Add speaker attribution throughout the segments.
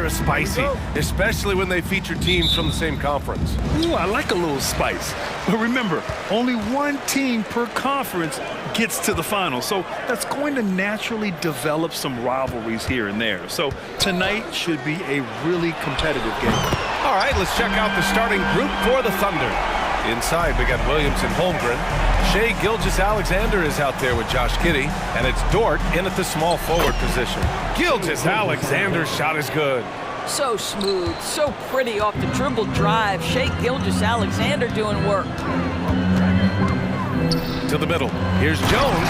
Speaker 1: extra spicy, especially when they feature teams from the same conference.
Speaker 2: Ooh, I like a little spice. But remember, only one team per conference gets to the final, so that's going to naturally develop some rivalries here and there. So tonight should be a really competitive game.
Speaker 1: All right, let's check out the starting group for the Thunder. Inside, we got Williams and Holmgren. Shai Gilgeous-Alexander is out there with Josh Giddey, and it's Dort in at the small forward position. Gilgeous-Alexander's shot is good.
Speaker 3: So smooth, so pretty off the dribble drive. Shai Gilgeous-Alexander doing work.
Speaker 1: To the middle. Here's Jones,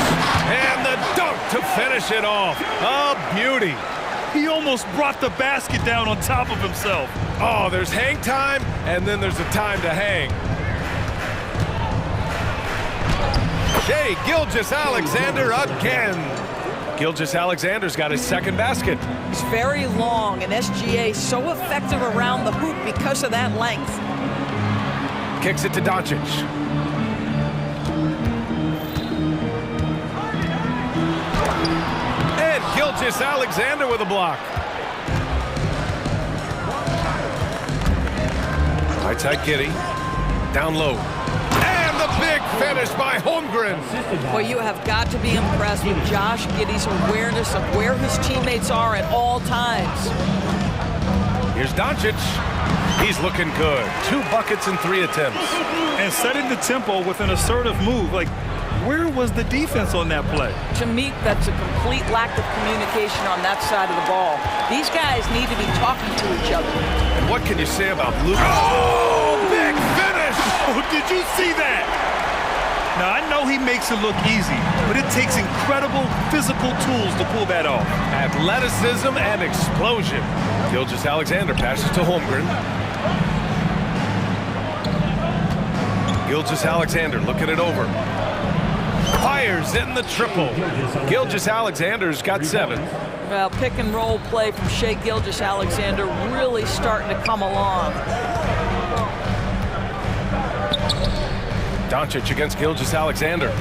Speaker 1: and the dunk to finish it off. A beauty.
Speaker 2: He almost brought the basket down on top of himself.
Speaker 1: Oh, there's hang time, and then there's a time to hang. Shai Gilgeous-Alexander again. Gilgeous-Alexander's got his second basket.
Speaker 3: He's very long, and SGA so effective around the hoop because of that length.
Speaker 1: Kicks it to Doncic. And Gilgeous-Alexander with a block. Right side Giddey. Down low. And the big finish by Holmgren.
Speaker 3: Well, you have got to be impressed with Josh Giddey's awareness of where his teammates are at all times.
Speaker 1: Here's Doncic. He's looking good. 2 buckets and 3 attempts.
Speaker 2: And setting the tempo with an assertive move. Like, where was the defense on that play?
Speaker 3: To me, that's a complete lack of communication on that side of the ball. These guys need to be talking to each other.
Speaker 1: And what can you say about Luke? Oh, big finish!
Speaker 2: Oh, did you see that? Now, I know he makes it look easy, but it takes incredible physical tools to pull that off.
Speaker 1: Athleticism and explosion. Gilgeous-Alexander passes to Holmgren. Gilgeous-Alexander looking it over. Fires in the triple. Gilgeous-Alexander's got 7.
Speaker 3: Well, pick and roll play from Shai Gilgeous-Alexander really starting to come along.
Speaker 1: Doncic against Gilgeous-Alexander.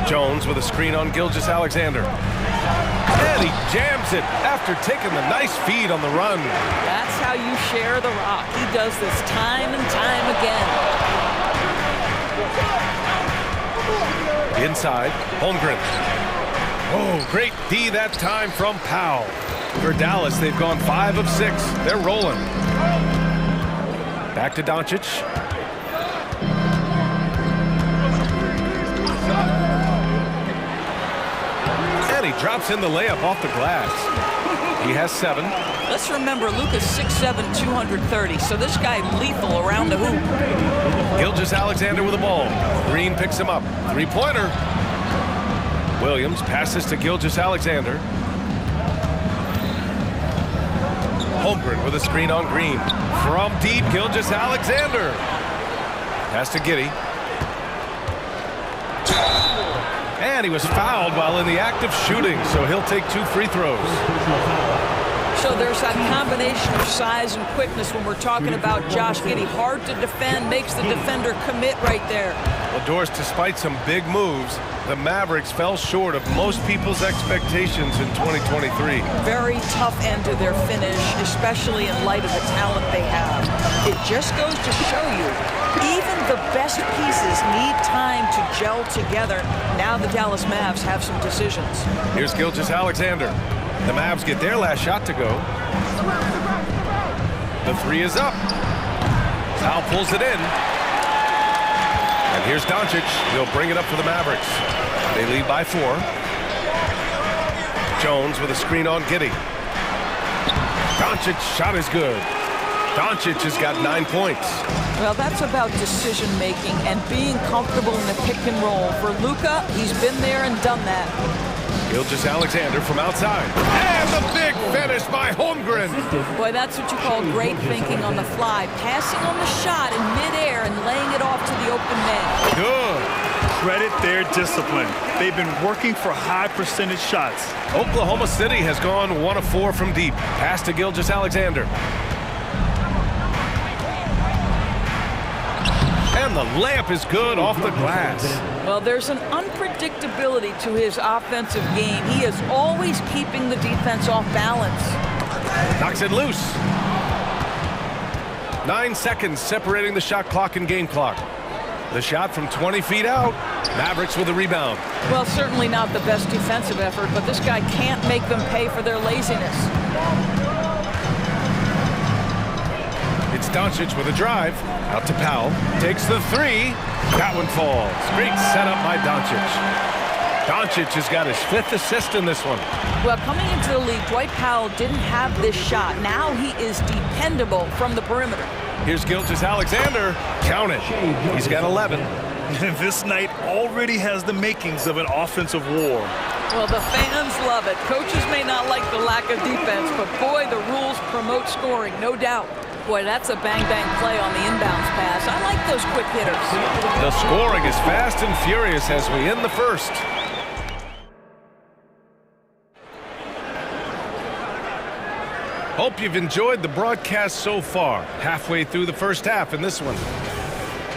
Speaker 1: Jones with a screen on Gilgeous-Alexander. And he jams it after taking the nice feed on the run.
Speaker 3: That's how you share the rock. He does this time and time again.
Speaker 1: Inside, Holmgren. Oh, great D that time from Powell. For Dallas, they've gone 5 of 6. They're rolling. Back to Doncic. And he drops in the layup off the glass. He has 7.
Speaker 3: Let's remember, Luka's 6'7", 230, so this guy lethal around the hoop.
Speaker 1: Gilgeous-Alexander with the ball. Green picks him up. 3-pointer. Williams passes to Gilgeous-Alexander. Holmgren with a screen on Green. From deep, Gilgeous-Alexander. Pass to Giddey. And he was fouled while in the act of shooting, so he'll take 2 free throws.
Speaker 3: So there's that combination of size and quickness when we're talking about Josh Giddey. Hard to defend, makes the defender commit right there.
Speaker 1: Well, Doris, despite some big moves, the Mavericks fell short of most people's expectations in 2023.
Speaker 3: Very tough end to their finish, especially in light of the talent they have. It just goes to show you, even the best pieces need time to gel together. Now the Dallas Mavs have some decisions.
Speaker 1: Here's Gilgeous-Alexander. The Mavs get their last shot to go. The 3 is up. Powell pulls it in. And here's Doncic. He'll bring it up for the Mavericks. They lead by 4. Jones with a screen on Giddey. Doncic's shot is good. Doncic has got 9 points.
Speaker 3: Well, that's about decision-making and being comfortable in the pick and roll. For Luka, he's been there and done that.
Speaker 1: Gilgeous-Alexander from outside. And the big finish by Holmgren.
Speaker 3: Boy, that's what you call great thinking on the fly. Passing on the shot in midair and laying it off to the open man.
Speaker 1: Good.
Speaker 2: Credit their discipline. They've been working for high percentage shots.
Speaker 1: Oklahoma City has gone 1 of 4 from deep. Pass to Gilgeous-Alexander. And the layup is good off the glass.
Speaker 3: Well, there's an unpredictability to his offensive game. He is always keeping the defense off balance.
Speaker 1: Knocks it loose. 9 seconds separating the shot clock and game clock. The shot from 20 feet out. Mavericks with a rebound.
Speaker 3: Well, certainly not the best defensive effort, but this guy can't make them pay for their laziness.
Speaker 1: It's Doncic with a drive. Out to Powell. Takes the three. That one falls. Great setup by Doncic. Doncic has got his 5th assist in this one.
Speaker 3: Well, coming into the league, Dwight Powell didn't have this shot. Now he is dependable from the perimeter.
Speaker 1: Here's Gilgeous-Alexander. Count it. He's got 11.
Speaker 2: This night already has the makings of an offensive war.
Speaker 3: Well, the fans love it. Coaches may not like the lack of defense, but boy, the rules promote scoring, no doubt. Boy, that's a bang-bang play on the inbounds pass. I like those quick hitters.
Speaker 1: The scoring is fast and furious as we end the first. Hope you've enjoyed the broadcast so far. Halfway through the first half in this one.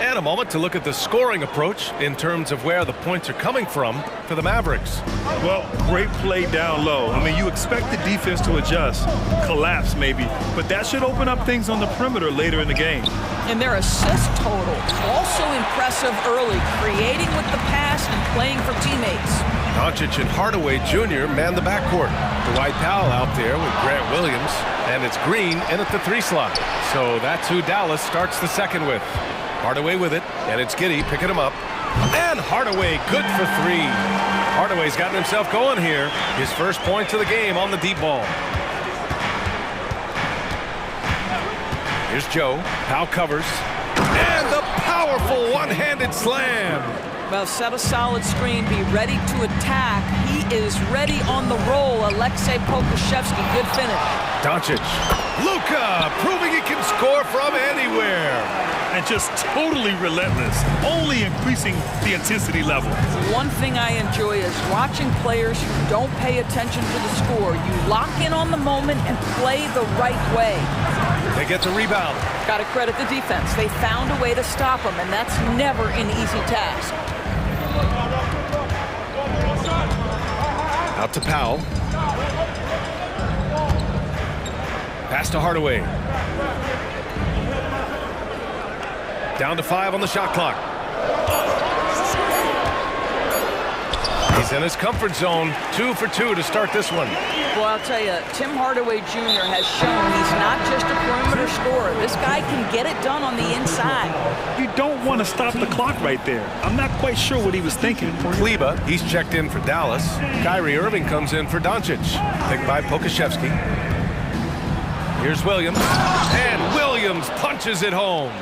Speaker 1: And a moment to look at the scoring approach in terms of where the points are coming from for the Mavericks.
Speaker 2: Well, great play down low. I mean, you expect the defense to adjust, collapse maybe, but that should open up things on the perimeter later in the game.
Speaker 3: And their assist total, also impressive early, creating with the pass and playing for teammates.
Speaker 1: Doncic and Hardaway Jr. man the backcourt. Dwight Powell out there with Grant Williams, and it's Green in at the 3 slot. So that's who Dallas starts the second with. Hardaway with it, and it's Giddey picking him up. And Hardaway good for 3. Hardaway's gotten himself going here. His first points of the game on the deep ball. Here's Joe. Powell covers. And the powerful one-handed slam.
Speaker 3: Well, set a solid screen, be ready to attack. He is ready on the roll. Alexei Pokusevski, good finish.
Speaker 1: Doncic. Luka proving he can score from anywhere.
Speaker 2: And just totally relentless, only increasing the intensity level.
Speaker 3: One thing I enjoy is watching players who don't pay attention to the score. You lock in on the moment and play the right way.
Speaker 1: They get the rebound.
Speaker 3: Got to credit the defense. They found a way to stop him, and that's never an easy task.
Speaker 1: Out to Powell. Pass to Hardaway. Down to 5 on the shot clock. He's in his comfort zone. 2 for 2 to start this one.
Speaker 3: Well, I'll tell you, Tim Hardaway Jr. has shown he's not just a perimeter scorer. This guy can get it done on the inside.
Speaker 2: You don't want to stop the clock right there. I'm not quite sure what he was thinking.
Speaker 1: Kleba, he's checked in for Dallas. Kyrie Irving comes in for Doncic. Picked by Pokusevski. Here's Williams. And Williams punches it home.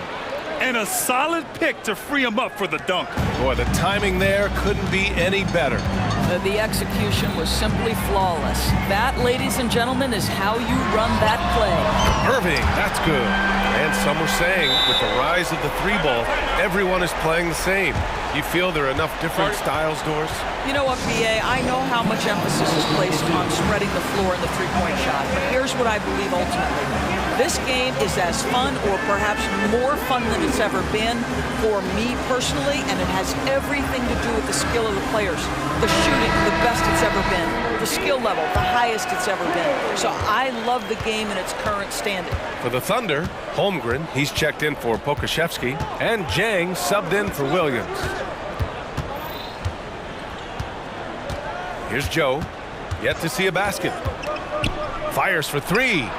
Speaker 2: And a solid pick to free him up for the dunk.
Speaker 1: Boy, the timing there couldn't be any better.
Speaker 3: The execution was simply flawless. That, ladies and gentlemen, is how you run that play.
Speaker 1: Irving, that's good. And some were saying, with the rise of the 3-ball, everyone is playing the same. You feel there are enough different styles, Doris?
Speaker 3: You know what, BA? I know how much emphasis is placed on spreading the floor in the three-point shot, but here's what I believe ultimately. This game is as fun, or perhaps more fun than it's ever been for me personally, and it has everything to do with the skill of the players. The shooting, the best it's ever been. The skill level, the highest it's ever been. So I love the game in its current standing.
Speaker 1: For the Thunder, Holmgren, he's checked in for Pokusevski, and Jang subbed in for Williams. Here's Joe, yet to see a basket. Fires for 3.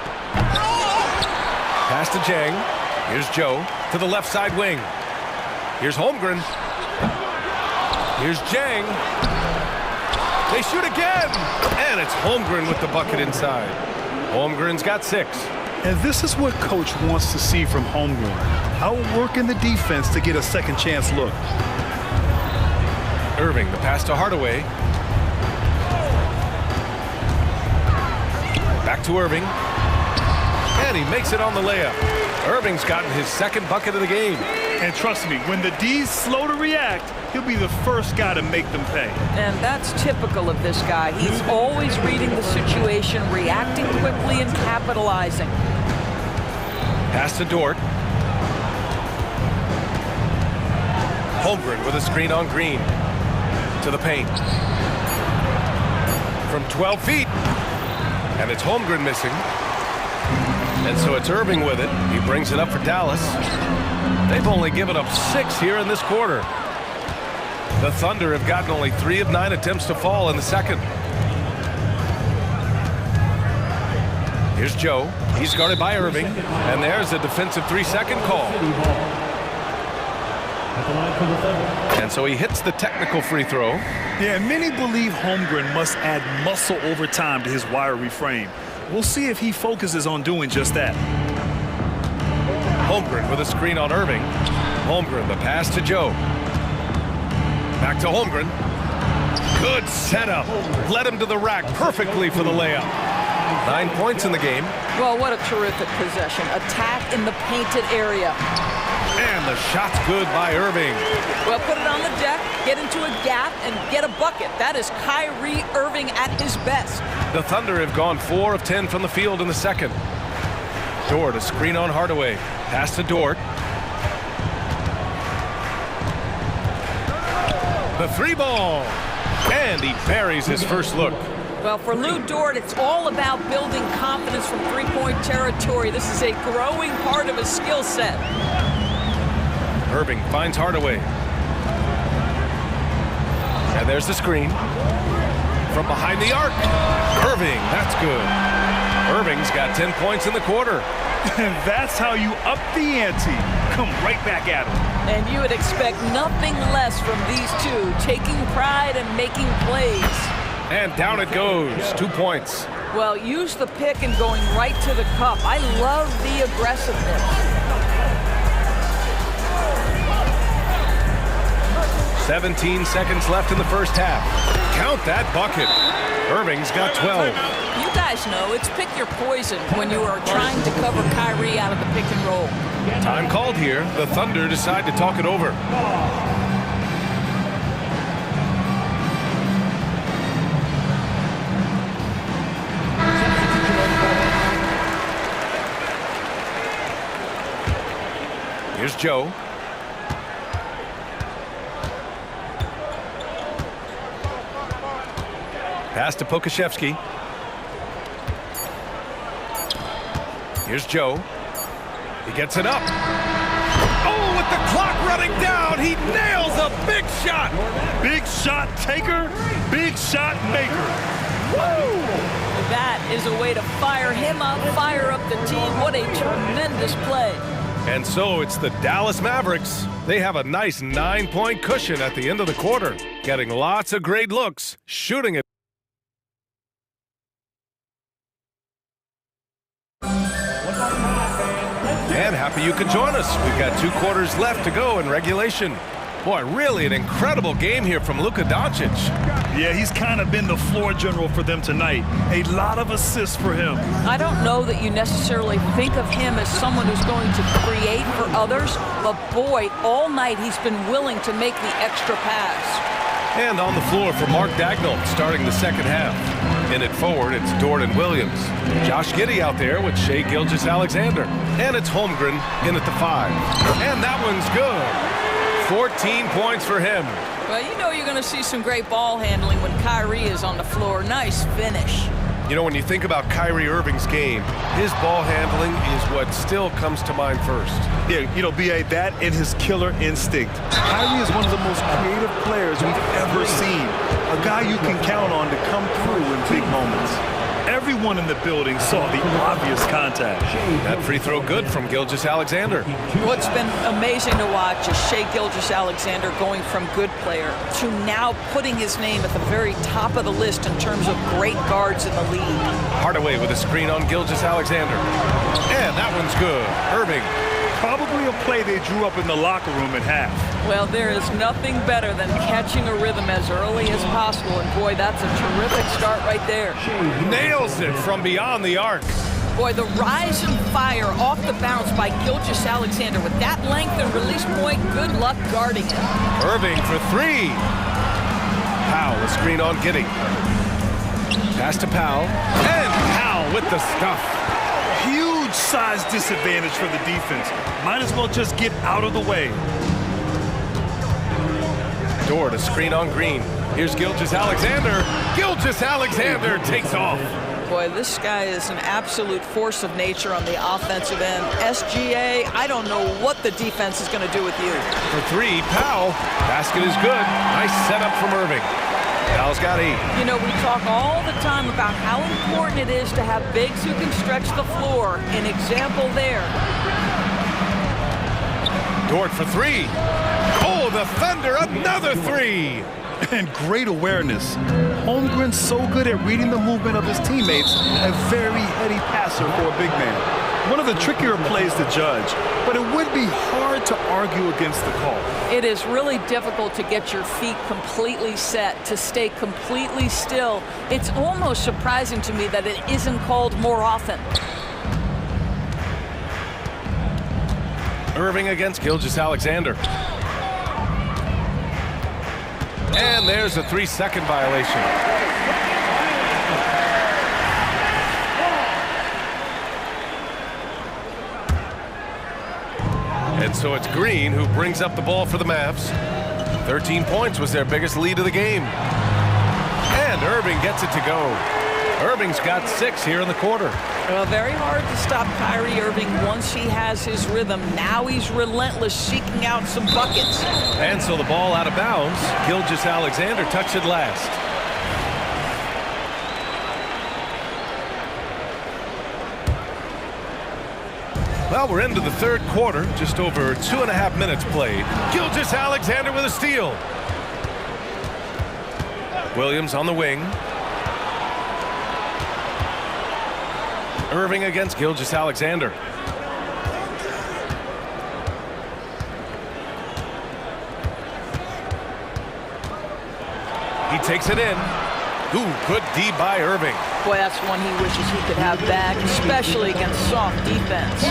Speaker 1: Pass to Jang. Here's Joe to the left side wing. Here's Holmgren. Here's Jang. They shoot again. And it's Holmgren with the bucket inside. Holmgren's got 6.
Speaker 2: And this is what coach wants to see from Holmgren. Outworking the defense to get a second chance look.
Speaker 1: Irving, the pass to Hardaway. Back to Irving. And he makes it on the layup. Irving's gotten his second bucket of the game.
Speaker 2: And trust me, when the D's slow to react, he'll be the first guy to make them pay.
Speaker 3: And that's typical of this guy. He's always reading the situation, reacting quickly, and capitalizing.
Speaker 1: Pass to Dort. Holmgren with a screen on Green. To the paint. From 12 feet. And it's Holmgren missing. And so it's Irving with it. He brings it up for Dallas. They've only given up 6 here in this quarter. The Thunder have gotten only 3 of 9 attempts to fall in the second. Here's Joe. He's guarded by Irving. And there's a defensive 3-second call. And so he hits the technical free throw.
Speaker 2: Yeah, many believe Holmgren must add muscle over time to his wiry frame. We'll see if he focuses on doing just that.
Speaker 1: Holmgren with a screen on Irving. Holmgren, the pass to Joe. Back to Holmgren. Good setup. Led him to the rack perfectly for the layup. 9 points in the game.
Speaker 3: Well, what a terrific possession. Attack in the painted area.
Speaker 1: And the shot's good by Irving.
Speaker 3: Well, put it on the deck, get into a gap, and get a bucket. That is Kyrie Irving at his best.
Speaker 1: The Thunder have gone 4 of 10 from the field in the second. Dort, a screen on Hardaway. Pass to Dort. The 3-ball. And he buries his first look.
Speaker 3: Well, for Lou Dort, it's all about building confidence from three-point territory. This is a growing part of his skill set.
Speaker 1: Irving finds Hardaway. And there's the screen. From behind the arc. Irving, that's good. Irving's got 10 points in the quarter.
Speaker 2: And that's how you up the ante. Come right back at him.
Speaker 3: And you would expect nothing less from these two, taking pride and making plays.
Speaker 1: And down it goes. 2 points.
Speaker 3: Well, use the pick and going right to the cup. I love the aggressiveness.
Speaker 1: 17 seconds left in the first half. Count that bucket. Irving's got 12.
Speaker 3: You guys know it's pick your poison when you are trying to cover Kyrie out of the pick and roll.
Speaker 1: Time called here. The Thunder decide to talk it over. Here's Joe. Pass to Pokashevsky. Here's Joe. He gets it up. Oh, with the clock running down, he nails a big shot.
Speaker 2: Big shot taker, big shot maker.
Speaker 3: Woo! That is a way to fire him up, fire up the team. What a tremendous play.
Speaker 1: And so it's the Dallas Mavericks. They have a nice 9-point cushion at the end of the quarter, getting lots of great looks, shooting it. And happy you could join us. We've got 2 quarters left to go in regulation. Boy, really an incredible game here from Luka Doncic.
Speaker 2: Yeah, he's kind of been the floor general for them tonight. A lot of assists for him.
Speaker 3: I don't know that you necessarily think of him as someone who's going to create for others, but boy, all night he's been willing to make the extra pass.
Speaker 1: And on the floor for Mark Dagnall, starting the second half. In it forward, it's Dort and Williams. Josh Giddey out there with Shai Gilgeous-Alexander. And it's Holmgren in at the 5. And that one's good. 14 points for him.
Speaker 3: Well, you know you're going to see some great ball handling when Kyrie is on the floor. Nice finish.
Speaker 1: You know, when you think about Kyrie Irving's game, his ball handling is what still comes to mind first.
Speaker 2: Yeah, you know, B.A., that and his killer instinct. Kyrie is one of the most creative players we've ever seen. A guy you can count on to come through in big moments. Everyone in the building saw the obvious contact.
Speaker 1: That free throw good from Gilgeous-Alexander.
Speaker 3: What's been amazing to watch is Shai Gilgeous-Alexander going from good player to now putting his name at the very top of the list in terms of great guards in the league.
Speaker 1: Hardaway with a screen on Gilgeous-Alexander. And that one's good. Irving.
Speaker 2: Probably a play they drew up in the locker room at half.
Speaker 3: Well, there is nothing better than catching a rhythm as early as possible, and boy, that's a terrific start right there.
Speaker 1: Nails it from beyond the arc.
Speaker 3: Boy, the rise and fire off the bounce by Gilgeous-Alexander. With that length and release point, good luck guarding it.
Speaker 1: Irving for 3. Powell, a screen on Giddey. Pass to Powell. And Powell with the stuff.
Speaker 2: Huge size disadvantage for the defense. Might as well just get out of the way.
Speaker 1: Dort, a screen on Green. Here's Gilgeous-Alexander. Gilgeous-Alexander takes off.
Speaker 3: Boy, this guy is an absolute force of nature on the offensive end. SGA, I don't know what the defense is going to do with you.
Speaker 1: For three, Powell. Basket is good. Nice setup from Irving. Powell's got 8.
Speaker 3: You know, we talk all the time about how important it is to have bigs who can stretch the floor. An example there.
Speaker 1: Dort for 3. Oh, the Thunder, another 3.
Speaker 2: And great awareness. Holmgren's so good at reading the movement of his teammates, a very heady passer for a big man. One of the trickier plays to judge, but it would be hard to argue against the call.
Speaker 3: It is really difficult to get your feet completely set, to stay completely still. It's almost surprising to me that it isn't called more often.
Speaker 1: Irving against Gilgeous-Alexander. And there's a 3-second violation. And so it's Green who brings up the ball for the Mavs. 13 points was their biggest lead of the game. And Irving gets it to go. Irving's got 6 here in the quarter.
Speaker 3: Well, very hard to stop Kyrie Irving once he has his rhythm. Now he's relentless, seeking out some buckets.
Speaker 1: And so the ball out of bounds. Gilgeous-Alexander touched it last. Well, we're into the third quarter. Just over 2.5 minutes played. Gilgeous-Alexander with a steal. Williams on the wing. Irving against Gilgeous-Alexander. He takes it in. Ooh, good D by Irving.
Speaker 3: Boy, that's one he wishes he could have back, especially against soft defense.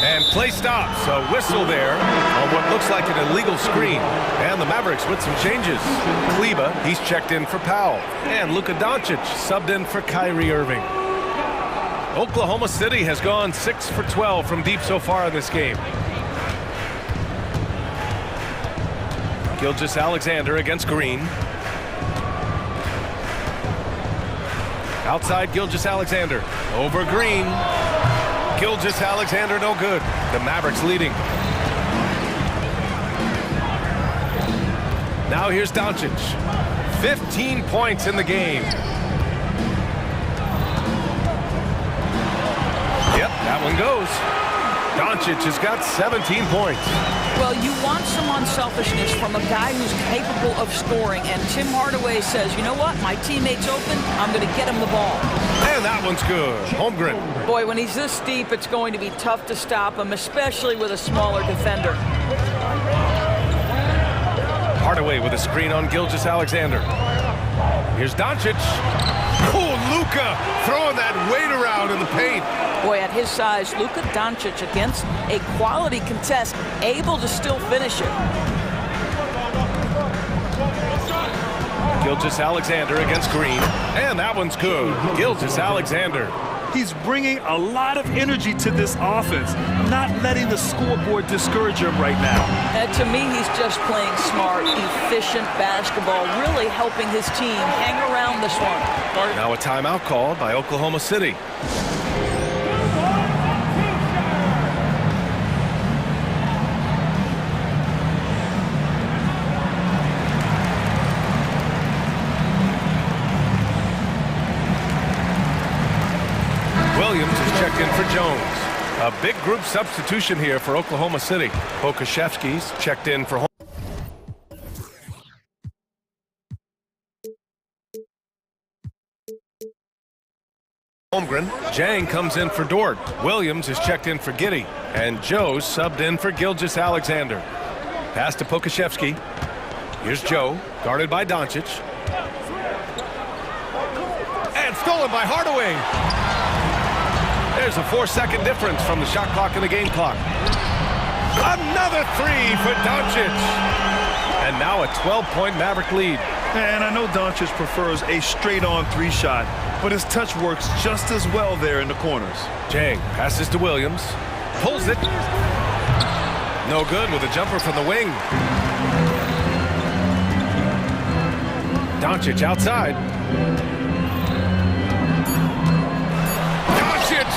Speaker 1: And play stops. A whistle there on what looks like an illegal screen. And the Mavericks with some changes. Kleba, he's checked in for Powell. And Luka Doncic subbed in for Kyrie Irving. Oklahoma City has gone 6 for 12 from deep so far in this game. Gilgeous-Alexander against Green. Outside Gilgeous-Alexander. Over Green. Gilgeous-Alexander no good. The Mavericks leading. Now here's Doncic. 15 points in the game. Yep, that one goes. Doncic has got 17 points.
Speaker 3: Well, you want some unselfishness from a guy who's capable of scoring, and Tim Hardaway says, you know what, my teammate's open, I'm going to get him the ball.
Speaker 1: And that one's good. Holmgren.
Speaker 3: Boy, when he's this deep, it's going to be tough to stop him, especially with a smaller defender.
Speaker 1: Hardaway with a screen on Gilgeous-Alexander. Here's Doncic. Oh, Luka throwing that weight around in the paint.
Speaker 3: Boy, at his size, Luka Doncic against a quality contest, able to still finish it.
Speaker 1: Gilgeous-Alexander against Green. And that one's good. Gilgeous-Alexander.
Speaker 2: He's bringing a lot of energy to this offense, not letting the scoreboard discourage him right now.
Speaker 3: And to me, he's just playing smart, efficient basketball, really helping his team hang around this one.
Speaker 1: Now a timeout called by Oklahoma City. Williams is checked in for Jones. A big group substitution here for Oklahoma City. Pokashevsky's checked in for Holmgren. Jang comes in for Dort. Williams is checked in for Giddey. And Joe subbed in for Gilgeous-Alexander. Pass to Pokashevsky. Here's Joe, guarded by Doncic. And stolen by Hardaway. There's a 4-second difference from the shot clock and the game clock. Another 3 for Doncic. And now a 12-point Maverick lead.
Speaker 2: And I know Doncic prefers a straight-on 3 shot, but his touch works just as well there in the corners.
Speaker 1: Jang passes to Williams. Pulls it. No good with a jumper from the wing. Doncic outside.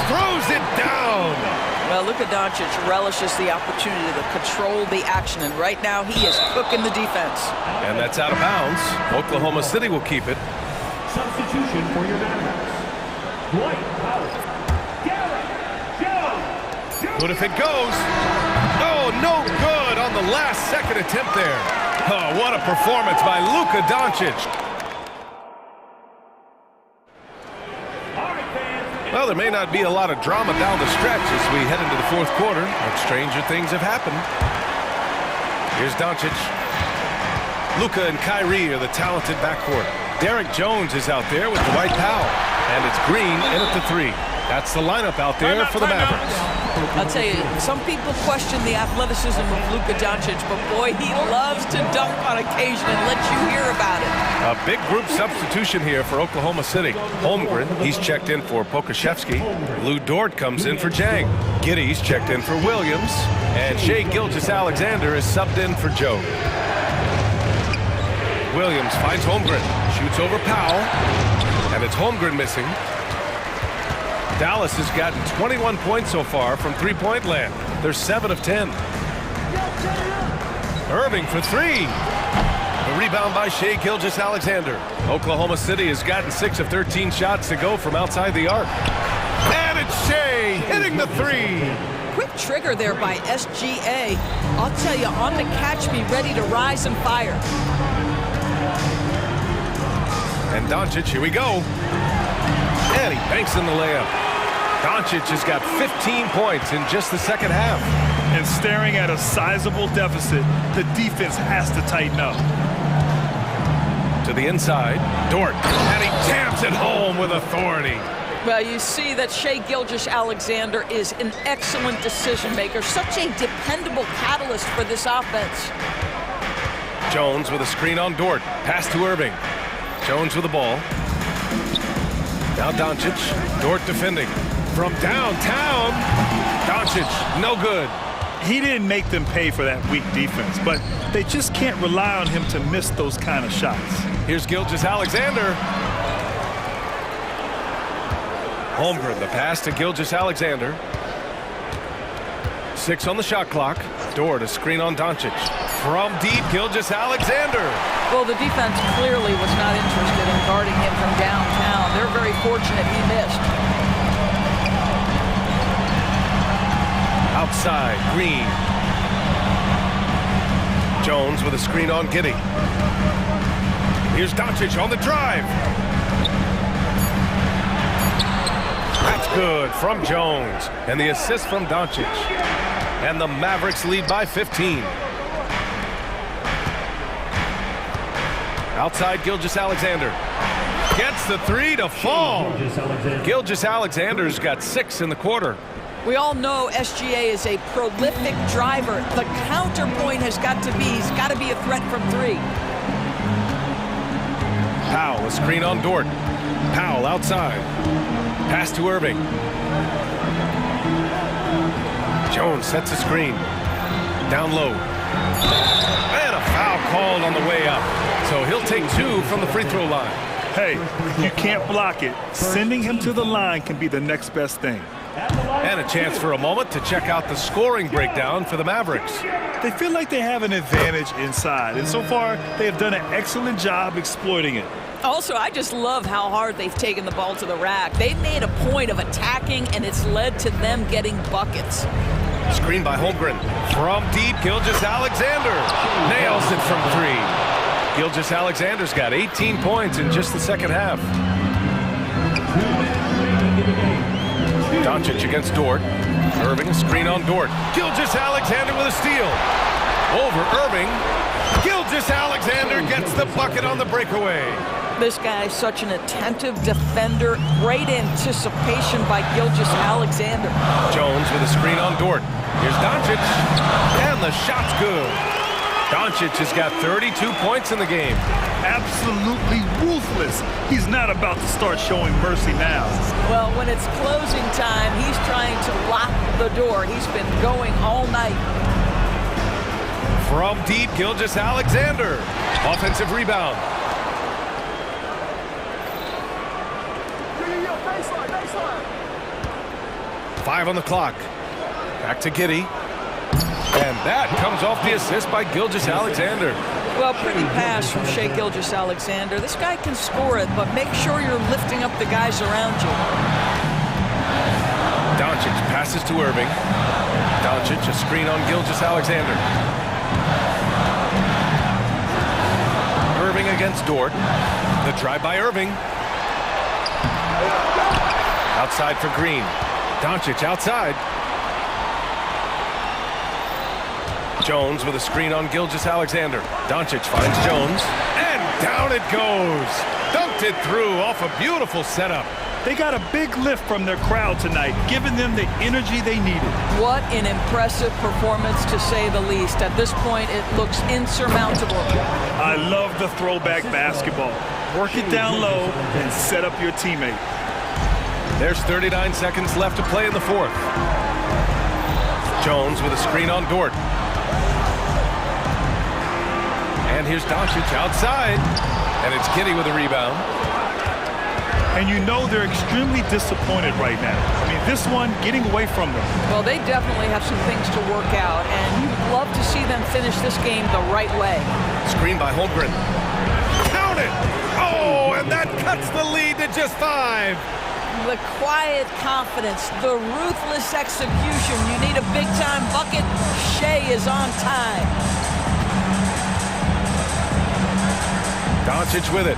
Speaker 1: throws it down.
Speaker 3: Well, Luka Doncic relishes the opportunity to control the action, and right now he is cooking the defense.
Speaker 1: And that's out of bounds. Oklahoma City will keep it.
Speaker 4: Substitution for your Mavericks. Dwight Howard.
Speaker 1: Good if it goes. Oh, no good on the last second attempt there. Oh, what a performance by Luka Doncic. Well, there may not be a lot of drama down the stretch as we head into the fourth quarter, but stranger things have happened. Here's Doncic. Luka and Kyrie are the talented backcourt. Derek Jones is out there with Dwight Powell, and it's Green in at the three. That's the lineup out there for the Mavericks.
Speaker 3: I'll tell you, some people question the athleticism of Luka Doncic, but boy, he loves to dunk on occasion and let you hear about it.
Speaker 1: A big group substitution here for Oklahoma City. Holmgren, he's checked in for Pokashevsky. Lou Dort comes in for Jang. Giddey's checked in for Williams. And Shai Gilgeous-Alexander is subbed in for Joe. Williams finds Holmgren, shoots over Powell, and it's Holmgren missing. Dallas has gotten 21 points so far from three-point land. They're 7 of 10. Irving for three. The rebound by Shai Gilgeous-Alexander. Oklahoma City has gotten 6 of 13 shots to go from outside the arc. And it's Shai hitting the three.
Speaker 3: Quick trigger there by SGA. I'll tell you, on the catch, be ready to rise and fire.
Speaker 1: And Doncic, here we go. And he banks in the layup. Doncic has got 15 points in just the second half.
Speaker 2: And staring at a sizable deficit, the defense has to tighten up.
Speaker 1: To the inside, Dort, and he jams it home with authority.
Speaker 3: Well, you see that Shai Gilgeous-Alexander is an excellent decision maker, such a dependable catalyst for this offense.
Speaker 1: Jones with a screen on Dort. Pass to Irving. Jones with the ball. Now Doncic. Dort defending. From downtown. Doncic, no good.
Speaker 2: He didn't make them pay for that weak defense, but they just can't rely on him to miss those kind of shots.
Speaker 1: Here's Gilgeous-Alexander. Holmgren, the pass to Gilgeous-Alexander. 6 on the shot clock. Dort, a screen on Doncic. From deep, Gilgeous-Alexander.
Speaker 3: Well, the defense clearly was not interested in guarding him from downtown. They're very fortunate he missed.
Speaker 1: Outside, Green. Jones with a screen on Giddey. Here's Doncic on the drive. That's good from Jones. And the assist from Doncic. And the Mavericks lead by 15. Outside, Gilgeous-Alexander. Gets the three to fall. Gilgeous-Alexander's got 6 in the quarter.
Speaker 3: We all know SGA is a prolific driver. The counterpoint has got to be, he's got to be a threat from three.
Speaker 1: Powell, a screen on Dort. Powell outside. Pass to Irving. Jones sets a screen. Down low. And a foul called on the way up. So he'll take 2 from the free throw line.
Speaker 2: Hey, you can't block it. Sending him to the line can be the next best thing.
Speaker 1: And a chance for a moment to check out the scoring breakdown for the Mavericks.
Speaker 2: They feel like they have an advantage inside, and so far they have done an excellent job exploiting it.
Speaker 3: Also, I just love how hard they've taken the ball to the rack. They've made a point of attacking, and it's led to them getting buckets.
Speaker 1: Screen by Holmgren. From deep, Gilgeous-Alexander nails it from 3. Gilgeous-Alexander's got 18 points in just the second half. Doncic against Dort. Irving, screen on Dort. Gilgeous-Alexander with a steal. Over Irving. Gilgeous-Alexander gets the bucket on the breakaway.
Speaker 3: This guy's such an attentive defender. Great anticipation by Gilgeous-Alexander.
Speaker 1: Jones with a screen on Dort. Here's Doncic. And the shot's good. Doncic has got 32 points in the game.
Speaker 2: Absolutely ruthless. He's not about to start showing mercy now.
Speaker 3: Well, when it's closing time, he's trying to lock the door. He's been going all night.
Speaker 1: From deep, Gilgeous-Alexander. Offensive rebound. 5 on the clock. Back to Giddey. And that comes off the assist by Gilgeous-Alexander.
Speaker 3: Well, pretty pass from Shai Gilgeous-Alexander. This guy can score it, but make sure you're lifting up the guys around you.
Speaker 1: Doncic passes to Irving. Doncic, a screen on Gilgeous-Alexander. Irving against Dort. The drive by Irving. Outside for Green. Doncic outside. Jones with a screen on Gilgeous-Alexander. Doncic finds Jones. And down it goes. Dunked it through off a beautiful setup.
Speaker 2: They got a big lift from their crowd tonight, giving them the energy they needed.
Speaker 3: What an impressive performance, to say the least. At this point, it looks insurmountable.
Speaker 2: I love the throwback basketball. Work it down low and set up your teammate.
Speaker 1: There's 39 seconds left to play in the fourth. Jones with a screen on Dort. And here's Doncic outside. And it's Giddey with a rebound.
Speaker 2: And you know they're extremely disappointed right now. I mean, this one getting away from them.
Speaker 3: Well, they definitely have some things to work out, and you'd love to see them finish this game the right way.
Speaker 1: Screen by Holmgren. Count it! Oh, and that cuts the lead to just 5.
Speaker 3: The quiet confidence, the ruthless execution. You need a big-time bucket. Shai is on time.
Speaker 1: Doncic with it.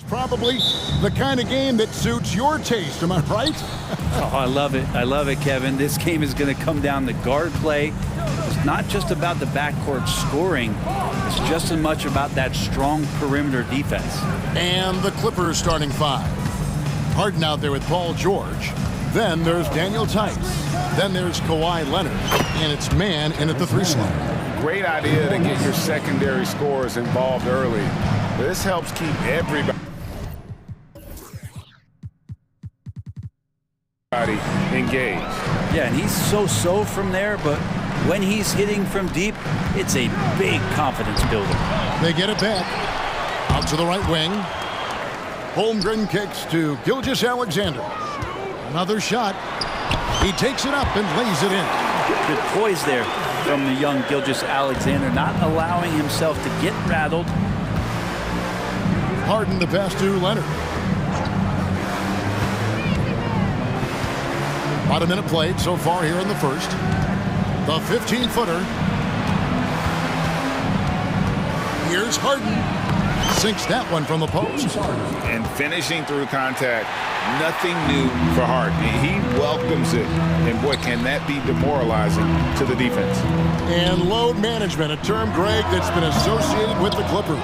Speaker 5: Probably the kind of game that suits your taste, am I right?
Speaker 6: Oh, I love it. I love it, Kevin. This game is going to come down to guard play. It's not just about the backcourt scoring. It's just as much about that strong perimeter defense.
Speaker 5: And the Clippers starting five. Harden out there with Paul George. Then there's Daniel Tice. Then there's Kawhi Leonard. And it's man in at the three slot.
Speaker 7: Great idea to get your secondary scorers involved early. This helps keep everybody engaged.
Speaker 6: Yeah, and he's so from there, but when he's hitting from deep, it's a big confidence builder.
Speaker 5: They get it back. Out to the right wing. Holmgren kicks to Gilgeous-Alexander. Another shot. He takes it up and lays it in.
Speaker 6: Good poise there from the young Gilgeous-Alexander, not allowing himself to get rattled.
Speaker 5: Harden the pass to Leonard. About a minute played so far here in the first. The 15-footer. Here's Harden. Sinks that one from the post.
Speaker 7: And finishing through contact, nothing new for Harden. He welcomes it. And boy, can that be demoralizing to the defense.
Speaker 5: And load management, a term, Greg, that's been associated with the Clippers.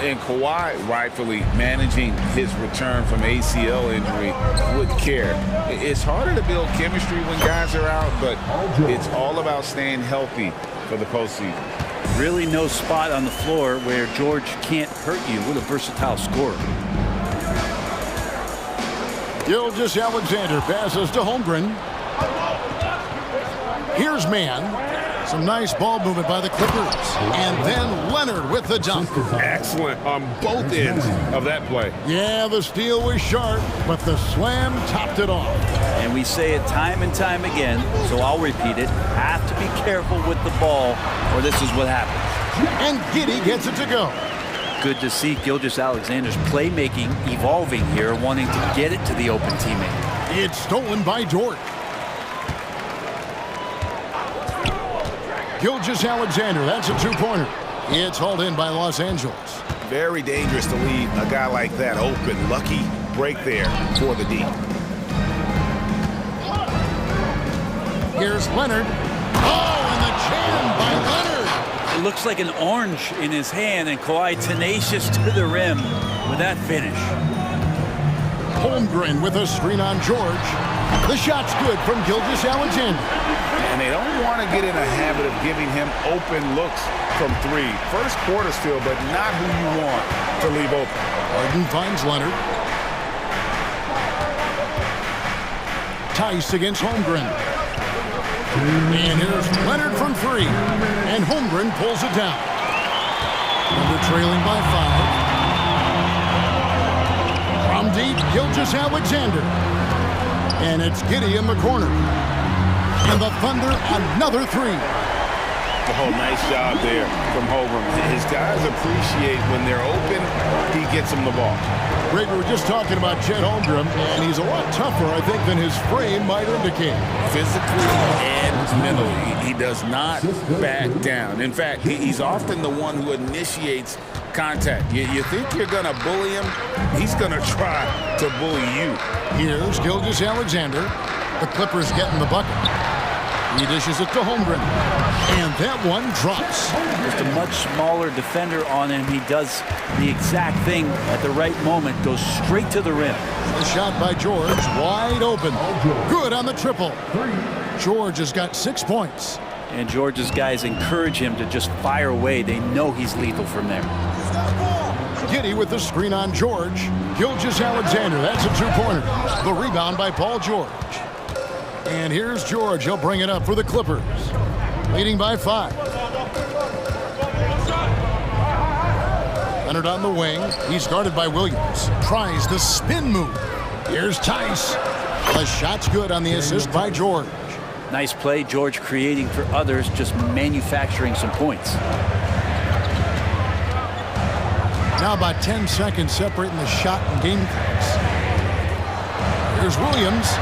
Speaker 7: And Kawhi rightfully managing his return from ACL injury with care. It's harder to build chemistry when guys are out, but it's all about staying healthy for the postseason.
Speaker 6: Really no spot on the floor where George can't hurt you. What a versatile scorer.
Speaker 5: Gilgeous-Alexander passes to Holmgren. Here's man. Some nice ball movement by the Clippers. And then Leonard with the dunk.
Speaker 7: Excellent on both ends of that play.
Speaker 5: Yeah, the steal was sharp, but the slam topped it off.
Speaker 6: And we say it time and time again, so I'll repeat it. Have to be careful with the ball, or this is what happens.
Speaker 5: And Giddey gets it to go.
Speaker 6: Good to see Gilgeous-Alexander's playmaking evolving here, wanting to get it to the open teammate.
Speaker 5: It's stolen by Dort. Gilgeous-Alexander, that's a two-pointer. It's hauled in by Los Angeles.
Speaker 7: Very dangerous to leave a guy like that open. Lucky break there for the D.
Speaker 5: Here's Leonard. Oh, and the jam by Leonard.
Speaker 6: It looks like an orange in his hand, and Kawhi tenacious to the rim with that finish.
Speaker 5: Holmgren with a screen on George. The shot's good from Gilgeous-Alexander.
Speaker 7: And they don't want to get in a habit of giving him open looks from three. First quarter still, but not who you want to leave open.
Speaker 5: Harden finds Leonard. Tice against Holmgren. And here's Leonard from three. And Holmgren pulls it down. Under trailing by 5. From deep, Gilgeous-Alexander. And it's Giddey in the corner. And the Thunder, another three.
Speaker 7: Oh, nice job there from Holmgren. His guys appreciate when they're open, he gets them the ball.
Speaker 5: Greg, we were just talking about Chet Holmgren, and he's a lot tougher, I think, than his frame might indicate.
Speaker 7: Physically and mentally, he does not back down. In fact, he's often the one who initiates contact. You think you're going to bully him, he's going to try to bully you.
Speaker 5: Here's Gilgeous-Alexander. The Clippers getting the bucket. He dishes it to Holmgren. And that one drops.
Speaker 6: Just a much smaller defender on him. He does the exact thing at the right moment. Goes straight to the rim.
Speaker 5: The shot by George. Wide open. Good on the triple. George has got 6 points.
Speaker 6: And George's guys encourage him to just fire away. They know he's lethal from there.
Speaker 5: Giddey with the screen on George. Gilgeous-Alexander. That's a two-pointer. The rebound by Paul George. And here's George. He'll bring it up for the Clippers. Leading by 5. Leonard on the wing. He's guarded by Williams. Tries the spin move. Here's Tice. The shot's good on the assist by George.
Speaker 6: Nice play. George creating for others, just manufacturing some points.
Speaker 5: Now about 10 seconds separating the shot and game clocks. Here's Williams.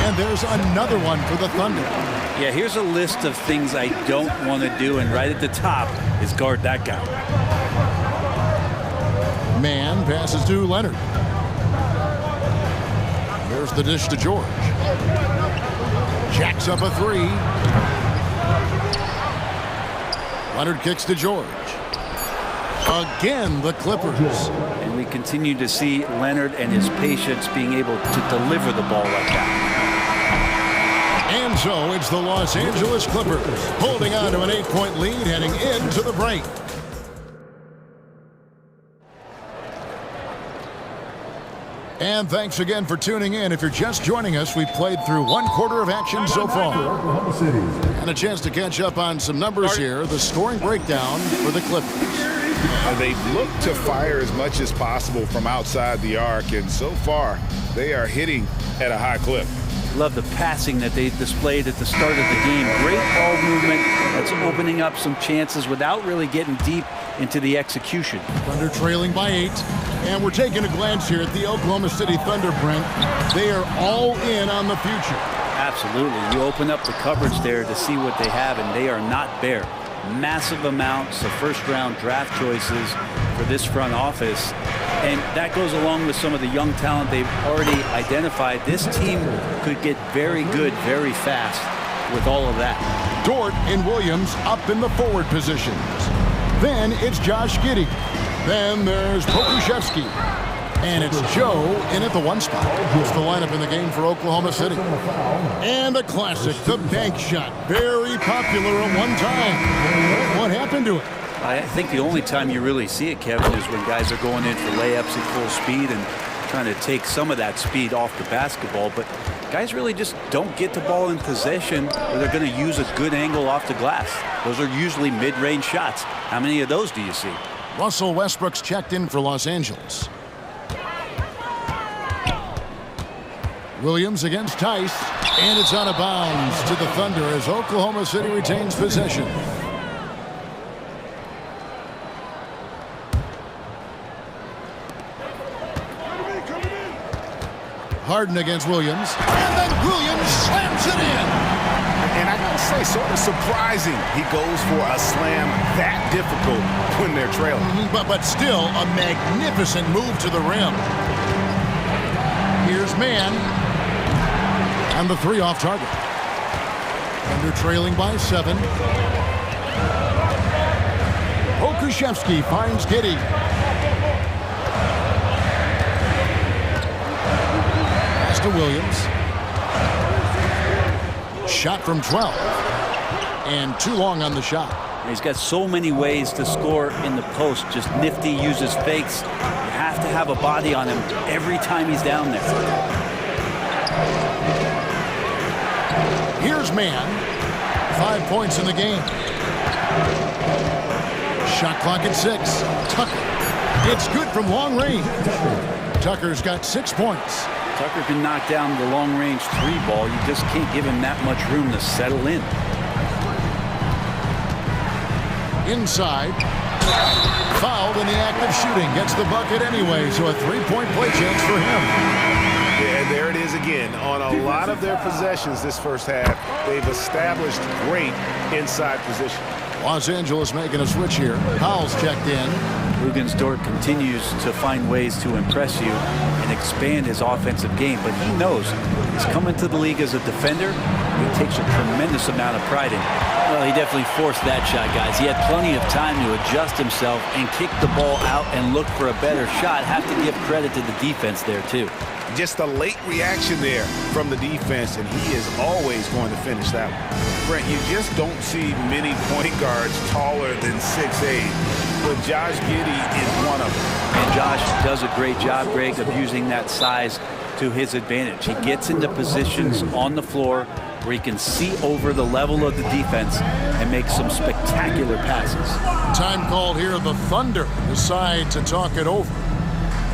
Speaker 5: And there's another one for the Thunder.
Speaker 6: Yeah, here's a list of things I don't want to do, and right at the top is guard that guy.
Speaker 5: Man passes to Leonard. There's the dish to George. Jacks up a three. Leonard kicks to George. Again, the Clippers.
Speaker 6: And we continue to see Leonard and his patience being able to deliver the ball like that.
Speaker 5: And so it's the Los Angeles Clippers holding on to an 8-point lead heading into the break. And thanks again for tuning in. If you're just joining us, we've played through one quarter of action so far. And a chance to catch up on some numbers here. The scoring breakdown for the Clippers.
Speaker 7: They've looked to fire as much as possible from outside the arc, and so far they are hitting at a high clip.
Speaker 6: Love the passing that they displayed at the start of the game. Great ball movement that's opening up some chances without really getting deep into the execution.
Speaker 5: Thunder trailing by 8. And we're taking a glance here at the Oklahoma City Thunder, Brent. They are all in on the future.
Speaker 6: Absolutely. You open up the coverage there to see what they have, and they are not bare. Massive amounts of first-round draft choices for this front office. And that goes along with some of the young talent they've already identified. This team could get very good very fast with all of that.
Speaker 5: Dort and Williams up in the forward positions. Then it's Josh Giddey. Then there's Pokuševski. And it's Joe in at the 1 spot. It's the lineup in the game for Oklahoma City. And a classic, the bank shot. Very popular at one time. What happened to it?
Speaker 6: I think the only time you really see it, Kevin, is when guys are going in for layups at full speed and trying to take some of that speed off the basketball. But guys really just don't get the ball in possession where they're going to use a good angle off the glass. Those are usually mid-range shots. How many of those do you see?
Speaker 5: Russell Westbrook's checked in for Los Angeles. Williams against Tice, and it's out of bounds to the Thunder as Oklahoma City retains possession. Harden against Williams, and then Williams slams it in.
Speaker 7: And I gotta say, sort of surprising he goes for a slam that difficult when they're trailing.
Speaker 5: But still a magnificent move to the rim. Here's Man. And the 3 off target. Thunder trailing by 7. Pokuševski finds Giddey. Pass to Williams. Shot from 12. And too long on the shot.
Speaker 6: He's got so many ways to score in the post. Just nifty, uses fakes. You have to have a body on him every time he's down there.
Speaker 5: Here's Man. 5 points in the game. Shot clock at 6. Tucker. It's good from long range. Tucker's got 6 points.
Speaker 6: Tucker can knock down the long-range 3 ball. You just can't give him that much room to settle in.
Speaker 5: Inside. Fouled in the act of shooting. Gets the bucket anyway, so a 3-point play chance for him.
Speaker 7: Yeah, and there it is again. On a lot of their possessions this first half, they've established great inside position.
Speaker 5: Los Angeles making a switch here. Powell's checked in.
Speaker 6: Dort continues to find ways to impress you and expand his offensive game, but he knows he's coming to the league as a defender. He takes a tremendous amount of pride in it.
Speaker 8: Well, he definitely forced that shot, guys. He had plenty of time to adjust himself and kick the ball out and look for a better shot. Have to give credit to the defense there, too.
Speaker 7: Just a late reaction there from the defense, and he is always going to finish that one. Brent, you just don't see many point guards taller than 6'8", but Josh Giddey is one of them.
Speaker 6: And Josh does a great job, Greg, of using that size to his advantage. He gets into positions on the floor where he can see over the level of the defense and make some spectacular passes.
Speaker 5: Time called here. The Thunder decide to talk it over.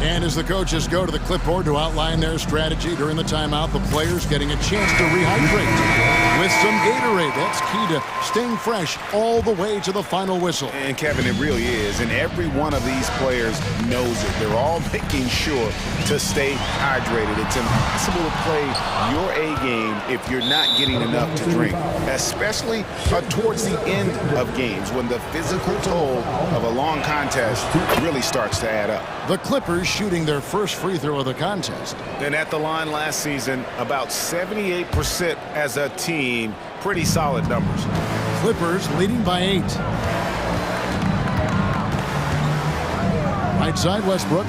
Speaker 5: And as the coaches go to the clipboard to outline their strategy during the timeout, the players getting a chance to rehydrate with some Gatorade. That's key to staying fresh all the way to the final whistle.
Speaker 7: And Kevin, it really is. And every one of these players knows it. They're all making sure to stay hydrated. It's impossible to play your A game if you're not getting enough to drink, especially towards the end of games when the physical toll of a long contest really starts to add up.
Speaker 5: The Clippers shooting their first free throw of the contest.
Speaker 7: And at the line last season, about 78% as a team. Pretty solid numbers.
Speaker 5: Clippers leading by 8. Right side, Westbrook.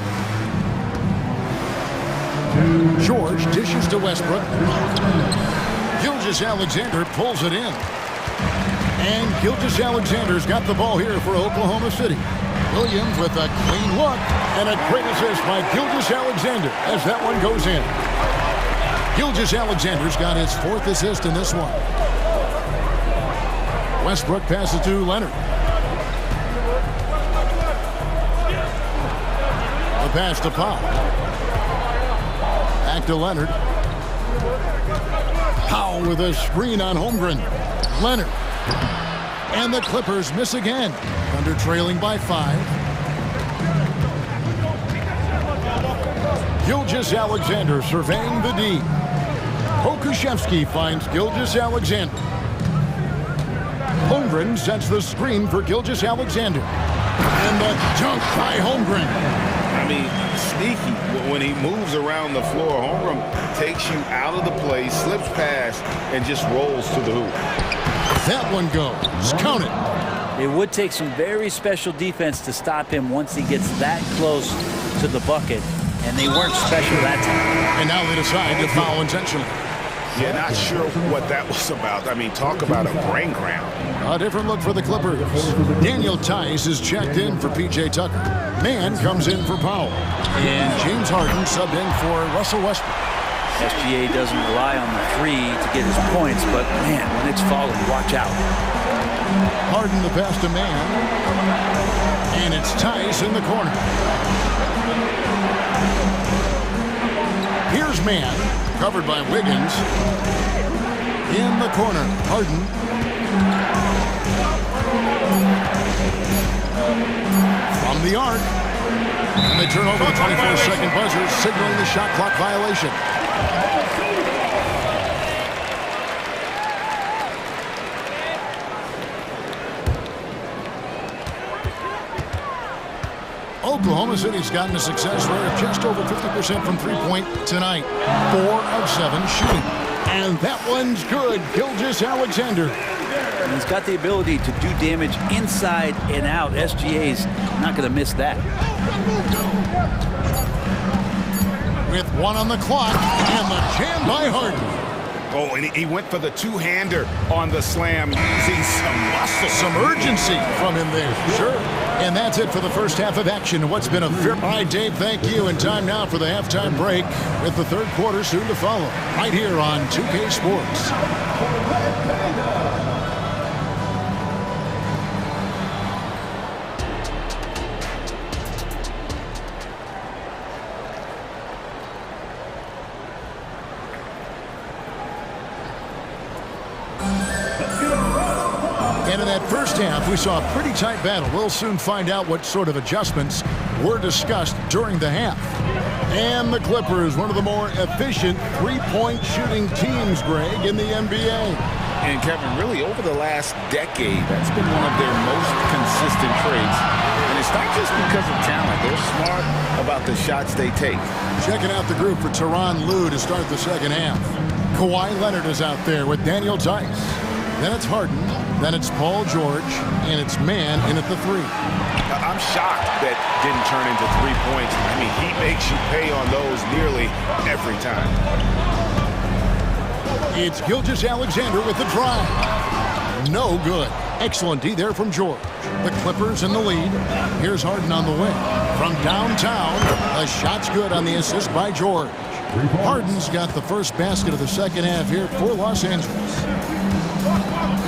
Speaker 5: George dishes to Westbrook. Gilgeous-Alexander pulls it in. And Gilgeous-Alexander's got the ball here for Oklahoma City. Williams with a clean look and a great assist by Gilgeous-Alexander as that one goes in. Gilgeous-Alexander's got his 4th assist in this one. Westbrook passes to Leonard. The pass to Powell. Back to Leonard. Powell with a screen on Holmgren. Leonard. And the Clippers miss again. Thunder trailing by 5. Gilgeous-Alexander surveying the D. Pokuševski finds Gilgeous-Alexander. Holmgren sets the screen for Gilgeous-Alexander. And the dunk by Holmgren.
Speaker 7: I mean, sneaky. When he moves around the floor, Holmgren takes you out of the play, slips past, and just rolls to the hoop.
Speaker 5: That one goes. Count it.
Speaker 8: It would take some very special defense to stop him once he gets that close to the bucket, and they weren't special that time.
Speaker 5: And now they decide to foul intentionally.
Speaker 7: Yeah, not sure what that was about. I mean, talk about a brain cramp.
Speaker 5: A different look for the Clippers. Daniel Tice is checked in for P.J. Tucker. Mann comes in for Powell. And James Harden subbed in for Russell Westbrook.
Speaker 8: SGA doesn't rely on the 3 to get his points, but man, when it's falling, watch out.
Speaker 5: Harden the pass to Mann. And it's Tice in the corner. Here's Mann, covered by Wiggins. In the corner, Harden. From the arc. And they turn over the 24-second buzzer, signaling the shot clock violation. Oklahoma City's gotten a success rate of just over 50% from three-point tonight. 4 of 7 shooting. And that one's good. Gilgeous-Alexander.
Speaker 8: He's got the ability to do damage inside and out. SGA's not going to miss that.
Speaker 5: With 1 on the clock and the jam by Harden.
Speaker 7: Oh, and he went for the two-hander on the slam. See some muscle.
Speaker 5: Some urgency from him there. Sure. And that's it for the first half of action. What's been a fair... All right, Dave, thank you. And time now for the halftime break with the third quarter soon to follow. Right here on 2K Sports. And in that first half, we saw a pretty tight battle. We'll soon find out what sort of adjustments were discussed during the half. And the Clippers, one of the more efficient three-point shooting teams, Greg, in the NBA.
Speaker 7: And Kevin, really over the last decade, that's been one of their most consistent traits. And it's not just because of talent. They're smart about the shots they take.
Speaker 5: Checking out the group for Tyronn Lue to start the second half. Kawhi Leonard is out there with Daniel Tice. Then it's Harden. Then it's Paul George. And it's Mann in at the 3.
Speaker 7: I'm shocked that didn't turn into 3 points. I mean, he makes you pay on those nearly every time.
Speaker 5: It's Gilgeous-Alexander with the drive. No good. Excellent D there from George. The Clippers in the lead. Here's Harden on the wing. From downtown, the shot's good on the assist by George. Harden's got the first basket of the second half here for Los Angeles.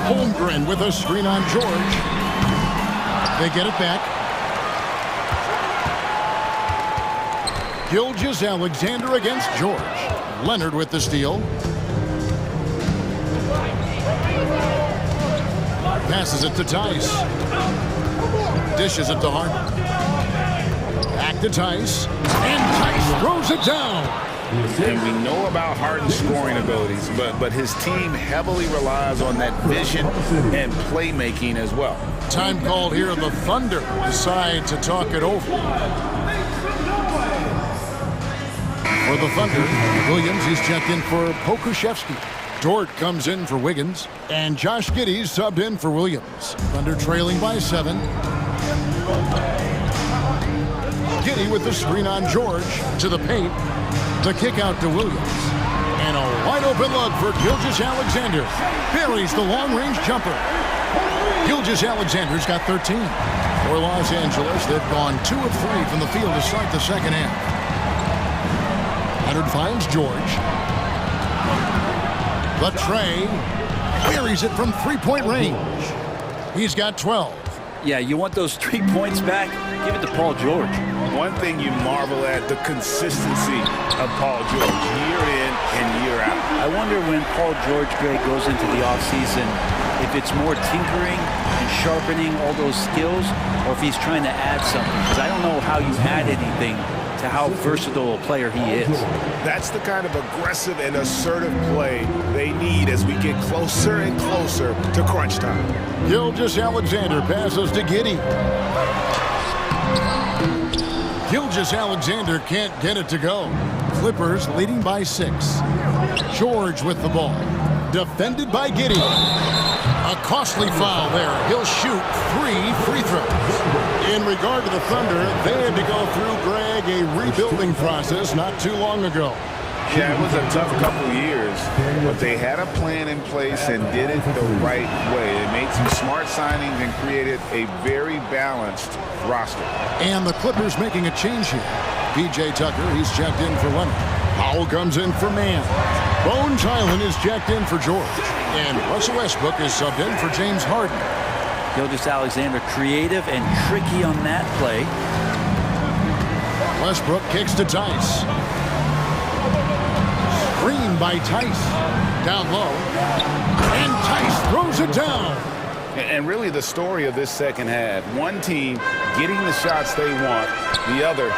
Speaker 5: Holmgren with a screen on George. They get it back. Gilgeous-Alexander against George. Leonard with the steal. Passes it to Tice. Dishes it to Harden. Back to Tice. And Tice throws it down.
Speaker 7: And we know about Harden's scoring abilities, but his team heavily relies on that vision and playmaking as well.
Speaker 5: Time called here. The Thunder decide to talk it over. For the Thunder, Williams, he's checked in for Pokushevsky. Dort comes in for Wiggins. And Josh Giddey's subbed in for Williams. Thunder trailing by 7. Giddey with the screen on George. To the paint. The kick out to Williams. And a wide open look for Gilgeous-Alexander. Buries the long-range jumper. Gilgeous-Alexander's got 13. For Los Angeles, they've gone 2 of 3 from the field to start the second half. Leonard finds George. The tray. Buries it from three-point range. He's got 12.
Speaker 6: Yeah, you want those 3 points back? Give it to Paul George.
Speaker 7: One thing you marvel at, the consistency of Paul George, year in and year out.
Speaker 6: I wonder when Paul George, Greg, goes into the offseason, if it's more tinkering and sharpening all those skills, or if he's trying to add something. Because I don't know how you add anything to how versatile a player he is.
Speaker 9: That's the kind of aggressive and assertive play they need as we get closer and closer to crunch time.
Speaker 5: Gilgeous-Alexander passes to Giddey. Gilgeous-Alexander can't get it to go. Clippers leading by 6. George with the ball. Defended by Giddey. A costly foul there. He'll shoot 3 free throws. In regard to the Thunder, they had to go through, Greg, a rebuilding process not too long ago.
Speaker 7: Yeah, it was a tough couple years, but they had a plan in place and did it the right way. They made some smart signings and created a very balanced roster.
Speaker 5: And the Clippers making a change here. P.J. Tucker, he's checked in for Leonard. Powell comes in for Mann. Bones Highland is checked in for George. And Russell Westbrook is subbed in for James Harden.
Speaker 6: Gilgeous-Alexander creative and tricky on that play.
Speaker 5: Westbrook kicks to Tice. Screen by Tice. Down low. And Tice throws it down.
Speaker 7: And really the story of this second half, one team getting the shots they want, the other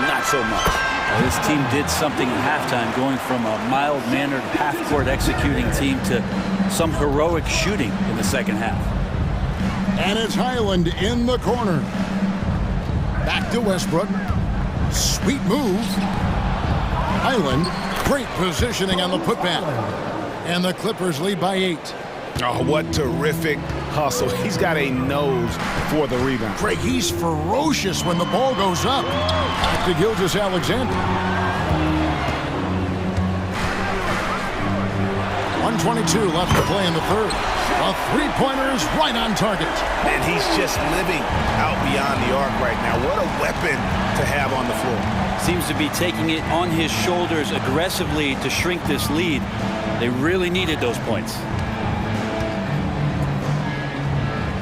Speaker 7: not so much.
Speaker 6: Well, this team did something at halftime, going from a mild-mannered half-court executing team to some heroic shooting in the second half.
Speaker 5: And it's Highland in the corner. Back to Westbrook. Sweet move. Highland, great positioning on the putback. And the Clippers lead by 8.
Speaker 9: Oh, what terrific hustle. He's got a nose for the rebound.
Speaker 5: Craig, he's ferocious when the ball goes up. Back to Gilgeous-Alexander. 1:22 left to play in the third. A three-pointer is right on target.
Speaker 9: And he's just living out beyond the arc right now. What a weapon to have on the floor.
Speaker 6: Seems to be taking it on his shoulders aggressively to shrink this lead. They really needed those points.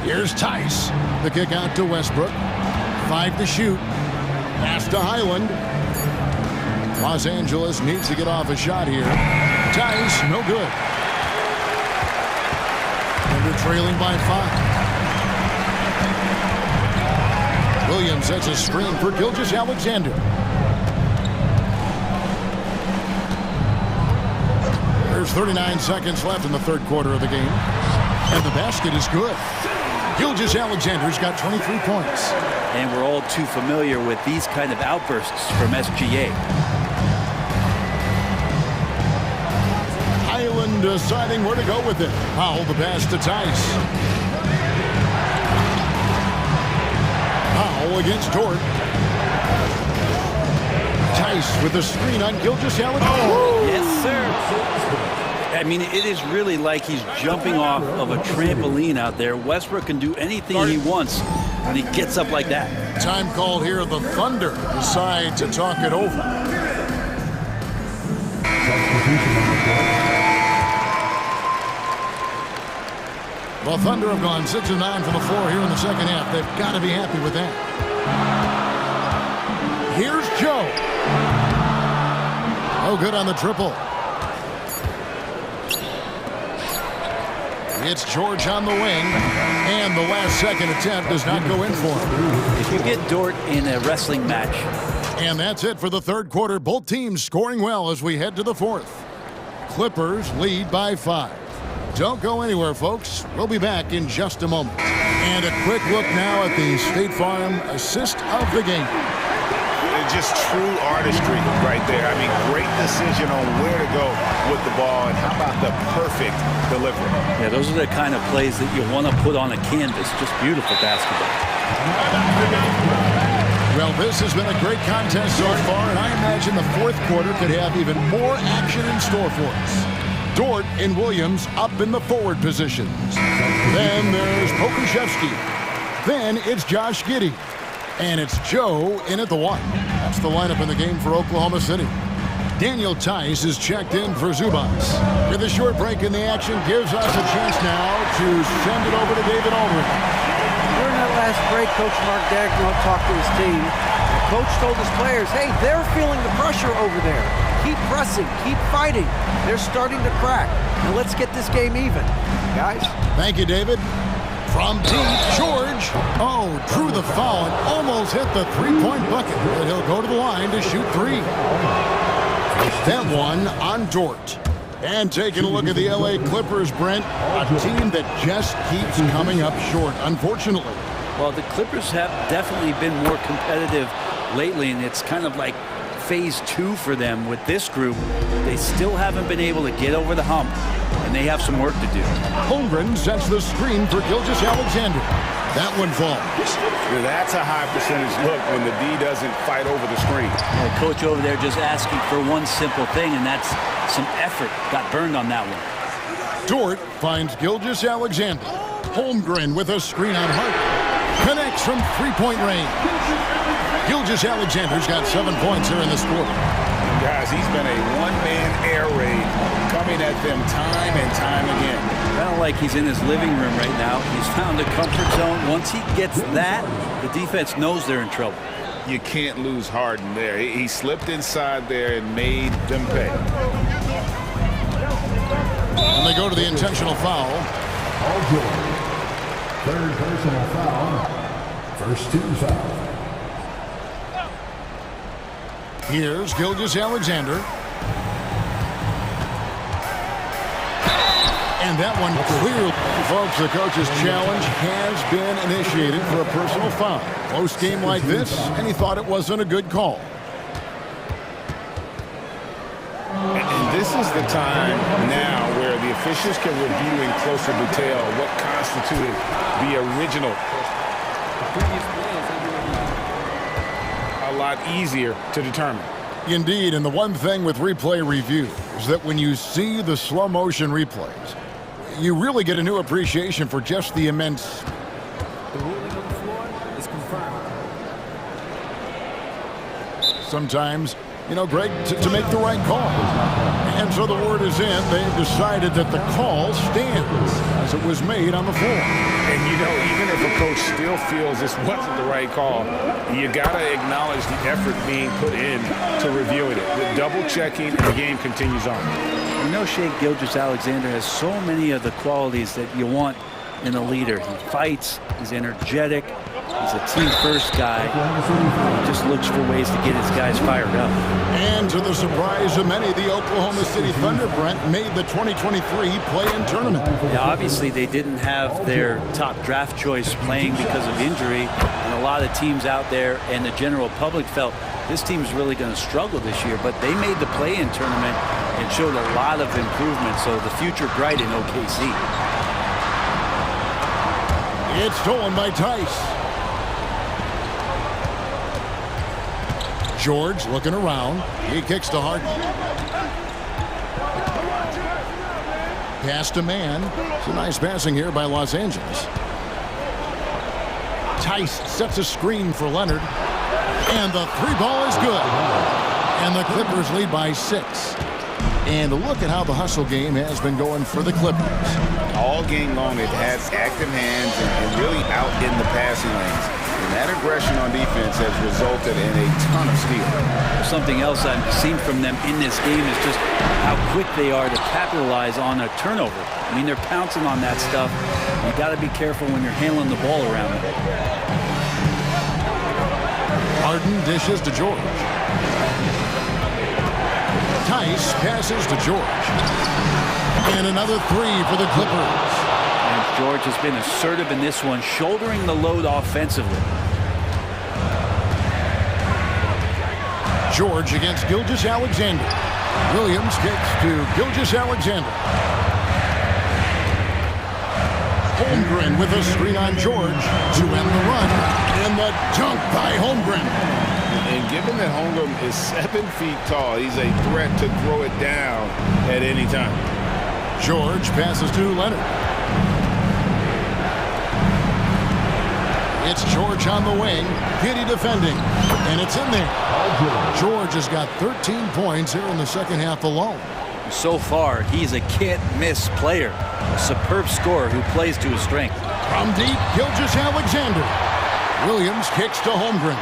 Speaker 5: Here's Tice. The kick out to Westbrook. 5 to shoot. Pass to Highland. Los Angeles needs to get off a shot here. Tice, no good. Thunder trailing by 5. Williams sets a screen for Gilgeous-Alexander. There's 39 seconds left in the third quarter of the game. And the basket is good. Gilgeous-Alexander's got 23 points.
Speaker 6: And we're all too familiar with these kind of outbursts from SGA.
Speaker 5: Highland deciding where to go with it. Powell the pass to Tice. Powell against Dort. Tice with the screen on Gilgeous-Alexander.
Speaker 6: Oh, yes, sir. I mean, it is really like he's jumping off of a trampoline out there. Westbrook can do anything he wants when he gets up like that.
Speaker 5: Time called here. The Thunder decide to talk it over. The Thunder have gone 6 of 9 from the floor here in the second half. They've got to be happy with that. Here's Joe. Oh, good on the triple. It's George on the wing, and the last second attempt does not go in for him.
Speaker 6: If you get Dort in a wrestling match.
Speaker 5: And that's it for the third quarter. Both teams scoring well as we head to the fourth. Clippers lead by 5. Don't go anywhere, folks. We'll be back in just a moment. And a quick look now at the State Farm assist of the game.
Speaker 9: Just true artistry right there. I mean, great decision on where to go with the ball, and how about the perfect delivery?
Speaker 6: Yeah, those are the kind of plays that you want to put on a canvas. Just beautiful basketball.
Speaker 5: Well, this has been a great contest so far, and I imagine the fourth quarter could have even more action in store for us. Dort and Williams up in the forward positions. Then there's Pokushevsky. Then it's Josh Giddey. And it's Joe in at the 1. That's the lineup in the game for Oklahoma City. Daniel Tice is checked in for Zubas. With a short break in the action, gives us a chance now to send it over to David Aldridge.
Speaker 10: During that last break, Coach Mark Dagnall talked to his team. The coach told his players, hey, they're feeling the pressure over there. Keep pressing, keep fighting. They're starting to crack. Now let's get this game even, guys.
Speaker 5: Thank you, David. From deep, George. Oh, drew the foul and almost hit the three-point bucket. But he'll go to the line to shoot 3. That one on Dort. And taking a look at the LA Clippers, Brent, a team that just keeps coming up short, unfortunately.
Speaker 6: Well, the Clippers have definitely been more competitive lately, and it's kind of like phase 2 for them with this group. They still haven't been able to get over the hump, and they have some work to do.
Speaker 5: Holmgren sets the screen for Gilgeous-Alexander. That one falls.
Speaker 9: That's a high percentage look when the D doesn't fight over the screen.
Speaker 6: The coach over there just asking for one simple thing, and that's some effort. Got burned on that one.
Speaker 5: Dort finds Gilgeous-Alexander. Holmgren with a screen on Hart. Connects from three-point range. Gilgeous-Alexander's got 7 points here in this quarter.
Speaker 9: Guys, he's been a one-man air raid coming at them time and time again.
Speaker 6: Kind of like he's in his living room right now. He's found a comfort zone. Once he gets that, the defense knows they're in trouble.
Speaker 9: You can't lose Harden there. He slipped inside there and made them pay.
Speaker 5: And they go to the intentional foul.
Speaker 4: Third personal foul. First 2 fouls.
Speaker 5: Here's Gilgeous-Alexander. And that one clearly, folks, the coach's challenge has been initiated for a personal foul. Close game like this, and he thought it wasn't a good call.
Speaker 9: And this is the time now where the officials can review in closer detail what constituted the original. A lot easier to determine.
Speaker 5: Indeed, and the one thing with replay review is that when you see the slow motion replays, you really get a new appreciation for just the immense.
Speaker 10: The ruling on the floor is confirmed.
Speaker 5: Sometimes, you know, Greg, to make the right call. And so the word is in. They've decided that the call stands as it was made on the floor.
Speaker 9: And, you know, even if a coach still feels this wasn't the right call, you got to acknowledge the effort being put in to reviewing it. The double-checking, and the game continues on.
Speaker 6: You know, Shai Gilgeous-Alexander has so many of the qualities that you want in a leader. He fights, he's energetic, he's a team-first guy. He just looks for ways to get his guys fired up.
Speaker 5: And to the surprise of many, the Oklahoma City Thunder, Brent, made the 2023 play-in tournament.
Speaker 6: Yeah, obviously they didn't have their top draft choice playing because of injury, and a lot of teams out there and the general public felt this team's really going to struggle this year, but they made the play-in tournament and showed a lot of improvement, so the future bright in OKC.
Speaker 5: It's stolen by Tice. George looking around. He kicks to Harden. Pass to man. It's a nice passing here by Los Angeles. Tice sets a screen for Leonard. And the 3-ball is good. And the Clippers lead by 6. And look at how the hustle game has been going for the Clippers.
Speaker 9: All game long, they've had active hands and really out in the passing lanes.
Speaker 7: And that aggression on defense has resulted in a ton of steals.
Speaker 6: Something else I've seen from them in this game is just how quick they are to capitalize on a turnover. I mean, they're pouncing on that stuff. You got to be careful when you're handling the ball around them.
Speaker 5: Harden dishes to George. Tice passes to George. And another three for the Clippers.
Speaker 6: And George has been assertive in this one, shouldering the load offensively.
Speaker 5: George against Gilgeous-Alexander. Williams kicks to Gilgeous-Alexander. Holmgren with a screen on George to end the run. And the dunk by Holmgren.
Speaker 7: And given that Holmgren is 7 feet tall, he's a threat to throw it down at any time.
Speaker 5: George passes to Leonard. It's George on the wing. Giddey defending. And it's in there. George has got 13 points here in the second half alone.
Speaker 6: So far, he's a can't-miss player. A superb scorer who plays to his strength.
Speaker 5: From deep, Gilgeous-Alexander. Williams kicks to Holmgren.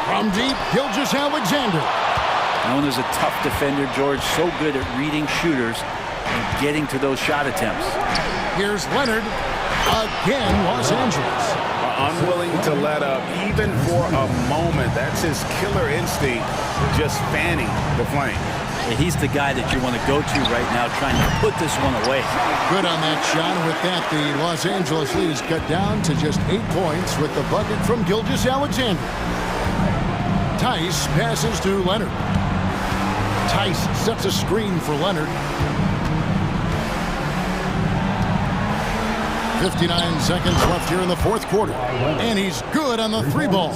Speaker 5: From deep, Gilgeous-Alexander.
Speaker 6: Known as a tough defender, George so good at reading shooters and getting to those shot attempts.
Speaker 5: Here's Leonard. Again, Los Angeles.
Speaker 7: Unwilling to let up even for a moment. That's his killer instinct, just fanning the flame.
Speaker 6: He's the guy that you want to go to right now, trying to put this one away.
Speaker 5: Good on that shot. With that, the Los Angeles lead is cut down to just 8 points with the bucket from Gilgeous-Alexander. Tice passes to Leonard. Tice sets a screen for Leonard. 59 seconds left here in the fourth quarter. And he's good on the three ball.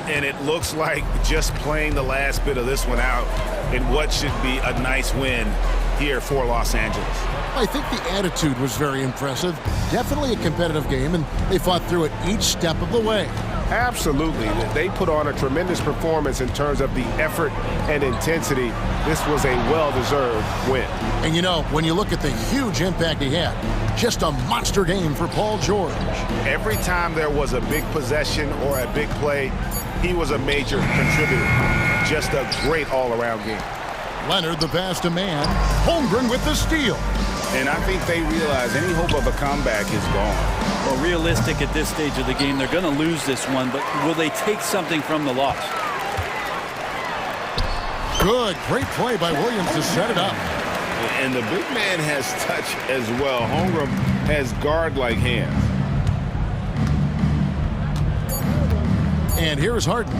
Speaker 9: And it looks like just playing the last bit of this one out in what should be a nice win here for Los Angeles.
Speaker 5: I think the attitude was very impressive. Definitely a competitive game, and they fought through it each step of the way.
Speaker 9: Absolutely. They put on a tremendous performance in terms of the effort and intensity. This was a well-deserved win.
Speaker 5: And you know, when you look at the huge impact he had, just a monster game for Paul George.
Speaker 9: Every time there was a big possession or a big play, he was a major contributor. Just a great all-around game.
Speaker 5: Leonard the pass to man. Holmgren with the steal.
Speaker 7: And I think they realize any hope of a comeback is gone.
Speaker 6: Well, realistic at this stage of the game, they're going to lose this one, but will they take something from the loss?
Speaker 5: Good, great play by Williams to set it up.
Speaker 7: And the big man has touch as well. Holmgren has guard-like hands.
Speaker 5: And here's Harden.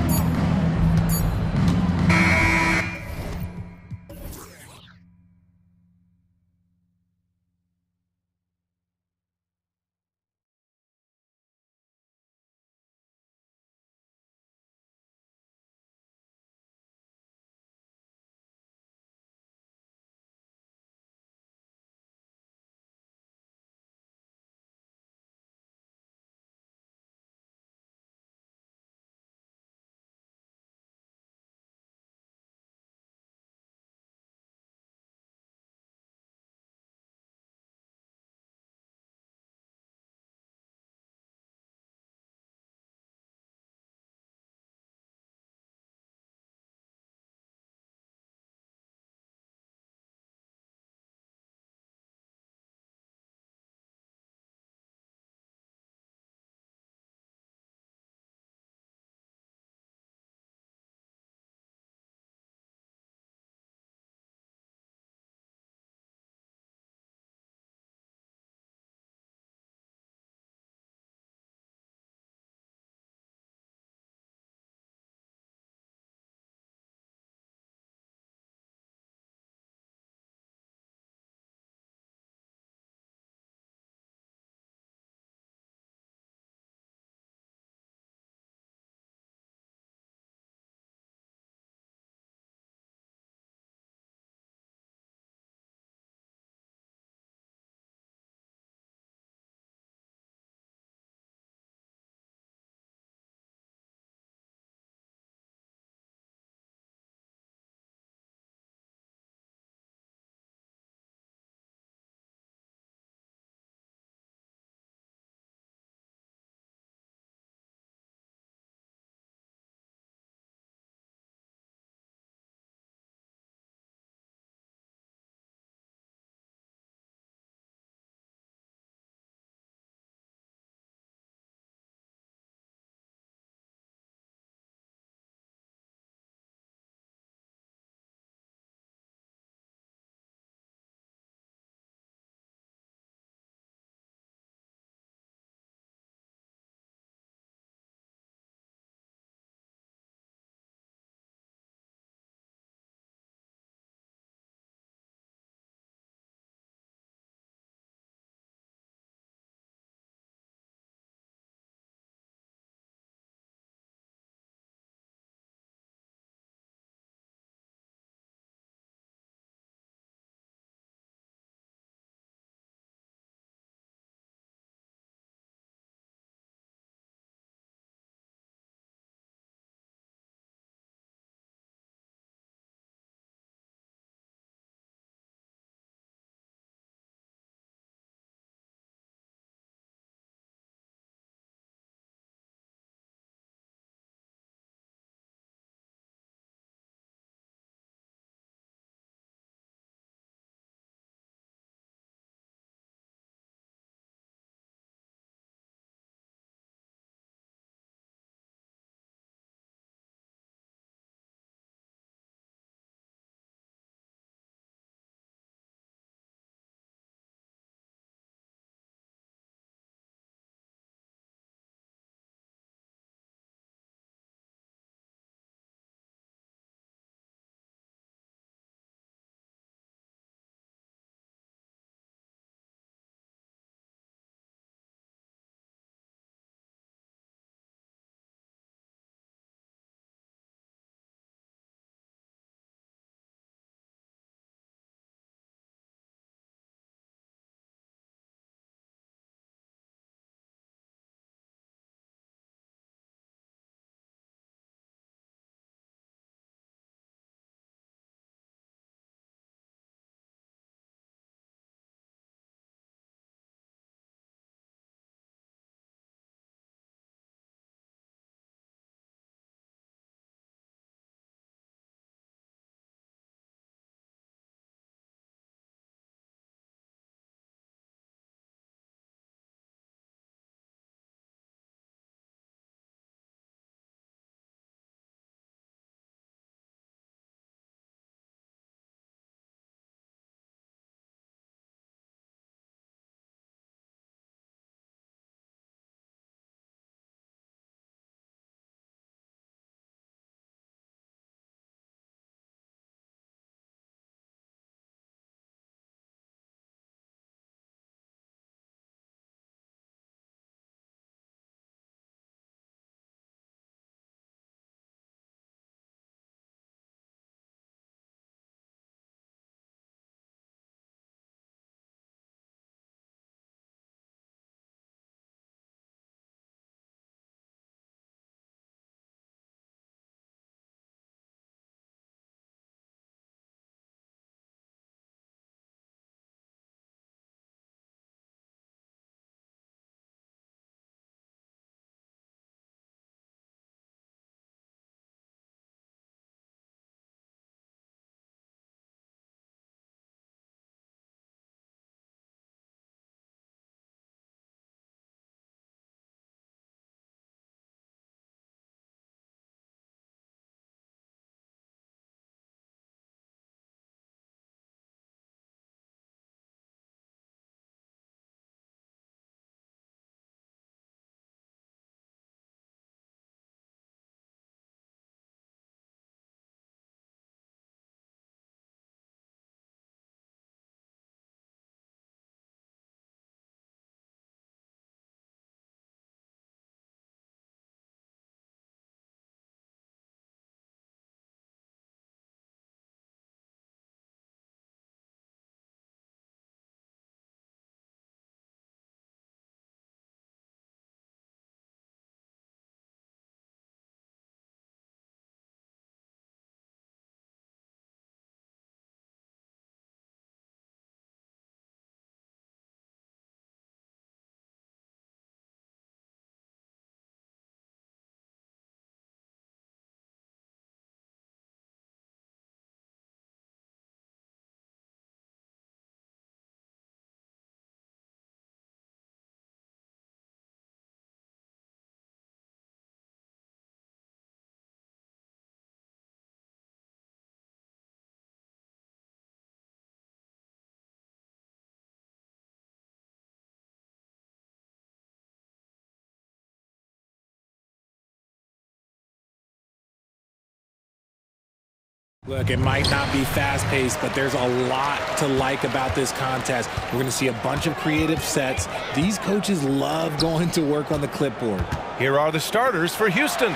Speaker 11: Look, it might not be fast-paced, but there's a lot to like about this contest. We're going to see a bunch of creative sets. These coaches love going to work on the clipboard.
Speaker 1: Here are the starters for Houston.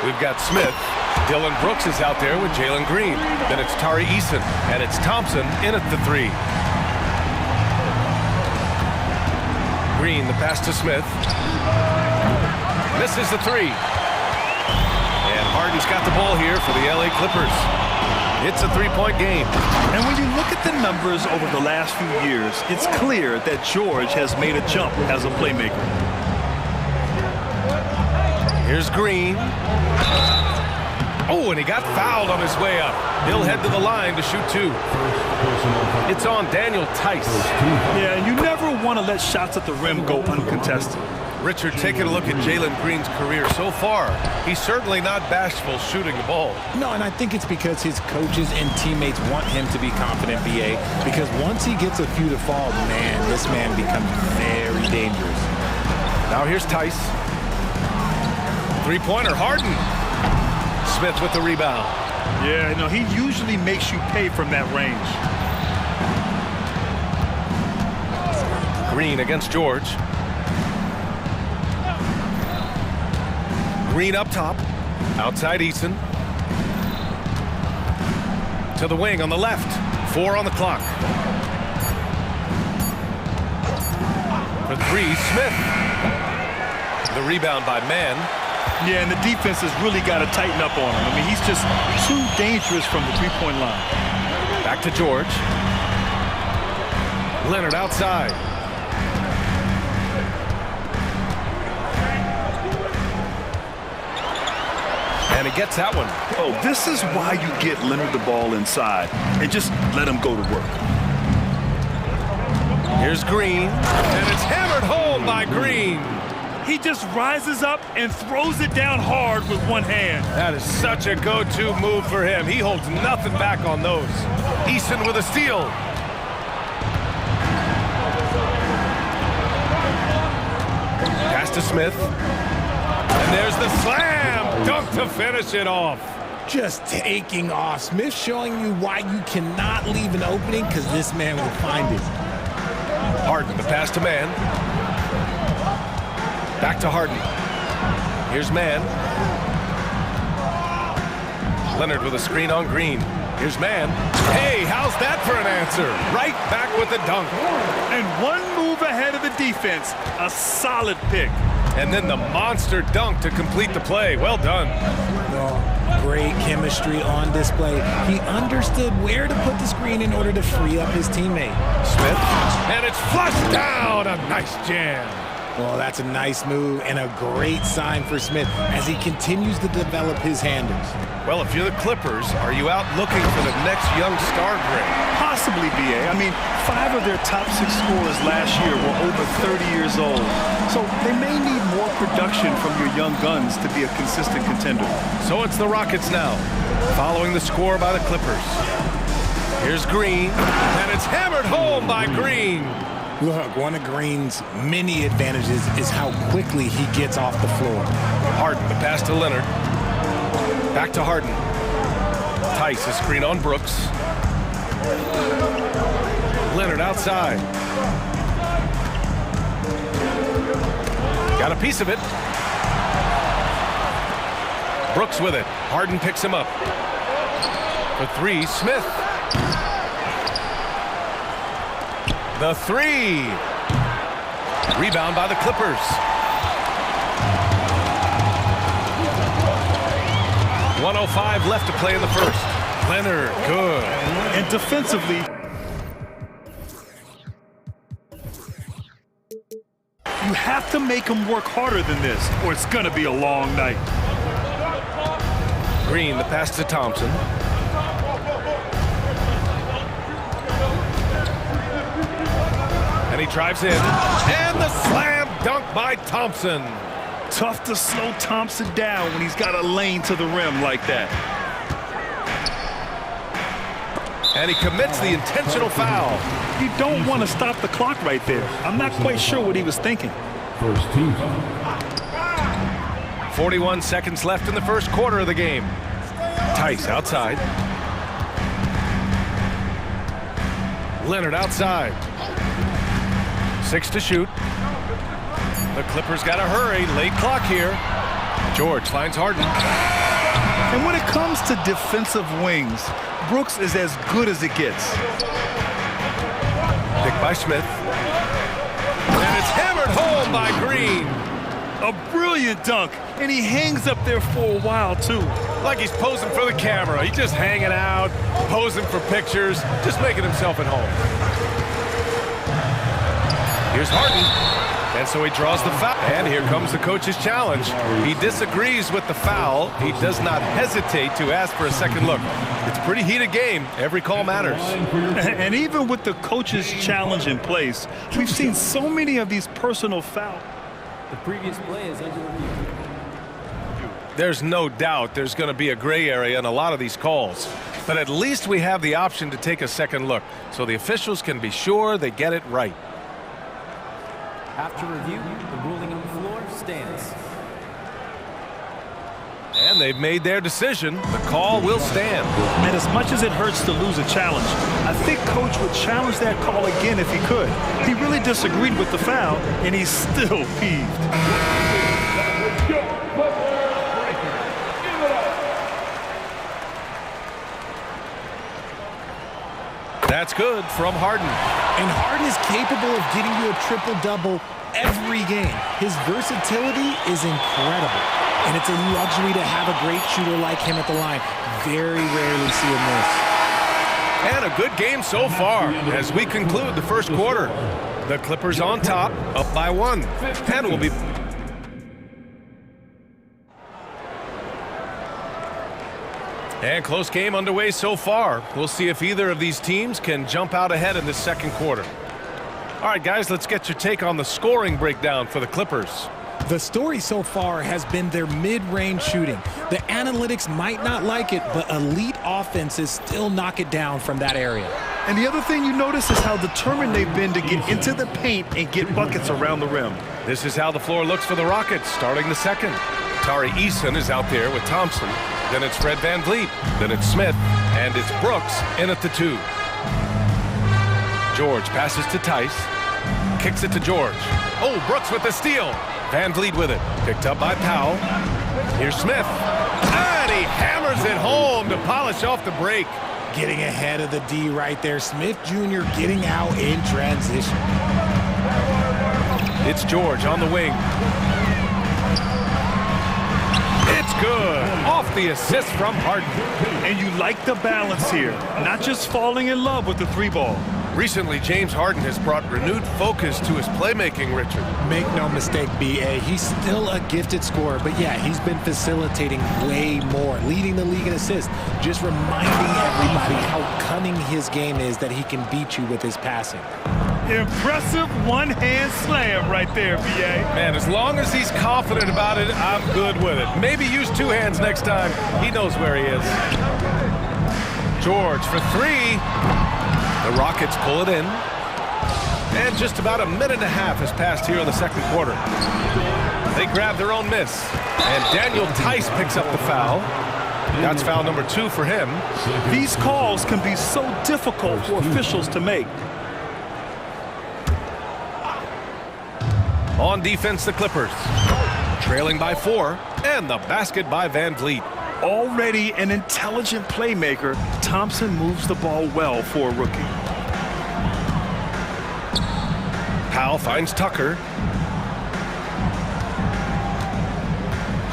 Speaker 1: We've got Smith. Dylan Brooks is out there with Jalen Green. Then it's Tari Eason, and it's Thompson in at the 3. Green, the pass to Smith. Misses the 3. And Harden's got the ball here for the LA Clippers. It's a 3-point game.
Speaker 2: And when you look at the numbers over the last few years, it's clear that George has made a jump as a playmaker.
Speaker 1: Here's Green. Oh, and he got fouled on his way up. He'll head to the line to shoot 2. It's on Daniel Tice.
Speaker 2: Yeah, and you never want to let shots at the rim go uncontested.
Speaker 1: Richard, taking a look at Jalen Green's career so far, he's certainly not bashful shooting the ball.
Speaker 11: No, and I think it's because his coaches and teammates want him to be confident, BA, because once he gets a few to fall, man, this man becomes very dangerous.
Speaker 1: Now here's Tice. Three-pointer, Harden. Smith with the rebound.
Speaker 2: Yeah, no, he usually makes you pay from that range.
Speaker 1: Green against George. Green up top. Outside Eason. To the wing on the left. 4 on the clock. For 3, Smith. The rebound by Mann.
Speaker 2: Yeah, and the defense has really got to tighten up on him. I mean, he's just too dangerous from the three-point line.
Speaker 1: Back to George. Leonard outside. And he gets that one.
Speaker 2: Oh, this is why you get Leonard the ball inside and just let him go to work.
Speaker 1: Here's Green, and it's hammered home by Green.
Speaker 2: He just rises up and throws it down hard with one hand.
Speaker 1: That is such a go-to move for him. He holds nothing back on those. Eason with a steal. Pass to Smith. And there's the slam dunk to finish it off.
Speaker 11: Just taking off. Smith showing you why you cannot leave an opening, because this man will find it.
Speaker 1: Harden, the pass to Mann. Back to Harden. Here's Mann. Leonard with a screen on Green. Here's Mann. Hey, how's that for an answer? Right back with the dunk.
Speaker 2: And one move ahead of the defense. A solid pick.
Speaker 1: And then the monster dunk to complete the play. Well done.
Speaker 11: Oh, great chemistry on display. He understood where to put the screen in order to free up his teammate.
Speaker 1: Smith. And it's flushed down. A nice jam.
Speaker 11: Well, that's a nice move and a great sign for Smith as he continues to develop his handles.
Speaker 1: Well, if you're the Clippers, are you out looking for the next young star grade?
Speaker 2: Possibly, BA. I mean, 5 of their top 6 scorers last year were over 30 years old. So they may need more production from your young guns to be a consistent contender.
Speaker 1: So it's the Rockets now, following the score by the Clippers. Here's Green, and it's hammered home by Green.
Speaker 11: Look, one of Green's many advantages is how quickly he gets off the floor.
Speaker 1: Harden, the pass to Leonard. Back to Harden. Tice, a screen on Brooks. Leonard outside. Got a piece of it. Brooks with it. Harden picks him up. For 3, Smith. The 3. Rebound by the Clippers. 1:05 left to play in the first. Leonard, good.
Speaker 2: And defensively, you have to make him work harder than this, or it's going to be a long night.
Speaker 1: Green, the pass to Thompson. And he drives in. And the slam dunk by Thompson.
Speaker 2: Tough to slow Thompson down when he's got a lane to the rim like that.
Speaker 1: And he commits the intentional foul.
Speaker 2: You don't want to stop the clock right there. I'm not quite sure what he was thinking.
Speaker 4: First team.
Speaker 1: 41 seconds left in the first quarter of the game. Tice outside. Leonard outside. 6 to shoot. The Clippers got to hurry. Late clock here. George finds Harden.
Speaker 2: And when it comes to defensive wings, Brooks is as good as it gets.
Speaker 1: Picked by Smith. And it's hammered home by Green.
Speaker 2: A brilliant dunk, and he hangs up there for a while, too.
Speaker 1: Like he's posing for the camera. He's just hanging out, posing for pictures, just making himself at home. Here's Harden. And so he draws the foul. And here comes the coach's challenge. He disagrees with the foul. He does not hesitate to ask for a second look. It's a pretty heated game. Every call matters.
Speaker 2: And even with the coach's challenge in place, we've seen so many of these personal fouls.
Speaker 8: The previous play is under review.
Speaker 1: There's no doubt there's going to be a gray area in a lot of these calls. But at least we have the option to take a second look, so the officials can be sure they get it right.
Speaker 8: After review, the ruling on the floor stands.
Speaker 1: And they've made their decision. The call will stand.
Speaker 2: And as much as it hurts to lose a challenge, I think Coach would challenge that call again if he could. He really disagreed with the foul, and he's still peeved.
Speaker 1: That's good from Harden.
Speaker 11: And Harden is capable of getting you a triple-double every game. His versatility is incredible. And it's a luxury to have a great shooter like him at the line. Very rarely see him miss.
Speaker 1: And a good game so far as we conclude the first quarter. The Clippers on top, up by 1. And will be... And close game underway so far. We'll see if either of these teams can jump out ahead in this second quarter. All right, guys, let's get your take on the scoring breakdown for the Clippers.
Speaker 11: The story so far has been their mid-range shooting. The analytics might not like it, but elite offenses still knock it down from that area.
Speaker 2: And the other thing you notice is how determined they've been to get into the paint and get buckets around the rim.
Speaker 1: This is how the floor looks for the Rockets starting the second. Tari Eason is out there with Thompson. Then it's Fred VanVleet. Then it's Smith. And it's Brooks in at the 2. George passes to Tice. Kicks it to George. Oh, Brooks with the steal. VanVleet with it. Picked up by Powell. Here's Smith. And he hammers it home to polish off the break.
Speaker 11: Getting ahead of the D right there. Smith Jr. getting out in transition.
Speaker 1: It's George on the wing. It's good. Off the assist from Harden.
Speaker 2: And you like the balance here. Not just falling in love with the 3-ball.
Speaker 1: Recently, James Harden has brought renewed focus to his playmaking, Richard.
Speaker 11: Make no mistake, B.A., he's still a gifted scorer, but yeah, he's been facilitating way more, leading the league in assists, just reminding everybody how cunning his game is that he can beat you with his passing.
Speaker 2: Impressive one-hand slam right there, B.A.
Speaker 1: Man, as long as he's confident about it, I'm good with it. Maybe use 2 hands next time. He knows where he is. George for 3. The Rockets pull it in. And just about a minute and a half has passed here in the second quarter. They grab their own miss. And Daniel Tice picks up the foul. That's foul number 2 for him.
Speaker 2: These calls can be so difficult for officials to make.
Speaker 1: On defense, the Clippers. Trailing by 4. And the basket by VanVleet.
Speaker 2: Already an intelligent playmaker, Thompson moves the ball well for a rookie.
Speaker 1: Powell finds Tucker.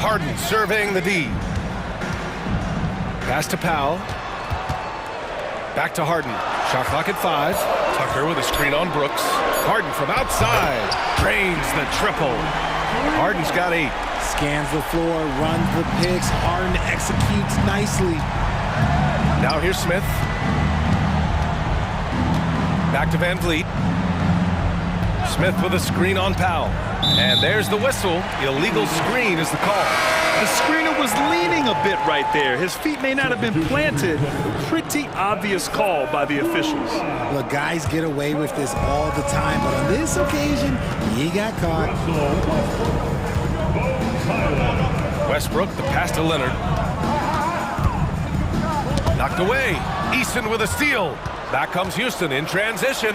Speaker 1: Harden surveying the D. Pass to Powell. Back to Harden. Shot clock at 5. Tucker with a screen on Brooks. Harden from outside. Drains the triple. Harden's got 8.
Speaker 11: Scans the floor, runs the picks. Harden executes nicely.
Speaker 1: Now here's Smith. Back to VanVleet. Smith with a screen on Powell. And there's the whistle. Illegal screen is the call.
Speaker 2: The screener was leaning a bit right there. His feet may not have been planted. Pretty obvious call by the officials.
Speaker 11: Look, guys get away with this all the time, but on this occasion, he got caught.
Speaker 1: Westbrook, the pass to Leonard. Knocked away. Eason with a steal. Back comes Houston in transition.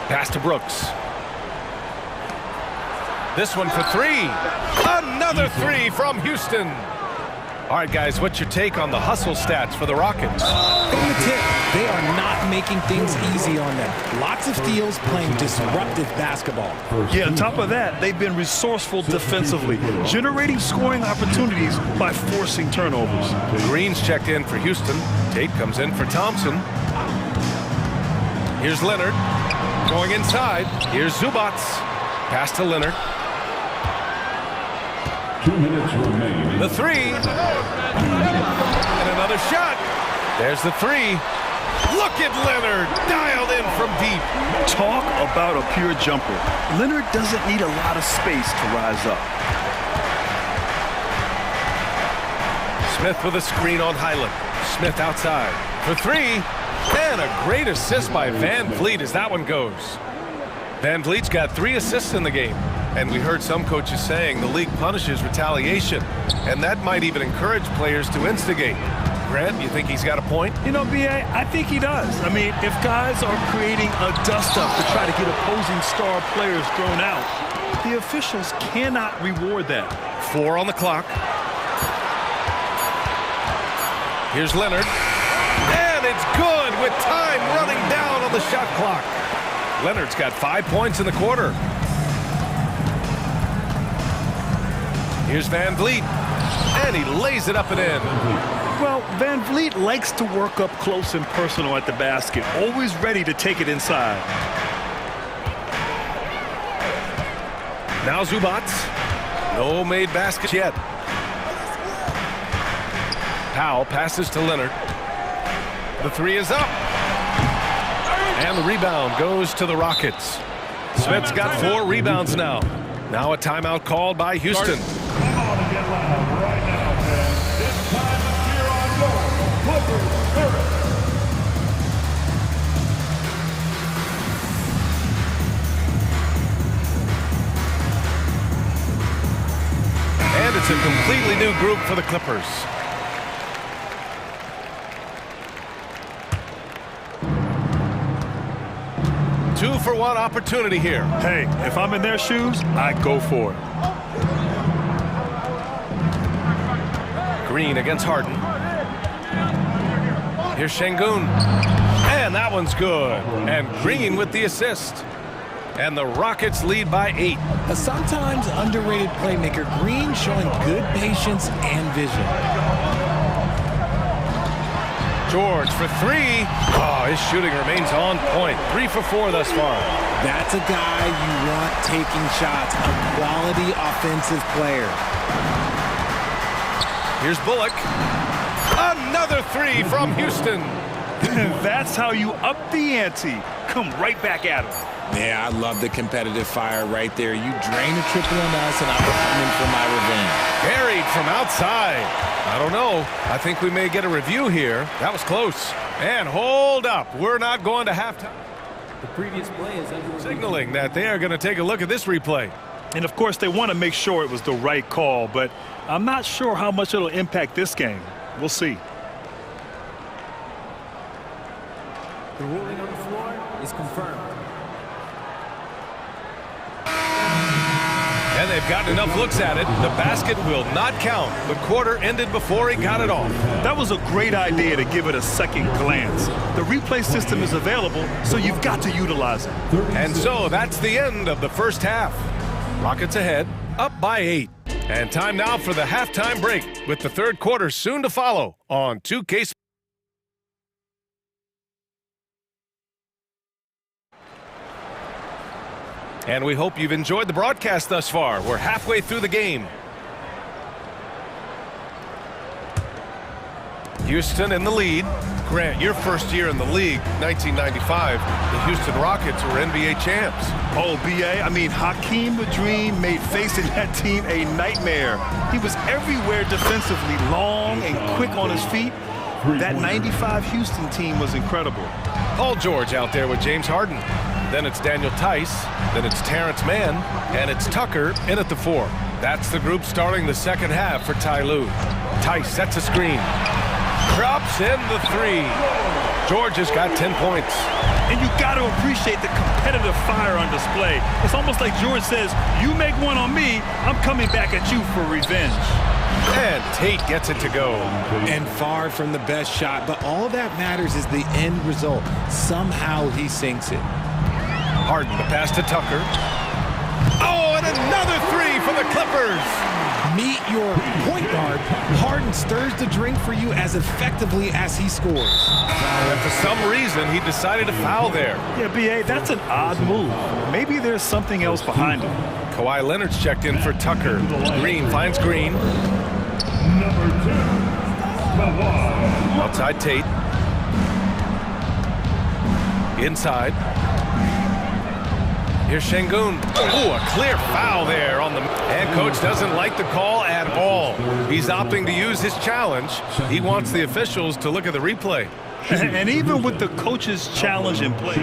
Speaker 1: Pass to Brooks. This one for three. Another three from Houston. All right, guys, what's your take on the hustle stats for the Rockets?
Speaker 11: From the tip, they are not making things easy on them. Lots of steals, playing disruptive basketball.
Speaker 2: Yeah, on top of that, they've been resourceful defensively, generating scoring opportunities by forcing turnovers.
Speaker 1: Green's checked in for Houston. Tate comes in for Thompson. Here's Leonard. Going inside. Here's Zubats. Pass to Leonard.
Speaker 4: 2 minutes remaining.
Speaker 1: The three. And another shot. There's the three. Look at Leonard, dialed in from deep.
Speaker 2: Talk about a pure jumper. Leonard doesn't need a lot of space to rise up.
Speaker 1: Smith with a screen on Highland. Smith outside for three. And a great assist by Van Vliet as that one goes. Van Vliet's got 3 assists in the game. And we heard some coaches saying the league punishes retaliation. And that might even encourage players to instigate. Grant, you think he's got a point?
Speaker 2: You know, B.A., I think he does. I mean, if guys are creating a dust-up to try to get opposing star players thrown out, the officials cannot reward that.
Speaker 1: 4 on the clock. Here's Leonard. And it's good with time running down on the shot clock. Leonard's got 5 points in the quarter. Here's Van Vliet. And he lays it up and in.
Speaker 2: Well, Van Vliet likes to work up close and personal at the basket, always ready to take it inside.
Speaker 1: Now Zubats. No made baskets yet. Powell passes to Leonard. The three is up. And the rebound goes to the Rockets. Smith's got 4 rebounds now. Now a timeout called by Houston. And it's a completely new group for the Clippers. Two-for-one opportunity here.
Speaker 2: Hey, if I'm in their shoes, I go for it.
Speaker 1: Green against Harden. Here's Şengün. And that one's good. And Green with the assist. And the Rockets lead by 8.
Speaker 11: A sometimes underrated playmaker, Green showing good patience and vision.
Speaker 1: George for 3. Oh, his shooting remains on point. 3 for 4 thus far.
Speaker 11: That's a guy you want taking shots, a quality offensive player.
Speaker 1: Here's Bullock. Another 3 from Houston.
Speaker 2: That's how you up the ante. Come right back at him.
Speaker 8: Yeah, I love the competitive fire right there. You drain a triple on us, and I'm coming for my revenge.
Speaker 1: Buried from outside. I don't know. I think we may get a review here. That was close. And hold up. We're not going to halftime.
Speaker 12: The previous play is under
Speaker 1: signaling that they are going to take a look at this replay.
Speaker 2: And, of course, they want to make sure it was the right call, but I'm not sure how much it'll impact this game. We'll see.
Speaker 12: The ruling on the floor is confirmed.
Speaker 1: And they've gotten enough looks at it. The basket will not count. The quarter ended before he got it off.
Speaker 2: That was a great idea to give it a second glance. The replay system is available, so you've got to utilize it.
Speaker 1: And so that's the end of the first half. Rockets ahead, up by 8. And time now for the halftime break, with the third quarter soon to follow on 2K. And we hope you've enjoyed the broadcast thus far. We're halfway through the game. Houston in the lead. Grant, your first year in the league, 1995, the Houston Rockets were NBA champs.
Speaker 2: Oh, B.A., I mean, Hakeem the Dream made facing that team a nightmare. He was everywhere defensively, long and quick on his feet. That 95 Houston team was incredible.
Speaker 1: Paul George out there with James Harden. Then it's Daniel Tice. Then it's Terrence Mann. And it's Tucker in at the 4. That's the group starting the second half for Ty Lue. Tice sets a screen. Drops in the 3. George has got 10 points.
Speaker 2: And you got to appreciate the competitive fire on display. It's almost like George says, you make one on me, I'm coming back at you for revenge.
Speaker 1: And Tate gets it to go.
Speaker 11: And far from the best shot, but all that matters is the end result. Somehow he sinks it.
Speaker 1: Harden, the pass to Tucker. Oh, and another three for the Clippers.
Speaker 11: Meet your point guard. Harden stirs the drink for you as effectively as he scores.
Speaker 1: And for some reason, he decided to foul there.
Speaker 2: Yeah, B.A., that's an odd move. Maybe there's something else behind him.
Speaker 1: Kawhi Leonard's checked in for Tucker. Green finds Green. Outside Tate. Inside. Here's Şengün. Ooh, a clear foul there on the... And coach doesn't like the call at all. He's opting to use his challenge. He wants the officials to look at the replay.
Speaker 2: And even with the coach's challenge in play,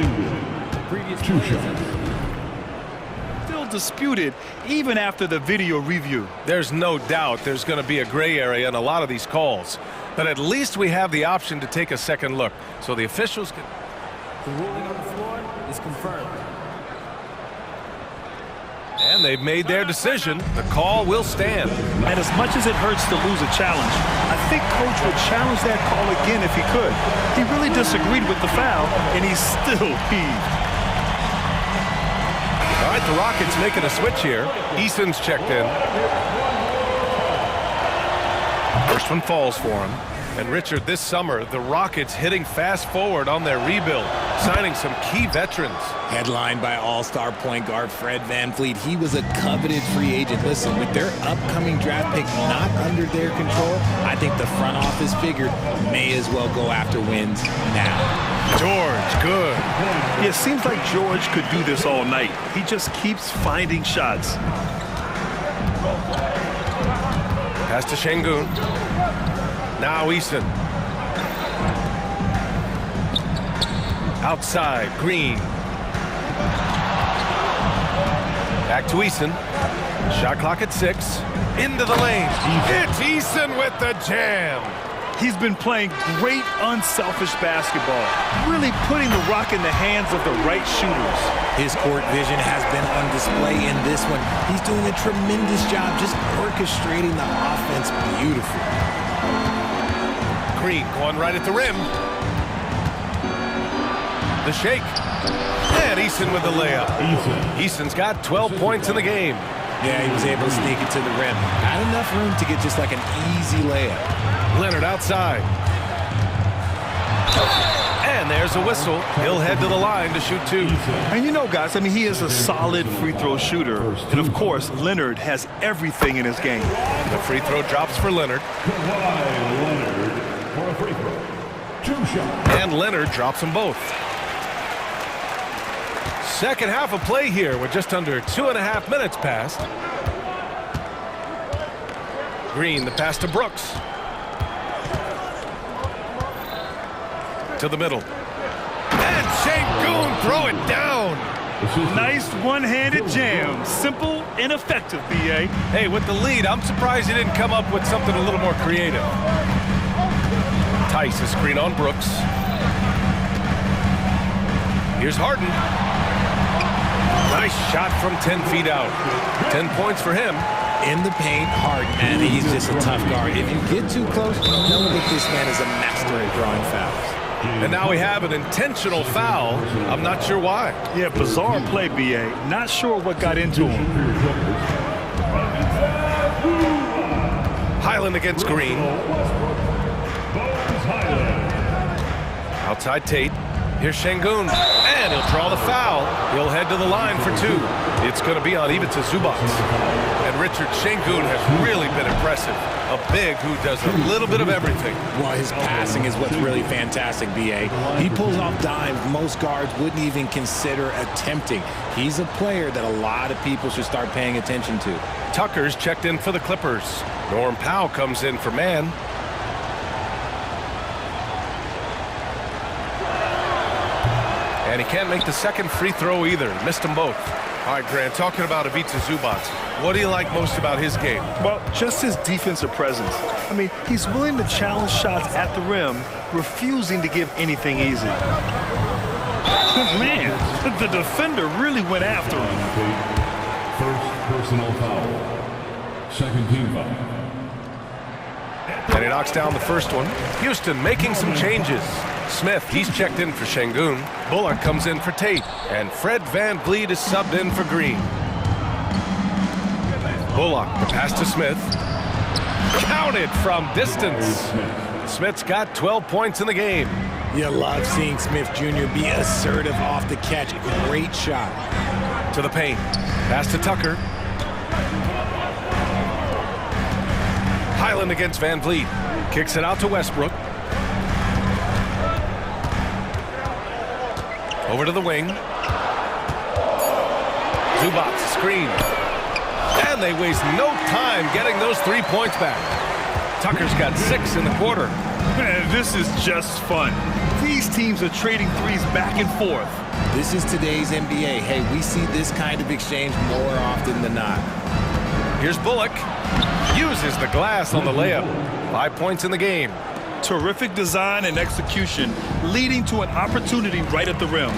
Speaker 2: still disputed even after the video review.
Speaker 1: There's no doubt there's going to be a gray area in a lot of these calls. But at least we have the option to take a second look. So the officials can...
Speaker 12: The ruling on the floor is confirmed.
Speaker 1: And they've made their decision. The call will stand.
Speaker 2: And as much as it hurts to lose a challenge, I think coach would challenge that call again if he could. He really disagreed with the foul, and he's still peeved.
Speaker 1: All right, the Rockets making a switch here. Eason's checked in. First one falls for him. And Richard, this summer, the Rockets hitting fast forward on their rebuild, signing some key veterans.
Speaker 11: Headlined by all-star point guard Fred VanVleet. He was a coveted free agent. Listen, with their upcoming draft pick not under their control, I think the front office figured may as well go after wins now.
Speaker 1: George, good.
Speaker 2: Yeah, it seems like George could do this all night. He just keeps finding shots.
Speaker 1: Pass to Şengün. Now Eason. Outside, Green. Back to Eason. Shot clock at 6. Into the lane. It's Eason with the jam.
Speaker 2: He's been playing great unselfish basketball, really putting the rock in the hands of the right shooters.
Speaker 11: His court vision has been on display in this one. He's doing a tremendous job just orchestrating the offense beautifully.
Speaker 1: Green going right at the rim. The shake. And Eason with the layup. Eason's got 12 points in the game.
Speaker 11: Yeah, he was able to sneak it to the rim. Not enough room to get just like an easy layup.
Speaker 1: Leonard outside. And there's a whistle. He'll head to the line to shoot 2.
Speaker 2: And you know, guys, I mean, he is a solid free throw shooter. And, of course, Leonard has everything in his game.
Speaker 1: The free throw drops for Leonard. And Leonard drops them both. Second half of play here with just under 2.5 minutes passed. Green, the pass to Brooks. To the middle. And Şengün throw it down.
Speaker 2: Nice one-handed jam. Simple and effective, B.A.
Speaker 1: Hey, with the lead, I'm surprised he didn't come up with something a little more creative. Tice a screen on Brooks. Here's Harden. Nice shot from 10 feet out. 10 points for him.
Speaker 11: In the paint, Harden, man, he's just a tough guard. If you get too close, you know that this man is a master at drawing fouls.
Speaker 1: And now we have an intentional foul. I'm not sure why.
Speaker 2: Yeah, bizarre play, B.A. Not sure what got into him.
Speaker 1: Highland against Green. Outside Tate. Here's Şengün. And he'll draw the foul. He'll head to the line for 2. It's going to be on Ivica Zubac. And Richard, Şengün has really been impressive. A big who does a little bit of everything.
Speaker 11: Well, his passing is what's really fantastic, B.A. He pulls off dimes most guards wouldn't even consider attempting. He's a player that a lot of people should start paying attention to.
Speaker 1: Tucker's checked in for the Clippers. Norm Powell comes in for man. And he can't make the second free throw either. Missed them both. All right, Grant, talking about Ivica Zubac, what do you like most about his game?
Speaker 2: Well, just his defensive presence. I mean, he's willing to challenge shots at the rim, refusing to give anything easy. Man, the defender really went after him.
Speaker 4: First personal foul. Second team foul.
Speaker 1: And he knocks down the first one. Houston making some changes. Smith, he's checked in for Şengün. Bullock comes in for Tate. And Fred VanVleet is subbed in for Green. Bullock, the pass to Smith. Counted from distance. Smith's got 12 points in the game.
Speaker 11: You love seeing Smith Jr. be assertive off the catch. Great shot.
Speaker 1: To the paint. Pass to Tucker. Highland against VanVleet. Kicks it out to Westbrook. Over to the wing. Zubac screen. And they waste no time getting those 3 points back. Tucker's got 6 in the quarter.
Speaker 2: Man, this is just fun. These teams are trading threes back and forth.
Speaker 11: This is today's NBA. Hey, we see this kind of exchange more often than not.
Speaker 1: Here's Bullock. Uses the glass on the layup. 5 points in the game.
Speaker 2: Terrific design and execution, leading to an opportunity right at the rim.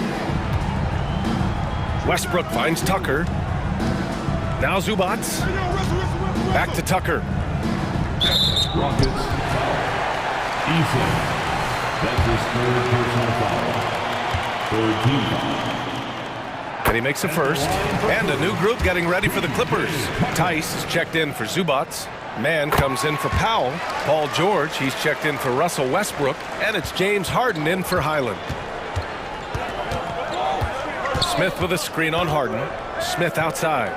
Speaker 1: Westbrook finds Tucker. Now Zubac. Back to Tucker.
Speaker 4: Rockets. Easy. That's his third personal foul. Third team foul.
Speaker 1: And he makes a first. And a new group getting ready for the Clippers. Tice is checked in for Zubac. Mann comes in for Powell. Paul George, he's checked in for Russell Westbrook. And it's James Harden in for Highland. Smith with a screen on Harden. Smith outside.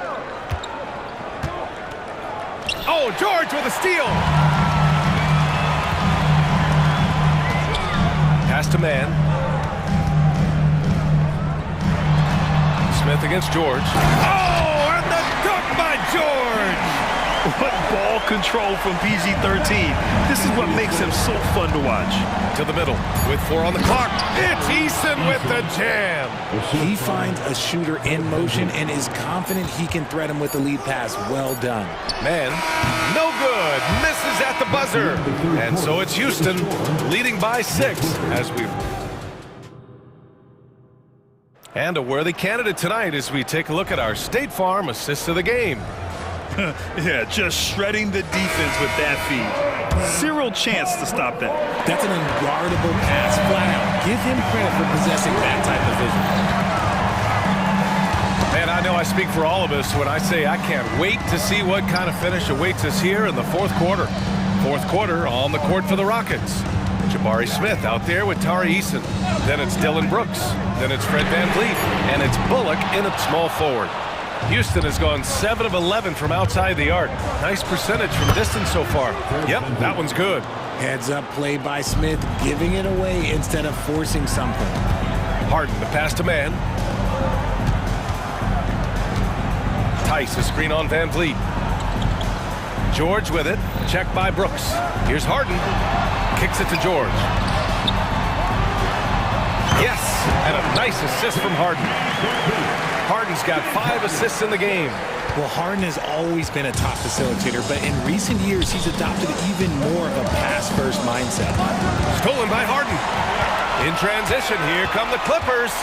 Speaker 1: Oh, George with a steal. Pass to Mann. Smith against George. Oh, and the dunk by George.
Speaker 2: What ball control from PG-13. This is what makes him so fun to watch.
Speaker 1: To the middle with 4 on the clock. It's Eason with the jam.
Speaker 11: He finds a shooter in motion and is confident he can threat him with the lead pass. Well done.
Speaker 1: Man, no good. Misses at the buzzer. And so it's Houston leading by 6 as we... And a worthy candidate tonight as we take a look at our State Farm assist of the game.
Speaker 2: Yeah, just shredding the defense with that feed. Zero chance to stop that.
Speaker 11: That's an unguardable pass, flat out. Give him credit for possessing that type of vision.
Speaker 1: Man, I know I speak for all of us when I say I can't wait to see what kind of finish awaits us here in the fourth quarter. Fourth quarter on the court for the Rockets. Jabari Smith out there with Tari Eason. Then it's Dylan Brooks. Then it's Fred VanVleet. And it's Bullock in at small forward. Houston has gone 7 of 11 from outside the arc. Nice percentage from distance so far. Yep, that one's good.
Speaker 11: Heads up play by Smith, giving it away instead of forcing something.
Speaker 1: Harden, the pass to Mann. Tice, a screen on VanVleet. George with it, checked by Brooks. Here's Harden, kicks it to George. Yes, and a nice assist from Harden. Harden's got 5 assists in the game.
Speaker 11: Well, Harden has always been a top facilitator, but in recent years, he's adopted even more of a pass-first mindset.
Speaker 1: Stolen by Harden. In transition, here come the Clippers.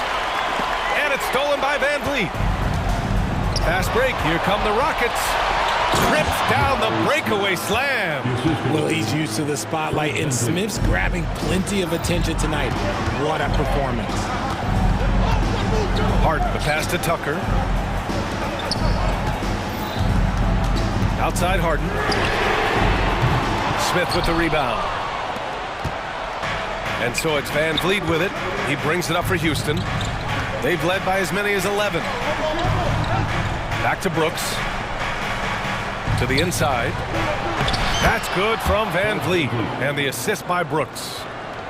Speaker 1: And it's stolen by VanVleet. Fast break, here come the Rockets. Trips down the breakaway slam.
Speaker 11: Well, he's used to the spotlight, and Smith's grabbing plenty of attention tonight. What a performance.
Speaker 1: Harden, the pass to Tucker. Outside Harden. Smith with the rebound. And so it's VanVleet with it. He brings it up for Houston. They've led by as many as 11. Back to Brooks. To the inside. That's good from VanVleet. And the assist by Brooks.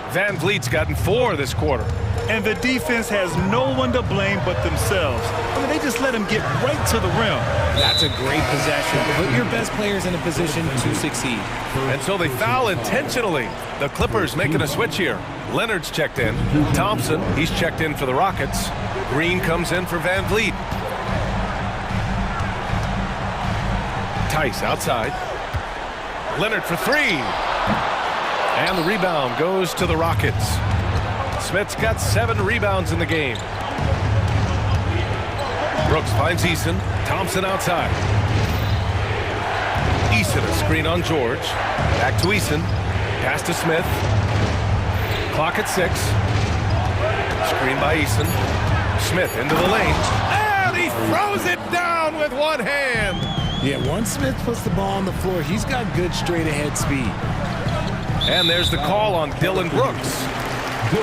Speaker 1: VanVleet's gotten 4 this quarter.
Speaker 2: And the defense has no one to blame but themselves. I mean, they just let him get right to the rim.
Speaker 11: That's a great possession. Put your best players in a position to succeed.
Speaker 1: And so they foul intentionally. The Clippers making a switch here. Leonard's checked in. Thompson, he's checked in for the Rockets. Green comes in for VanVleet. Tice outside. Leonard for three. And the rebound goes to the Rockets. Smith's got 7 rebounds in the game. Brooks finds Eason. Thompson outside. Eason a screen on George. Back to Eason. Pass to Smith. Clock at 6. Screen by Eason. Smith into the lane. And he throws it down with one hand.
Speaker 11: Yeah, once Smith puts the ball on the floor, he's got good straight-ahead speed.
Speaker 1: And there's the call on Dylan Brooks.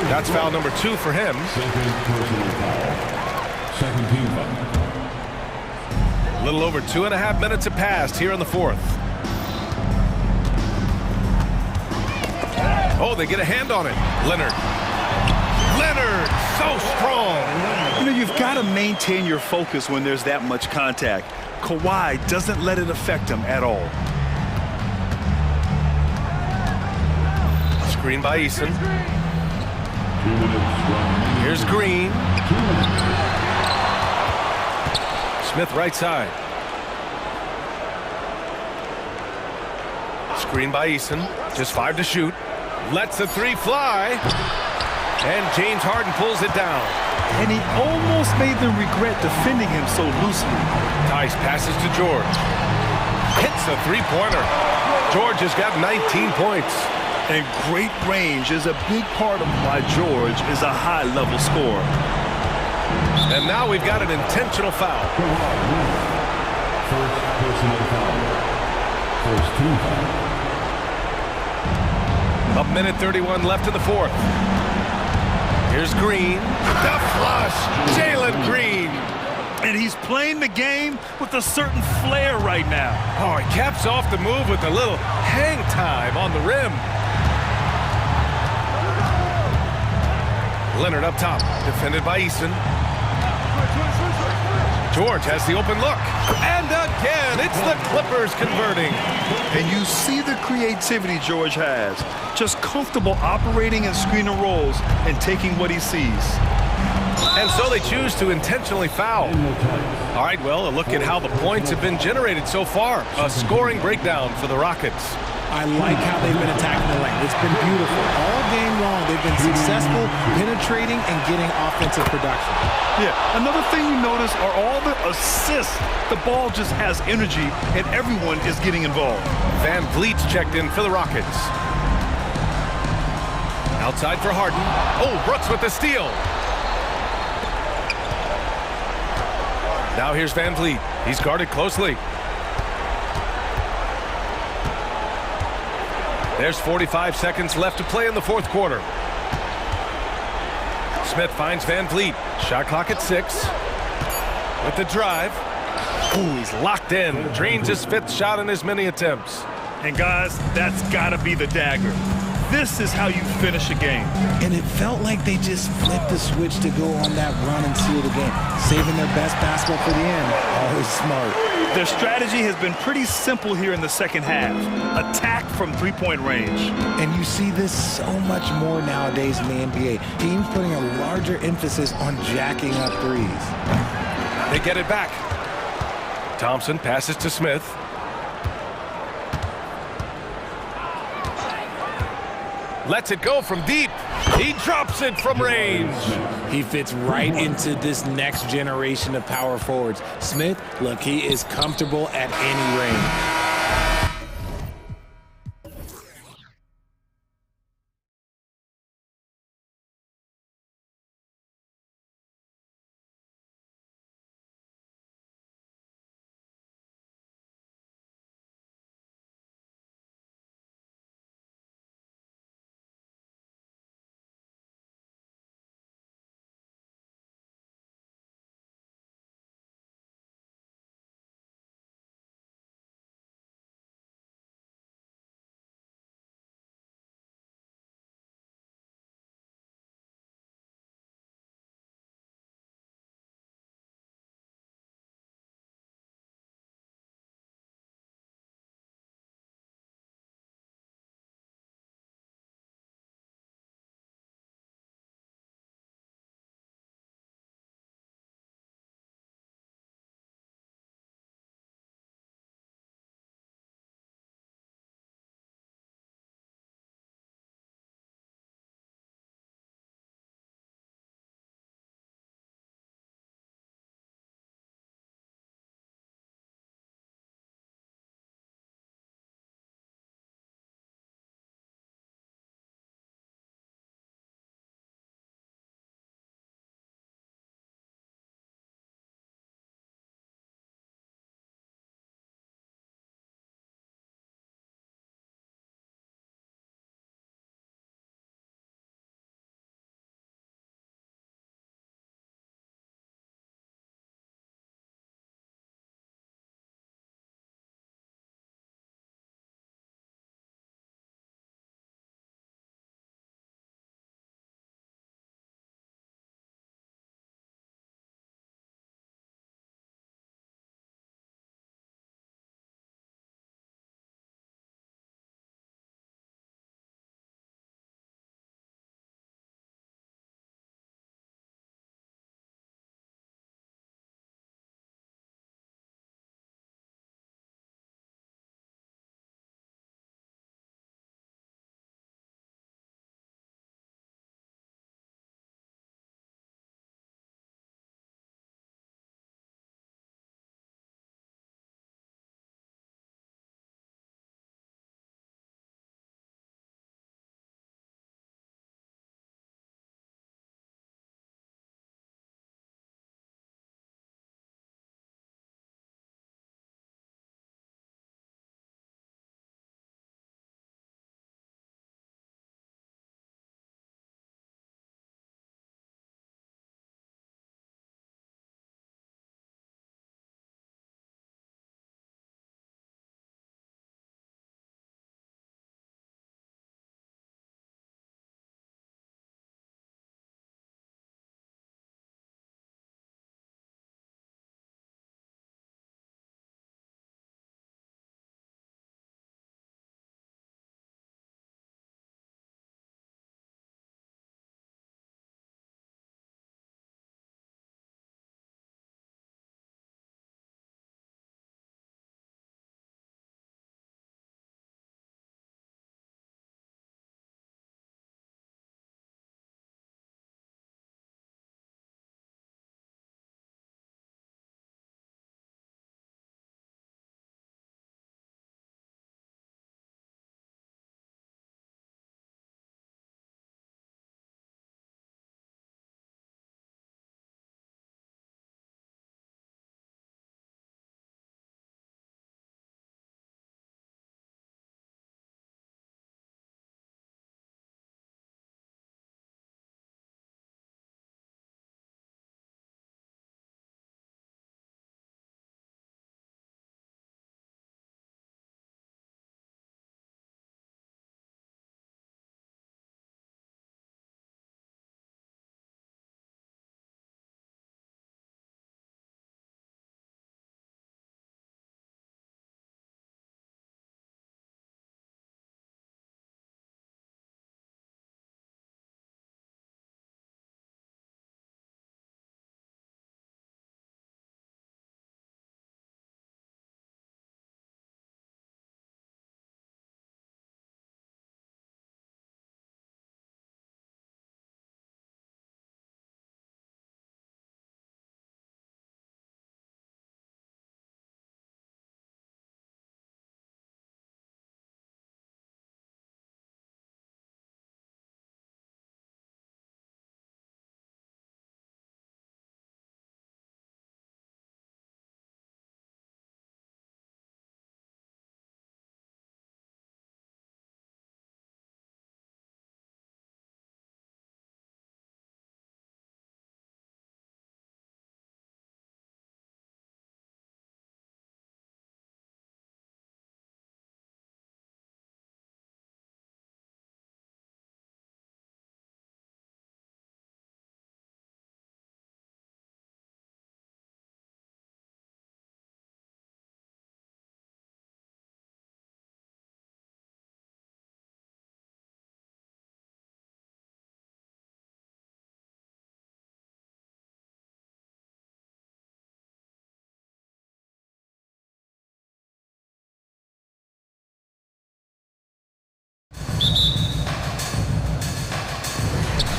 Speaker 1: That's foul number 2 for him.
Speaker 4: Second team foul.
Speaker 1: A little over 2.5 minutes have passed here in the 4th. Oh, they get a hand on it. Leonard. Leonard, so strong.
Speaker 2: You know, you've got to maintain your focus when there's that much contact. Kawhi doesn't let it affect him at all.
Speaker 1: Screen by Eason. Here's Green. Smith right side. Screen by Eason. Just 5 to shoot. Lets the 3 fly. And James Harden pulls it down.
Speaker 2: And he almost made them regret defending him so loosely.
Speaker 1: Tice passes to George. Hits a 3-pointer. George has got 19 points.
Speaker 2: And great range is a big part of why George is a high-level scorer.
Speaker 1: And now we've got an intentional foul.
Speaker 4: First personal foul. First team foul.
Speaker 1: 1:31 left in the 4th. Here's Green. The flush. Jalen Green.
Speaker 2: And he's playing the game with a certain flair right now.
Speaker 1: Oh, he caps off the move with a little hang time on the rim. Leonard up top, defended by Eason. George has the open look. And again, it's the Clippers converting.
Speaker 2: And you see the creativity George has. Just comfortable operating in screen and rolls and taking what he sees.
Speaker 1: And so they choose to intentionally foul. All right, well, a look at how the points have been generated so far. A scoring breakdown for the Rockets.
Speaker 11: I like how they've been attacking the lane. It's been beautiful. All game long, they've been successful penetrating and getting offensive production.
Speaker 2: Yeah, another thing you notice are all the assists. The ball just has energy, and everyone is getting involved.
Speaker 1: Van Vliet's checked in for the Rockets. Outside for Harden. Oh, Brooks with the steal. Now here's Van Vliet. He's guarded closely. There's 45 seconds left to play in the 4th quarter. Smith finds Van Vliet. Shot clock at 6. With the drive. Ooh, he's locked in. Drains his 5th shot in as many attempts.
Speaker 2: And guys, that's got to be the dagger. This is how you finish a game.
Speaker 11: And it felt like they just flipped the switch to go on that run and seal the game. Saving their best basketball for the end. Always smart.
Speaker 2: Their strategy has been pretty simple here in the second half. Attack from 3-point range.
Speaker 11: And you see this so much more nowadays in the NBA. Teams putting a larger emphasis on jacking up threes.
Speaker 1: They get it back. Thompson passes to Smith. Lets it go from deep. He drops it from range.
Speaker 11: He fits right into this next generation of power forwards. Smith, look, he is comfortable at any range.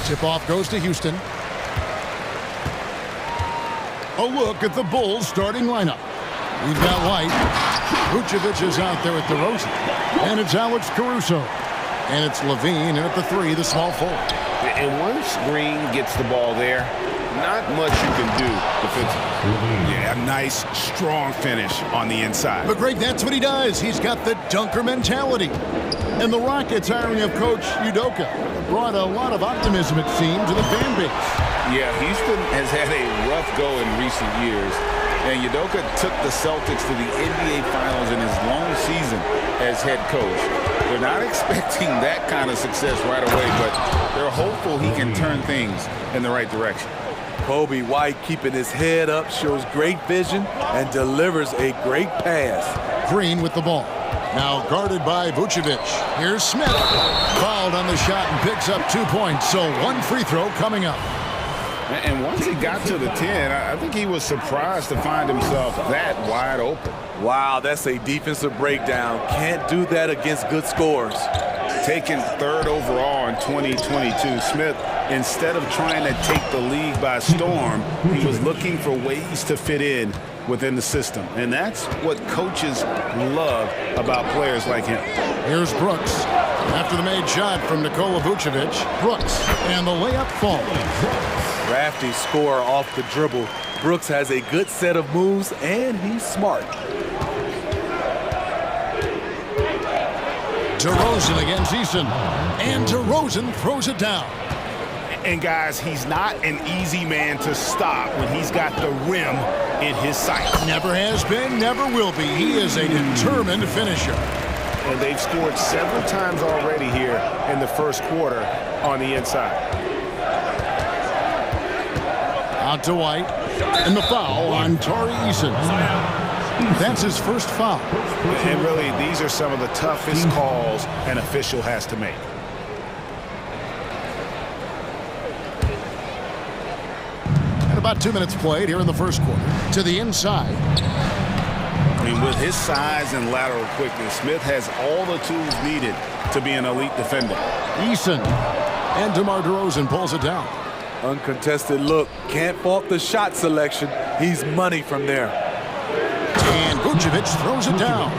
Speaker 5: Tip-off goes to Houston. A look at the Bulls' starting lineup. We've got White. Vucevic is out there at DeRozan. And it's Alex Caruso. And it's Levine, and at the 3, the small forward.
Speaker 7: And once Green gets the ball there, not much you can do defensively.
Speaker 2: Yeah, a nice, strong finish on the inside.
Speaker 5: But Greg, that's what he does. He's got the dunker mentality. And the Rockets hiring of Coach Udoka brought a lot of optimism, it seemed, to the fan base.
Speaker 7: Yeah, Houston has had a rough go in recent years. And Udoka took the Celtics to the NBA Finals in his long season as head coach. They're not expecting that kind of success right away, but they're hopeful he can turn things in the right direction.
Speaker 13: Kobe White keeping his head up, shows great vision, and delivers a great pass.
Speaker 5: Green with the ball. Now guarded by Vucevic. Here's Smith. Fouled on the shot and picks up 2 points, so 1 free throw coming up.
Speaker 7: And once he got to the 10, I think he was surprised to find himself that wide open.
Speaker 13: Wow, that's a defensive breakdown. Can't do that against good scores.
Speaker 7: Taken 3rd overall in 2022, Smith, instead of trying to take the league by storm, he was looking for ways to fit in within the system. And that's what coaches love about players like him.
Speaker 5: Here's Brooks. After the made shot from Nikola Vucevic, Brooks, and the layup falls.
Speaker 13: Crafty scorer off the dribble. Brooks has a good set of moves, and he's smart.
Speaker 5: DeRozan against Eason. And DeRozan throws it down.
Speaker 2: And guys, he's not an easy man to stop when he's got the rim in his sights.
Speaker 5: Never has been, never will be. He is a determined finisher.
Speaker 9: And they've scored several times already here in the first quarter on the inside.
Speaker 5: Out to White. And the foul on Tari Eason. That's his first foul.
Speaker 9: And really, these are some of the toughest calls an official has to make.
Speaker 5: And about 2 minutes played here in the first quarter. To the inside.
Speaker 7: I mean, with his size and lateral quickness, Smith has all the tools needed to be an elite defender.
Speaker 5: Eason. And DeMar DeRozan pulls it down.
Speaker 13: Uncontested look. Can't fault the shot selection. He's money from there.
Speaker 5: And Vucevic throws it down.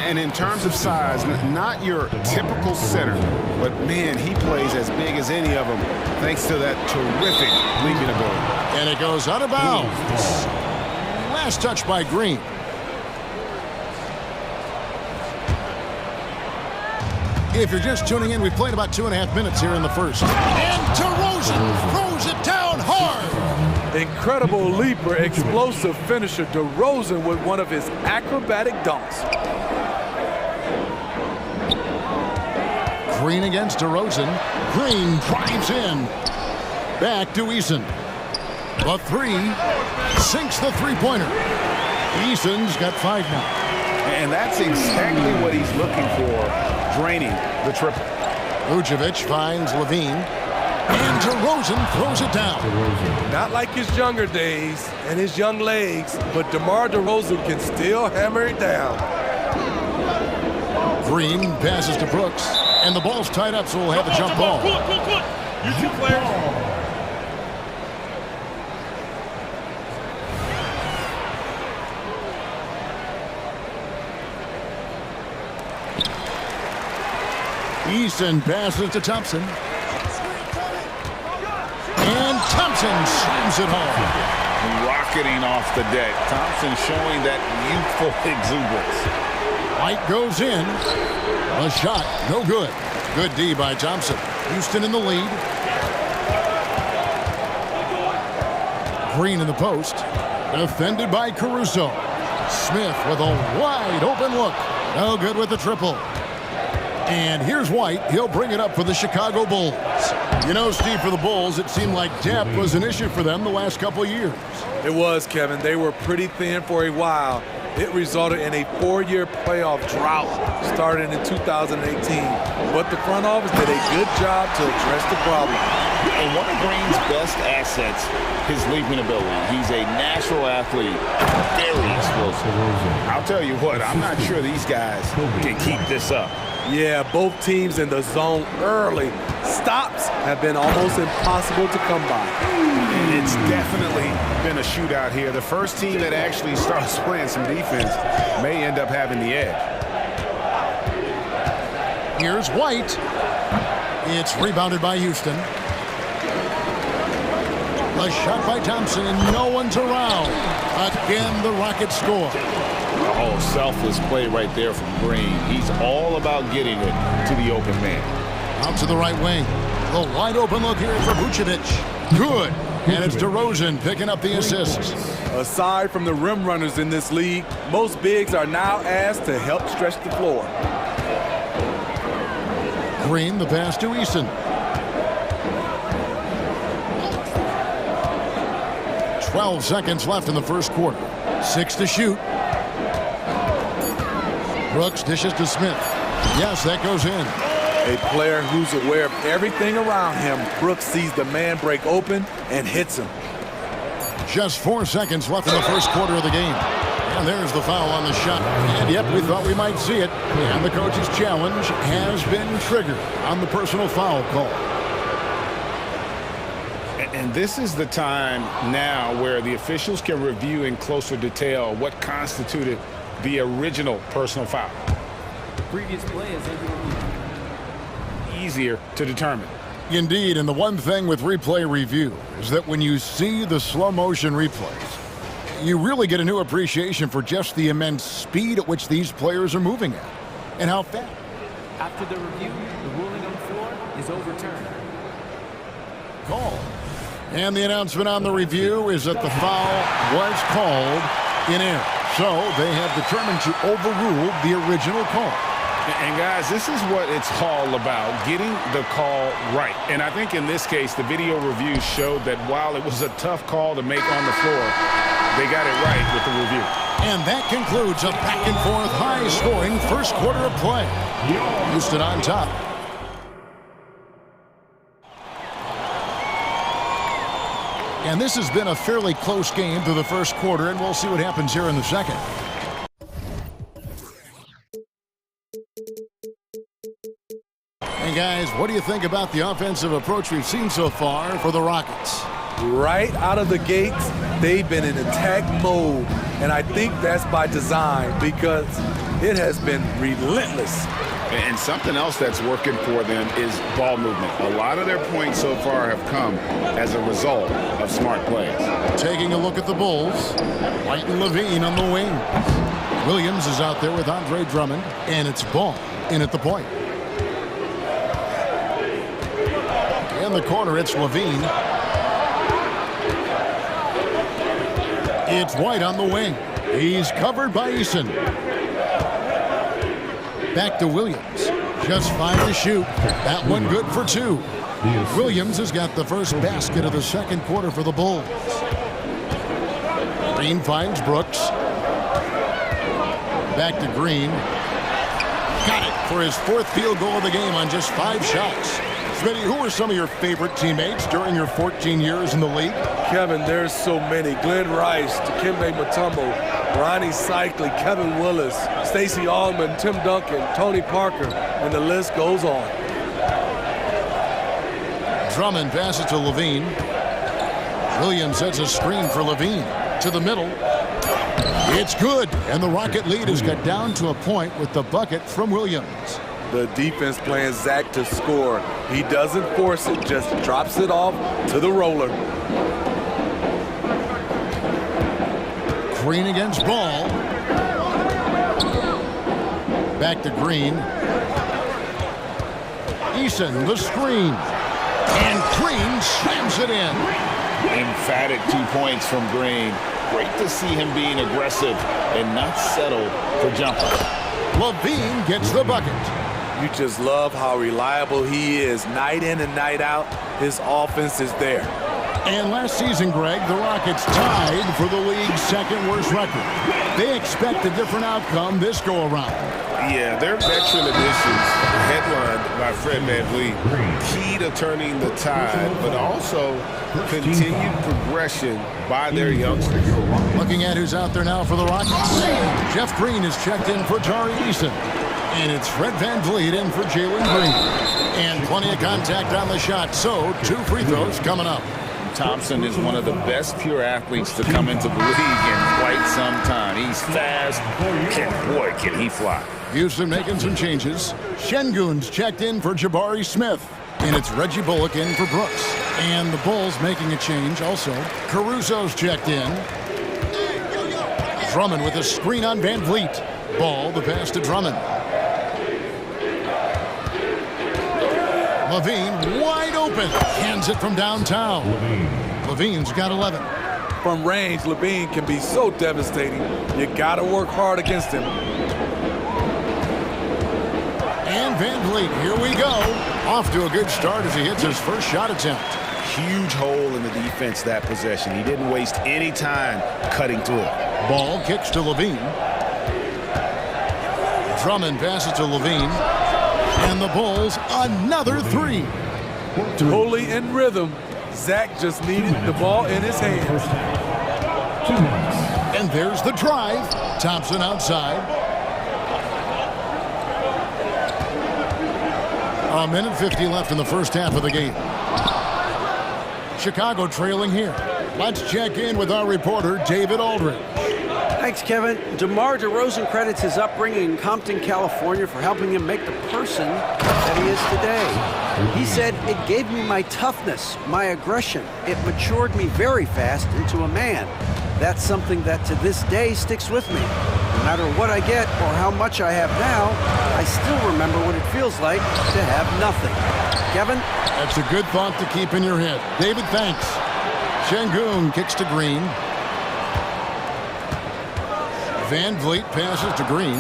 Speaker 7: And in terms of size, not your typical center, but man, he plays as big as any of them thanks to that terrific leaping ability.
Speaker 5: And it goes out of bounds. Last touch by Green. If you're just tuning in, we've played about 2.5 minutes here in the first. And DeRozan throws it down hard.
Speaker 13: Incredible leaper, explosive finisher. DeRozan with one of his acrobatic dunks.
Speaker 5: Green against DeRozan. Green drives in. Back to Eason. The 3 sinks the three-pointer. Eason's got 5 now.
Speaker 7: And that's exactly what he's looking for. Draining the triple.
Speaker 5: Vucevic finds Levine. And DeRozan throws it down.
Speaker 13: Not like his younger days and his young legs, but DeMar DeRozan can still hammer it down.
Speaker 5: Green passes to Brooks. And the ball's tied up, so we'll have a jump ball.
Speaker 4: You two players.
Speaker 5: Eason passes to Thompson. And Thompson slams it home.
Speaker 7: Rocketing off the deck. Thompson showing that youthful exuberance.
Speaker 5: White goes in. A shot, no good. Good D by Thompson. Houston in the lead. Green in the post. Defended by Caruso. Smith with a wide open look. No good with the triple. And here's White. He'll bring it up for the Chicago Bulls. You know, Steve, for the Bulls, it seemed like depth was an issue for them the last couple of years.
Speaker 13: It was, Kevin. They were pretty thin for a while. It resulted in a 4-year playoff drought starting in 2018. But the front office did a good job to address the problem.
Speaker 7: And one of Green's best assets, his leaping ability. He's a natural athlete, very explosive. I'll tell you what, I'm not sure these guys can keep this up.
Speaker 13: Yeah, both teams in the zone early. Stops have been almost impossible to come by.
Speaker 9: And it's definitely been a shootout here. The first team that actually starts playing some defense may end up having the edge.
Speaker 5: Here's White. It's rebounded by Houston. A shot by Thompson, and no one's around. Again, the Rockets score.
Speaker 7: Oh, selfless play right there from Green. He's all about getting it to the open man.
Speaker 5: Out to the right wing. The wide open look here for Vucevic. Good. And it's DeRozan picking up the assist.
Speaker 13: Aside from the rim runners in this league, most bigs are now asked to help stretch the floor.
Speaker 5: Green, the pass to Eason. 12 seconds left in the first quarter. 6 to shoot. Brooks dishes to Smith. Yes, that goes in.
Speaker 13: A player who's aware of everything around him. Brooks sees the man break open and hits him.
Speaker 5: Just 4 seconds left in the first quarter of the game. And there's the foul on the shot. And yep, we thought we might see it. And the coach's challenge has been triggered on the personal foul call.
Speaker 9: And this is the time now where the officials can review in closer detail what constituted the original personal foul.
Speaker 12: Previous play is
Speaker 9: easier to determine.
Speaker 5: Indeed, and the one thing with replay review is that when you see the slow motion replays, you really get a new appreciation for just the immense speed at which these players are moving at and how fast.
Speaker 12: After the review, the ruling on the floor is overturned.
Speaker 5: Call. And the announcement on the review is that the foul was called in error. So they have determined to overrule the original call.
Speaker 9: And guys, this is what it's all about, getting the call right. And I think in this case, the video review showed that while it was a tough call to make on the floor, they got it right with the review.
Speaker 5: And that concludes a back-and-forth, high-scoring first quarter of play. Houston on top. And this has been a fairly close game through the first quarter, and we'll see what happens here in the second. And guys, what do you think about the offensive approach we've seen so far for the Rockets?
Speaker 13: Right out of the gates, they've been in attack mode. And I think that's by design because it has been relentless.
Speaker 7: And something else that's working for them is ball movement. A lot of their points so far have come as a result of smart plays.
Speaker 5: Taking a look at the Bulls, White and Levine on the wing. Williams is out there with Andre Drummond, and it's Ball in at the point. In the corner, it's Levine. It's White on the wing. He's covered by Eason. Back to Williams. Just 5 to shoot. That one good for 2. Williams has got the first basket of the second quarter for the Bulls. Green finds Brooks. Back to Green. Got it for his 4th field goal of the game on just 5 shots. Smitty, who are some of your favorite teammates during your 14 years in the league?
Speaker 13: Kevin, there's so many. Glenn Rice, Dikembe Mutombo, Ronnie Cycli, Kevin Willis, Stacey Allman, Tim Duncan, Tony Parker, and the list goes on.
Speaker 5: Drummond passes to Levine. Williams sets a screen for Levine. To the middle. It's good, and the Rocket lead has got down to a point with the bucket from Williams.
Speaker 13: The defense playing Zach to score. He doesn't force it, just drops it off to the roller.
Speaker 5: Green against Ball. Back to Green. Eason, the screen. And Green slams it in.
Speaker 7: Emphatic 2 points from Green. Great to see him being aggressive and not settle for jumpers.
Speaker 5: Levine gets the bucket.
Speaker 13: You just love how reliable he is. Night in and night out, his offense is there.
Speaker 5: And last season, Greg, the Rockets tied for the league's 2nd worst record. They expect a different outcome this go-around.
Speaker 9: Yeah, their veteran additions, headlined by Fred VanVleet, key to turning the tide, but also continued progression by their youngsters.
Speaker 5: Looking at who's out there now for the Rockets. Jeff Green is checked in for Tari Eason. And it's Fred VanVleet in for Jalen Green. And plenty of contact on the shot, so 2 free throws coming up.
Speaker 7: Thompson is one of the best pure athletes to come into the league in quite some time. He's fast. Boy, can he fly.
Speaker 5: Houston making some changes. Şengün's checked in for Jabari Smith. And it's Reggie Bullock in for Brooks. And the Bulls making a change also. Caruso's checked in. Drummond with a screen on VanVleet. Ball, the pass to Drummond. Levine wide open. Hands it from downtown. Levine's got 11.
Speaker 13: From range, Levine can be so devastating. You got to work hard against him.
Speaker 5: And VanVleet, here we go. Off to a good start as he hits his first shot attempt.
Speaker 9: Huge hole in the defense that possession. He didn't waste any time cutting to it.
Speaker 5: Ball kicks to Levine. Drummond passes to Levine. And the Bulls, another 3.
Speaker 13: Totally in rhythm. Zach just needed the ball in his hands.
Speaker 5: And there's the drive. Thompson outside. A minute 50 left in the first half of the game. Chicago trailing here. Let's check in with our reporter, David Aldridge.
Speaker 10: Thanks, Kevin. DeMar DeRozan credits his upbringing in Compton, California for helping him make the person that he is today. He said, "It gave me my toughness, my aggression. It matured me very fast into a man. That's something that to this day sticks with me. No matter what I get or how much I have now, I still remember what it feels like to have nothing." Kevin?
Speaker 5: That's a good thought to keep in your head. David, thanks. Şengün kicks to Green. VanVleet passes to Green.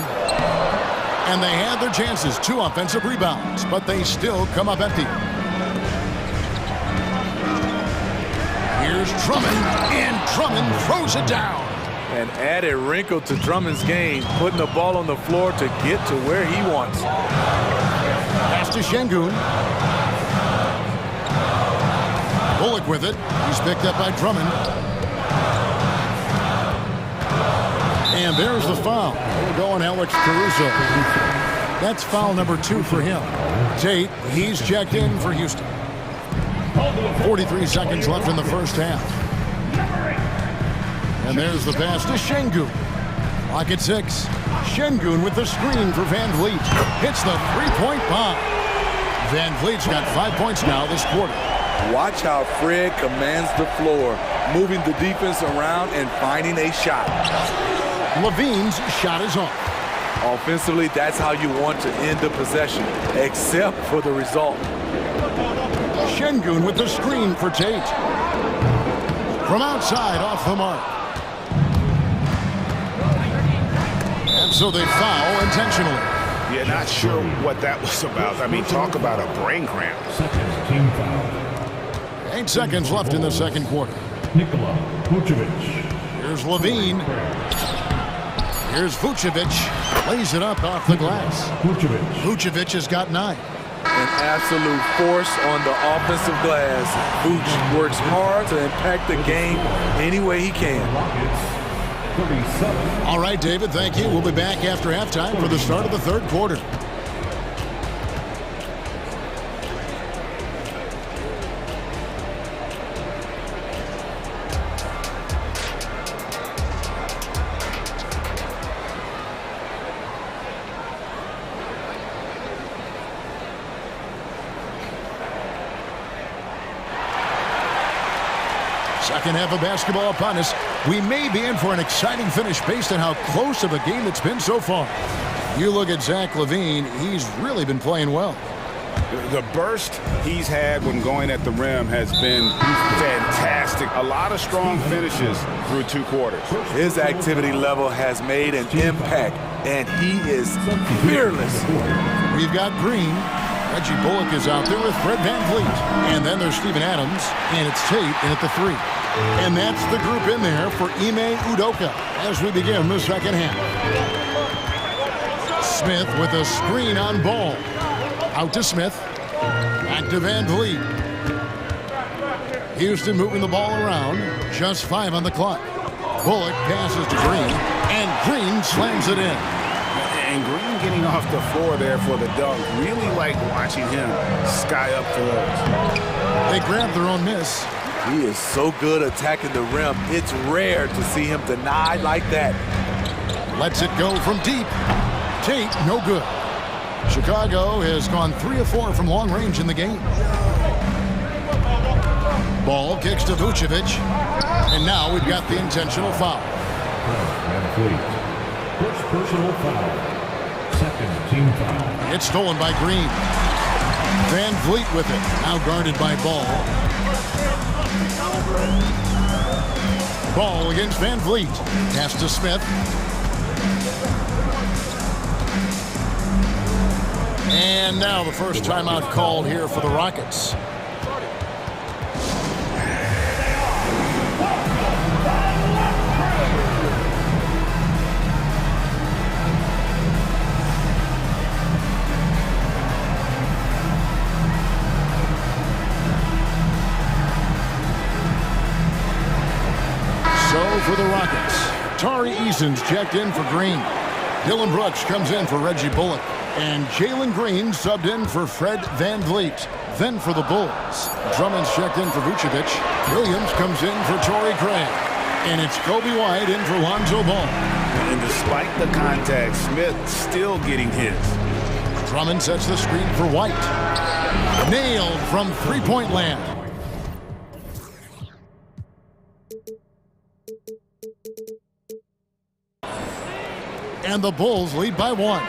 Speaker 5: And they had their chances. 2 offensive rebounds, but they still come up empty. Here's Drummond, and Drummond throws it down.
Speaker 13: An added wrinkle to Drummond's game, putting the ball on the floor to get to where he wants.
Speaker 5: Pass to Şengün. Bullock with it. He's picked up by Drummond. And there's the foul. We're going Alex Caruso. That's foul number 2 for him. Tate, he's checked in for Houston. 43 seconds left in the first half. And there's the pass to Şengün. Lock at 6. Şengün with the screen for VanVleet. Hits the 3-point bomb. VanVleet's got 5 points now this quarter.
Speaker 13: Watch how Fred commands the floor, moving the defense around and finding a shot.
Speaker 5: Levine's shot is off.
Speaker 13: Offensively, that's how you want to end the possession, except for the result.
Speaker 5: Şengün with the screen for Tate. From outside, off the mark. And so they foul intentionally.
Speaker 9: Yeah, not sure what that was about. I mean, talk about a brain cramp.
Speaker 5: 8 seconds left in the second quarter. Here's Levine. Here's Vucevic. Lays it up off the glass. Vucevic has got 9.
Speaker 13: An absolute force on the offensive glass. Vuce works hard to impact the game any way he can.
Speaker 5: All right, David, thank you. We'll be back after halftime for the start of the third quarter. Second half of basketball upon us. We may be in for an exciting finish based on how close of a game it's been so far. You look at Zach LaVine, he's really been playing well.
Speaker 9: The burst he's had when going at the rim has been fantastic. A lot of strong finishes through 2 quarters.
Speaker 13: His activity level has made an impact, and he is fearless.
Speaker 5: We've got Green. Reggie Bullock is out there with Fred VanVleet. And then there's Steven Adams, and it's Tate in at the 3. And that's the group in there for Ime Udoka as we begin the second half. Smith with a screen on Ball. Out to Smith. Back to VanVleet. Houston moving the ball around. Just 5 on the clock. Bullock passes to Green. And Green slams it in.
Speaker 9: And Green getting off the floor there for the dunk. Really like watching him sky up for those.
Speaker 5: They grab their own miss.
Speaker 13: He is so good attacking the rim. It's rare to see him denied like that.
Speaker 5: Lets it go from deep. Tate, no good. Chicago has gone 3 of 4 from long range in the game. Ball kicks to Vucevic. And now we've got the intentional foul.
Speaker 4: First personal foul. Second team foul.
Speaker 5: It's stolen by Green. Van Vliet with it. Now guarded by Ball. Ball against Van Vliet. Pass to Smith. And now the first timeout called here for the Rockets. So for the Rockets, Tari Eason's checked in for Green. Dylan Brooks comes in for Reggie Bullock. And Jalen Green subbed in for Fred Van Vliet. Then for the Bulls, Drummond's checked in for Vucevic. Williams comes in for Torrey Craig. And it's Kobe White in for Lonzo Ball.
Speaker 9: And despite the contact, Smith still getting his.
Speaker 5: Drummond sets the screen for White. Nailed from three-point land. And the Bulls lead by 1.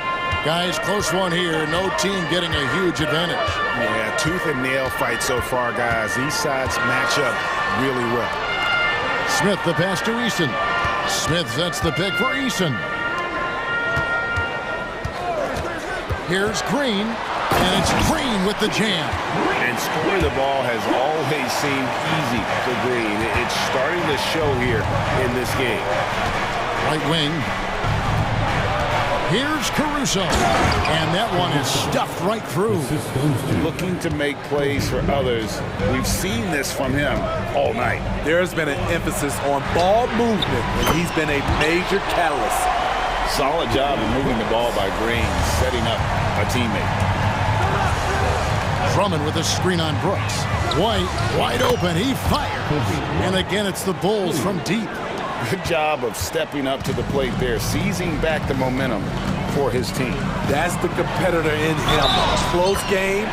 Speaker 5: Guys, close one here. No team getting a huge advantage.
Speaker 9: Yeah, tooth and nail fight so far, guys. These sides match up really well.
Speaker 5: Smith the pass to Eason. Smith sets the pick for Eason. Here's Green, and it's Green with the jam.
Speaker 9: And scoring the ball has always seemed easy for Green. It's starting to show here in this game.
Speaker 5: Right wing. Here's Caruso, and that one is stuffed right through.
Speaker 9: Looking to make plays for others. We've seen this from him all night.
Speaker 13: There's been an emphasis on ball movement, and he's been a major catalyst.
Speaker 9: Solid job of moving the ball by Green, setting up a teammate.
Speaker 5: Drummond with a screen on Brooks. White, wide open, he fires. And again, it's the Bulls from deep.
Speaker 9: Good job of stepping up to the plate there, seizing back the momentum for his team.
Speaker 13: That's the competitor in him. Close game.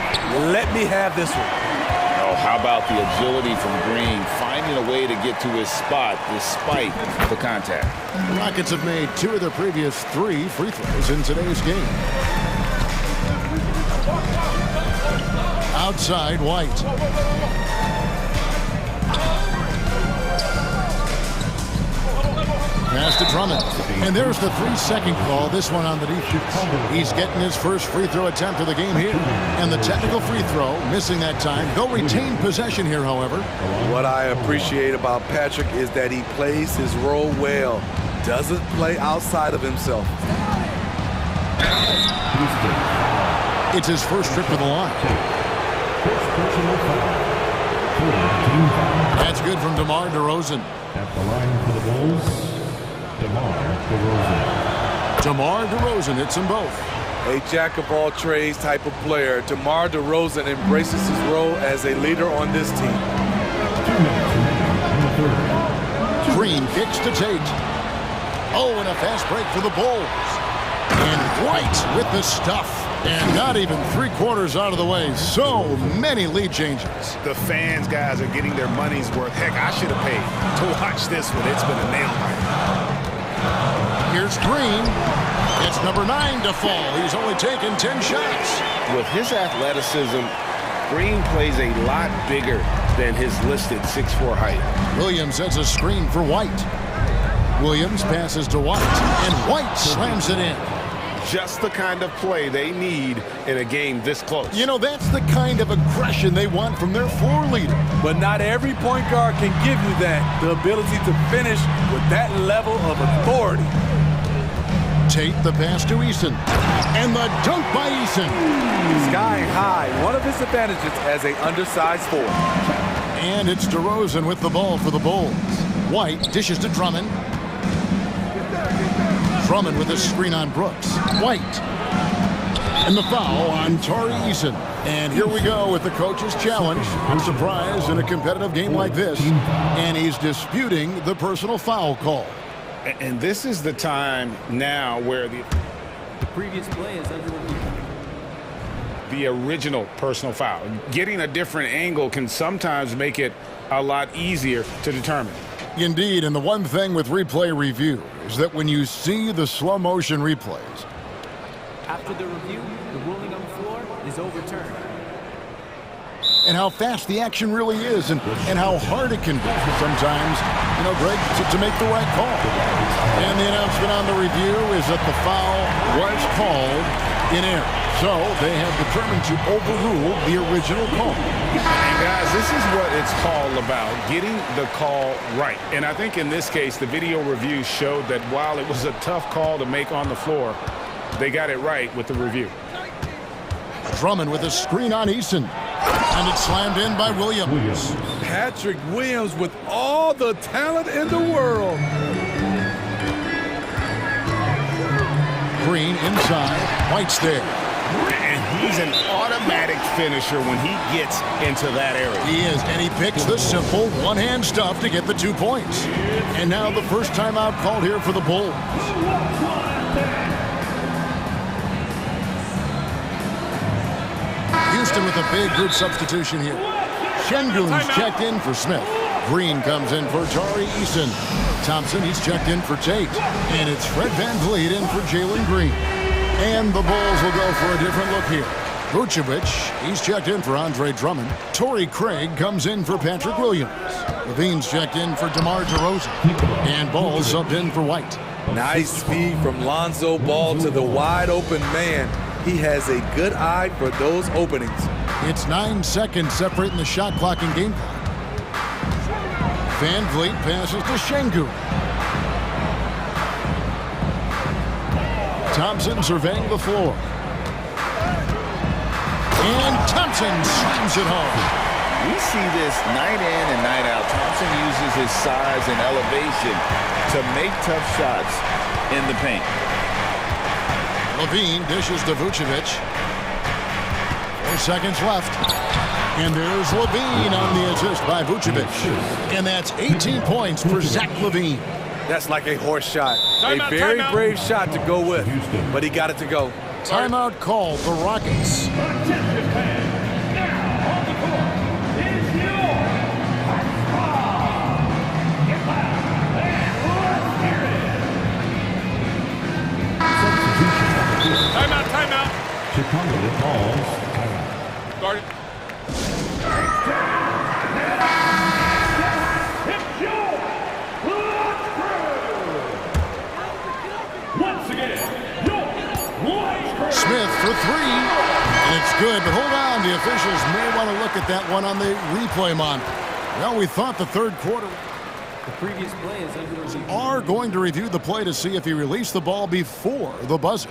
Speaker 13: Let me have this one.
Speaker 9: Oh, how about the agility from Green, finding a way to get to his spot despite the contact.
Speaker 5: The Rockets have made 2 of their previous 3 free throws in today's game. Outside, White. Pass to Drummond. And there's the 3-second call. This one on the defense. He's getting his first free throw attempt of the game here. And the technical free throw, missing that time. They'll retain possession here, however.
Speaker 13: What I appreciate about Patrick is that he plays his role well. Doesn't play outside of himself.
Speaker 5: It's his first trip to the line. That's good from DeMar DeRozan.
Speaker 4: At the line for the Bulls, DeMar DeRozan.
Speaker 5: DeMar DeRozan hits them both.
Speaker 13: A jack-of-all-trades type of player, DeMar DeRozan embraces his role as a leader on this team.
Speaker 4: 2 minutes remaining in the third.
Speaker 5: Green kicks to Tate. Oh, and a fast break for the Bulls. And White with the stuff. And not even 3/4 out of the way. So many lead changes.
Speaker 9: The fans, guys, are getting their money's worth. Heck, I should have paid to watch this one. It's been a nail biter.
Speaker 5: Here's Green. It's number 9 to fall. He's only taken 10 shots.
Speaker 9: With his athleticism, Green plays a lot bigger than his listed 6'4" height.
Speaker 5: Williams sets a screen for White. Williams passes to White, and White slams it in.
Speaker 9: Just the kind of play they need in a game this close.
Speaker 5: You know, that's the kind of aggression they want from their floor leader.
Speaker 13: But not every point guard can give you that. The ability to finish with that level of authority.
Speaker 5: Tate the pass to Eason. And the dunk by Eason.
Speaker 13: Sky high, one of his advantages as an undersized forward.
Speaker 5: And it's DeRozan with the ball for the Bulls. White dishes to Drummond. Drummond with a screen on Brooks. White. And the foul on Tari Eason. And here we go with the coach's challenge. No surprise in a competitive game like this. And he's disputing the personal foul call.
Speaker 9: And this is the time now where the
Speaker 12: previous play is under review.
Speaker 9: The original personal foul. Getting a different angle can sometimes make it a lot easier to determine.
Speaker 5: Indeed, and the one thing with replay review is that when you see the slow motion replays,
Speaker 12: after the review, the ruling on the floor is overturned.
Speaker 5: And how fast the action really is and how hard it can be sometimes, you know, Greg, to make the right call. And the announcement on the review is that the foul was called in error. So they have determined to overrule the original call.
Speaker 9: And guys, this is what it's all about, getting the call right. And I think in this case, the video review showed that while it was a tough call to make on the floor, they got it right with the review.
Speaker 5: Drummond with a screen on Eason. And it's slammed in by Williams.
Speaker 13: Patrick Williams with all the talent in the world.
Speaker 5: Green inside. White's there.
Speaker 9: And he's an automatic finisher when he gets into that area.
Speaker 5: He is, and he picks the simple one-hand stuff to get the 2 points. And now the first timeout called here for the Bulls. Houston with a big group substitution here. Şengün's checked in for Smith. Green comes in for Tari Eason. Thompson, he's checked in for Tate. And it's Fred VanVleet in for Jalen Green. And the Bulls will go for a different look here. Vucevic, he's checked in for Andre Drummond. Torrey Craig comes in for Patrick Williams. Levine's checked in for DeMar DeRozan. And Ball subbed in for White.
Speaker 13: Nice speed from Lonzo Ball to the wide open man. He has a good eye for those openings.
Speaker 5: It's 9 seconds separating the shot clock and game clock. VanVleet passes to Şengün. Thompson surveying the floor. And Thompson slams it home.
Speaker 7: We see this night in and night out. Thompson uses his size and elevation to make tough shots in the paint.
Speaker 5: Levine dishes to Vucevic. 4 seconds left. And there's Levine on the assist by Vucevic. And that's 18 points for Zach Levine.
Speaker 13: That's like a horse shot. A very brave shot to go with, but he got it to go.
Speaker 5: Timeout called the Rockets.
Speaker 4: Timeout. Chicago calls timeout.
Speaker 1: Started.
Speaker 5: Smith for three, and it's good, but hold on, the officials may want to look at that one on the replay monitor. Well, we thought the third quarter.
Speaker 12: The previous play is under review.
Speaker 5: Are going to review the play to see if he released the ball before the buzzer.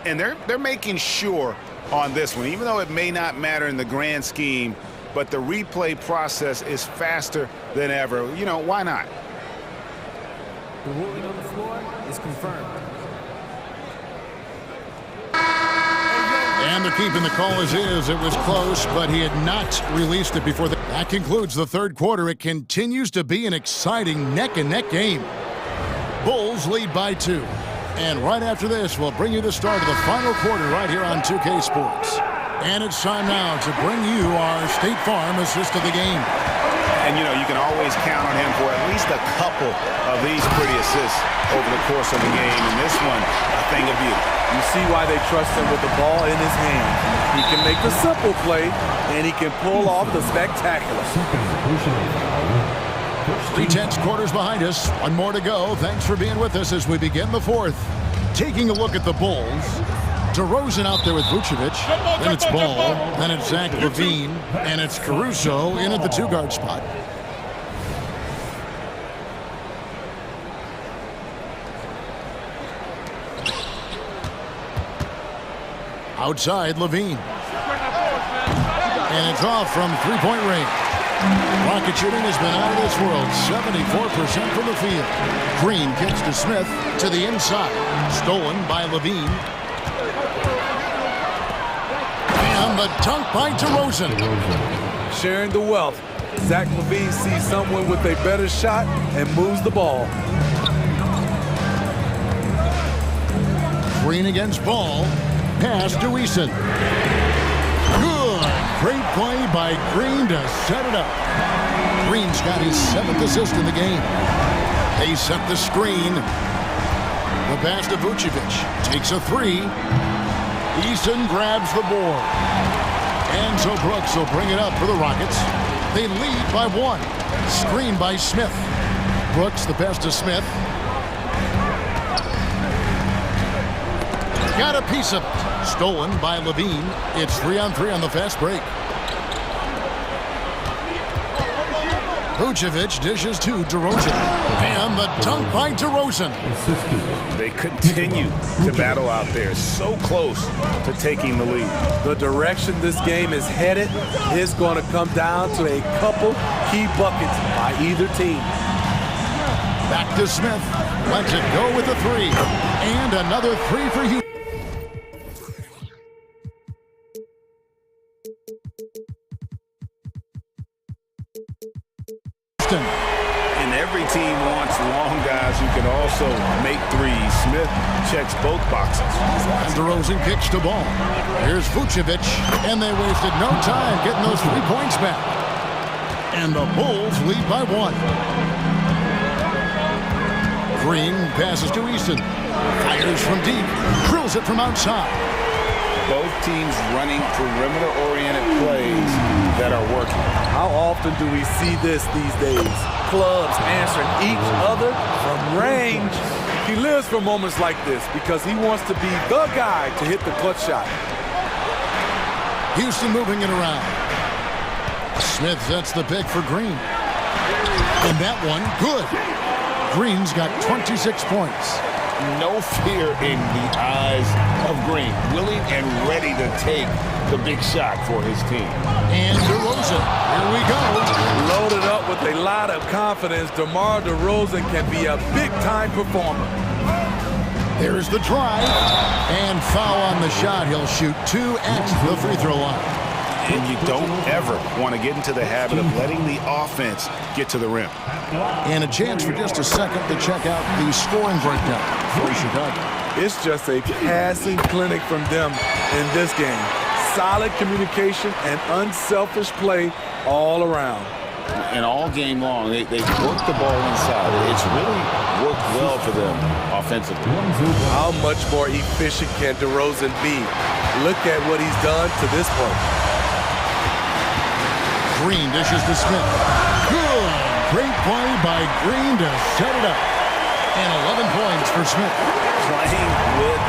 Speaker 7: And they're making sure on this one, even though it may not matter in the grand scheme, but the replay process is faster than ever. You know, why not?
Speaker 12: The ruling on the floor is confirmed.
Speaker 5: And they're keeping the call as is. It was close, but he had not released it before. That concludes the third quarter. It continues to be an exciting neck-and-neck game. Bulls lead by 2. And right after this, we'll bring you the start of the final quarter right here on 2K Sports. And it's time now to bring you our State Farm assist of the game.
Speaker 7: And, you know, you can always count on him for at least a couple of these pretty assists over the course of the game. And this one, a thing of beauty.
Speaker 13: You see why they trust him with the ball in his hand. He can make the simple play, and he can pull off the spectacular.
Speaker 5: 3/10 quarters behind us. One more to go. Thanks for being with us as we begin the fourth. Taking a look at the Bulls. DeRozan out there with Vucevic. Then it's Ball. Then it's Zach Levine. And it's Caruso in at the 2-guard spot. Outside, Levine. And it's off from three-point range. Rocket shooting has been out of this world. 74% from the field. Green kicks to Smith to the inside. Stolen by Levine. And the dunk by DeRozan.
Speaker 13: Sharing the wealth. Zach LaVine sees someone with a better shot and moves the ball.
Speaker 5: Green against Ball. Pass to Eason. Good. Great play by Green to set it up. Green's got his 7th assist in the game. They set the screen. The pass to Vucevic. Takes a 3. Eason grabs the board. And so Brooks will bring it up for the Rockets. They lead by 1. Screen by Smith. Brooks the pass to Smith. Got a piece of it. Stolen by Levine. It's 3-on-3 on the fast break. Vucevic dishes to DeRozan. And the dunk by DeRozan.
Speaker 9: They continue to battle out there, so close to taking the lead.
Speaker 13: The direction this game is headed is going to come down to a couple key buckets by either team.
Speaker 5: Back to Smith. Lets it go with a 3. And another 3 for Houston.
Speaker 9: And every team wants long guys who can also make threes. Smith checks both boxes.
Speaker 5: And DeRozan kicks the ball. Here's Vucevic, and they wasted no time getting those 3 points back. And the Bulls lead by 1. Green passes to Easton. Fires from deep. Drills it from outside.
Speaker 9: Both teams running perimeter-oriented plays that are working.
Speaker 13: How often do we see this these days? Clubs answering each other from range. He lives for moments like this because he wants to be the guy to hit the clutch shot.
Speaker 5: Houston moving it around. Smith sets the pick for Green. And that one, good. Green's got 26 points.
Speaker 9: No fear in the eyes of Green. Willing and ready to take the big shot for his team.
Speaker 5: And DeRozan, here we go.
Speaker 13: Loaded up with a lot of confidence, DeMar DeRozan can be a big-time performer.
Speaker 5: There's the drive. And foul on the shot. He'll shoot 2 at the free throw line.
Speaker 9: And you don't ever want to get into the habit of letting the offense get to the rim.
Speaker 5: And a chance for just a second to check out the scoring breakdown for Chicago.
Speaker 13: It's just a passing clinic from them in this game. Solid communication and unselfish play all around.
Speaker 9: And all game long, they work the ball inside. It's really worked well for them offensively.
Speaker 13: How much more efficient can DeRozan be? Look at what he's done to this point.
Speaker 5: Green dishes to Smith. Good. Great play by Green to set it up. And 11 points for Smith.
Speaker 9: Playing with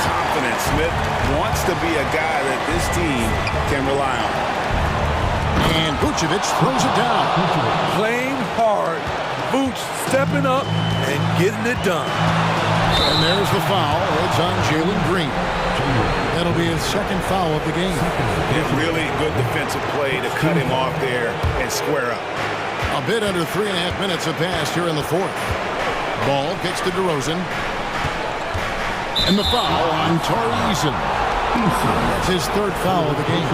Speaker 9: confidence. Smith wants to be a guy that this team can rely on.
Speaker 5: And Vucevic throws it down.
Speaker 13: Playing hard. Vooch stepping up and getting it done.
Speaker 5: And there's the foul. It's on Jalen Green. That'll be his 2nd foul of the game.
Speaker 9: A really good defensive play to cut him off there and square up.
Speaker 5: A bit under 3.5 minutes have passed here in the 4th. Ball gets to DeRozan. And the foul on Torrey Eason. That's his 3rd foul of the game.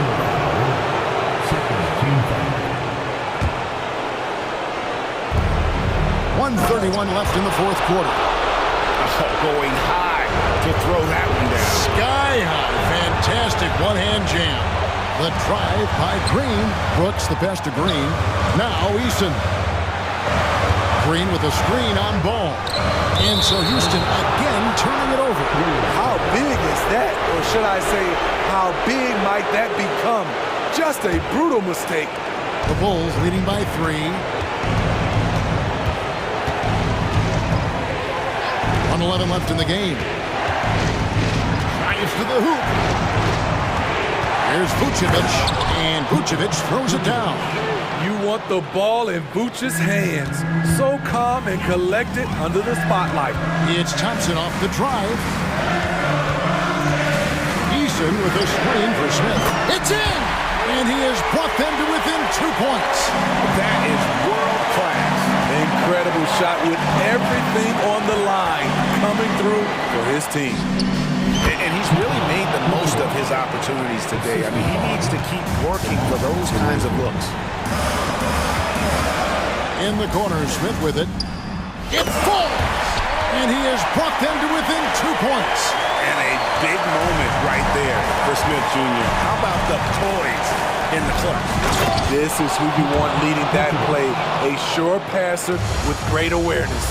Speaker 5: 1:31 left in the 4th quarter.
Speaker 9: Going high to throw that one down.
Speaker 5: Sky high. Fantastic one-hand jam. The drive by Green. Brooks the pass to Green. Now Easton. Green with a screen on Ball. And so Houston again turning it over.
Speaker 13: How big is that? Or should I say, how big might that become? Just a brutal mistake.
Speaker 5: The Bulls leading by 3. 1:11 left in the game. Drives to the hoop. Here's Vucevic, and Vucevic throws it down.
Speaker 13: You want the ball in Vooch's hands. So calm and collected under the spotlight.
Speaker 5: It's Thompson off the drive. Eason with a screen for Smith. It's in! And he has brought them to within 2 points.
Speaker 7: That is world class.
Speaker 13: Incredible shot with everything on the line coming through for his team.
Speaker 7: And he's really made the most of his opportunities today. I mean, he needs to keep working for those kinds of looks.
Speaker 5: In the corner, Smith with it. It falls! And he has brought them to within 2 points.
Speaker 7: And a big moment right there for Smith Jr. How about the poise in the clutch?
Speaker 13: This is who you want leading that play. A sure passer with great awareness.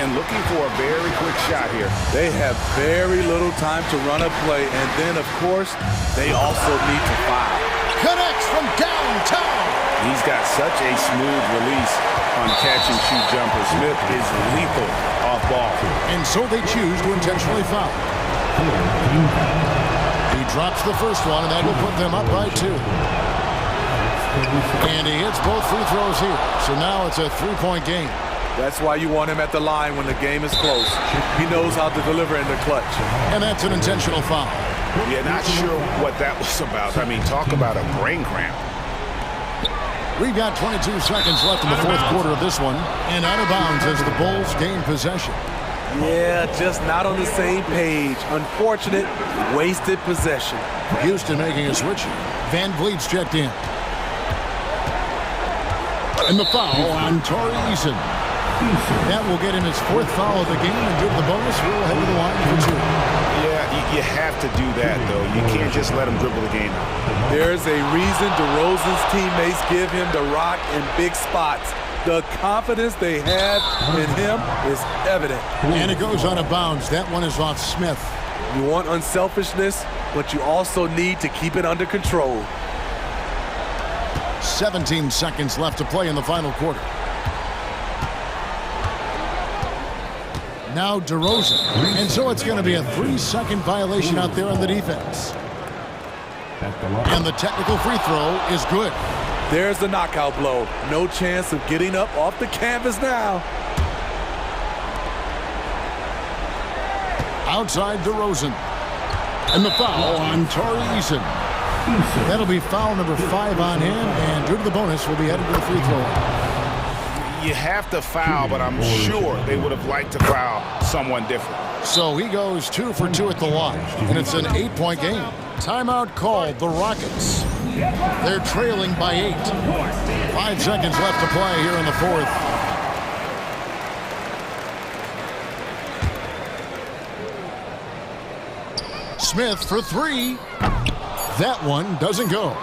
Speaker 7: And looking for a very quick shot here.
Speaker 13: They have very little time to run a play. And then, of course, they also need to foul.
Speaker 5: Connects from downtown.
Speaker 7: He's got such a smooth release on catch-and-shoot jumper. Smith is lethal off ball.
Speaker 5: And so they choose to intentionally foul. He drops the first one, and that will put them up by 2. And he hits both free throws here. So now it's a 3-point game.
Speaker 13: That's why you want him at the line when the game is close. He knows how to deliver in the clutch.
Speaker 5: And that's an intentional foul.
Speaker 7: Yeah, not sure what that was about. I mean, talk about a brain cramp.
Speaker 5: We've got 22 seconds left in the fourth quarter of this one. And out of bounds as the Bulls gain possession.
Speaker 13: Yeah, just not on the same page. Unfortunate, wasted possession.
Speaker 5: Houston making a switch. Van Vliet's checked in. And the foul on Torrey Eason. That will get him his 4th foul of the game, and due to the bonus, we'll head to the line for 2.
Speaker 7: Yeah, you have to do that, though. You can't just let him dribble the game out.
Speaker 13: There's a reason DeRozan's teammates give him the rock in big spots. The confidence they have in him is evident.
Speaker 5: And it goes out of bounds. That one is off Smith.
Speaker 13: You want unselfishness, but you also need to keep it under control.
Speaker 5: 17 seconds left to play in the final quarter. Now DeRozan. And so it's going to be a 3-second violation out there on the defense. And the technical free throw is good.
Speaker 13: There's the knockout blow. No chance of getting up off the canvas now.
Speaker 5: Outside DeRozan. And the foul on Torrey Eason. That'll be foul number 5 on him, and due to the bonus, we'll be headed to the free throw line.
Speaker 7: You have to foul, but I'm sure they would have liked to foul someone different.
Speaker 5: So he goes 2 for 2 at the line, and it's an 8-point game. Timeout called the Rockets. They're trailing by 8. 5 seconds left to play here in the fourth. Smith for 3. That one doesn't go.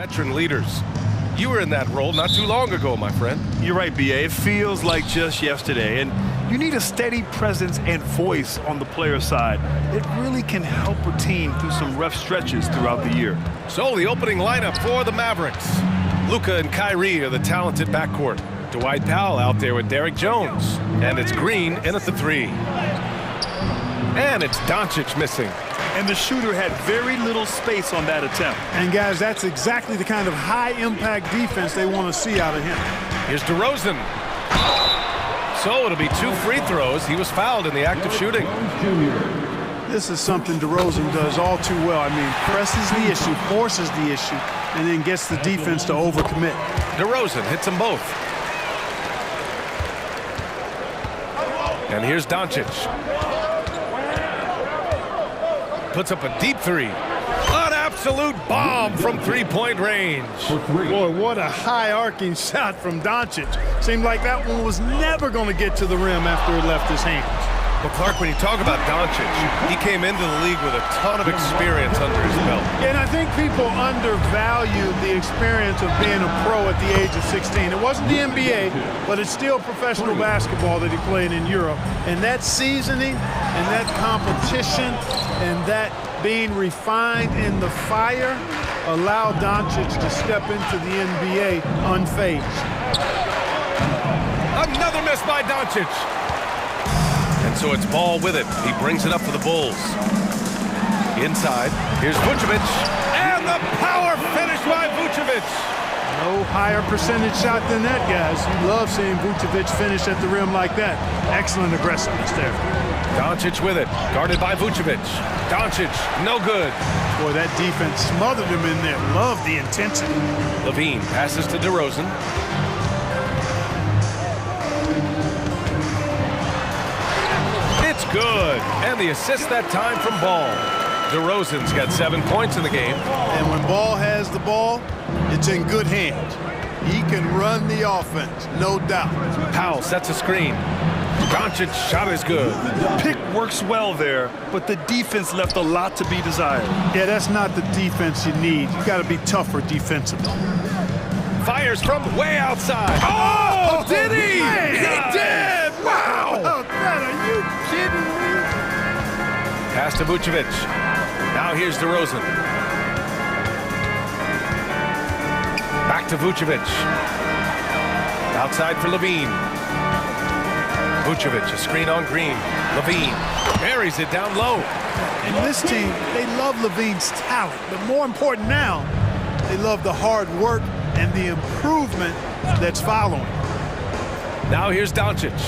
Speaker 1: Veteran leaders. You were in that role not too long ago, my friend.
Speaker 2: You're right, B.A. It feels like just yesterday, and you need a steady presence and voice on the player side. It really can help a team through some rough stretches throughout the year.
Speaker 1: So the opening lineup for the Mavericks. Luka and Kyrie are the talented backcourt. Dwight Powell out there with Derek Jones. And it's Green in at the 3. And it's Doncic missing.
Speaker 2: And the shooter had very little space on that attempt.
Speaker 14: And guys, that's exactly the kind of high-impact defense they want to see out of him.
Speaker 1: Here's DeRozan. So it'll be 2 free throws. He was fouled in the act of shooting.
Speaker 14: This is something DeRozan does all too well. I mean, presses the issue, forces the issue, and then gets the defense to overcommit.
Speaker 1: DeRozan hits them both. And here's Doncic. Puts up a deep 3. An absolute bomb from three-point range.
Speaker 14: Boy, what a high-arcing shot from Doncic. Seemed like that one was never going to get to the rim after it left his hands.
Speaker 1: Well, Clark, when you talk about Doncic, he came into the league with a ton of experience under his belt.
Speaker 14: And I think people undervalue the experience of being a pro at the age of 16. It wasn't the NBA, but it's still professional basketball that he played in Europe. And that seasoning and that competition and that being refined in the fire allowed Doncic to step into the NBA unfazed.
Speaker 1: Another miss by Doncic. And so it's Ball with it. He brings it up for the Bulls. Inside, here's Vucevic. And the power finish by Vucevic.
Speaker 14: No higher percentage shot than that, guys. You love seeing Vucevic finish at the rim like that. Excellent aggressiveness there.
Speaker 1: Doncic with it, guarded by Vucevic. Doncic, no good.
Speaker 14: Boy, that defense smothered him in there. Love the intensity.
Speaker 1: Levine passes to DeRozan. It's good. And the assist that time from Ball. DeRozan's got 7 points in the game.
Speaker 14: And when Ball has the ball, it's in good hands. He can run the offense, no doubt.
Speaker 1: Powell sets a screen. Doncic's shot is good.
Speaker 2: Pick works well there, but the defense left a lot to be desired.
Speaker 14: Yeah, that's not the defense you need. You got to be tougher defensively.
Speaker 1: Fires from way outside. Oh, did he?
Speaker 14: Man.
Speaker 1: He did! Wow!
Speaker 14: Oh, God, are you kidding me?
Speaker 1: Pass to Vucevic. Now here's DeRozan. Back to Vucevic. Outside for Levine. Vucevic, a screen on Green. Levine buries it down low.
Speaker 14: And this team, they love Levine's talent, but more important now, they love the hard work and the improvement that's following.
Speaker 1: Now here's Doncic.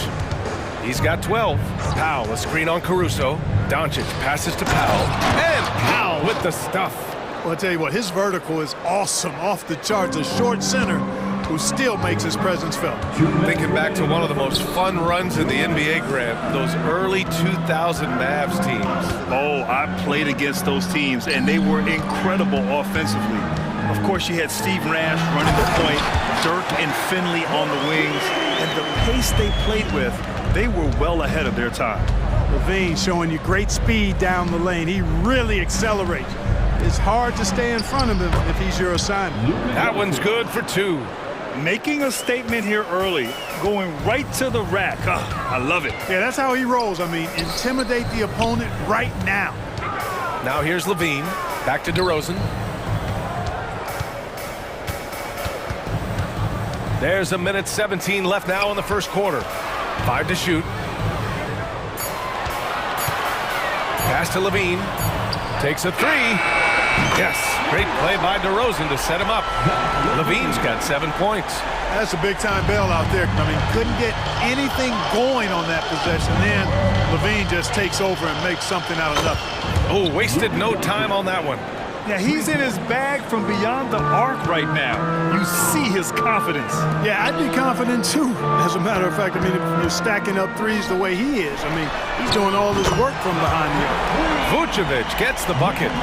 Speaker 1: He's got 12. Powell, a screen on Caruso. Doncic passes to Powell. And Powell with the stuff.
Speaker 14: Well, I'll tell you what, his vertical is awesome, off the charts. A short center who still makes his presence felt.
Speaker 1: Thinking back to one of the most fun runs in the NBA, Grant, those early 2000 Mavs teams.
Speaker 2: Oh, I played against those teams, and they were incredible offensively. Of course, you had Steve Nash running the point, Dirk and Finley on the wings, and the pace they played with, they were well ahead of their time.
Speaker 14: Levine showing you great speed down the lane. He really accelerates. It's hard to stay in front of him if he's your assignment.
Speaker 1: That one's good for 2.
Speaker 2: Making a statement here early, going right to the rack. I love it.
Speaker 14: Yeah, that's how he rolls. I mean, intimidate the opponent right now.
Speaker 1: Now here's Levine. Back to DeRozan. There's a minute 17 left now in the first quarter. 5 to shoot. Pass to Levine. Takes a 3. Yes, great play by DeRozan to set him up. Levine's got 7 points.
Speaker 14: That's a big-time bail out there. I mean, couldn't get anything going on that possession. Then Levine just takes over and makes something out of nothing.
Speaker 1: Oh, wasted no time on that one.
Speaker 2: Yeah, he's in his bag from beyond the arc right now. You see his confidence.
Speaker 14: Yeah, I'd be confident too. As a matter of fact, I mean, if you're stacking up threes the way he is, I mean, he's doing all this work from behind the arc.
Speaker 1: Vucevic gets the bucket.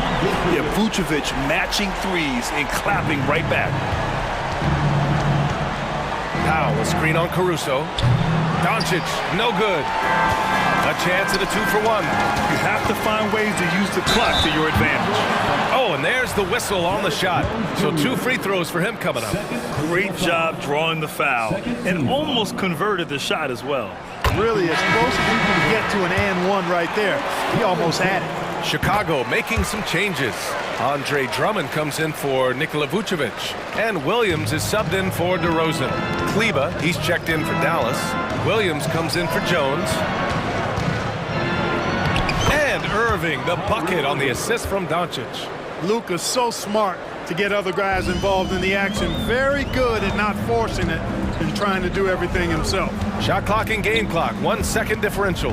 Speaker 2: Yeah, Vucevic matching threes and clapping right back.
Speaker 1: Powell, a screen on Caruso. Doncic, no good. A chance at a 2-for-1.
Speaker 2: You have to find ways to use the clock to your advantage.
Speaker 1: Oh, and there's There's the whistle on the shot. So 2 free throws for him coming up.
Speaker 2: Great job drawing the foul and almost converted the shot as well.
Speaker 14: Really, as close as you can get to an and one right there. He almost had it.
Speaker 1: Chicago making some changes. Andre Drummond comes in for Nikola Vucevic. And Williams is subbed in for DeRozan. Kleba, he's checked in for Dallas. Williams comes in for Jones. And Irving, the bucket on the assist from Doncic.
Speaker 14: Luka's so smart to get other guys involved in the action. Very good at not forcing it and trying to do everything himself.
Speaker 1: Shot clock and game clock, 1 second differential.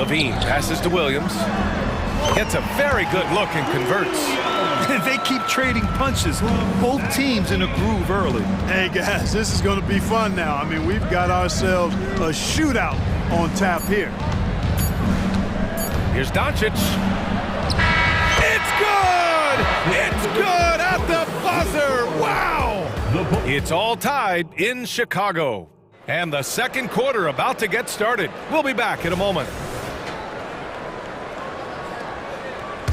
Speaker 1: Levine passes to Williams. Gets a very good look and converts.
Speaker 2: They keep trading punches. Both teams in a groove early.
Speaker 14: Hey guys, this is going to be fun now. I mean, we've got ourselves a shootout on tap here.
Speaker 1: Here's Doncic. It's good! It's good at the buzzer! Wow! It's all tied in Chicago. And the second quarter about to get started. We'll be back in a moment.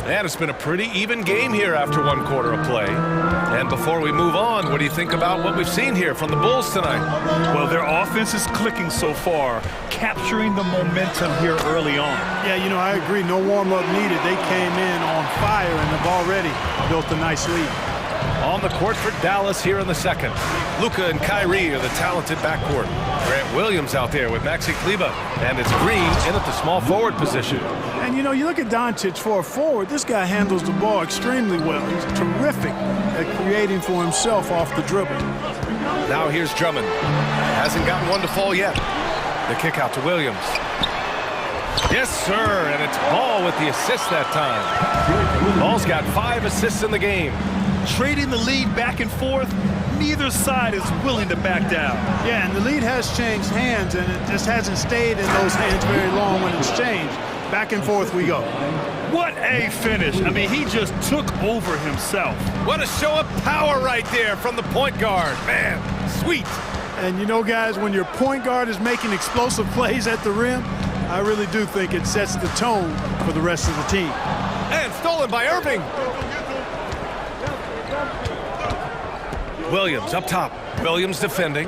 Speaker 1: And it's been a pretty even game here after 1 quarter of play. And before we move on, what do you think about what we've seen here from the Bulls tonight?
Speaker 2: Well, their offense is clicking so far, capturing the momentum here early on.
Speaker 14: Yeah, you know, I agree. No warm-up needed. They came in on fire and have already built a nice lead.
Speaker 1: On the court for Dallas here in the second. Luka and Kyrie are the talented backcourt. Grant Williams out there with Maxi Kleba. And it's Green in at the small forward position.
Speaker 14: And, you know, you look at Doncic for a forward. This guy handles the ball extremely well. He's terrific at creating for himself off the dribble.
Speaker 1: Now here's Drummond. Hasn't gotten one to fall yet. The kick out to Williams. Yes, sir, and it's Ball with the assist that time. Ball's got 5 assists in the game.
Speaker 2: Trading the lead back and forth, neither side is willing to back down.
Speaker 14: Yeah, and the lead has changed hands, and it just hasn't stayed in those hands very long when it's changed. Back and forth we go.
Speaker 2: What a finish. I mean, he just took over himself.
Speaker 1: What a show of power right there from the point guard. Man, sweet.
Speaker 14: And you know, guys, when your point guard is making explosive plays at the rim, I really do think it sets the tone for the rest of the team.
Speaker 1: And stolen by Irving. Williams up top. Williams defending.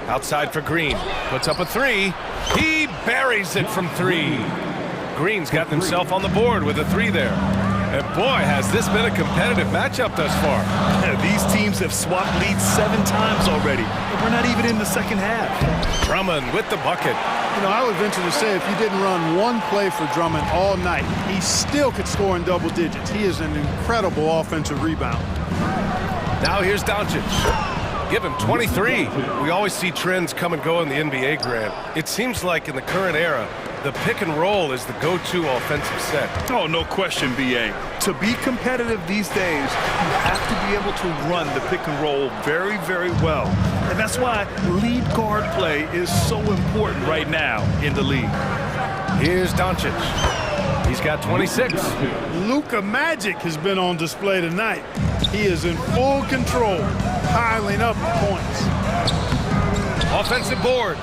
Speaker 1: Outside for Green. Puts up a 3. He buries it from 3. Green's got himself on the board with a 3 there. And boy, has this been a competitive matchup thus far.
Speaker 2: These teams have swapped leads 7 times already. And we're not even in the second half.
Speaker 1: Drummond with the bucket.
Speaker 14: You know, I would venture to say if you didn't run one play for Drummond all night, he still could score in double digits. He is an incredible offensive rebounder.
Speaker 1: Now here's Doncic. Give him 23. We always see trends come and go in the NBA, Grant. It seems like in the current era, the pick and roll is the go-to offensive set.
Speaker 2: Oh, no question, B.A. To be competitive these days, you have to be able to run the pick and roll very, very well. And that's why lead guard play is so important right now in the league.
Speaker 1: Here's Doncic. He's got 26.
Speaker 14: Luka Magic has been on display tonight. He is in full control, piling up points.
Speaker 1: Offensive board.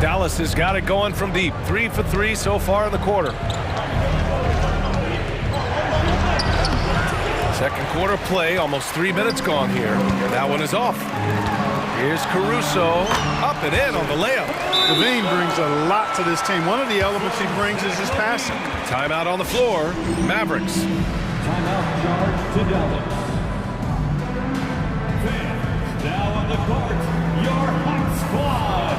Speaker 1: Dallas has got it going from deep. 3 for 3 so far in the quarter. Second quarter play, almost 3 minutes gone here. That one is off. Here's Caruso, up and in on the layup.
Speaker 14: Levine brings a lot to this team. One of the elements he brings is his passing.
Speaker 1: Timeout on the floor, Mavericks.
Speaker 4: Timeout charge to Dallas. Fans, now on the court, your hot squad.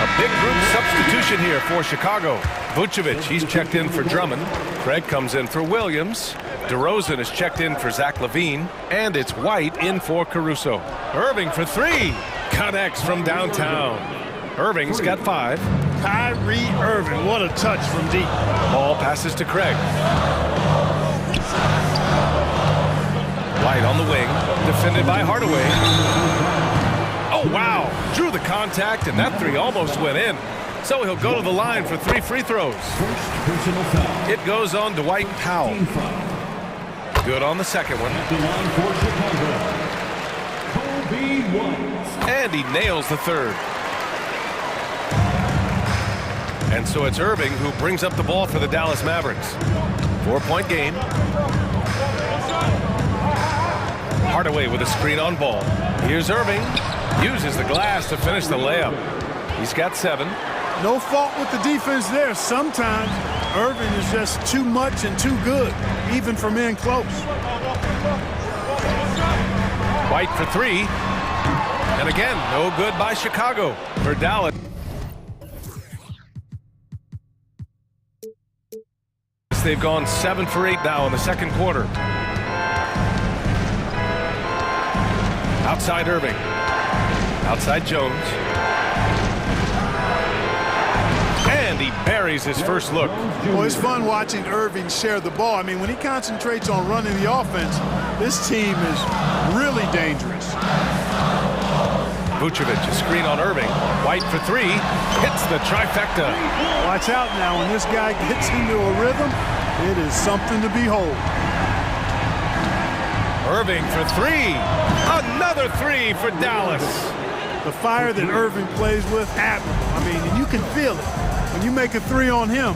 Speaker 1: A big group substitution here for Chicago. Vucevic, he's checked in for Drummond. Craig comes in for Williams. DeRozan is checked in for Zach LaVine. And it's White in for Caruso. Irving for 3. Connects from downtown. Irving's got 5.
Speaker 14: Kyrie Irving, what a touch from deep.
Speaker 1: Ball passes to Craig. White on the wing, defended by Hardaway. Oh, wow. Drew the contact, and that 3 almost went in. So he'll go to the line for 3 free throws. It goes on Dwight Powell. Good on the second one. And he nails the third. And so it's Irving who brings up the ball for the Dallas Mavericks. 4-point game. Hardaway with a screen on ball. Here's Irving. Uses the glass to finish the layup. He's got 7.
Speaker 14: No fault with the defense there. Sometimes Irving is just too much and too good, even for men close.
Speaker 1: White for 3. And again, no good by Chicago. For Dallas, they've gone 7 for 8 now in the second quarter. Outside Irving. Outside Jones. And he buries his first look.
Speaker 14: Well, it's fun watching Irving share the ball. I mean, when he concentrates on running the offense, this team is really dangerous.
Speaker 1: Vucevic, a screen on Irving. White for 3. Hits the trifecta.
Speaker 14: Watch out now. When this guy gets into a rhythm, it is something to behold.
Speaker 1: Irving for 3. Another 3 for Dallas.
Speaker 14: The fire that Irving plays with, admirable. I mean, and you can feel it. When you make a 3 on him,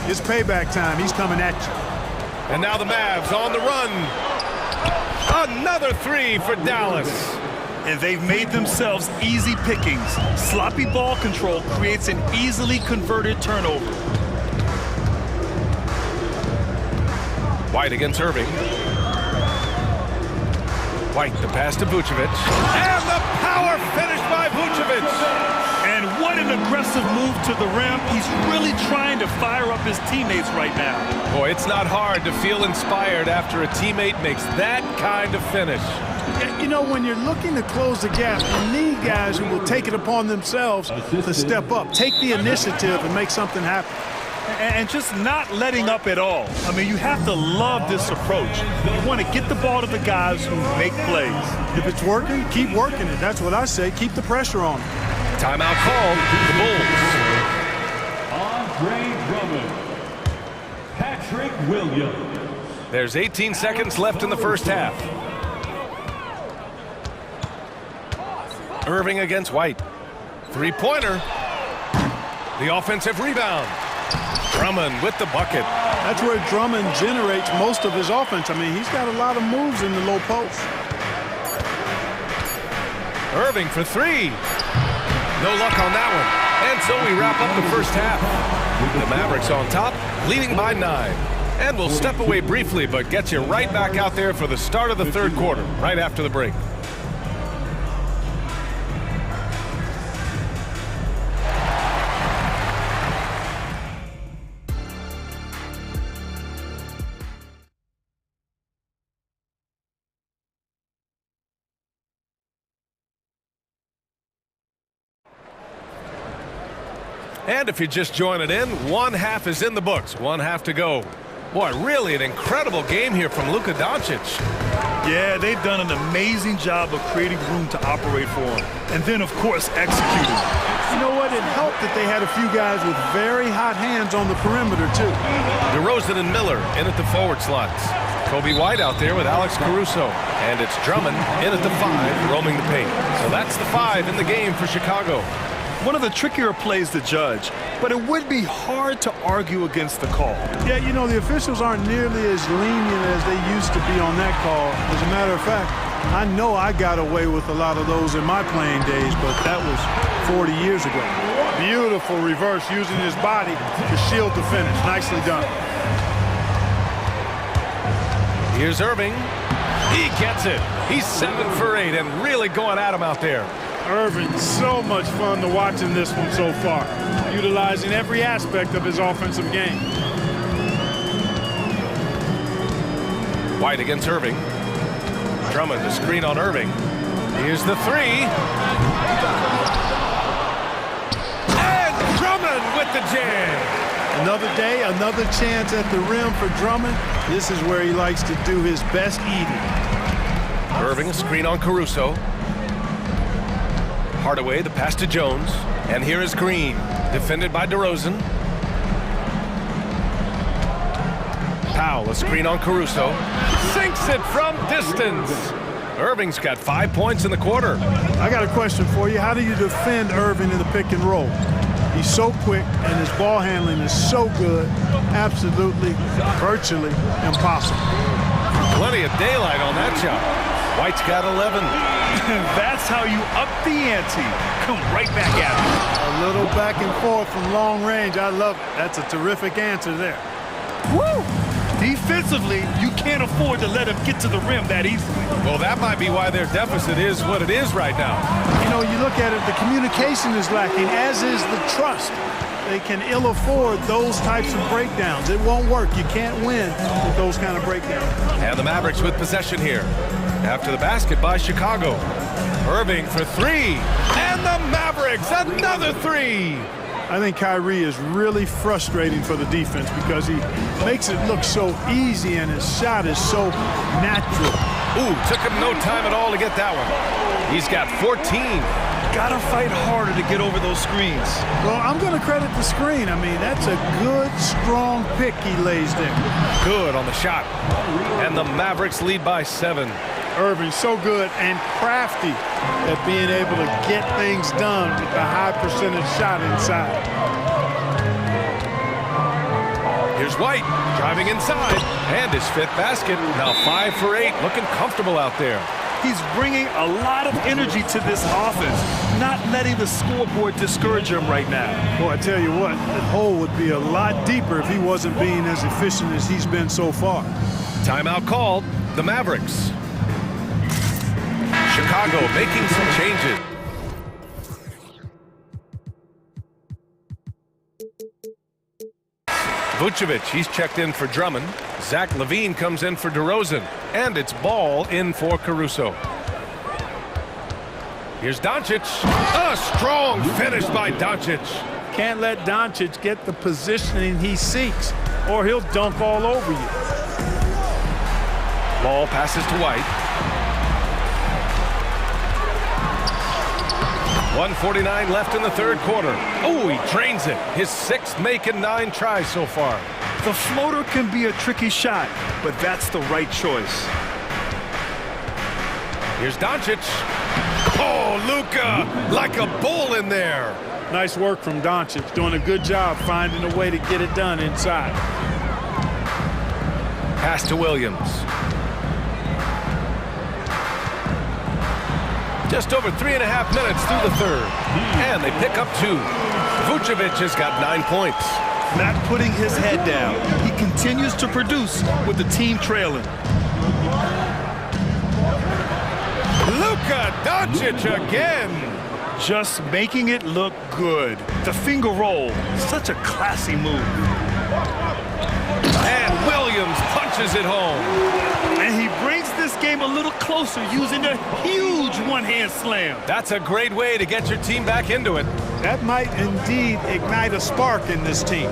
Speaker 14: it's payback time. He's coming at you.
Speaker 1: And now the Mavs on the run. Another 3 for Dallas.
Speaker 2: And they've made themselves easy pickings. Sloppy ball control creates an easily converted turnover.
Speaker 1: White against Irving. White, the pass to Vucevic. And the power finish by Vucevic.
Speaker 2: And what an aggressive move to the rim. He's really trying to fire up his teammates right now.
Speaker 1: Boy, it's not hard to feel inspired after a teammate makes that kind of finish.
Speaker 14: You know, when you're looking to close the gap, you need guys who will take it upon themselves to step up, take the initiative and make something happen.
Speaker 2: And just not letting up at all. I mean, you have to love this approach. You want to get the ball to the guys who make plays.
Speaker 14: If it's working, keep working it. That's what I say. Keep the pressure on them.
Speaker 1: Timeout called. The Bulls.
Speaker 4: Andre Drummond. Patrick Williams.
Speaker 1: There's 18 seconds left in the first half. Irving against White. 3-pointer. The offensive rebound. Drummond with the bucket.
Speaker 14: That's where Drummond generates most of his offense. I mean, he's got a lot of moves in the low post.
Speaker 1: Irving for 3. No luck on that one. And so we wrap up the first half. The Mavericks on top, leading by 9. And we'll step away briefly, but get you right back out there for the start of the third quarter, right after the break. And if you're just joining in, one half is in the books. One half to go. Boy, really an incredible game here from Luka Doncic.
Speaker 2: Yeah, they've done an amazing job of creating room to operate for him. And then, of course, executing.
Speaker 14: You know what? It helped that they had a few guys with very hot hands on the perimeter, too.
Speaker 1: DeRozan and Miller in at the forward slots. Kobe White out there with Alex Caruso. And it's Drummond in at the 5, roaming the paint. So that's the 5 in the game for Chicago.
Speaker 2: One of the trickier plays to judge, but it would be hard to argue against the call.
Speaker 14: Yeah, you know, the officials aren't nearly as lenient as they used to be on that call. As a matter of fact, I know I got away with a lot of those in my playing days, but that was 40 years ago. Beautiful reverse using his body to shield the finish. Nicely done.
Speaker 1: Here's Irving. He gets it. He's 7 for 8 and really going at him out there.
Speaker 14: Irving, so much fun to watch in this one so far, utilizing every aspect of his offensive game.
Speaker 1: White against Irving. Drummond, the screen on Irving. Here's the 3. And Drummond with the jam.
Speaker 14: Another day, another chance at the rim for Drummond. This is where he likes to do his best eating.
Speaker 1: Irving, a screen on Caruso. Hardaway, the pass to Jones. And here is Green, defended by DeRozan. Powell, a screen on Caruso. Sinks it from distance. Irving's got 5 points in the quarter.
Speaker 14: I got a question for you. How do you defend Irving in the pick and roll? He's so quick, and his ball handling is so good. Absolutely, virtually impossible.
Speaker 1: Plenty of daylight on that shot. White's got 11.
Speaker 2: That's how you up the ante. Come right back at him.
Speaker 14: A little back and forth from long range. I love it. That's a terrific answer there.
Speaker 2: Woo! Defensively, you can't afford to let him get to the rim that easily.
Speaker 1: Well, that might be why their deficit is what it is right now.
Speaker 14: You know, you look at it, the communication is lacking, as is the trust. They can ill afford those types of breakdowns. It won't work. You can't win with those kind of breakdowns.
Speaker 1: And the Mavericks with possession here. After the basket by Chicago. Irving for three. And the Mavericks, another three.
Speaker 14: I think Kyrie is really frustrating for the defense because he makes it look so easy and his shot is so natural.
Speaker 1: Ooh, took him no time at all to get that one. He's got 14.
Speaker 2: Gotta fight harder to get over those screens.
Speaker 14: Well, I'm going to credit the screen. I mean, that's a good, strong pick he lays there.
Speaker 1: Good on the shot. And the Mavericks lead by 7.
Speaker 14: Irving so good and crafty at being able to get things done with the high percentage shot inside.
Speaker 1: Here's White driving inside and his 5th basket. Now 5 for 8, looking comfortable out there.
Speaker 2: He's bringing a lot of energy to this offense, not letting the scoreboard discourage him right now.
Speaker 14: Well, I tell you what, the hole would be a lot deeper if he wasn't being as efficient as he's been so far.
Speaker 1: Timeout called, the Mavericks. Chicago making some changes. Vucevic, he's checked in for Drummond. Zach LaVine comes in for DeRozan. And it's Ball in for Caruso. Here's Doncic. A strong finish by Doncic.
Speaker 14: Can't let Doncic get the positioning he seeks, or he'll dunk all over you.
Speaker 1: Ball passes to White. 1:49 left in the third quarter. Oh, he drains it. His 6th make in 9 tries so far.
Speaker 2: The floater can be a tricky shot, but that's the right choice.
Speaker 1: Here's Doncic. Oh, Luka, like a bull in there.
Speaker 14: Nice work from Doncic, doing a good job finding a way to get it done inside.
Speaker 1: Pass to Williams. Just over 3.5 minutes through the third. And they pick up 2. Vucevic has got 9 points.
Speaker 2: Not putting his head down. He continues to produce with the team trailing.
Speaker 1: Luka Doncic again.
Speaker 2: Just making it look good. The finger roll, such a classy move.
Speaker 1: And Williams punches it home.
Speaker 2: And he brings this game a little closer using a huge one-hand slam.
Speaker 1: That's a great way to get your team back into it.
Speaker 14: That might indeed ignite a spark in this team.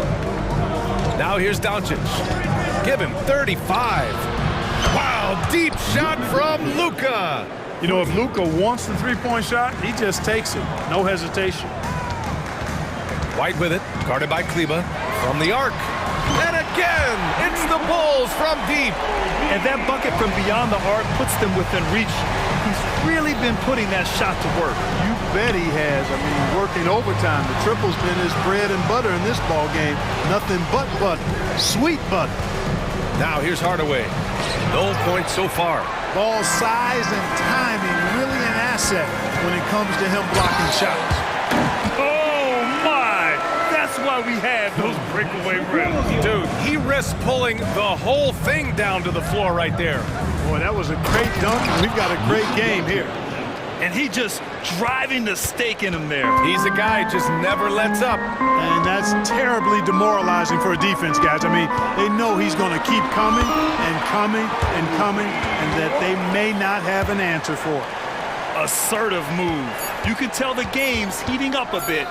Speaker 1: Now here's Doncic. Give him 35. Wow, deep shot from Luka.
Speaker 14: You know, if Luka wants the three-point shot, he just takes it. No hesitation.
Speaker 1: White with it, guarded by Kleba from the arc. And again, it's the Bulls from deep.
Speaker 2: And that bucket from beyond the arc puts them within reach. He's really been putting that shot to work.
Speaker 14: You bet he has. I mean, working overtime. The triple's been his bread and butter in this ball game. Nothing but butter. Sweet butter.
Speaker 1: Now here's Hardaway. No points so far.
Speaker 14: Ball size and timing really an asset when it comes to him blocking shots.
Speaker 2: Oh, my! That's why we have those breakaway rims.
Speaker 1: Dude, he risks pulling the whole thing down to the floor right there.
Speaker 14: Boy, that was a great dunk. We've got a great game here.
Speaker 2: And he just driving the stake in him there.
Speaker 1: He's a guy who just never lets up.
Speaker 14: And that's terribly demoralizing for a defense, guys. I mean, they know he's going to keep coming and coming and coming, and that they may not have an answer for it.
Speaker 2: Assertive move. You can tell the game's heating up a bit.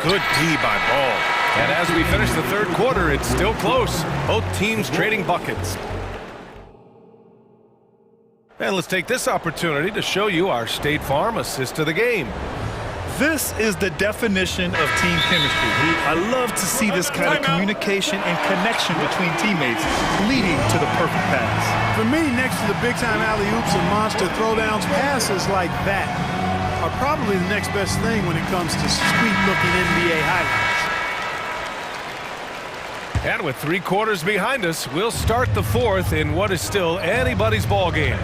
Speaker 1: Good D by Ball. And as we finish the third quarter, it's still close. Both teams trading buckets. And let's take this opportunity to show you our State Farm assist of the game.
Speaker 2: This is the definition of team chemistry. I love to see this kind of communication and connection between teammates leading to the perfect pass.
Speaker 14: For me, next to the big-time alley-oops and monster throwdowns, passes like that are probably the next best thing when it comes to sweet-looking NBA highlights.
Speaker 1: And with 3 quarters behind us, we'll start the 4th in what is still anybody's ball game.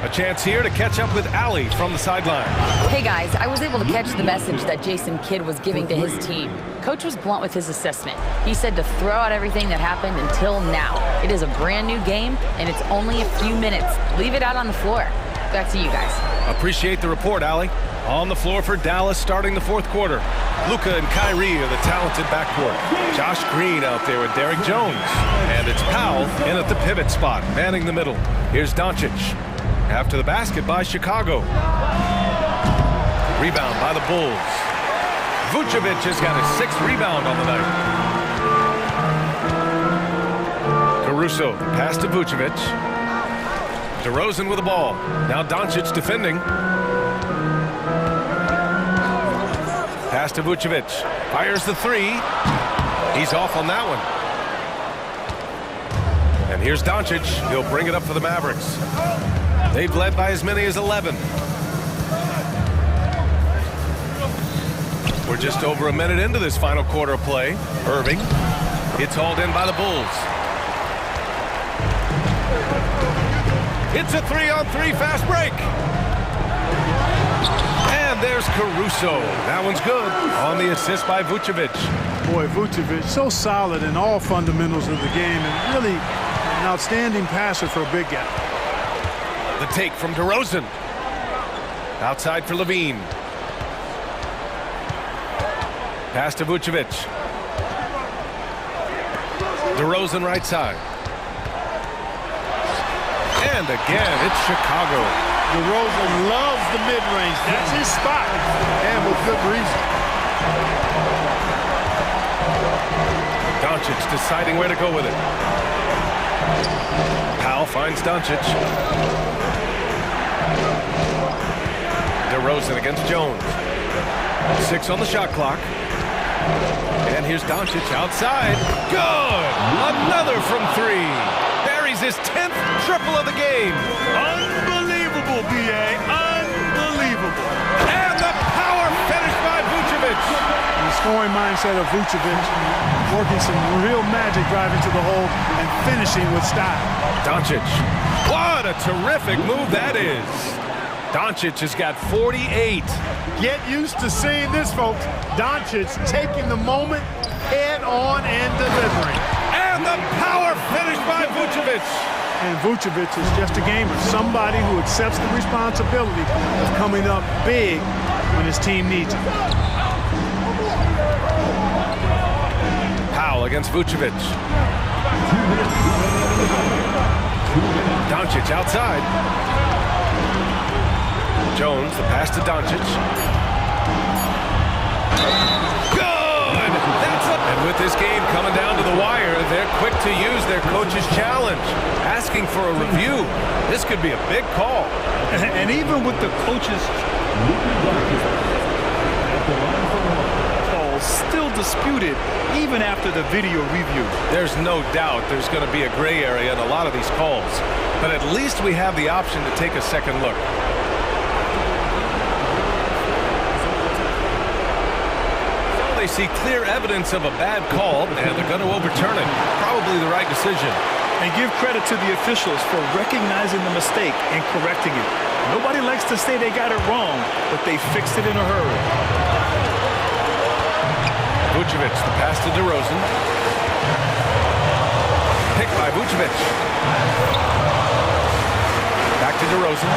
Speaker 1: A chance here to catch up with Allie from the sideline.
Speaker 15: Hey guys, I was able to catch the message that Jason Kidd was giving to his team. Coach was blunt with his assessment. He said to throw out everything that happened until now. It is a brand new game, and it's only a few minutes. Leave it out on the floor. Back to you guys.
Speaker 1: Appreciate the report, Allie. On the floor for Dallas starting the 4th quarter. Luka and Kyrie are the talented backcourt. Josh Green out there with Derek Jones. And it's Powell in at the pivot spot, manning the middle. Here's Doncic. After the basket by Chicago. Rebound by the Bulls. Vucevic has got his 6th rebound on the night. Caruso, pass to Vucevic. DeRozan with the ball. Now Doncic defending. Pass to Vucevic. Fires the 3. He's off on that one. And here's Doncic. He'll bring it up for the Mavericks. They've led by as many as 11. We're just over a minute into this final quarter of play. Irving. It's hauled in by the Bulls. It's a 3-on-3 fast break. And there's Caruso. That one's good on the assist by Vucevic.
Speaker 14: Boy, Vucevic, so solid in all fundamentals of the game and really an outstanding passer for a big guy.
Speaker 1: The take from DeRozan. Outside for Levine. Pass to Vucevic. DeRozan right side. And again, it's Chicago.
Speaker 14: DeRozan loves the mid-range. That's his spot, and with good reason.
Speaker 1: Doncic deciding where to go with it. Powell finds Doncic. DeRozan against Jones. 6 on the shot clock. And here's Doncic outside. Good! Another from 3. Buries his 10th triple of the game.
Speaker 14: Unbelievable, B.A. Unbelievable.
Speaker 1: And the power finish by Vucevic.
Speaker 14: The scoring mindset of Vucevic, working some real magic driving to the hole and finishing with style.
Speaker 1: Doncic. What a terrific move that is. Doncic has got 48.
Speaker 14: Get used to seeing this, folks. Doncic taking the moment head on and delivering.
Speaker 1: And the power finish by Vucevic.
Speaker 14: And Vucevic is just a gamer, somebody who accepts the responsibility of coming up big when his team needs him.
Speaker 1: Powell against Vucevic. Doncic outside. Jones, the pass to Doncic. Good! And with this game coming down to the wire, they're quick to use their coach's challenge, asking for a review. This could be a big call.
Speaker 2: And even with the coach's call still disputed, even after the video review.
Speaker 1: There's no doubt there's going to be a gray area in a lot of these calls, but at least we have the option to take a second look. They see clear evidence of a bad call, and they're going to overturn it. Probably the right decision.
Speaker 2: And give credit to the officials for recognizing the mistake and correcting it. Nobody likes to say they got it wrong, but they fixed it in a hurry.
Speaker 1: Vucevic, the pass to DeRozan. Picked by Vucevic. Back to DeRozan.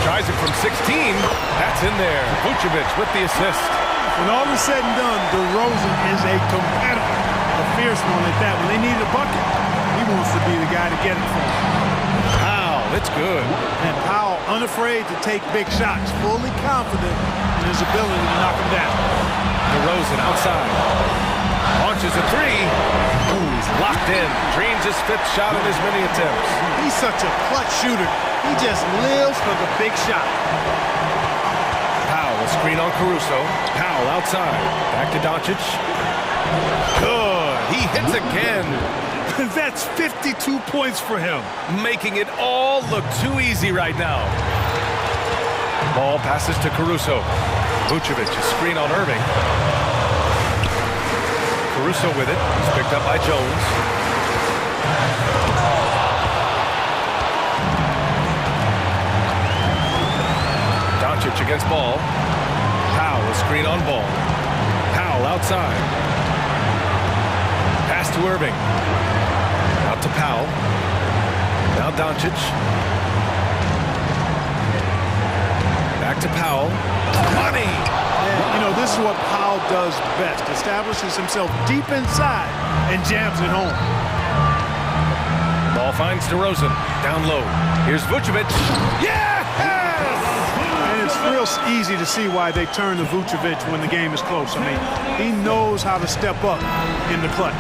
Speaker 1: Tries it from 16. That's in there. Vucevic with the assist.
Speaker 14: When all is said and done, DeRozan is a competitor, a fierce one at that. When they need a bucket, he wants to be the guy to get it for them.
Speaker 1: Powell, it's good.
Speaker 14: And Powell, unafraid to take big shots, fully confident in his ability to knock him down.
Speaker 1: DeRozan outside. Launches a 3. Ooh, he's locked in. Dreams his 5th shot in as many attempts.
Speaker 14: He's such a clutch shooter. He just lives for the big shot.
Speaker 1: Screen on Caruso. Powell outside. Back to Doncic. Good. He hits again.
Speaker 2: That's 52 points for him.
Speaker 1: Making it all look too easy right now. Ball passes to Caruso. Vucevic, a screen on Irving. Caruso with it. He's picked up by Jones. Doncic against Ball. Powell, a screen on Ball. Powell outside. Pass to Irving. Out to Powell. Now Doncic. Back to Powell. Money!
Speaker 14: And, you know, this is what Powell does best. Establishes himself deep inside and jams it home.
Speaker 1: Ball finds DeRozan. Down low. Here's Vucevic. Yes!
Speaker 14: And it's real easy to see why they turn to Vucevic when the game is close. I mean, he knows how to step up in the clutch.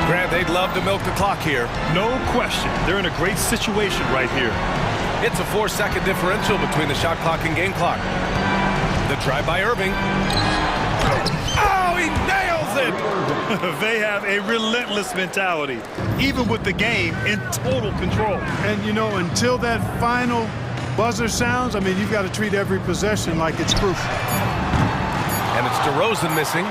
Speaker 1: Grant, they'd love to milk the clock here.
Speaker 2: No question. They're in a great situation right here.
Speaker 1: It's a 4-second differential between the shot clock and game clock. The try by Irving. Oh, he nails it!
Speaker 2: They have a relentless mentality, even with the game in total control.
Speaker 14: And, you know, until that final buzzer sounds, I mean, you've got to treat every possession like it's crucial.
Speaker 1: And it's DeRozan missing.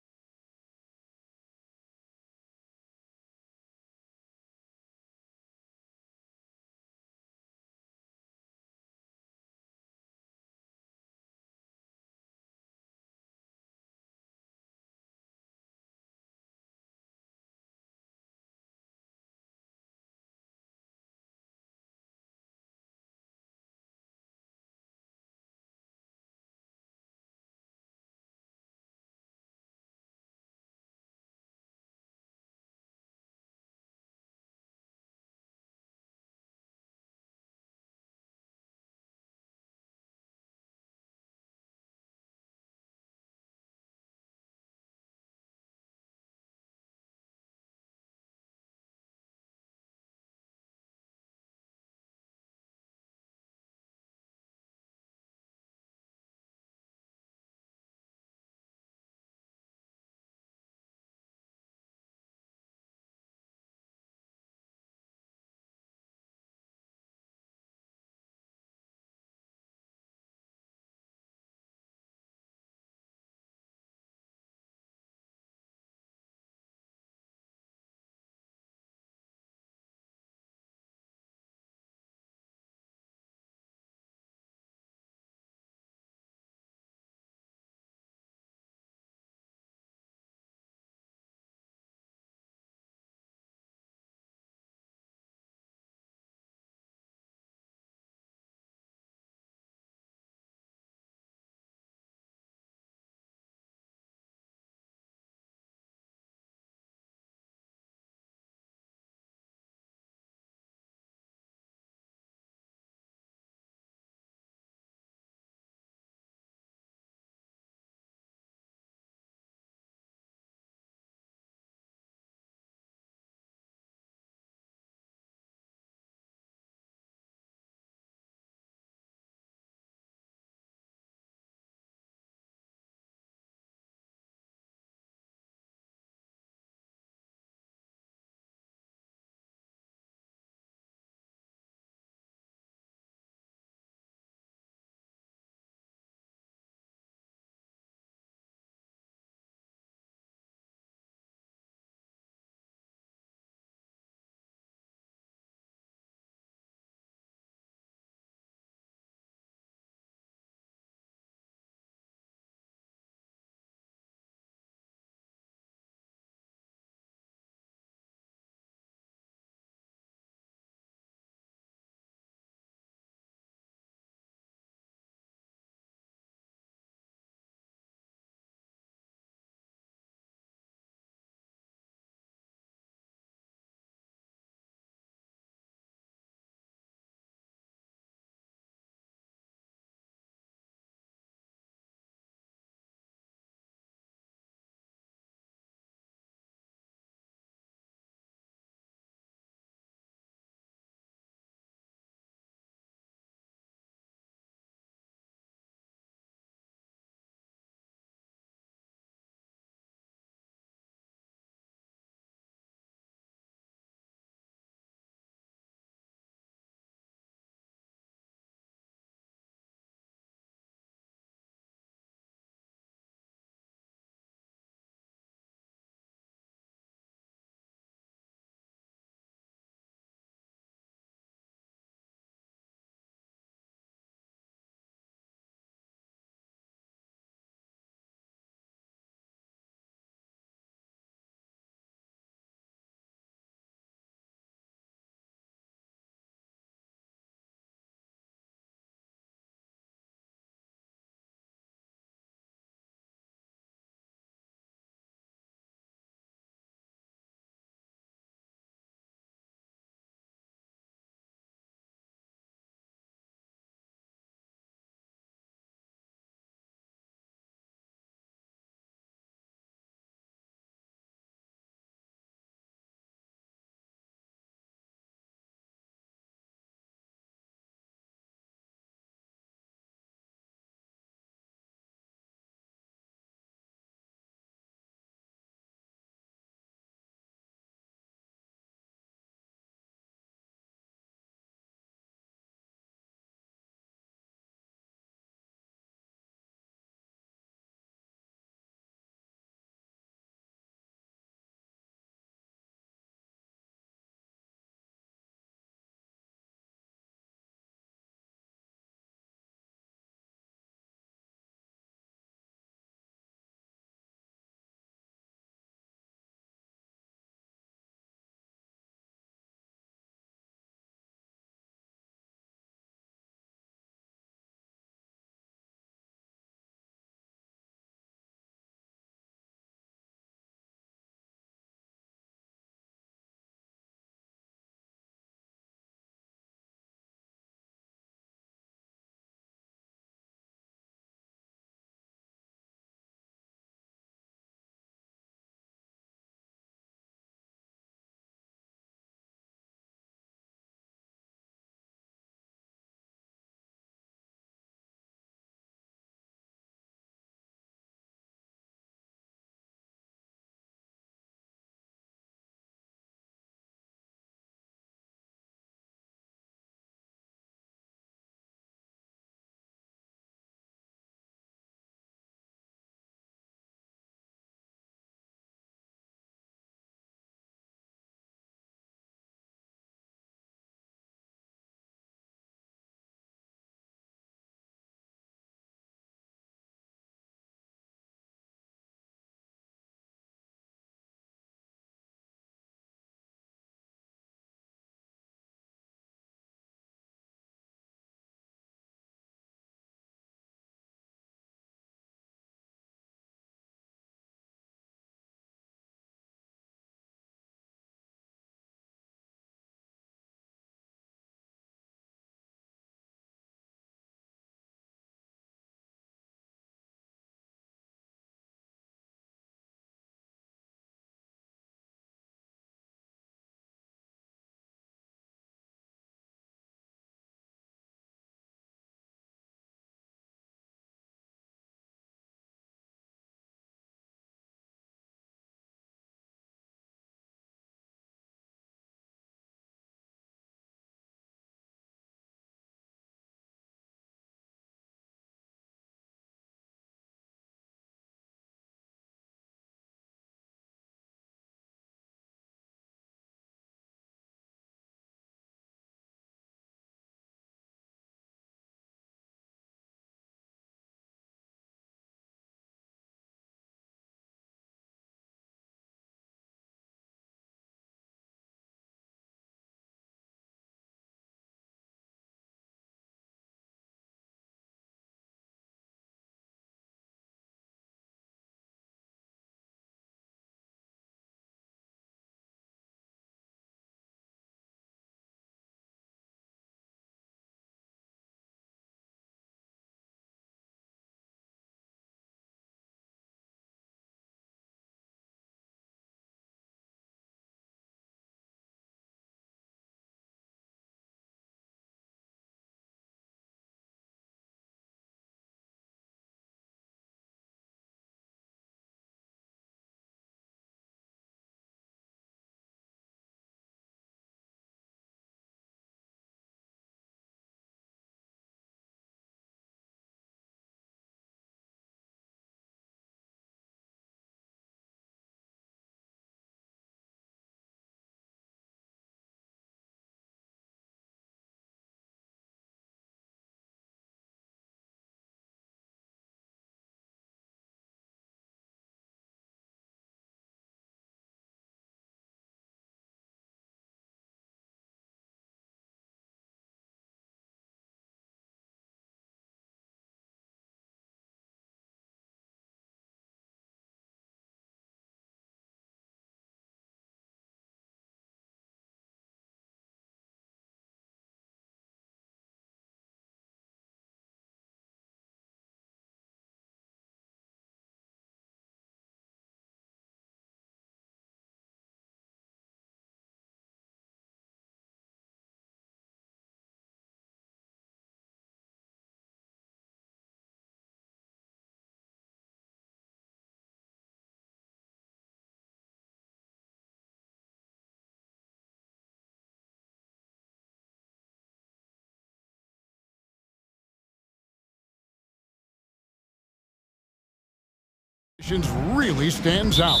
Speaker 5: Really stands out.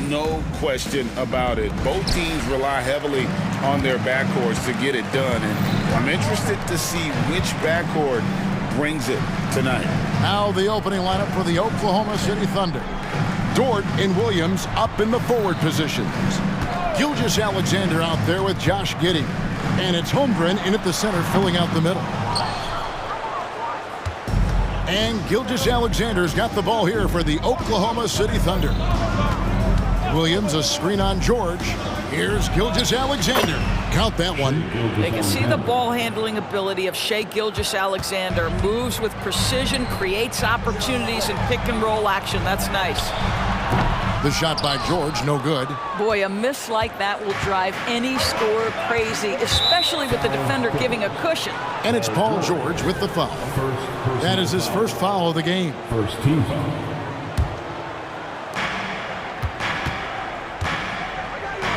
Speaker 9: No question about it. Both teams rely heavily on their backcourts to get it done, and I'm interested to see which backcourt brings it tonight.
Speaker 5: Now the opening lineup for the Oklahoma City Thunder. Dort and Williams up in the forward positions. Gilgeous-Alexander out there with Josh Giddey. And it's Holmgren in at the center filling out the middle. And Gilgeous-Alexander's got the ball here for the Oklahoma City Thunder. Williams, a screen on George. Here's Gilgeous-Alexander. Count that one.
Speaker 3: They can see the ball handling ability of Shai Gilgeous-Alexander. Moves with precision, creates opportunities in pick and roll action. That's nice.
Speaker 5: The shot by George, no good.
Speaker 3: Boy, a miss like that will drive any scorer crazy, especially with the defender giving a cushion.
Speaker 5: And it's Paul George with the foul. That is his first foul of the game.
Speaker 4: First team foul.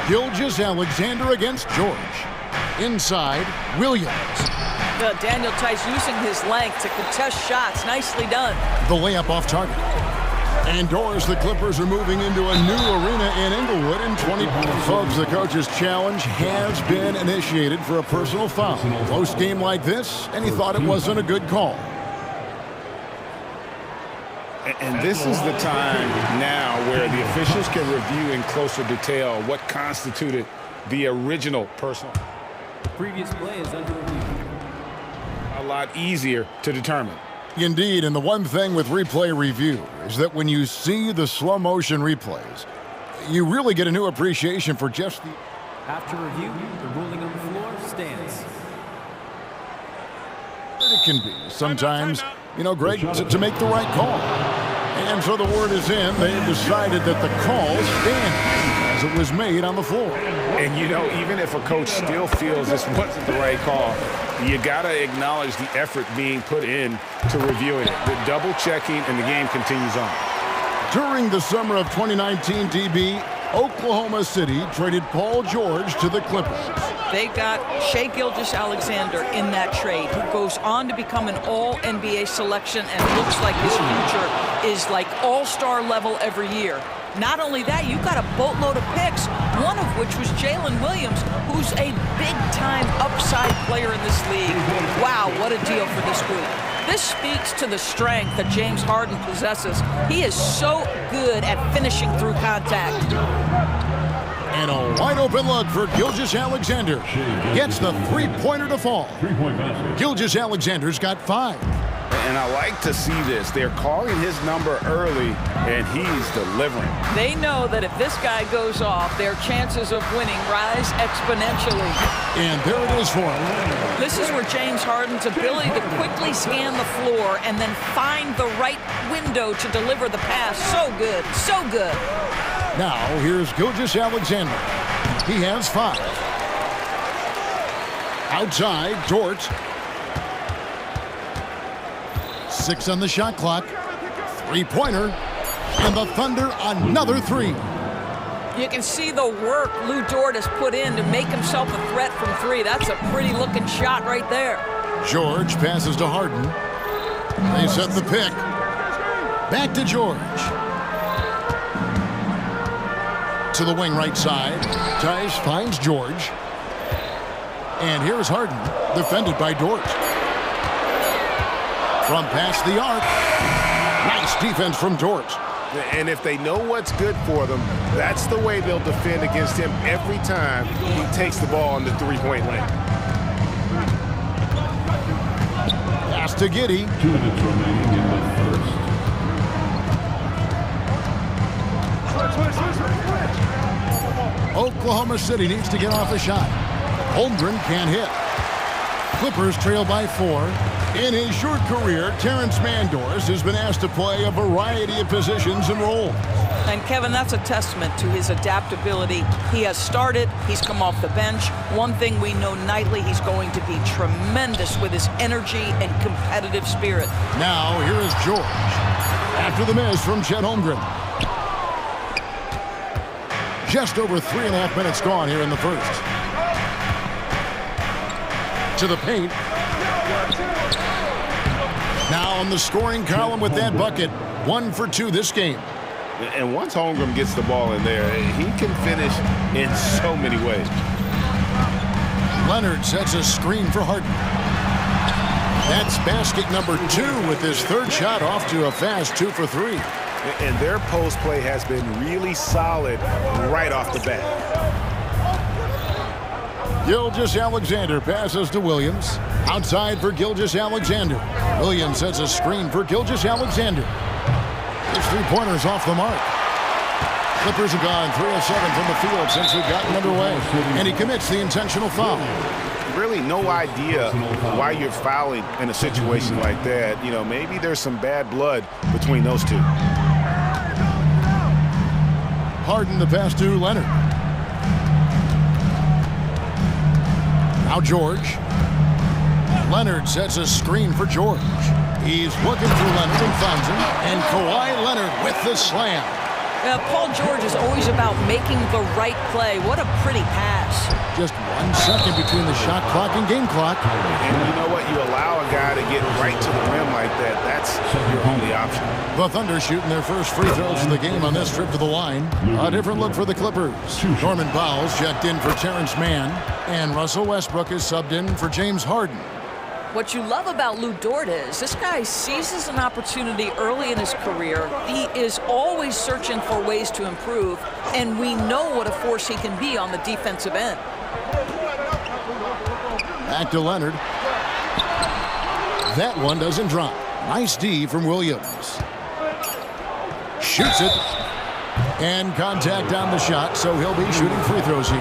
Speaker 5: Gilgeous-Alexander against George. Inside, Williams.
Speaker 3: Daniel Tice using his length to contest shots. Nicely done.
Speaker 5: The layup off target. And doors, the Clippers are moving into a new arena in Inglewood in 20. Folks, the coach's challenge has been initiated for a personal foul. Close game like this, and he thought it wasn't a good call.
Speaker 9: And this is the time now where the officials can review in closer detail what constituted the original personal.
Speaker 12: The previous play is under review.
Speaker 9: A lot easier to determine.
Speaker 5: Indeed, and the one thing with replay review is that when you see the slow motion replays, you really get a new appreciation for just the...
Speaker 12: After review, the ruling on the floor stands.
Speaker 5: It can be sometimes, you know, Greg, to make the right call. And so the word is in. They have decided that the call stands as it was made on the floor.
Speaker 9: And, you know, even if a coach still feels this wasn't the right call, you got to acknowledge the effort being put in to reviewing it. The double checking, and the game continues on.
Speaker 5: During the summer of 2019, DB, Oklahoma City traded Paul George to the Clippers.
Speaker 3: They got Shai Gilgeous-Alexander in that trade, who goes on to become an all-NBA selection and looks like his future is like all-star level every year. Not only that, you've got a boatload of picks, one of which was Jalen Williams, who's a big-time upside player in this league. Wow, what a deal for this group. This speaks to the strength that James Harden possesses. He is so good at finishing through contact.
Speaker 5: And a wide-open look for Gilgeous-Alexander. Gets the three-pointer to fall. Gilgeous-Alexander's got 5.
Speaker 9: And I like to see this. They're calling his number early, and he's delivering.
Speaker 3: They know that if this guy goes off, their chances of winning rise exponentially.
Speaker 5: And there it is for him.
Speaker 3: This is where James Harden's ability to quickly scan the floor and then find the right window to deliver the pass. So good, so good.
Speaker 5: Now, here's Gilgeous-Alexander. He has 5. Outside, Dort. 6 on the shot clock. Three-pointer. And the Thunder another 3.
Speaker 3: You can see the work Lou Dort has put in to make himself a threat from 3. That's a pretty-looking shot right there.
Speaker 5: George passes to Harden. They set the pick. Back to George. To the wing right side. Tice finds George. And here's Harden, defended by Dort. From past the arc. Nice defense from Dort.
Speaker 9: And if they know what's good for them, that's the way they'll defend against him every time he takes the ball in the three-point lane.
Speaker 5: Pass to Giddey.
Speaker 4: 2 minutes remaining in the first.
Speaker 5: Oklahoma City needs to get off a shot. Holmgren can't hit. Clippers trail by 4. In his short career, Terrence Mandors has been asked to play a variety of positions and roles.
Speaker 3: And Kevin, that's a testament to his adaptability. He has started, he's come off the bench. One thing we know nightly, he's going to be tremendous with his energy and competitive spirit.
Speaker 5: Now, here is George. After the miss from Chet Holmgren. Just over 3.5 minutes gone here in the first. To the paint. Now on the scoring column with that bucket. 1 for 2 this game.
Speaker 9: And once Holmgren gets the ball in there, he can finish in so many ways.
Speaker 5: Leonard sets a screen for Harden. That's basket number 2 with his third shot off to a fast 2 for 3.
Speaker 9: And their post play has been really solid right off the bat.
Speaker 5: Gilgeous-Alexander passes to Williams. Outside for Gilgeous-Alexander. Williams sets a screen for Gilgeous-Alexander. His three-pointers off the mark. Clippers have gone 3 of 7 from the field since we've gotten underway. And he commits the intentional foul.
Speaker 9: Really no idea why you're fouling in a situation like that. You know, maybe there's some bad blood between those two.
Speaker 5: Harden the pass to Leonard. Now George. Leonard sets a screen for George. He's looking for Leonard and finds him. And Kawhi Leonard with the slam.
Speaker 3: Paul George is always about making the right play. What a pretty pass.
Speaker 5: Just 1 second between the shot clock and game clock.
Speaker 9: And you know what? You allow a guy to get right to the rim like that. That's your only option.
Speaker 5: The Thunder shooting their first free throws of the game on this trip to the line. A different look for the Clippers. Norman Powell's checked in for Terrence Mann. And Russell Westbrook is subbed in for James Harden.
Speaker 3: What you love about Lou Dort is this guy seizes an opportunity early in his career. He is always searching for ways to improve, and we know what a force he can be on the defensive end.
Speaker 5: Back to Leonard. That one doesn't drop. Nice D from Williams. Shoots it. And contact on the shot, so he'll be shooting free throws here.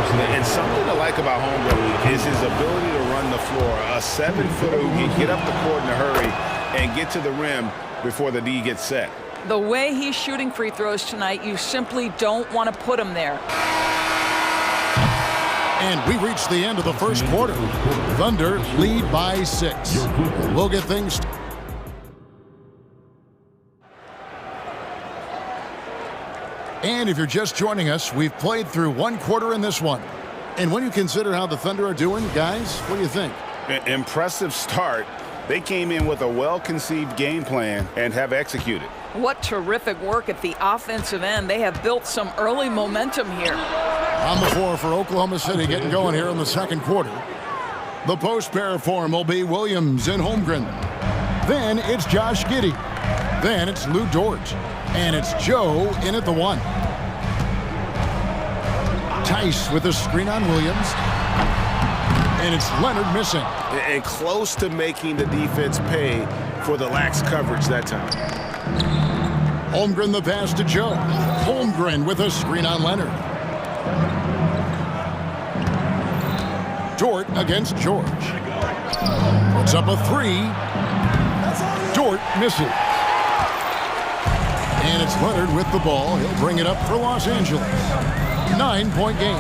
Speaker 9: And something to like about Holmgren is his ability to run the floor. A 7-footer who can get up the court in a hurry and get to the rim before the D gets set.
Speaker 3: The way he's shooting free throws tonight, you simply don't want to put him there.
Speaker 5: And we reach the end of the first quarter. Thunder lead by 6. We'll get things. And if you're just joining us, we've played through 1 quarter in this one. And when you consider how the Thunder are doing, guys, what do you think?
Speaker 9: Impressive start. They came in with a well-conceived game plan and have executed.
Speaker 3: What terrific work at the offensive end. They have built some early momentum here.
Speaker 5: On the floor for Oklahoma City getting going here in the second quarter. The post pair form will be Williams and Holmgren. Then it's Josh Giddey. Then it's Lou Dort. And it's Joe in at the 1. Tice with a screen on Williams. And it's Leonard missing.
Speaker 9: And close to making the defense pay for the lax coverage that time.
Speaker 5: Holmgren the pass to Joe. Holmgren with a screen on Leonard. Dort against George. Puts up a 3. Dort misses. And it's Leonard with the ball. He'll bring it up for Los Angeles. 9-point game.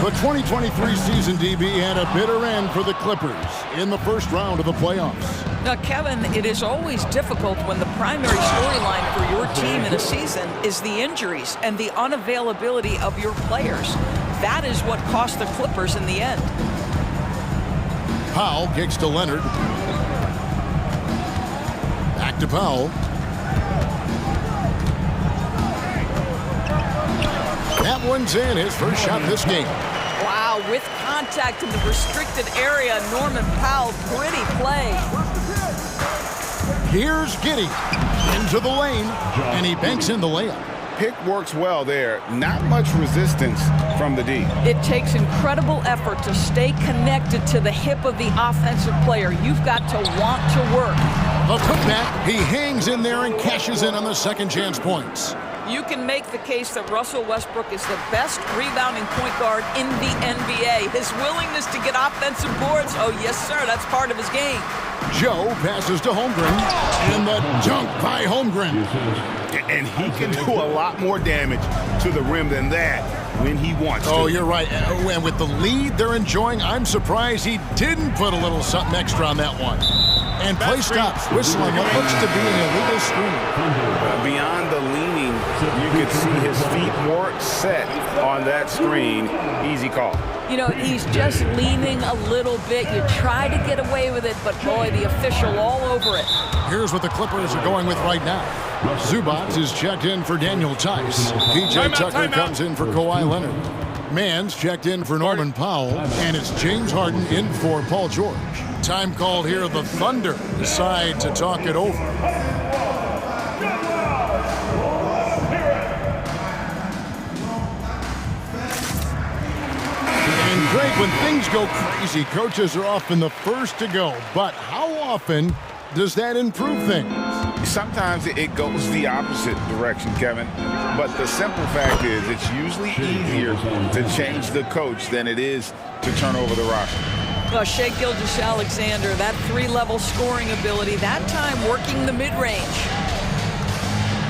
Speaker 5: The 2023 season, DB, had a bitter end for the Clippers in the first round of the playoffs.
Speaker 3: Now, Kevin, it is always difficult when the primary storyline for your team in a season is the injuries and the unavailability of your players. That is what cost the Clippers in the end.
Speaker 5: Powell kicks to Leonard. Back to Powell. That one's in, his first shot this game.
Speaker 3: Wow, with contact in the restricted area, Norman Powell, pretty play.
Speaker 5: Here's Giddey into the lane, and he banks in the layup.
Speaker 9: Pick works well there. Not much resistance from the D.
Speaker 3: It takes incredible effort to stay connected to the hip of the offensive player. You've got to want to work.
Speaker 5: The putback, he hangs in there and cashes in on the second chance points.
Speaker 3: You can make the case that Russell Westbrook is the best rebounding point guard in the NBA. His willingness to get offensive boards, oh yes sir, that's part of his game.
Speaker 5: Joe passes to Holmgren, and the dunk by Holmgren.
Speaker 9: And he can do a lot more damage to the rim than that when he wants to.
Speaker 5: Oh, you're right. And with the lead they're enjoying, I'm surprised he didn't put a little something extra on that one. And play stops, whistling what looks to be an illegal screen.
Speaker 9: Beyond the leaning, you could see his feet more set on that screen. Easy call.
Speaker 3: You know, he's just leaning a little bit. You try to get away with it, but boy, the official all over it.
Speaker 5: Here's what the Clippers are going with right now. Zubac is checked in for Daniel Tice. PJ Tucker comes in for Kawhi Leonard. Mann's checked in for Norman Powell, and it's James Harden in for Paul George. Time called here. The Thunder decide to talk it over. And Greg, when things go crazy, coaches are often the first to go. But how often does that improve things?
Speaker 7: Sometimes it goes the opposite direction, Kevin. But the simple fact is it's usually easier to change the coach than it is to turn over the roster.
Speaker 3: Well, Shai Gilgeous-Alexander, that three-level scoring ability, that time working the mid-range.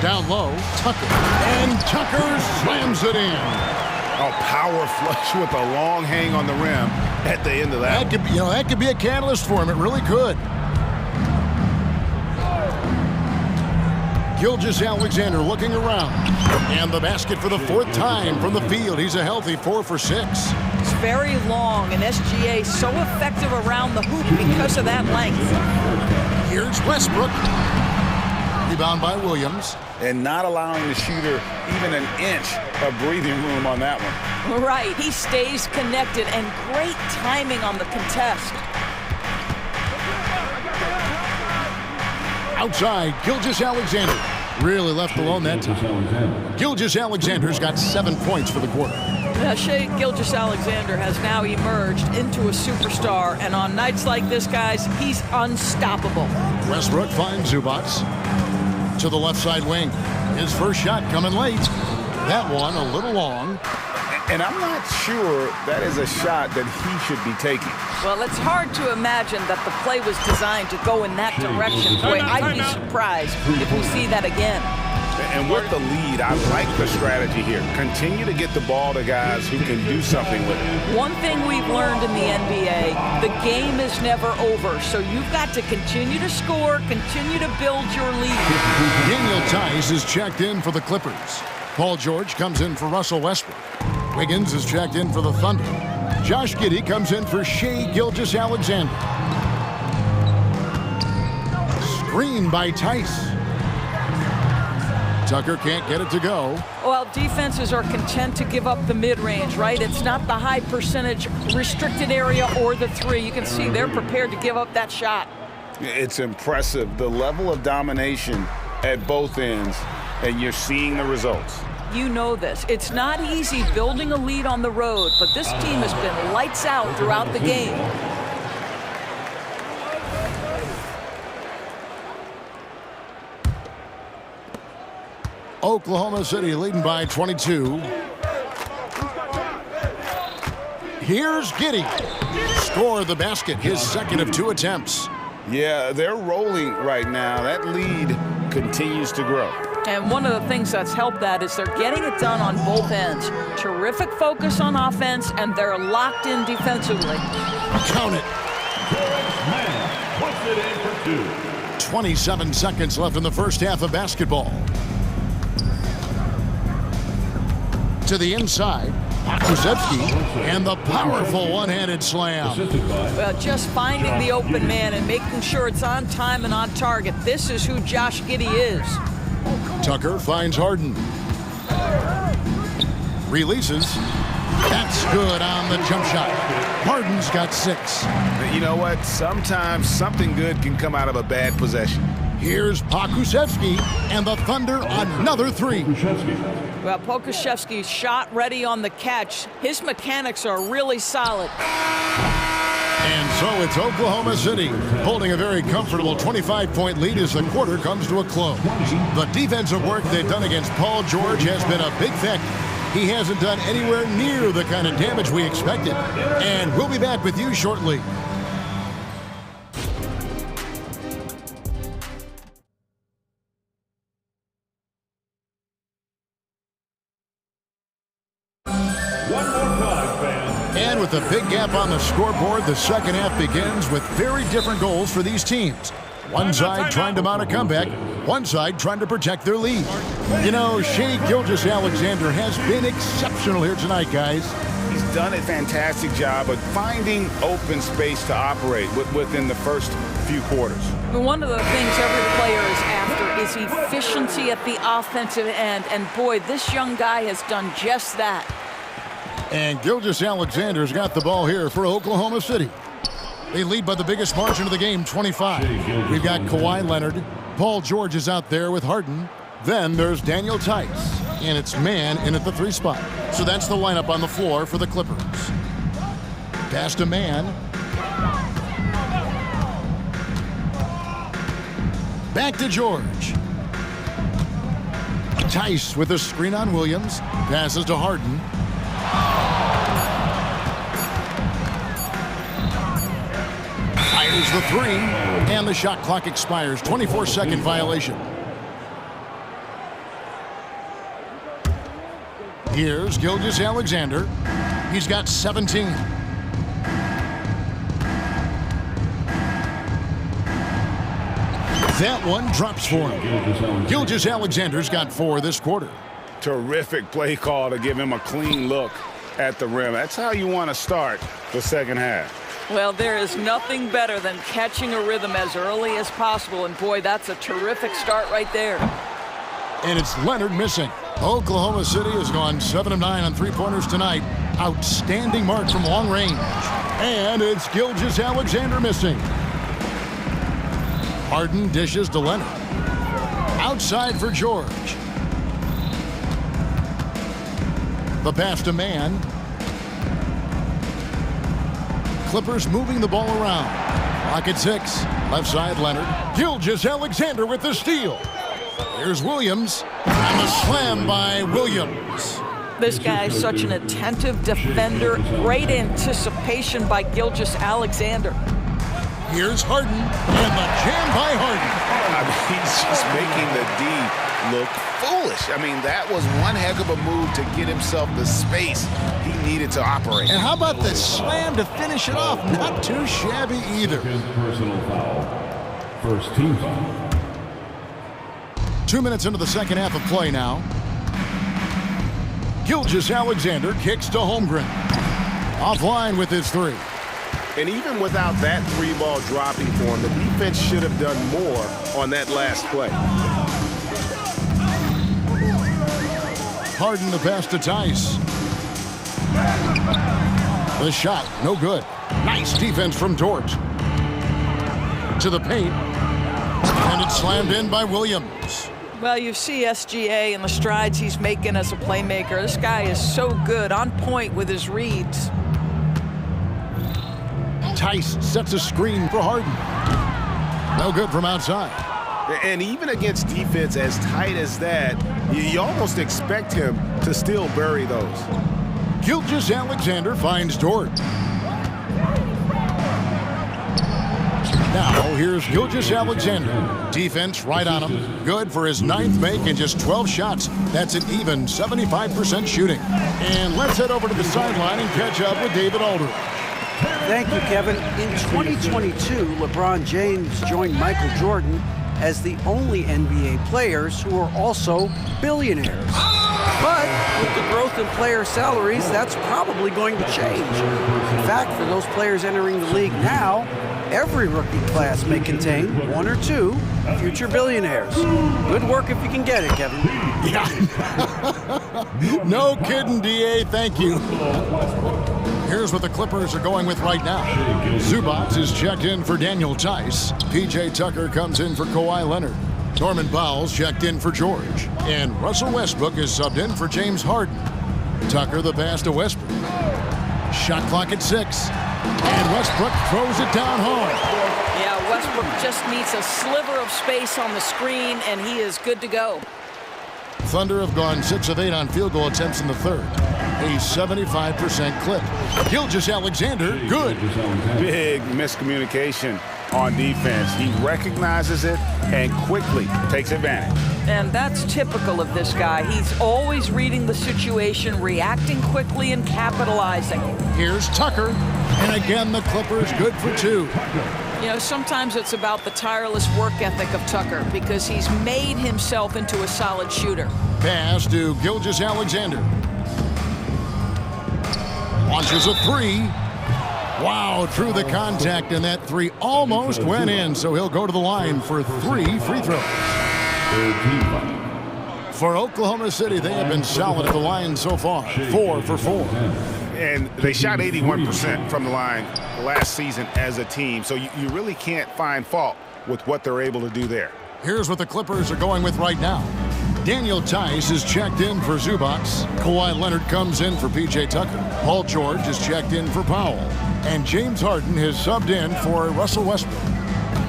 Speaker 5: Down low, Tucker. And Tucker slams it in.
Speaker 9: A power flush with a long hang on the rim at the end of that.
Speaker 5: That could be a catalyst for him. It really could. Gilgeous-Alexander looking around. And the basket for the fourth time from the field. He's a healthy 4 for 6.
Speaker 3: It's very long, and SGA so effective around the hoop because of that length.
Speaker 5: Here's Westbrook. Rebound by Williams.
Speaker 7: And not allowing the shooter even an inch of breathing room on that one.
Speaker 3: Right, he stays connected, and great timing on the contest.
Speaker 5: Outside, Gilgeous-Alexander. Really left alone that time. Gilgeous-Alexander's got 7 points for the quarter.
Speaker 3: Shai Gilgeous-Alexander has now emerged into a superstar, and on nights like this, guys, he's unstoppable.
Speaker 5: Westbrook finds Zubac to the left side wing. His first shot coming late. That one a little long.
Speaker 7: And I'm not sure that is a shot that he should be taking.
Speaker 3: Well, it's hard to imagine that the play was designed to go in that direction. Boy, I'd be surprised if we see that again.
Speaker 9: And with the lead, I like the strategy here. Continue to get the ball to guys who can do something with it.
Speaker 3: One thing we've learned in the NBA, the game is never over. So you've got to continue to score, continue to build your lead.
Speaker 5: Daniel Tice is checked in for the Clippers. Paul George comes in for Russell Westbrook. Wiggins is checked in for the Thunder. Josh Giddey comes in for Shai Gilgeous-Alexander. Screen by Tice. Tucker can't get it to go.
Speaker 3: Well, defenses are content to give up the mid-range, right? It's not the high percentage restricted area or the three. You can see they're prepared to give up that shot.
Speaker 9: It's impressive, the level of domination at both ends, and you're seeing the results.
Speaker 3: You know this. It's not easy building a lead on the road, but this team has been lights out throughout the game.
Speaker 5: Oklahoma City leading by 22. Here's Giddey. Score the basket, his second of 2 attempts.
Speaker 9: Yeah, they're rolling right now. That lead continues to grow.
Speaker 3: And one of the things that's helped that is they're getting it done on both ends. Terrific focus on offense, and they're locked in defensively.
Speaker 5: Count it. Man puts it in for 2. 27 seconds left in the first half of basketball. To the inside, Kusevsky, and the powerful one-handed slam.
Speaker 3: Well, just finding the open man and making sure it's on time and on target. This is who Josh Giddey is.
Speaker 5: Tucker finds Harden. Releases. That's good on the jump shot. Harden's got 6.
Speaker 9: You know what? Sometimes something good can come out of a bad possession.
Speaker 5: Here's Pokusevski, and the Thunder another 3.
Speaker 3: Well, Pokusevski's shot ready on the catch. His mechanics are really solid.
Speaker 5: And so it's Oklahoma City holding a very comfortable 25-point lead as the quarter comes to a close. The defensive work they've done against Paul George has been a big factor. He hasn't done anywhere near the kind of damage we expected. And we'll be back with you shortly. And with a big gap on the scoreboard, the second half begins with very different goals for these teams. One side trying to mount a comeback, one side trying to protect their lead. You know, Shai Gilgeous-Alexander has been exceptional here tonight, guys.
Speaker 7: He's done a fantastic job of finding open space to operate within the first few quarters.
Speaker 3: One of the things every player is after is efficiency at the offensive end. And boy, this young guy has done just that.
Speaker 5: And Gilgeous-Alexander's got the ball here for Oklahoma City. They lead by the biggest margin of the game, 25. We've got Kawhi Leonard. Paul George is out there with Harden. Then there's Daniel Tice. And it's man in at the 3 spot. So that's the lineup on the floor for the Clippers. Pass to man. Back to George. Tice with a screen on Williams. Passes to Harden. Fires the 3. And the shot clock expires. 24-second violation. Here's Gilgeous-Alexander. He's got 17. That one drops for him. Gilgeous-Alexander's got 4 this quarter.
Speaker 9: Terrific play call to give him a clean look at the rim. That's how you want to start the second half.
Speaker 3: Well, there is nothing better than catching a rhythm as early as possible. And boy, that's a terrific start right there.
Speaker 5: And it's Leonard missing. Oklahoma City has gone 7 of 9 on 3-pointers tonight. Outstanding mark from long range. And it's Gilgeous-Alexander missing. Harden dishes to Leonard. Outside for George. The pass to man. Clippers moving the ball around. Clock at 6. Left side Leonard. Gilgeous-Alexander with the steal. Here's Williams. And a slam by Williams.
Speaker 3: This guy is such an attentive defender. Great anticipation by Gilgeous-Alexander.
Speaker 5: Here's Harden. And the jam by Harden.
Speaker 7: I mean, he's just making the D look foolish. I mean, that was one heck of a move to get himself the space he needed to operate.
Speaker 5: And how about the slam to finish it off? Not too shabby either.
Speaker 4: Personal foul. First team foul.
Speaker 5: 2 minutes into the second half of play now. Gilgeous-Alexander kicks to Holmgren. Offline with his 3.
Speaker 9: And even without that 3-ball dropping for him, the defense should have done more on that last play.
Speaker 5: Harden the pass to Tice. The shot, no good. Nice defense from Dort. To the paint. And it's slammed in by Williams.
Speaker 3: Well, you see SGA and the strides he's making as a playmaker. This guy is so good, on point with his reads.
Speaker 5: Tice sets a screen for Harden. No good from outside.
Speaker 9: And even against defense as tight as that, you almost expect him to still bury those.
Speaker 5: Gilgeous-Alexander finds Dort. Now, here's Gilgeous-Alexander. Defense right on him. Good for his 9th make in just 12 shots. That's an even 75% shooting. And let's head over to the sideline and catch up with David Aldridge.
Speaker 10: Thank you, Kevin. In 2022, LeBron James joined Michael Jordan as the only NBA players who are also billionaires. But with the growth in player salaries, that's probably going to change. In fact, for those players entering the league now, every rookie class may contain 1 or 2 future billionaires. Good work if you can get it, Kevin.
Speaker 5: Yeah. No kidding, DA. Thank you. Here's what the Clippers are going with right now. Zubac is checked in for Daniel Tice. P.J. Tucker comes in for Kawhi Leonard. Norman Powell's checked in for George. And Russell Westbrook is subbed in for James Harden. Tucker the pass to Westbrook. Shot clock at 6. And Westbrook throws it down hard.
Speaker 3: Yeah, Westbrook just needs a sliver of space on the screen, and he is good to go.
Speaker 5: Thunder have gone 6 of 8 on field goal attempts in the third. A 75% clip. Gilgeous-Alexander, good.
Speaker 9: Big miscommunication on defense. He recognizes it and quickly takes advantage.
Speaker 3: And that's typical of this guy. He's always reading the situation, reacting quickly, and capitalizing.
Speaker 5: Here's Tucker. And again, the Clippers good for 2.
Speaker 3: You know, sometimes it's about the tireless work ethic of Tucker because he's made himself into a solid shooter.
Speaker 5: Pass to Gilgeous-Alexander. Launches a three. Wow, through the contact, and that three almost went in, so he'll go to the line for 3 free throws. For Oklahoma City, they have been solid at the line so far, 4 for 4.
Speaker 9: And they shot 81% from the line last season as a team, so you really can't find fault with what they're able to do there.
Speaker 5: Here's what the Clippers are going with right now. Daniel Tice is checked in for Zubac. Kawhi Leonard comes in for P.J. Tucker. Paul George is checked in for Powell. And James Harden has subbed in for Russell Westbrook.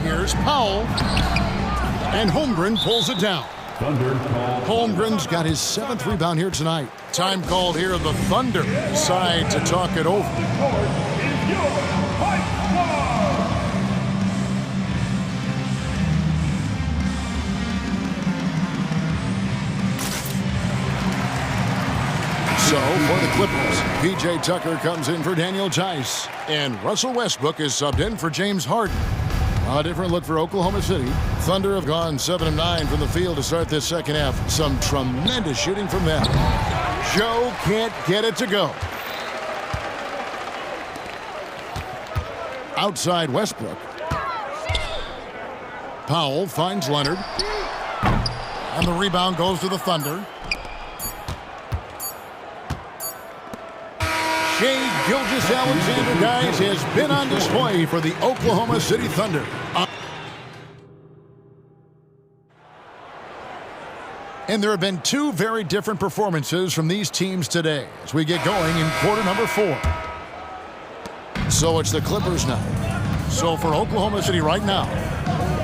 Speaker 5: Here's Powell. And Holmgren pulls it down. Holmgren's got his 7th rebound here tonight. Time called here. The Thunder decide to talk it over. So, for the Clippers, P.J. Tucker comes in for Daniel Tice. And Russell Westbrook is subbed in for James Harden. A different look for Oklahoma City. Thunder have gone 7 of 9 from the field to start this second half. Some tremendous shooting from them. Joe can't get it to go. Outside Westbrook. Powell finds Leonard. And the rebound goes to the Thunder. Shai Gilgeous-Alexander, guys, has been on display for the Oklahoma City Thunder. And there have been 2 very different performances from these teams today as we get going in quarter number 4. So it's the Clippers now. So for Oklahoma City right now,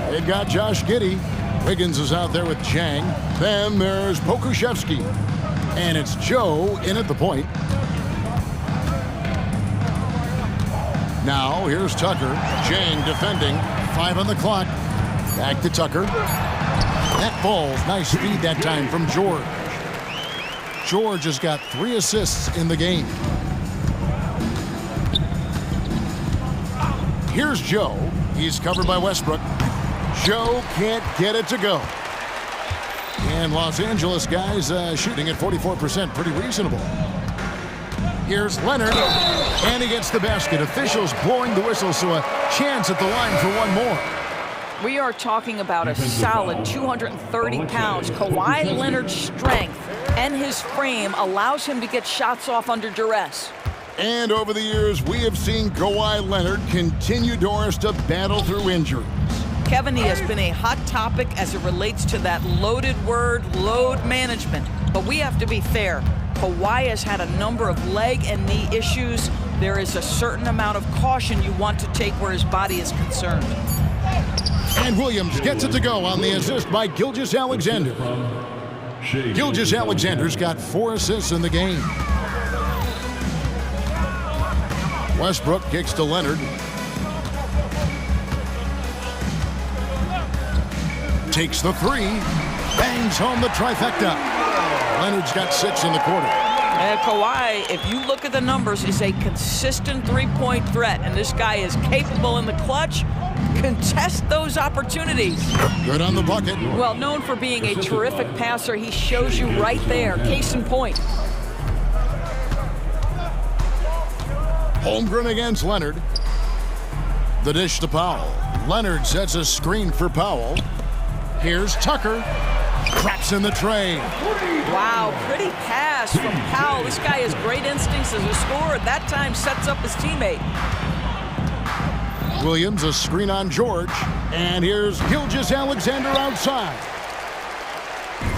Speaker 5: they've got Josh Giddey. Wiggins is out there with Jang. Then there's Pokuševski. And it's Joe in at the point. Now, here's Tucker. Jang defending. 5 on the clock. Back to Tucker. That ball's nice speed that time from George. George has got 3 assists in the game. Here's Joe. He's covered by Westbrook. Joe can't get it to go. And Los Angeles guys shooting at 44%. Pretty reasonable. Here's Leonard, and he gets the basket. Officials blowing the whistle, so a chance at the line for one more.
Speaker 3: We are talking about a solid 230 pounds. Kawhi Leonard's strength and his frame allows him to get shots off under duress.
Speaker 5: And over the years, we have seen Kawhi Leonard continue, Doris, to battle through injuries.
Speaker 3: Kevin, he has been a hot topic as it relates to that loaded word, load management. But we have to be fair. Kawhi has had a number of leg and knee issues. There is a certain amount of caution you want to take where his body is concerned.
Speaker 5: And Williams gets it to go on the assist by Gilgeous-Alexander. Gilgeous-Alexander's got 4 assists in the game. Westbrook kicks to Leonard. Takes the 3. Bangs home the trifecta. Leonard's got 6 in the quarter.
Speaker 3: And Kawhi, if you look at the numbers, is a consistent three-point threat. And this guy is capable in the clutch. Contest those opportunities.
Speaker 5: Good on the bucket.
Speaker 3: Well, known for being a terrific passer, he shows you right there. Case in point.
Speaker 5: Holmgren against Leonard. The dish to Powell. Leonard sets a screen for Powell. Here's Tucker. Traps in the tray.
Speaker 3: Wow, pretty pass from Powell. This guy has great instincts as a scorer. That time sets up his teammate.
Speaker 5: Williams, a screen on George. And here's Gilgeous-Alexander outside.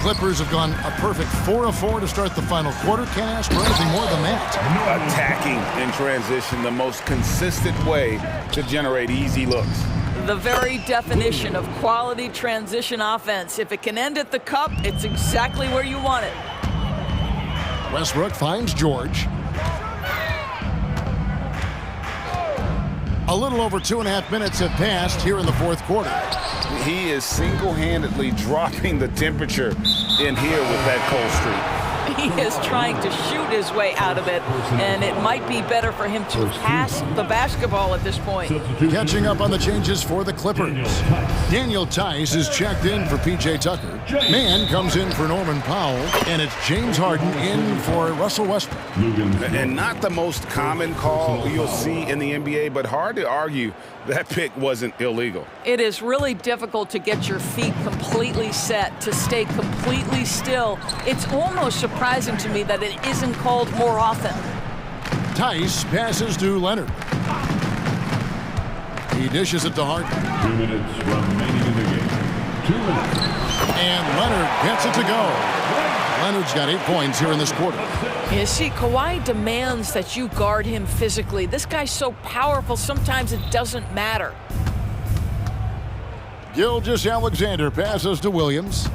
Speaker 5: Clippers have gone a perfect 4 of 4 to start the final quarter. Can't ask for anything more than that.
Speaker 9: Attacking in transition, the most consistent way to generate easy looks.
Speaker 3: The very definition of quality transition offense. If it can end at the cup, it's exactly where you want it.
Speaker 5: Westbrook finds George. A little over 2.5 minutes have passed here in the fourth quarter.
Speaker 9: He is single-handedly dropping the temperature in here with that cold streak.
Speaker 3: He is trying to shoot his way out of it, and it might be better for him to pass the basketball at this point.
Speaker 5: Catching up on the changes for the Clippers. Daniel Tice is checked in for P.J. Tucker. Mann comes in for Norman Powell, and it's James Harden in for Russell Westbrook.
Speaker 9: And not the most common call you'll see in the NBA, but hard to argue that pick wasn't illegal.
Speaker 3: It is really difficult to get your feet completely set, to stay completely still. It's almost surprising to me that it isn't called more often.
Speaker 5: Tice passes to Leonard. He dishes it to Harden.
Speaker 4: 2 minutes remaining in the game. 2 minutes.
Speaker 5: And Leonard gets it to go. Leonard's got 8 points here in this quarter.
Speaker 3: You see, Kawhi demands that you guard him physically. This guy's so powerful, sometimes it doesn't matter.
Speaker 5: Gilgeous-Alexander passes to Williams.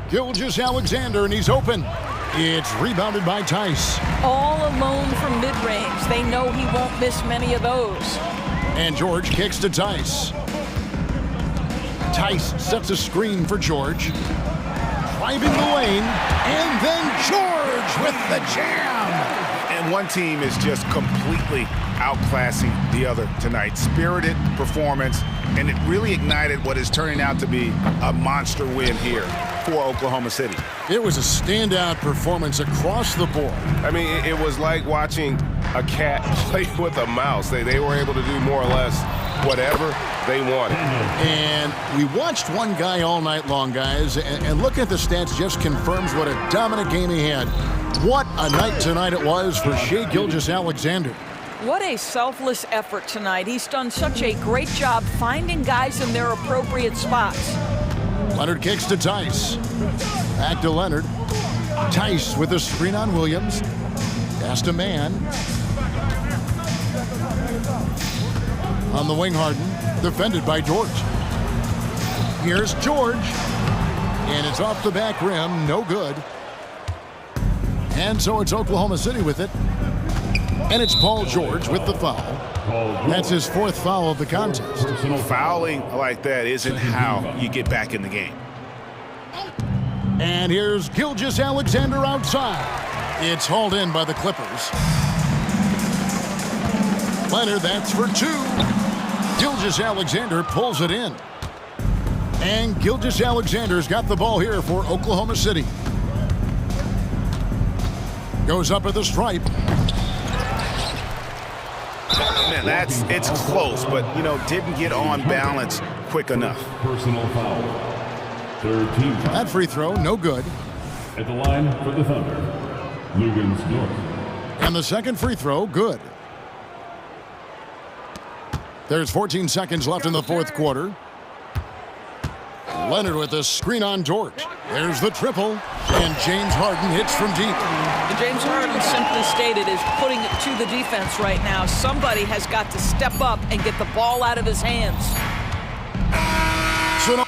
Speaker 5: Gilgeous-Alexander, and he's open. It's rebounded by Tice.
Speaker 3: All alone from mid-range. They know he won't miss many of those.
Speaker 5: And George kicks to Tice. Tice sets a screen for George. Driving the lane, and then George with the jam.
Speaker 9: And one team is just completely outclassing the other tonight. Spirited performance, and it really ignited what is turning out to be a monster win here for Oklahoma City.
Speaker 5: It was a standout performance across the board.
Speaker 1: I mean, it was like watching a cat play with a mouse. They were able to do more or less whatever they wanted.
Speaker 5: And we watched one guy all night long, guys, and looking at the stats just confirms what a dominant game he had. What a night tonight it was for Shai Gilgeous-Alexander.
Speaker 3: What a selfless effort tonight. He's done such a great job finding guys in their appropriate spots.
Speaker 5: Leonard kicks to Tice. Back to Leonard. Tice with a screen on Williams. Pass to Mann. On the wing, Harden. Defended by George. Here's George. And it's off the back rim. No good. And so it's Oklahoma City with it. And it's Paul George with the foul. That's his 4th foul of the contest.
Speaker 9: Fouling like that isn't how you get back in the game.
Speaker 5: And here's Gilgeous-Alexander outside. It's hauled in by the Clippers. Leonard, that's for 2. Gilgeous-Alexander pulls it in. And Gilgeous-Alexander's got the ball here for Oklahoma City. Goes up at the stripe.
Speaker 9: Man, it's close, but, didn't get on balance quick enough.
Speaker 4: Personal foul. 3rd team foul.
Speaker 5: That free throw, no good.
Speaker 4: At the line for the Thunder, Lugans North.
Speaker 5: And the second free throw, good. There's 14 seconds left in the 4th quarter. Leonard with a screen on George. There's the triple, and James Harden hits from deep.
Speaker 3: James Harden, simply stated, is putting it to the defense right now. Somebody has got to step up and get the ball out of his hands.
Speaker 5: So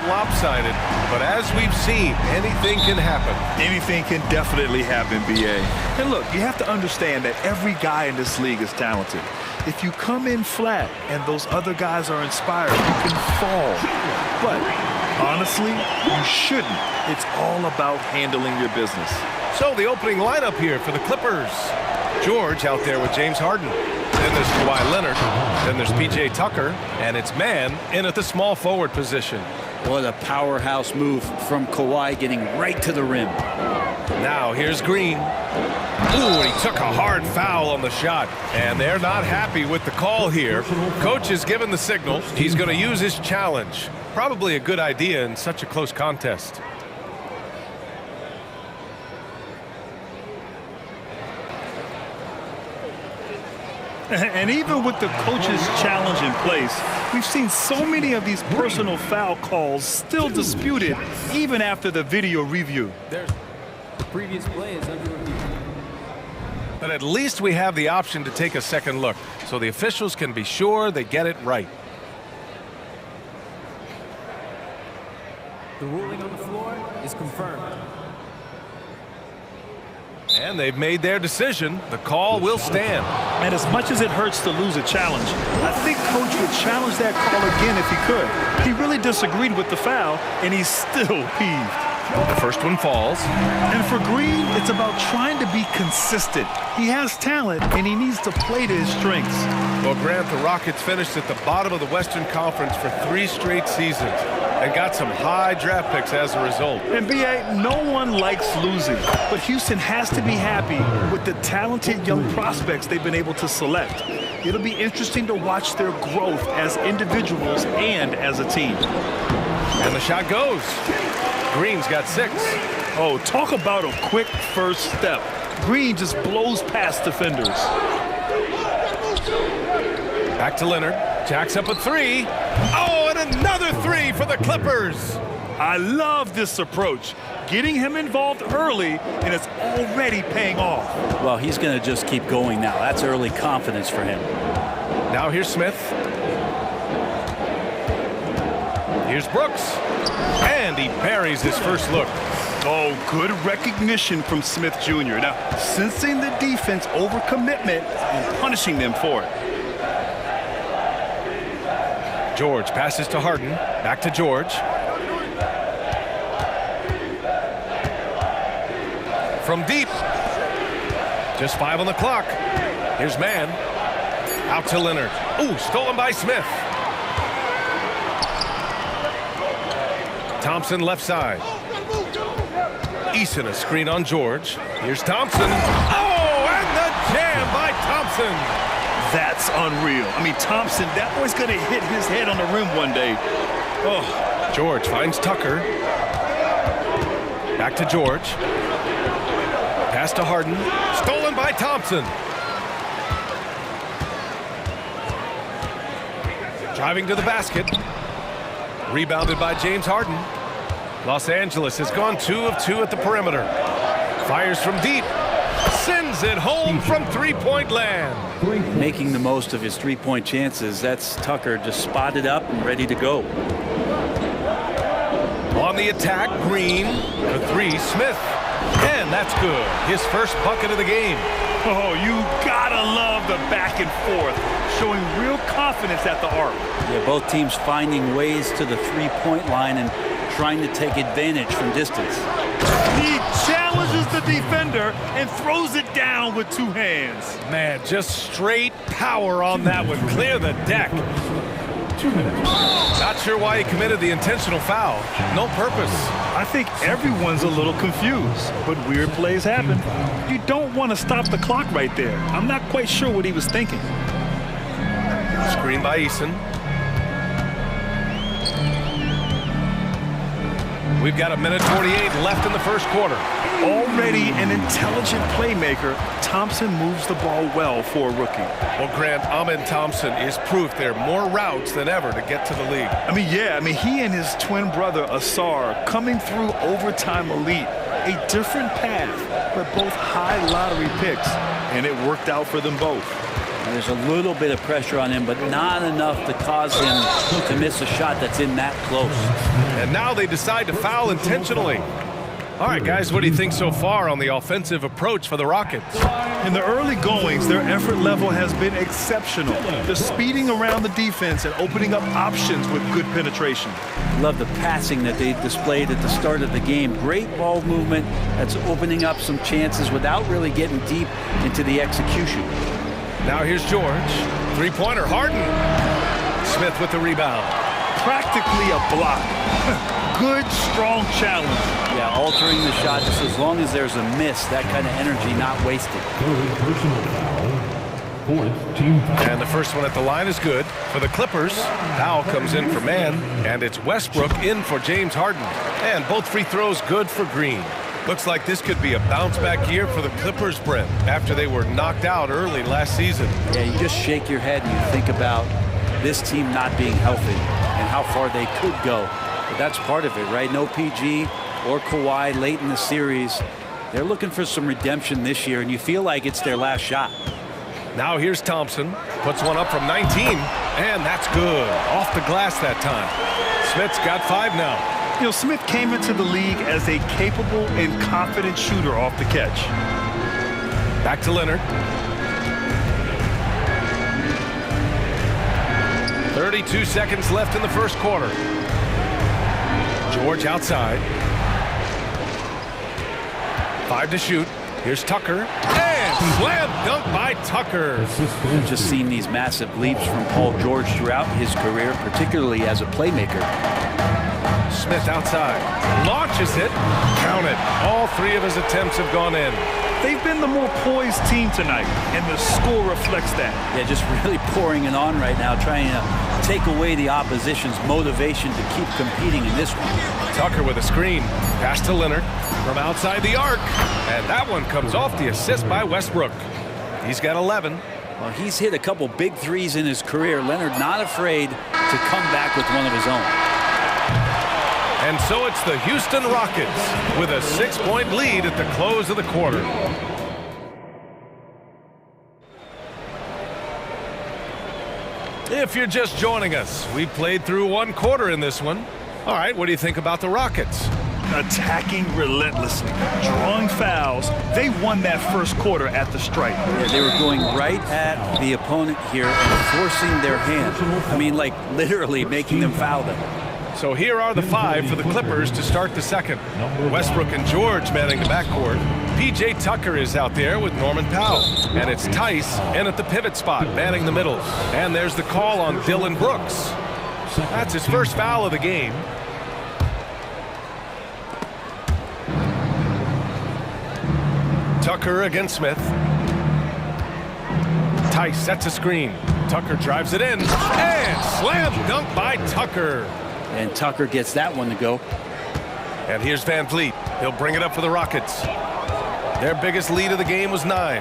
Speaker 1: lopsided, but as we've seen, anything can happen.
Speaker 2: Anything can definitely happen, BA. And look, you have to understand that every guy in this league is talented. If you come in flat and those other guys are inspired, you can fall. But honestly, you shouldn't. It's all about handling your business.
Speaker 1: So the opening lineup here for the Clippers. George out there with James Harden. Then there's Kawhi Leonard. Then there's P.J. Tucker. And it's man in at the small forward position.
Speaker 6: What a powerhouse move from Kawhi, getting right to the rim.
Speaker 1: Now here's Green. Ooh, and he took a hard foul on the shot. And they're not happy with the call here. Coach has given the signal. He's going to use his challenge. Probably a good idea in such a close contest.
Speaker 2: And even with the coach's challenge in place, we've seen so many of these personal foul calls still disputed even after the video review.
Speaker 12: The previous play is under review.
Speaker 1: But at least we have the option to take a second look, so the officials can be sure they get it right.
Speaker 12: The ruling on the floor is confirmed.
Speaker 1: And they've made their decision. The call will stand.
Speaker 2: And as much as it hurts to lose a challenge, I think Coach would challenge that call again if he could. He really disagreed with the foul, and he's still peeved.
Speaker 1: The first one falls.
Speaker 2: And for Green, it's about trying to be consistent. He has talent, and he needs to play to his strengths.
Speaker 1: Well, Grant, the Rockets finished at the bottom of the Western Conference for 3 straight seasons and got some high draft picks as a result.
Speaker 2: And BA, no one likes losing, but Houston has to be happy with the talented young prospects they've been able to select. It'll be interesting to watch their growth as individuals and as a team.
Speaker 1: And the shot goes. Green's got 6.
Speaker 2: Oh, talk about a quick first step. Green just blows past defenders.
Speaker 1: Back to Leonard. Jacks up a 3. Oh, and another 3 for the Clippers.
Speaker 2: I love this approach. Getting him involved early, and it's already paying off.
Speaker 6: Well, he's going to just keep going now. That's early confidence for him.
Speaker 1: Now here's Smith. Here's Brooks. And he buries his first look.
Speaker 2: Oh, good recognition from Smith Jr. Now, sensing the defense overcommitment and punishing them for it.
Speaker 1: George passes to Harden. Back to George. From deep. Just 5 on the clock. Here's man. Out to Leonard. Ooh, stolen by Smith. Thompson left side. Eason a screen on George. Here's Thompson. Oh, and the jam by Thompson.
Speaker 2: That's unreal. I mean, Thompson, that boy's going to hit his head on the rim one day. Oh.
Speaker 1: George finds Tucker. Back to George. Pass to Harden. Stolen by Thompson. Driving to the basket. Rebounded by James Harden. Los Angeles has gone 2 of 2 at the perimeter. Fires from deep. Sends it home from three-point land.
Speaker 6: Making the most of his three-point chances. That's Tucker just spotted up and ready to go.
Speaker 1: On the attack, Green. The 3, Smith. And that's good. His first bucket of the game.
Speaker 2: Oh, you gotta love the back and forth. Showing real confidence at the arc.
Speaker 6: Yeah, both teams finding ways to the three-point line and trying to take advantage from distance.
Speaker 2: He challenges the defender and throws it down with 2 hands.
Speaker 1: Man, just straight power on that one. Clear the deck.
Speaker 4: 2 minutes.
Speaker 1: Not sure why he committed the intentional foul. No purpose.
Speaker 2: I think everyone's a little confused, but weird plays happen. You don't want to stop the clock right there. I'm not quite sure what he was thinking.
Speaker 1: Screen by Eason. We've got 1:48 left in the first quarter.
Speaker 2: Already an intelligent playmaker, Thompson moves the ball well for a rookie.
Speaker 1: Well, Grant, Amen Thompson is proof there are more routes than ever to get to the league.
Speaker 2: I mean, he and his twin brother, Asar, coming through overtime elite. A different path, but both high lottery picks, and it worked out for them both.
Speaker 6: there's a little bit of pressure on him, but not enough to cause him to miss a shot that's in that close.
Speaker 1: And now they decide to foul intentionally. All right, guys, what do you think so far on the offensive approach for the Rockets?
Speaker 2: In the early goings, their effort level has been exceptional. They're speeding around the defense and opening up options with good penetration.
Speaker 6: Love the passing that they displayed at the start of the game. Great ball movement that's opening up some chances without really getting deep into the execution.
Speaker 1: Now here's George. Three-pointer, Harden. Smith with the rebound.
Speaker 2: Practically a block. Good, strong challenge.
Speaker 6: Yeah, altering the shot just as long as there's a miss, that kind of energy not wasted.
Speaker 4: Personal foul. Fourth team foul.
Speaker 1: And the first one at the line is good for the Clippers. Foul comes in for man, and it's Westbrook in for James Harden. And both free throws good for Green. Looks like this could be a bounce-back year for the Clippers, Brent, after they were knocked out early last season.
Speaker 6: Yeah, you just shake your head and you think about this team not being healthy and how far they could go. But that's part of it, right? No PG or Kawhi late in the series. They're looking for some redemption this year, and you feel like it's their last shot.
Speaker 1: Now here's Thompson. Puts one up from 19, and that's good. Off the glass that time. Smith's got 5 now.
Speaker 2: You know, Smith came into the league as a capable and confident shooter off the catch.
Speaker 1: Back to Leonard. 32 seconds left in the first quarter. George outside. 5 to shoot. Here's Tucker. And slam dunk by Tucker.
Speaker 6: We've just seen these massive leaps from Paul George throughout his career, particularly as a playmaker.
Speaker 1: Smith outside. Launches it. Count it. All 3 of his attempts have gone in.
Speaker 2: They've been the more poised team tonight, and the score reflects that.
Speaker 6: Yeah, just really pouring it on right now, trying to take away the opposition's motivation to keep competing in this one.
Speaker 1: Tucker with a screen. Pass to Leonard from outside the arc. And that one comes off the assist by Westbrook. He's got 11.
Speaker 6: Well, he's hit a couple big threes in his career. Leonard not afraid to come back with one of his own.
Speaker 1: And so it's the Houston Rockets with a 6-point lead at the close of the quarter. If you're just joining us, we played through 1 quarter in this one. All right, what do you think about the Rockets?
Speaker 2: Attacking relentlessly, drawing fouls. They won that first quarter at the stripe.
Speaker 6: Yeah, they were going right at the opponent here and forcing their hand. I mean, like literally making them foul them.
Speaker 1: So here are the 5 for the Clippers to start the second. Westbrook and George manning the backcourt. P.J. Tucker is out there with Norman Powell. And it's Tice in at the pivot spot, manning the middle. And there's the call on Dylan Brooks. That's his first foul of the game. Tucker against Smith. Tice sets a screen. Tucker drives it in. And slam dunk by Tucker.
Speaker 6: And Tucker gets that one to go.
Speaker 1: And here's Van Vliet. He'll bring it up for the Rockets. Their biggest lead of the game was 9.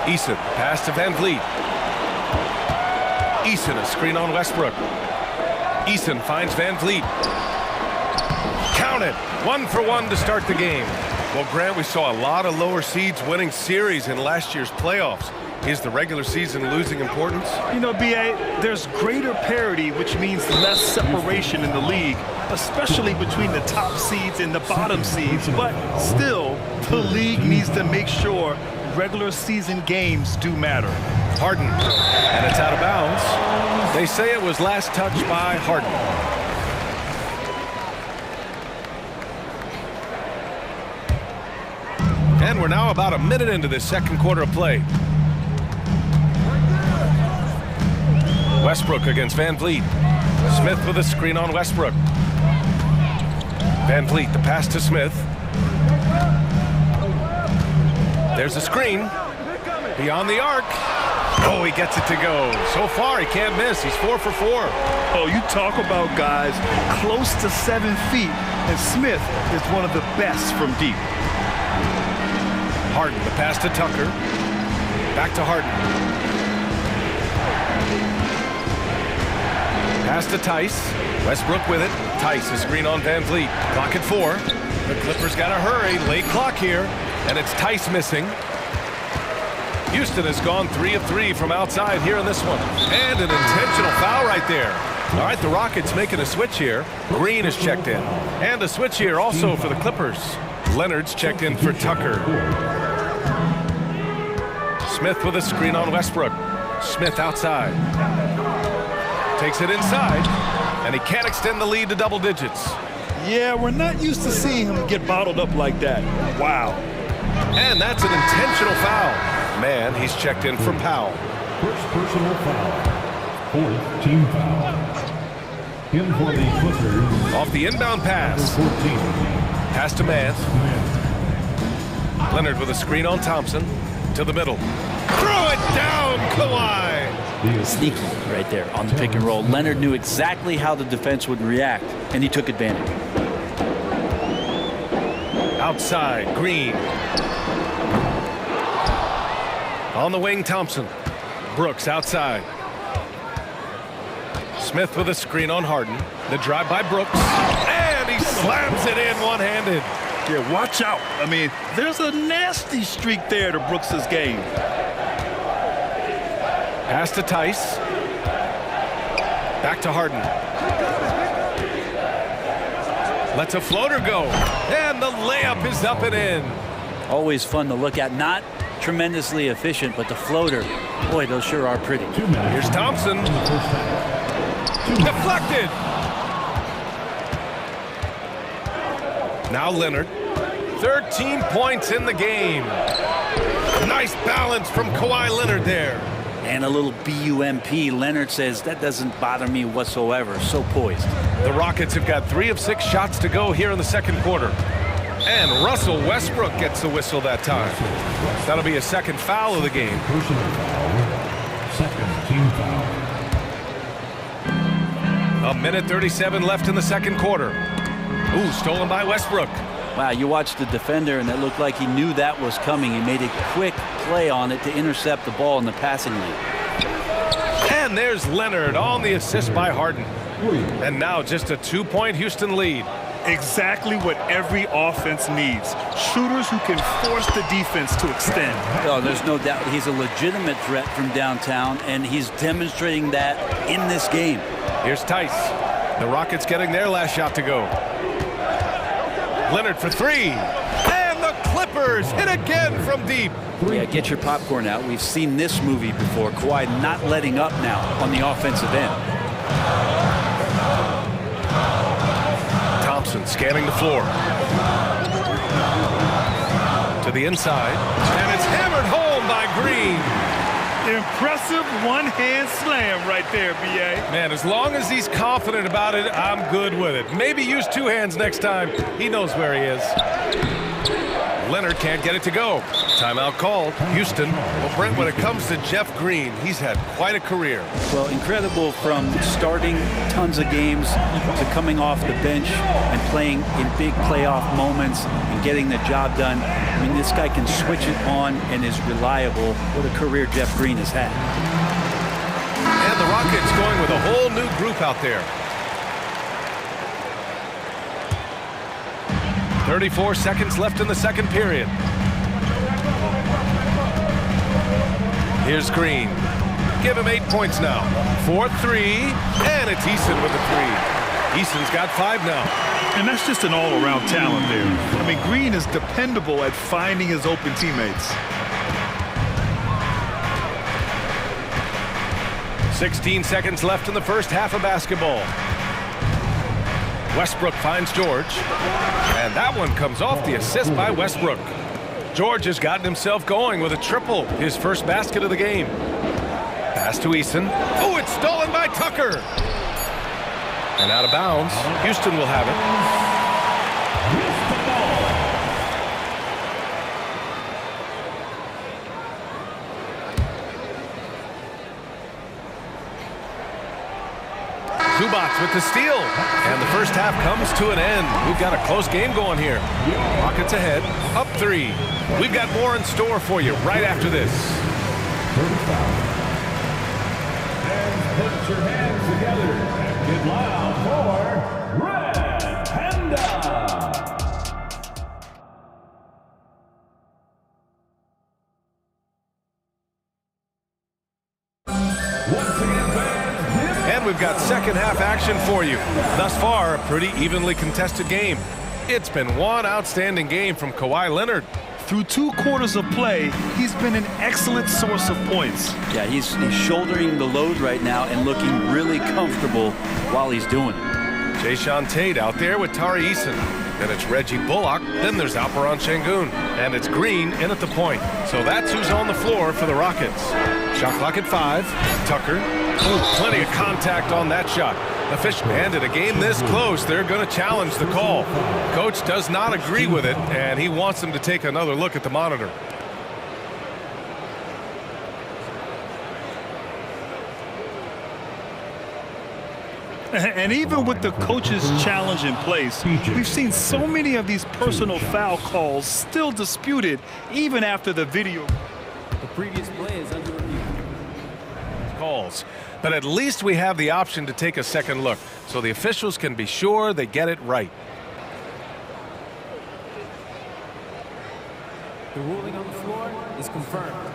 Speaker 1: Eason, pass to Van Vliet. Eason, a screen on Westbrook. Eason finds Van Vliet. Count it. 1 for 1 to start the game. Well, Grant, we saw a lot of lower seeds winning series in last year's playoffs. Is the regular season losing importance?
Speaker 2: You know, B.A., there's greater parity, which means less separation in the league, especially between the top seeds and the bottom seeds. But still, the league needs to make sure regular season games do matter.
Speaker 1: Harden, and it's out of bounds. They say it was last touched by Harden. And we're now about a minute into this second quarter of play. Westbrook against Van Vliet. Smith with a screen on Westbrook. Van Vliet, the pass to Smith. There's a screen. Beyond the arc. Oh, he gets it to go. So far, he can't miss. He's 4 for 4.
Speaker 2: Oh, you talk about guys close to 7 feet, and Smith is one of the best from deep.
Speaker 1: Harden, the pass to Tucker. Back to Harden. Pass to Tice. Westbrook with it. Tice, a screen on Van Vliet. Clock at 4. The Clippers got to hurry. Late clock here. And it's Tice missing. Houston has gone 3 of 3 from outside here in this one. And an intentional foul right there. All right, the Rockets making a switch here. Green is checked in. And a switch here also for the Clippers. Leonard's checked in for Tucker. Smith with a screen on Westbrook. Smith outside. Takes it inside. And he can't extend the lead to double digits.
Speaker 2: Yeah, we're not used to seeing him get bottled up like that. Wow.
Speaker 1: And that's an intentional foul. Man, he's checked in for Powell.
Speaker 4: First personal foul. Fourth team foul. In for the Clippers.
Speaker 1: Off the inbound pass.
Speaker 4: 14.
Speaker 1: Pass to Mance. Leonard with a screen on Thompson. To the middle. Throw it down, Kawhi.
Speaker 6: Sneaky right there on the pick and roll. Leonard knew exactly how the defense would react, and he took advantage.
Speaker 1: Outside, Green. On the wing, Thompson. Brooks outside. Smith with a screen on Harden. The drive by Brooks. And he slams it in one-handed.
Speaker 2: Yeah, watch out. I mean, there's a nasty streak there to Brooks's game.
Speaker 1: Pass to Tice. Back to Harden. Lets a floater go. And the layup is up and in.
Speaker 6: Always fun to look at. Not tremendously efficient, but the floater, boy, those sure are pretty.
Speaker 1: Here's Thompson. Deflected. Now Leonard. 13 points in the game. Nice balance from Kawhi Leonard there.
Speaker 6: And a little BUMP. Leonard says, that doesn't bother me whatsoever. So poised.
Speaker 1: The Rockets have got 3 of 6 shots to go here in the second quarter. And Russell Westbrook gets the whistle that time. That'll be a second foul of the game.
Speaker 4: Personal foul. Second team foul.
Speaker 1: A minute 37 left in the second quarter. Ooh, stolen by Westbrook.
Speaker 6: Wow, you watched the defender, and it looked like he knew that was coming. He made a quick play on it to intercept the ball in the passing lane.
Speaker 1: And there's Leonard on the assist by Harden. And now just a 2-point Houston lead.
Speaker 2: Exactly what every offense needs. Shooters who can force the defense to extend.
Speaker 6: Oh, there's no doubt he's a legitimate threat from downtown, and he's demonstrating that in this game.
Speaker 1: Here's Tice. The Rockets getting their last shot to go. Leonard for 3. And the Clippers hit again from deep.
Speaker 6: Yeah, get your popcorn out. We've seen this movie before. Kawhi not letting up now on the offensive end.
Speaker 1: Thompson scanning the floor. To the inside. And it's hammered home by Green.
Speaker 2: Impressive one-hand slam right there, B.A.
Speaker 1: Man, as long as he's confident about it, I'm good with it. Maybe use 2 hands next time. He knows where he is. Leonard can't get it to go. Timeout called. Houston. Well, Brent, when it comes to Jeff Green, he's had quite a career.
Speaker 6: Well, incredible from starting tons of games to coming off the bench and playing in big playoff moments and getting the job done. I mean, this guy can switch it on and is reliable. What a career Jeff Green has had.
Speaker 1: And the Rockets going with a whole new group out there. 34 seconds left in the second period. Here's Green. Give him 8 points now. 4-3, and it's Eason with the 3. Eason's got 5 now.
Speaker 2: And that's just an all-around talent there. I mean, Green is dependable at finding his open teammates.
Speaker 1: 16 seconds left in the first half of basketball. Westbrook finds George. And that one comes off the assist by Westbrook. George has gotten himself going with a triple, his first basket of the game. Pass to Eason. Oh, it's stolen by Tucker. And out of bounds. Houston will have it. Zubats with the steal. And the first half comes to an end. We've got a close game going here. Rockets ahead, up 3. We've got more in store for you right after this.
Speaker 4: Put your hands together and get loud for Red Panda.
Speaker 1: And we've got second half action for you. Thus far, a pretty evenly contested game. It's been one outstanding game from Kawhi Leonard.
Speaker 2: Through 2 quarters of play, he's been an excellent source of points.
Speaker 6: Yeah, he's shouldering the load right now and looking really comfortable while he's doing it.
Speaker 1: Jayshawn Tate out there with Tari Eason. Then it's Reggie Bullock. Then there's Alperon Şengün. And it's Green in at the point. So that's who's on the floor for the Rockets. Shot clock at 5. Tucker. Oh, plenty of contact on that shot. Official handed a game this close. They're going to challenge the call. Coach does not agree with it, and he wants them to take another look at the monitor.
Speaker 2: And even with the coach's challenge in place, we've seen so many of these personal foul calls still disputed even after the video.
Speaker 12: The previous play is under review.
Speaker 1: Calls. But at least we have the option to take a second look, so the officials can be sure they get it right.
Speaker 12: The ruling on the floor is confirmed.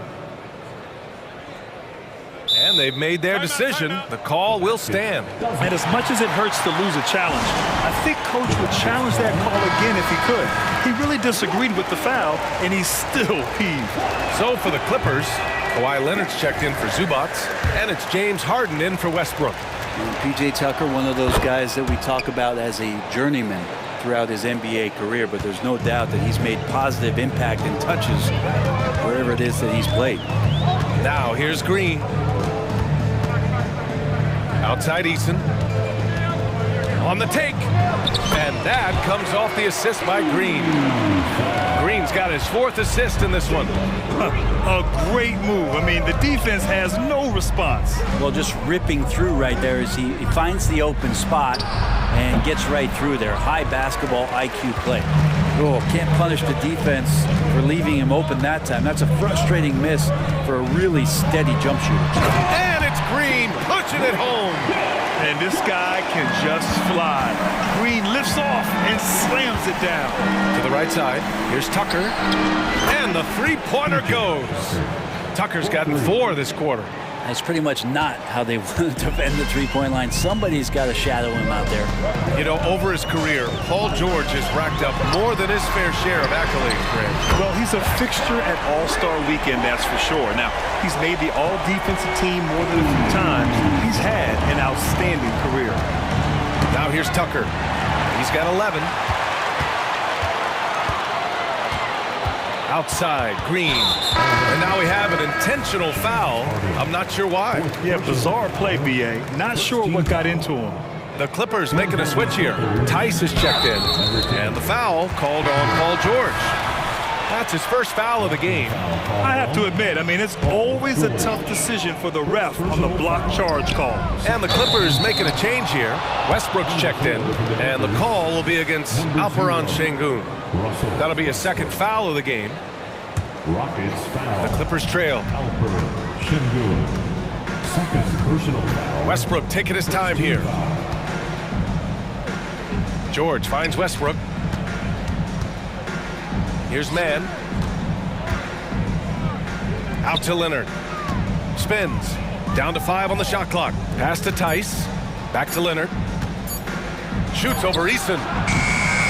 Speaker 1: And they've made their decision. The call will stand.
Speaker 2: And as much as it hurts to lose a challenge, I think Coach would challenge that call again if he could. He really disagreed with the foul, and he's still peeved.
Speaker 1: So for the Clippers, Kawhi Leonard's checked in for Zubac, and it's James Harden in for Westbrook.
Speaker 6: And P.J. Tucker, one of those guys that we talk about as a journeyman throughout his NBA career, but there's no doubt that he's made positive impact and touches wherever it is that he's played.
Speaker 1: Now here's Green. Outside Eason. On the take. And that comes off the assist by Green. Green's got his 4th assist in this one.
Speaker 2: A great move. I mean, the defense has no response.
Speaker 6: Well, just ripping through right there as he finds the open spot and gets right through there. High basketball IQ play. Oh, can't punish the defense for leaving him open that time. That's a frustrating miss for a really steady jump shooter.
Speaker 1: And it's Green pushing it home.
Speaker 2: And this guy can just fly. Green lifts off and slams it down.
Speaker 1: To the right side, here's Tucker. And the three-pointer goes. Tucker's gotten 4 this quarter.
Speaker 6: That's pretty much not how they want to defend the three-point line. Somebody's got to shadow him out there.
Speaker 1: You know, over his career, Paul George has racked up more than his fair share of accolades, Greg.
Speaker 2: Well, he's a fixture at All-Star Weekend, that's for sure. Now, he's made the All-Defensive team more than a few times. He's had an outstanding career.
Speaker 1: Now here's Tucker. He's got 11. Outside, Green. And now we have an intentional foul. I'm not sure why.
Speaker 2: Yeah, bizarre play, B.A. Not sure what got into him.
Speaker 1: The Clippers making a switch here. Tice is checked in. And the foul called on Paul George. That's his first foul of the game.
Speaker 2: I have to admit, I mean, it's always a tough decision for the ref on the block charge call.
Speaker 1: And the Clippers making a change here. Westbrook's checked in. And the call will be against Alperon Şengün. That'll be a second foul of the game.
Speaker 4: Rockets foul.
Speaker 1: The Clippers trail.
Speaker 4: Şengün. Second personal foul.
Speaker 1: Westbrook taking his time here. George finds Westbrook. Here's Mann. Out to Leonard. Spins. Down to 5 on the shot clock. Pass to Tice. Back to Leonard. Shoots over Eason.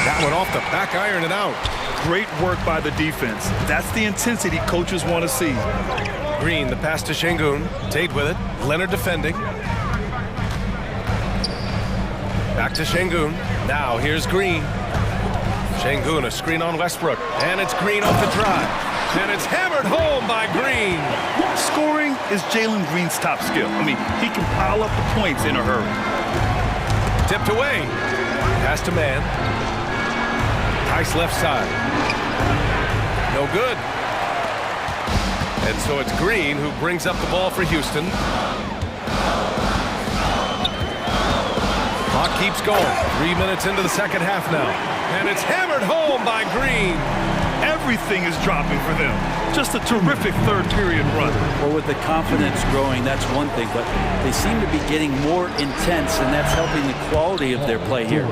Speaker 1: That one off the back iron and out.
Speaker 2: Great work by the defense. That's the intensity coaches want to see.
Speaker 1: Green, the pass to Şengün. Tate with it. Leonard defending. Back to Şengün. Now here's Green. Şengün, a screen on Westbrook. And it's Green off the drive. And it's hammered home by Green.
Speaker 2: Scoring is Jalen Green's top skill. I mean, he can pile up the points in a hurry.
Speaker 1: Tipped away. Pass to Mann. Tice left side. No good. And so it's Green who brings up the ball for Houston. Clock keeps going. 3 minutes into the second half now. And it's hammered home by Green.
Speaker 2: Everything is dropping for them. Just a terrific third period run.
Speaker 6: Well, with the confidence growing, that's one thing, but they seem to be getting more intense, and that's helping the quality of their play here.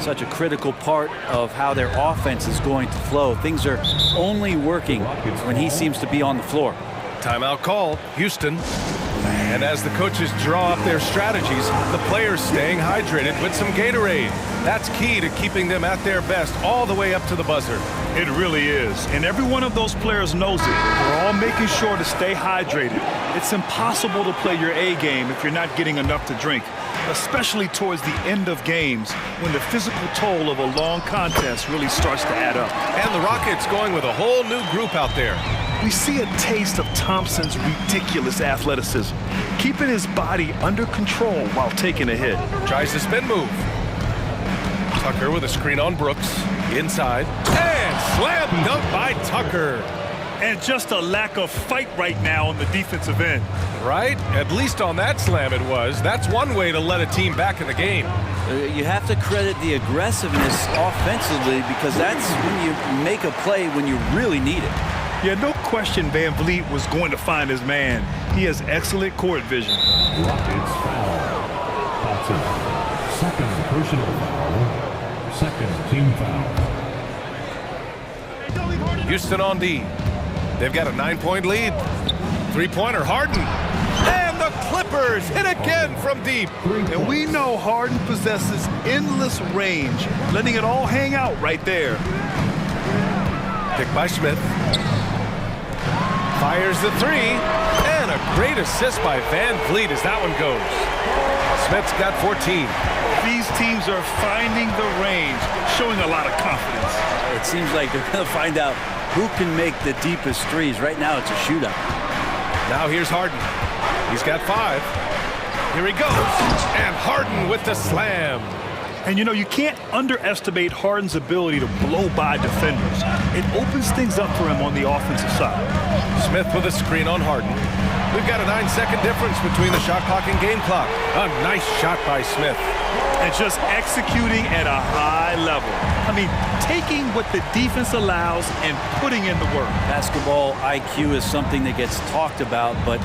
Speaker 6: Such a critical part of how their offense is going to flow. Things are only working when he seems to be on the floor.
Speaker 1: Timeout call. Houston. And as the coaches draw up their strategies, the players staying hydrated with some Gatorade. That's key to keeping them at their best all the way up to the buzzer.
Speaker 2: It really is. And every one of those players knows it. We're all making sure to stay hydrated. It's impossible to play your A game if you're not getting enough to drink, especially towards the end of games when the physical toll of a long contest really starts to add up.
Speaker 1: And the Rockets going with a whole new group out there.
Speaker 2: We see a taste of Thompson's ridiculous athleticism, keeping his body under control while taking a hit.
Speaker 1: Tries the spin move. Tucker with a screen on Brooks. Inside. And slam dunk by Tucker.
Speaker 2: And just a lack of fight right now on the defensive end.
Speaker 1: Right? At least on that slam it was. That's one way to let a team back in the game.
Speaker 8: You have to credit the aggressiveness offensively because that's when you make a play when you really need it.
Speaker 2: Yeah, no question Van Vliet was going to find his man. He has excellent court vision.
Speaker 4: Rockets foul. Thompson. Second personal foul. Second team foul.
Speaker 1: Houston on D. They've got a 9-point lead. Three-pointer, Harden. And the Clippers hit again from deep.
Speaker 2: And we know Harden possesses endless range, letting it all hang out right there.
Speaker 1: Pick by Smith. Fires the three. And a great assist by Van Vliet as that one goes. Smith's got 14.
Speaker 2: These teams are finding the range, showing a lot of confidence.
Speaker 8: It seems like they're going to find out who can make the deepest threes. Right now, it's a shootout.
Speaker 1: Now here's Harden. He's got 5. Here he goes. And Harden with the slam.
Speaker 2: And you know, you can't underestimate Harden's ability to blow by defenders. It opens things up for him on the offensive side.
Speaker 1: Smith with a screen on Harden. We've got a 9-second difference between the shot clock and game clock. A nice shot by Smith.
Speaker 2: And just executing at a high level. I mean, taking what the defense allows and putting in the work.
Speaker 8: Basketball IQ is something that gets talked about, but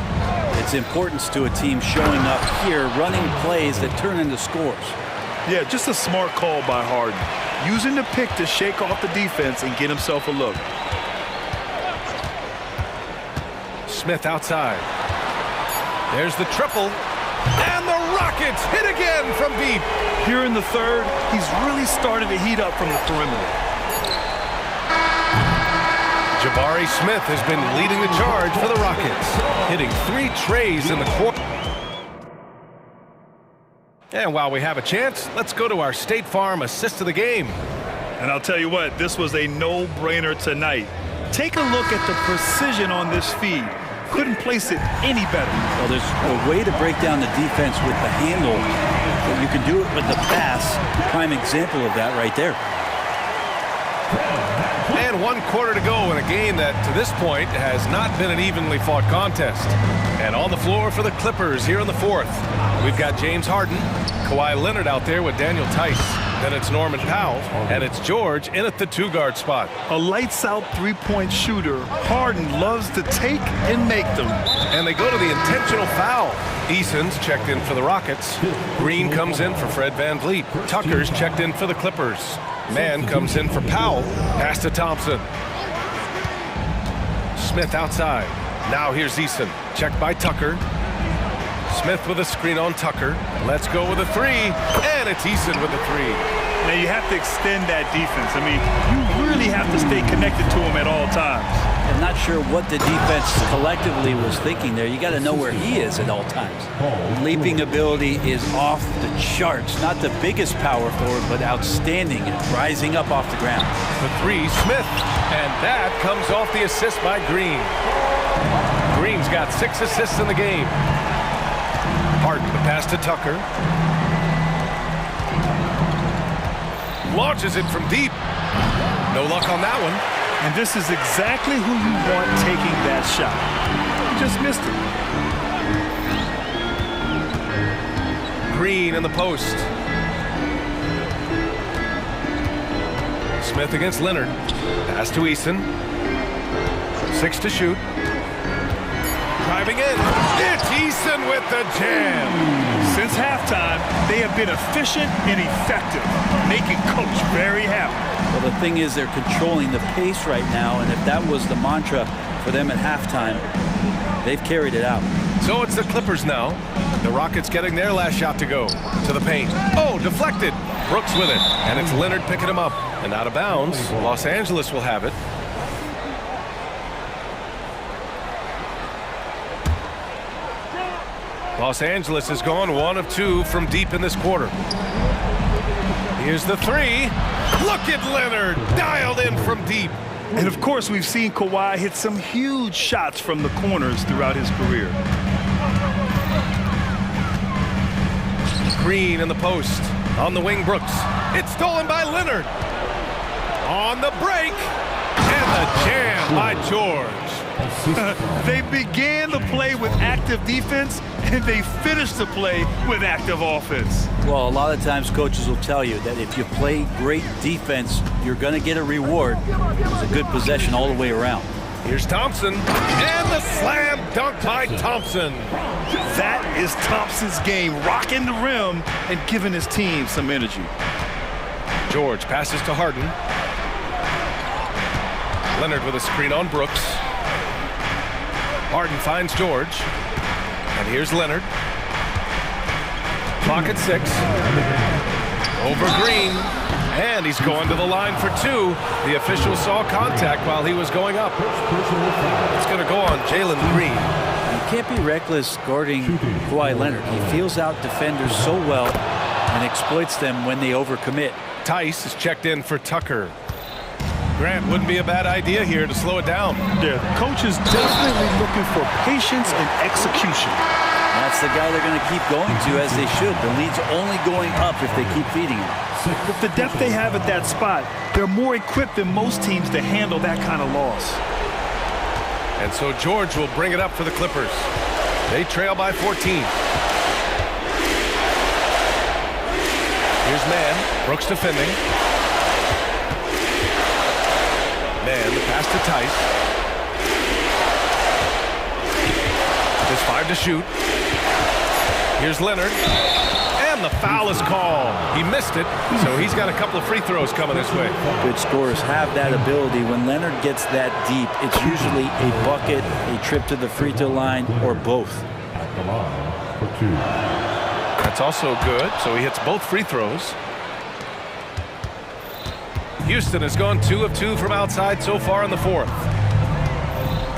Speaker 8: its importance to a team showing up here, running plays that turn into scores.
Speaker 2: Yeah, just a smart call by Harden. Using the pick to shake off the defense and get himself a look.
Speaker 1: Smith outside. There's the triple. And the Rockets hit again from deep.
Speaker 2: Here in the third, he's really started to heat up from the perimeter.
Speaker 1: Jabari Smith has been leading the charge for the Rockets, hitting 3 trays in the quarter. And while we have a chance, let's go to our State Farm assist of the game.
Speaker 2: And I'll tell you what, this was a no-brainer tonight. Take a look at the precision on this feed. Couldn't place it any better.
Speaker 8: Well, there's a way to break down the defense with the handle. But you can do it with the pass. Prime example of that right there.
Speaker 1: And 1 quarter to go in a game that, to this point, has not been an evenly fought contest. And on the floor for the Clippers here in the 4th, we've got James Harden, Kawhi Leonard out there with Daniel Tice. Then it's Norman Powell, and it's George in at the 2-guard spot.
Speaker 2: A lights-out three-point shooter. Harden loves to take and make them.
Speaker 1: And they go to the intentional foul. Eason's checked in for the Rockets. Green comes in for Fred Van Vliet. Tucker's checked in for the Clippers. Mann comes in for Powell. Pass to Thompson. Smith outside. Now here's Eason. Checked by Tucker. Smith with a screen on Tucker. Let's go with a 3. And it's Eason with a 3.
Speaker 2: Now you have to extend that defense. I mean, you really have to stay connected to him at all times.
Speaker 8: I'm not sure what the defense collectively was thinking there. You got to know where he is at all times. Leaping ability is off the charts. Not the biggest power forward, but outstanding at rising up off the ground.
Speaker 1: The 3, Smith. And that comes off the assist by Green. Green's got 6 assists in the game. Harden, the pass to Tucker. Launches it from deep. No luck on that one.
Speaker 2: And this is exactly who you want taking that shot. You just missed it.
Speaker 1: Green in the post. Smith against Leonard. Pass to Eason. 6 to shoot. Driving in. It's Eason with the jam.
Speaker 2: Since halftime, they have been efficient and effective, making Coach very happy.
Speaker 8: Well, the thing is they're controlling the pace right now, and if that was the mantra for them at halftime, they've carried it out.
Speaker 1: So it's the Clippers now. The Rockets getting their last shot to go. To the paint. Oh, deflected. Brooks with it. And it's Leonard picking him up. And out of bounds. Los Angeles will have it. Los Angeles has gone 1 of 2 from deep in this quarter. Here's the three. Look at Leonard, dialed in from deep.
Speaker 2: And of course, we've seen Kawhi hit some huge shots from the corners throughout his career.
Speaker 1: Green in the post. On the wing, Brooks. It's stolen by Leonard. On the break. And the jam by George.
Speaker 2: They began the play with active defense, and they finished the play with active offense.
Speaker 8: Well, a lot of times coaches will tell you that if you play great defense, you're going to get a reward. It's a good possession all the way around.
Speaker 1: Here's Thompson, and the slam dunk by Thompson.
Speaker 2: That is Thompson's game, rocking the rim and giving his team some energy.
Speaker 1: George passes to Harden. Leonard with a screen on Brooks. Harden finds George. And here's Leonard. Clock at 6. Over Green. And he's going to the line for 2. The official saw contact while he was going up. It's going to go on Jalen Green.
Speaker 8: You can't be reckless guarding Kawhi Leonard. He feels out defenders so well and exploits them when they overcommit.
Speaker 1: Tice is checked in for Tucker. Grant wouldn't be a bad idea here to slow it down.
Speaker 2: Yeah, coach is definitely looking for patience and execution.
Speaker 8: That's the guy they're going to keep going to, as they should. The lead's only going up if they keep feeding him.
Speaker 2: With the depth they have at that spot, they're more equipped than most teams to handle that kind of loss.
Speaker 1: And so George will bring it up for the Clippers. They trail by 14. Here's Mann. Brooks defending. Mann, the pass to Tice. There's 5 to shoot. Here's Leonard. And the foul is called. He missed it, so he's got a couple of free throws coming this way.
Speaker 8: Good scorers have that ability. When Leonard gets that deep, it's usually a bucket, a trip to the free throw line, or both.
Speaker 1: That's also good, so he hits both free throws. Houston has gone 2 of 2 from outside so far in the 4th.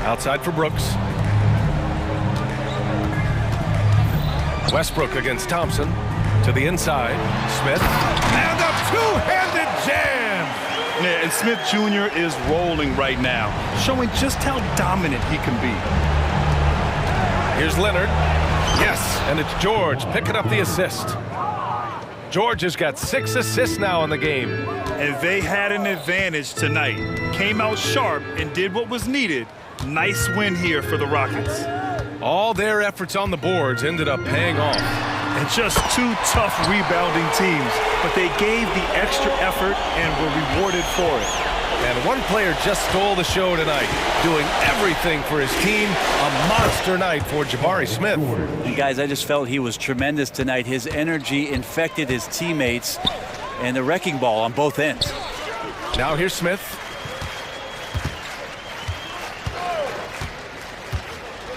Speaker 1: Outside for Brooks. Westbrook against Thompson. To the inside. Smith. And a two-handed jam!
Speaker 2: Yeah, and Smith Jr. is rolling right now, showing just how dominant he can be.
Speaker 1: Here's Leonard. Yes, and it's George picking up the assist. George has got 6 assists now in the game.
Speaker 2: And they had an advantage tonight. Came out sharp and did what was needed. Nice win here for the Rockets.
Speaker 1: All their efforts on the boards ended up paying off.
Speaker 2: And just 2 tough rebounding teams, but they gave the extra effort and were rewarded for it.
Speaker 1: And one player just stole the show tonight, doing everything for his team. A monster night for Jabari Smith.
Speaker 8: And guys, I just felt he was tremendous tonight. His energy infected his teammates, and the wrecking ball on both ends.
Speaker 1: Now here's Smith.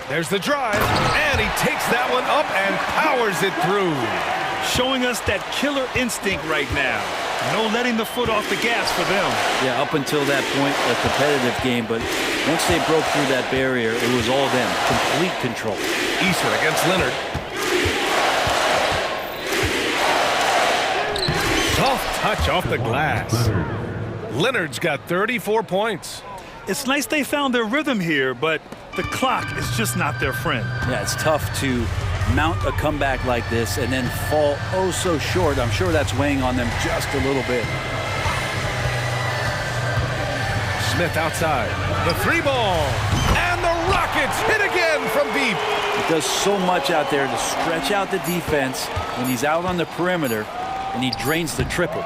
Speaker 1: There's the drive, and he takes that one up and powers it through.
Speaker 2: Showing us that killer instinct right now. No letting the foot off the gas for them.
Speaker 8: Yeah, up until that point, a competitive game, but once they broke through that barrier, it was all them. Complete control.
Speaker 1: Easton against Leonard. Soft touch off the glass. Leonard's got 34 points.
Speaker 2: It's nice they found their rhythm here, but the clock is just not their friend.
Speaker 8: Yeah, it's tough to mount a comeback like this and then fall oh so short. I'm sure that's weighing on them just a little bit.
Speaker 1: Smith outside. The 3-ball. And the Rockets hit again from deep.
Speaker 8: He does so much out there to stretch out the defense when he's out on the perimeter, and he drains the triple.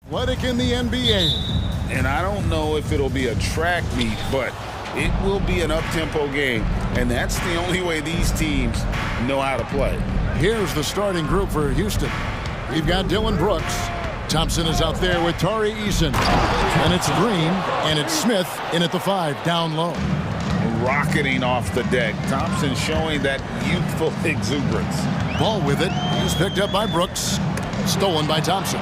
Speaker 5: Athletic in the NBA.
Speaker 7: And I don't know if it'll be a track meet, but it will be an up-tempo game. And that's the only way these teams know how to play.
Speaker 5: Here's the starting group for Houston. We've got Dylan Brooks. Thompson is out there with Tari Eason. And it's Green, and it's Smith in at the 5, down low.
Speaker 7: Rocketing off the deck. Thompson showing that youthful exuberance.
Speaker 5: Ball with it. He's picked up by Brooks. Stolen by Thompson.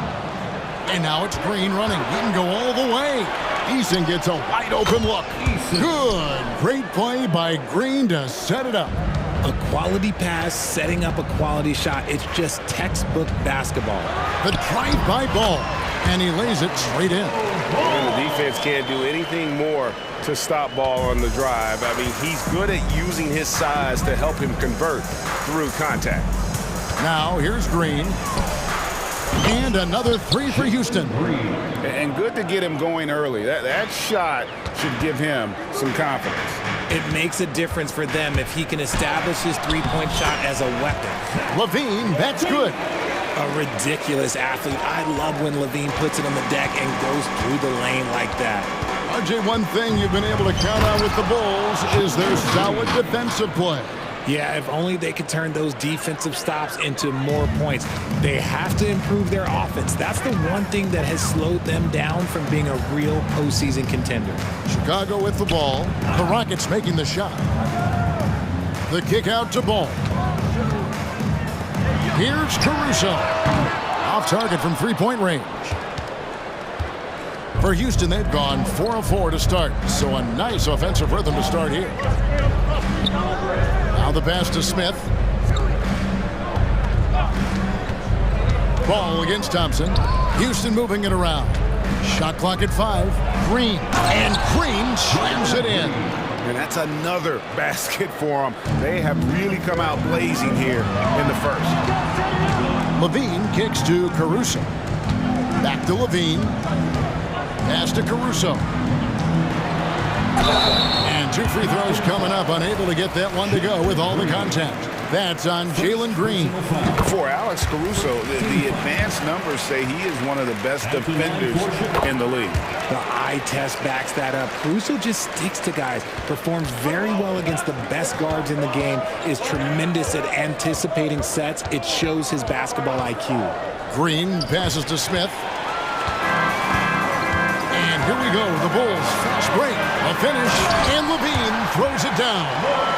Speaker 5: And now it's Green running. He can go all the way. Eason gets a wide open look. Good. Great play by Green to set it up.
Speaker 11: A quality pass, setting up a quality shot. It's just textbook basketball.
Speaker 5: The drive-by ball. And he lays it straight in.
Speaker 9: And the defense can't do anything more to stop ball on the drive. I mean, he's good at using his size to help him convert through contact.
Speaker 5: Now here's Green. And another 3 for Houston.
Speaker 7: And good to get him going early. That shot should give him some confidence.
Speaker 11: It makes a difference for them if he can establish his three-point shot as a weapon.
Speaker 5: Levine, that's good.
Speaker 11: A ridiculous athlete. I love when Levine puts it on the deck and goes through the lane like that.
Speaker 5: RJ, one thing you've been able to count on with the Bulls is their solid defensive play.
Speaker 11: Yeah, if only they could turn those defensive stops into more points. They have to improve their offense. That's the one thing that has slowed them down from being a real postseason contender.
Speaker 5: Chicago with the ball. The Rockets making the shot. The kick out to Ball. Here's Caruso. Off target from three-point range. For Houston, they've gone 4 of 4 to start. So a nice offensive rhythm to start here. Now the pass to Smith. Ball against Thompson. Houston moving it around. Shot clock at 5. Green. And Green slams it in.
Speaker 9: And that's another basket for them. They have really come out blazing here in the first.
Speaker 5: Levine kicks to Caruso. Back to Levine. Pass to Caruso. And 2 free throws coming up. Unable to get that one to go with all the contact. That's on Jalen Green.
Speaker 7: For Alex Caruso, the advanced numbers say he is one of the best defenders in the league.
Speaker 11: The eye test backs that up. Caruso just sticks to guys, performs very well against the best guards in the game, is tremendous at anticipating sets. It shows his basketball IQ.
Speaker 5: Green passes to Smith. And here we go. The Bulls fast break. A finish. And Levine throws it down.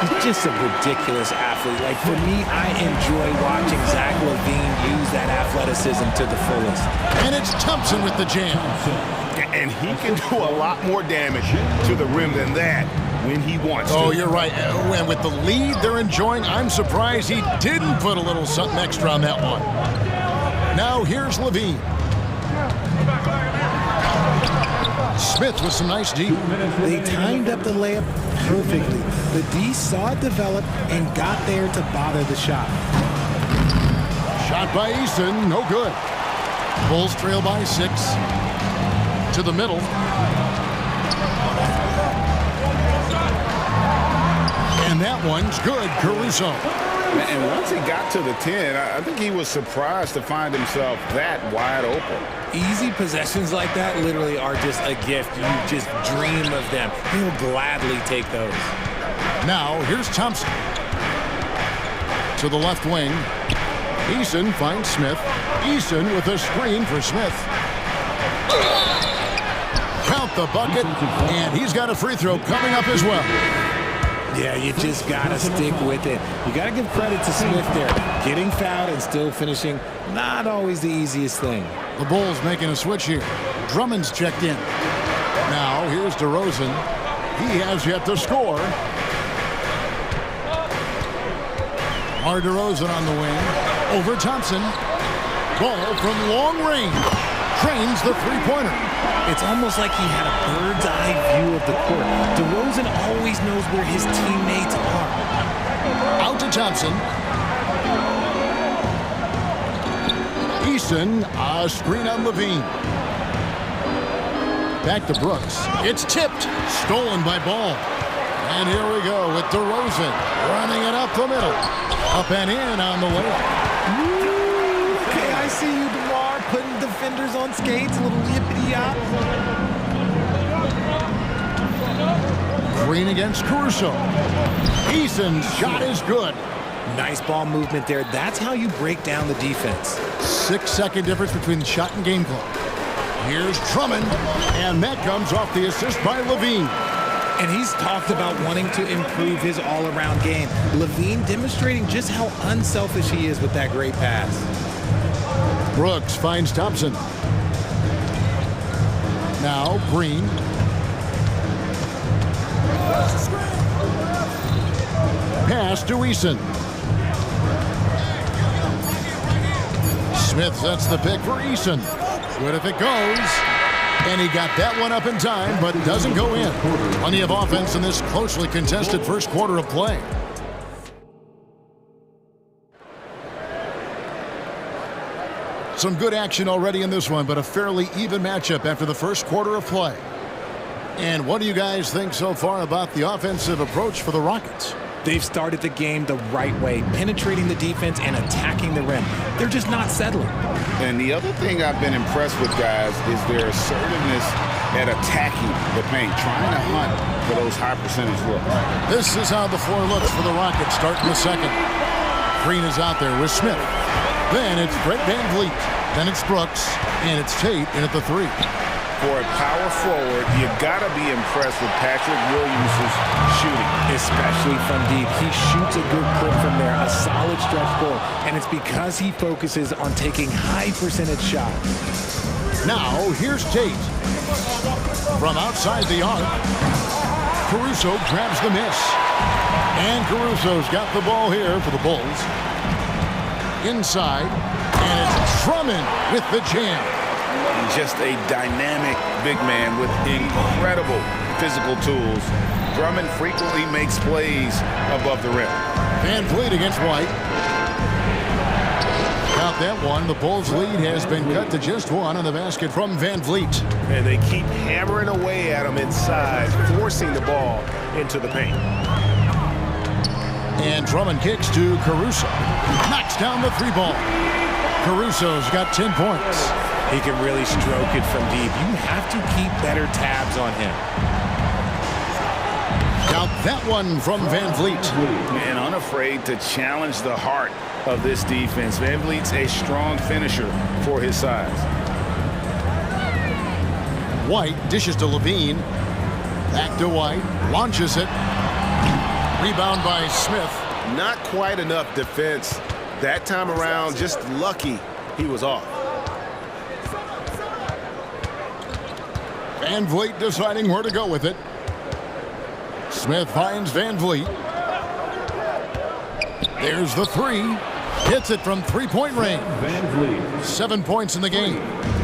Speaker 11: He's just a ridiculous athlete. Like, for me, I enjoy watching Zach LaVine use that athleticism to the fullest.
Speaker 5: And it's Thompson with the jam.
Speaker 9: And he can do a lot more damage to the rim than that when he wants to.
Speaker 5: Oh, you're right. And with the lead they're enjoying, I'm surprised he didn't put a little something extra on that one. Now here's Levine. Smith with some nice D.
Speaker 11: They timed up the layup perfectly. The D saw it develop and got there to bother the shot.
Speaker 5: Shot by Eason, no good. Bulls trail by 6. To the middle. And that one's good, Caruso.
Speaker 7: And once he got to the 10, I think he was surprised to find himself that wide open.
Speaker 11: Easy possessions like that literally are just a gift. You just dream of them. He'll gladly take those.
Speaker 5: Now, here's Thompson. To the left wing. Eason finds Smith. Eason with a screen for Smith. Count the bucket, and he's got a free throw coming up as well.
Speaker 11: Yeah, you just got to stick with it. You got to give credit to Smith there. Getting fouled and still finishing, not always the easiest thing.
Speaker 5: The Bulls making a switch here. Drummond's checked in. Now, here's DeRozan. He has yet to score. Mar DeRozan on the wing. Over Thompson. Ball from long range. Trains the three-pointer.
Speaker 11: It's almost like he had a bird's eye view of the court. DeRozan always knows where his teammates are.
Speaker 5: Out to Thompson. Eason, a screen on Levine. Back to Brooks. It's tipped. Stolen by Ball. And here we go with DeRozan running it up the middle. Up and in on the layup.
Speaker 11: Okay, I see you, DeMar, putting the defenders on skates, a little yippity-yop.
Speaker 5: Green against Caruso. Eason's shot is good.
Speaker 11: Nice ball movement there. That's how you break down the defense.
Speaker 5: 6-second difference between the shot and game clock. Here's Drummond, and that comes off the assist by Levine.
Speaker 11: And he's talked about wanting to improve his all-around game. Levine demonstrating just how unselfish he is with that great pass.
Speaker 5: Brooks finds Thompson. Now Green. Pass to Eason. Smith sets the pick for Eason. Good if it goes. And he got that one up in time, but doesn't go in. Plenty of offense in this closely contested first quarter of play. Some good action already in this one, but a fairly even matchup after the first quarter of play. And what do you guys think so far about the offensive approach for the Rockets?
Speaker 11: They've started the game the right way, penetrating the defense and attacking the rim. They're just not settling.
Speaker 7: And the other thing I've been impressed with, guys, is their assertiveness at attacking the paint, trying to hunt for those high percentage looks.
Speaker 5: This is how the floor looks for the Rockets starting the second. Green is out there with Smith. Then it's Brett Van Vliet. Then it's Brooks. And it's Tate in at the three.
Speaker 7: For a power forward, you got to be impressed with Patrick Williams' shooting.
Speaker 11: Especially from deep. He shoots a good clip from there, a solid stretch goal. And it's because he focuses on taking high percentage shots.
Speaker 5: Now, here's Tate. From outside the arc, Caruso grabs the miss. And Caruso's got the ball here for the Bulls. Inside, and it's Drummond with the jam.
Speaker 7: Just a dynamic big man with incredible physical tools. Drummond frequently makes plays above the rim.
Speaker 5: Van Vliet against White. Count that one. The Bulls' lead has been cut to just one on the basket from Van Vliet.
Speaker 16: And they keep hammering away at him inside, forcing the ball into the paint.
Speaker 5: And Drummond kicks to Caruso. Knocks down the three ball. Caruso's got 10 points.
Speaker 11: He can really stroke it from deep. You have to keep better tabs on him.
Speaker 5: Count that one from Van Vliet.
Speaker 7: And unafraid to challenge the heart of this defense. Van Vliet's a strong finisher for his size.
Speaker 5: White dishes to Levine. Back to White. Launches it. Rebound by Smith.
Speaker 16: Not quite enough defense that time around. Just lucky he was off.
Speaker 5: Van Vliet deciding where to go with it. Smith finds Van Vliet. There's the three. Hits it from three-point range.
Speaker 4: Van Vliet.
Speaker 5: 7 points in the game.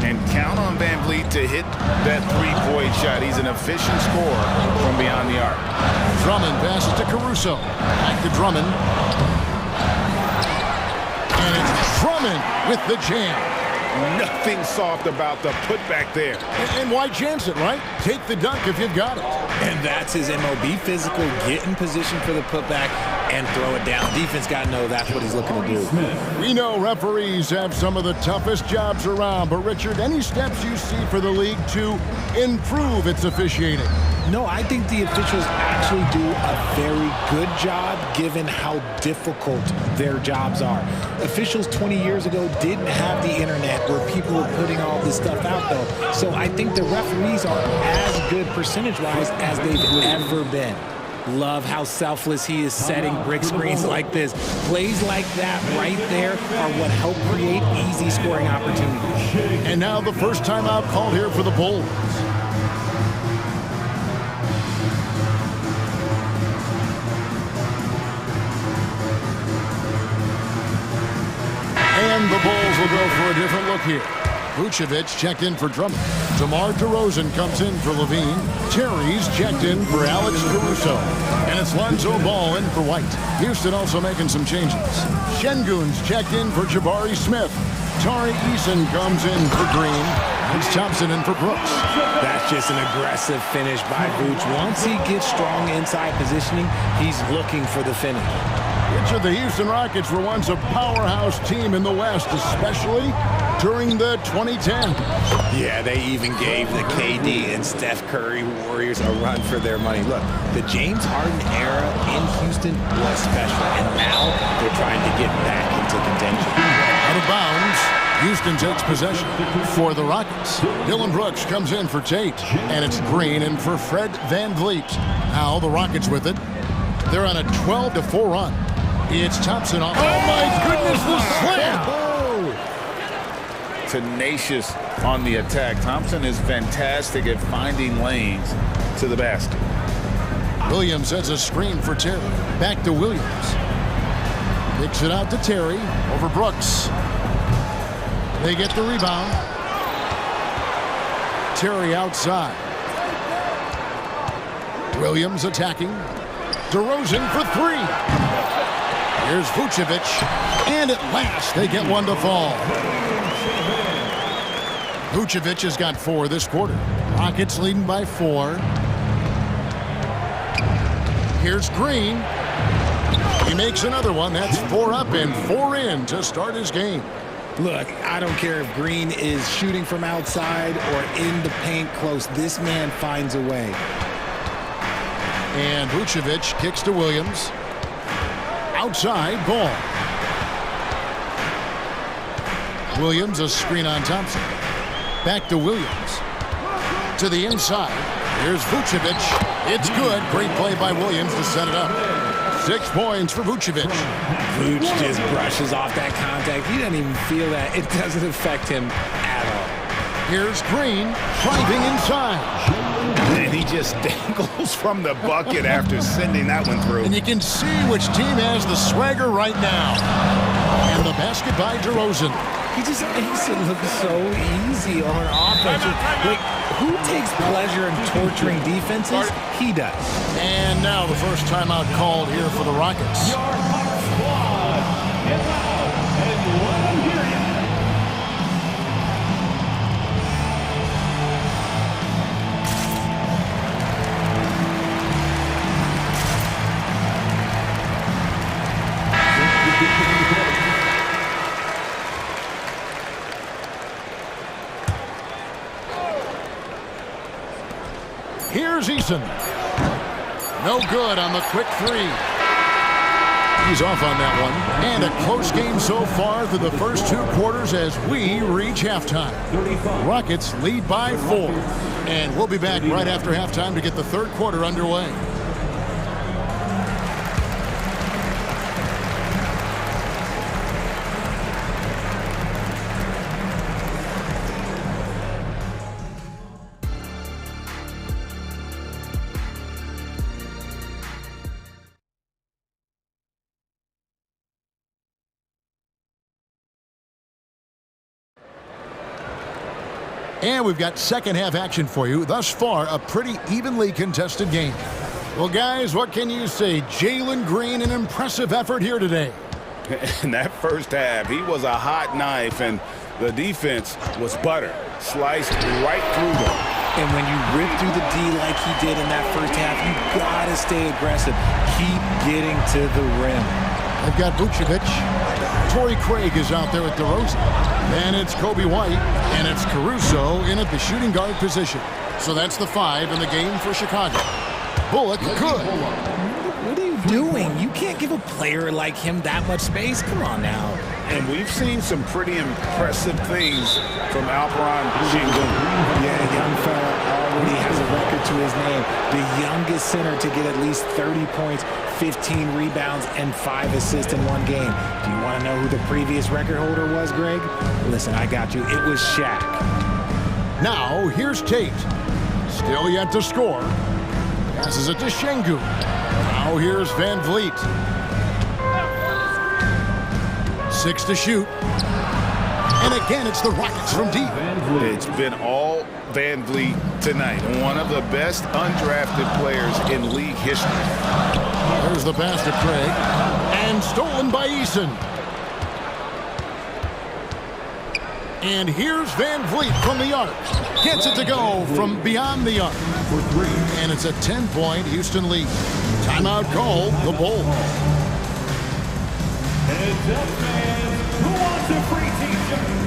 Speaker 7: And count on Van Vliet to hit that three-point shot. He's an efficient scorer from beyond the arc.
Speaker 5: Drummond passes to Caruso. Back to Drummond. And it's Drummond with the jam.
Speaker 16: Nothing soft about the putback there.
Speaker 5: And why chance it, right? Take the dunk if you've got it.
Speaker 11: And that's his MO. Be physical, get in position for the putback, and throw it down. Defense got to know that's what he's looking to do.
Speaker 5: We know referees have some of the toughest jobs around, but Richard, any steps you see for the league to improve its officiating?
Speaker 11: No, I think the officials actually do a very good job given how difficult their jobs are. Officials 20 years ago didn't have the internet where people were putting all this stuff out, though. So I think the referees are as good percentage-wise as they've ever been. Love how selfless he is setting brick screens like this. Plays like that right there are what help create easy scoring opportunities.
Speaker 5: And now the first timeout called here for the Bulls. And the Bulls will go for a different look here. Vucevic checked in for Drummond. DeMar DeRozan comes in for Levine. Terry's checked in for Alex Caruso. And it's Lonzo Ball in for White. Houston also making some changes. Şengün's checked in for Jabari Smith. Tari Eason comes in for Green. It's Thompson in for Brooks.
Speaker 11: That's just an aggressive finish by Vooch. Once he gets strong inside positioning, he's looking for the finish.
Speaker 5: Richard, the Houston Rockets were once a powerhouse team in the West, especially during the 2010.
Speaker 11: Yeah, they even gave the KD and Steph Curry Warriors a run for their money. Look, the James Harden era in Houston was special, and now they're trying to get back into contention.
Speaker 5: Out of bounds. Houston takes possession for the Rockets. Dylan Brooks comes in for Tate, and it's Green in for Fred VanVleet. Now the Rockets with it. They're on a 12-4 run. It's Thompson off. Oh my goodness, the slam!
Speaker 7: Tenacious on the attack. Thompson is fantastic at finding lanes to the basket.
Speaker 5: Williams has a screen for Terry. Back to Williams. Kicks it out to Terry over Brooks. They get the rebound. Terry outside. Williams attacking. DeRozan for three. Here's Vucevic. And at last, they get one to fall. Vucevic has got 4 this quarter. Rockets leading by 4. Here's Green. He makes another one. That's 4 up and 4 in to start his game.
Speaker 11: Look, I don't care if Green is shooting from outside or in the paint close. This man finds a way.
Speaker 5: And Vucevic kicks to Williams. Outside, ball. Williams, a screen on Thompson. Back to Williams. To the inside. Here's Vucevic. It's good. Great play by Williams to set it up. 6 points for Vucevic.
Speaker 11: Vuce just brushes off that contact. He doesn't even feel that. It doesn't affect him at all.
Speaker 5: Here's Green driving inside.
Speaker 9: And he just dangles from the bucket after sending that one through.
Speaker 5: And you can see which team has the swagger right now. And the basket by DeRozan.
Speaker 11: He just makes it look so easy on offense. Like, who takes pleasure in torturing defenses? He does.
Speaker 5: And now the first timeout called here for the Rockets. Here's Eason. No good on the quick 3. He's off on that one. And a close game so far through the first 2 quarters as we reach halftime. Rockets lead by 4. And we'll be back right after halftime to get the 3rd quarter underway. And we've got second half action for you. Thus far, a pretty evenly contested game. Well, guys, what can you say? Jalen Green, an impressive effort here today.
Speaker 9: In that first half, he was a hot knife, and the defense was butter. Sliced right through them.
Speaker 11: And when you rip through the D like he did in that first half, you gotta stay aggressive. Keep getting to the rim.
Speaker 5: They've got Vucevic. Torrey Craig is out there at DeRozan. And it's Kobe White, and it's Caruso in at the shooting guard position. So that's the 5 in the game for Chicago. Bullock, good.
Speaker 11: What are you doing? You can't give a player like him that much space. Come on now.
Speaker 9: And we've seen some pretty impressive things from Alperon Sengun.
Speaker 11: Yeah, young fella already has a record to his name. The youngest center to get at least 30 points, 15 rebounds, and 5 assists in one game. Do you want to know who the previous record holder was, Greg? Listen, I got you. It was Shaq.
Speaker 5: Now, here's Tate. Still yet to score. Passes it to Sengun. Now here's VanVleet. 6 to shoot. And again, it's the Rockets from deep.
Speaker 9: It's been all VanVleet tonight. One of the best undrafted players in league history.
Speaker 5: There's the pass to Craig. And stolen by Eason. And here's VanVleet from the arc. Gets it to go from beyond the arc. And it's a 10-point Houston lead. Timeout called the Bulls.
Speaker 4: Heads up, fans. Who wants a free t-shirt?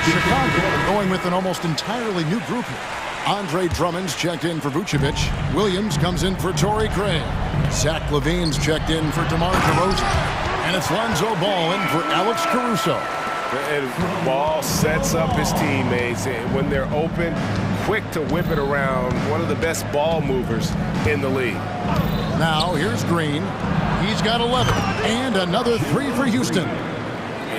Speaker 5: Chicago going with an almost entirely new group here. Andre Drummond's checked in for Vucevic. Williams comes in for Torrey Craig. Zach LaVine's checked in for DeMar DeRozan. And it's Lonzo Ball in for Alex Caruso.
Speaker 9: And Ball sets up his teammates, and when they're open, quick to whip it around. One of the best ball movers in the league.
Speaker 5: Now here's Green. He's got 11 and another 3 for Houston.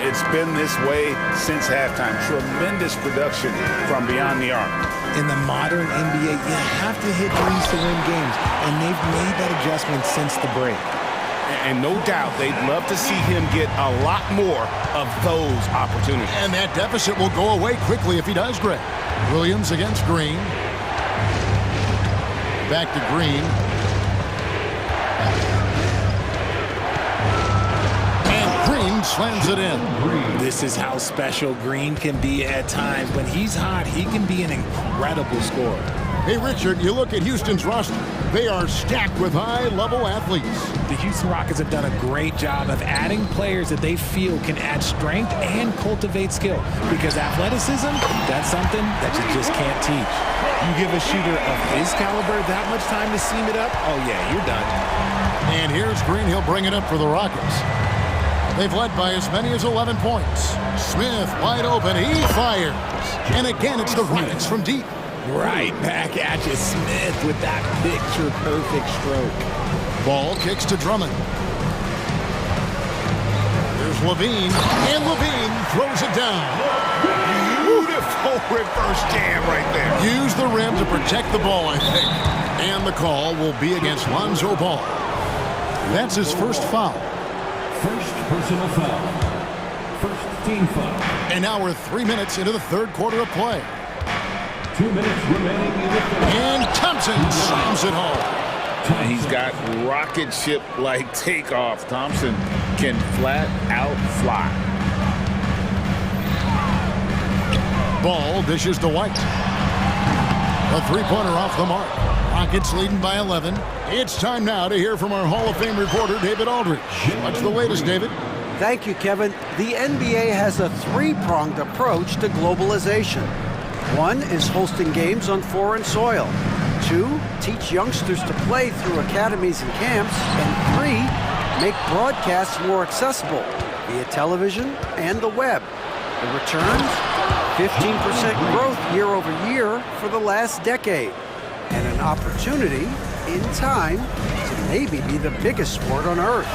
Speaker 9: It's been this way since halftime. Tremendous production from beyond the arc.
Speaker 11: In the modern NBA, you have to hit threes to win games, and they've made that adjustment since the break.
Speaker 9: And no doubt they'd love to see him get a lot more of those opportunities.
Speaker 5: And that deficit will go away quickly if he does, Greg. Williams against Green. Back to Green. Slams it in.
Speaker 11: This is how special Green can be at times. When he's hot, he can be an incredible scorer.
Speaker 5: Hey, Richard, you look at Houston's roster. They are stacked with high-level athletes.
Speaker 11: The Houston Rockets have done a great job of adding players that they feel can add strength and cultivate skill. Because athleticism, that's something that you just can't teach. You give a shooter of his caliber that much time to seam it up, oh yeah, you're done.
Speaker 5: And here's Green. He'll bring it up for the Rockets. They've led by as many as 11 points. Smith wide open. He fires. And again, it's the Rockets from deep.
Speaker 11: Right back at you, Smith, with that picture-perfect stroke.
Speaker 5: Ball kicks to Drummond. Here's LaVine. And LaVine throws it down.
Speaker 9: Beautiful reverse jam right there.
Speaker 5: Use the rim to protect the ball, I think. And the call will be against Lonzo Ball. That's his first foul.
Speaker 4: First personal foul. First team foul.
Speaker 5: And now we're 3 minutes into the third quarter of play.
Speaker 4: 2 minutes remaining in the third.
Speaker 5: And Thompson slams it home.
Speaker 7: He's got rocket ship-like takeoff. Thompson can flat out fly.
Speaker 5: Ball dishes to White. A three-pointer off the mark. Rockets leading by 11. It's time now to hear from our Hall of Fame reporter, David Aldridge. What's the latest, David?
Speaker 10: Thank you, Kevin. The NBA has a three-pronged approach to globalization. One is hosting games on foreign soil. 2, teach youngsters to play through academies and camps. And 3, make broadcasts more accessible via television and the web. The returns? 15% growth year over year for the last decade. And an opportunity, in time, to maybe be the biggest sport on earth.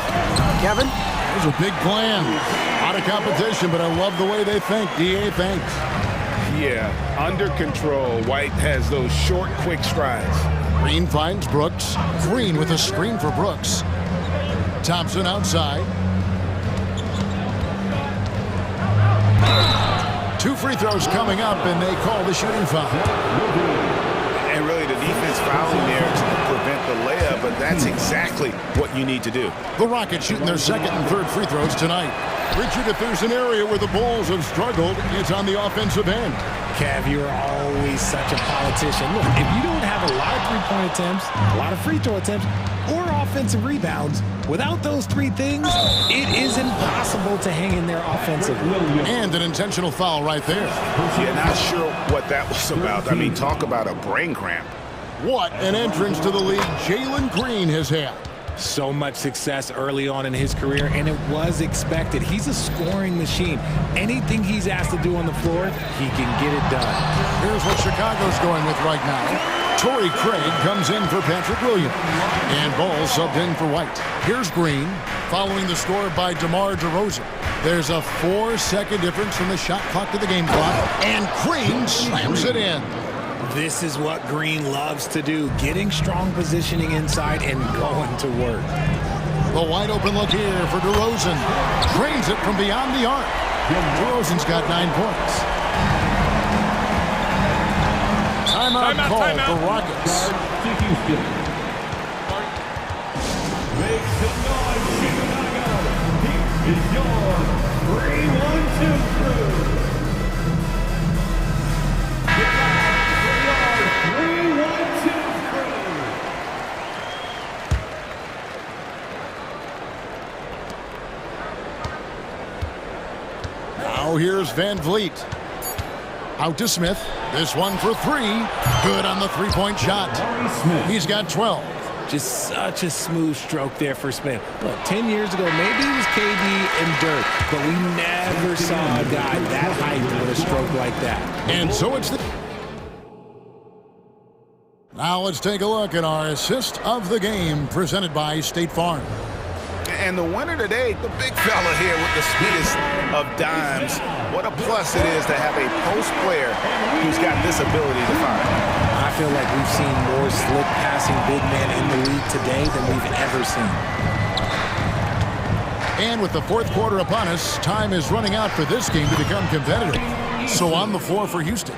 Speaker 10: Kevin?
Speaker 5: There's a big plan. A lot of competition, but I love the way they think. DA, thanks.
Speaker 9: Yeah, under control. White has those short, quick strides.
Speaker 5: Green finds Brooks. Green with a screen for Brooks. Thompson outside. 2 free throws coming up, and they call the shooting foul.
Speaker 7: And really, the defense fouling there to prevent the layup, but that's exactly what you need to do.
Speaker 5: The Rockets shooting their second and third free throws tonight. Richard, if there's an area where the Bulls have struggled, it's on the offensive end.
Speaker 11: Kev, you're always such a politician. Look, if you don't have a lot of three-point attempts, a lot of free throw attempts, or offensive rebounds, without those 3 things, it is impossible to hang in there offensively.
Speaker 5: And an intentional foul right there.
Speaker 7: Yeah, not sure what that was about. I mean, talk about a brain cramp.
Speaker 5: What an entrance to the league Jalen Green has had.
Speaker 11: So much success early on in his career, and it was expected. He's a scoring machine. Anything he's asked to do on the floor, he can get it done.
Speaker 5: Here's what Chicago's going with right now. Torrey Craig comes in for Patrick Williams. And Ball subbed in for White. Here's Green, following the score by DeMar DeRozan. There's a 4-second difference from the shot clock to the game clock, and Green slams it in.
Speaker 11: This is what Green loves to do, getting strong positioning inside and going to work.
Speaker 5: The wide open look here for DeRozan. Drains it from beyond the arc. DeRozan's got 9 points. Timeout call for Rockets.
Speaker 4: Make some noise, Chicago. Here is your 3-1-2 crew.
Speaker 5: Now here's Van Vliet. Out to Smith. This one for three. Good on the three-point shot. He's got 12.
Speaker 11: Just such a smooth stroke there for Smith. Look, 10 years ago, maybe he was KD and Dirk, but we never saw a guy that height with a stroke like that.
Speaker 5: And so it's the... Now let's take a look at our assist of the game presented by State Farm.
Speaker 7: And the winner today, the big fella here with the sweetest of dimes. What a plus it is to have a post player who's got this ability to fire.
Speaker 11: I feel like we've seen more slick passing big men in the league today than we've ever seen.
Speaker 5: And with the fourth quarter upon us, time is running out for this game to become competitive. So on the floor for Houston,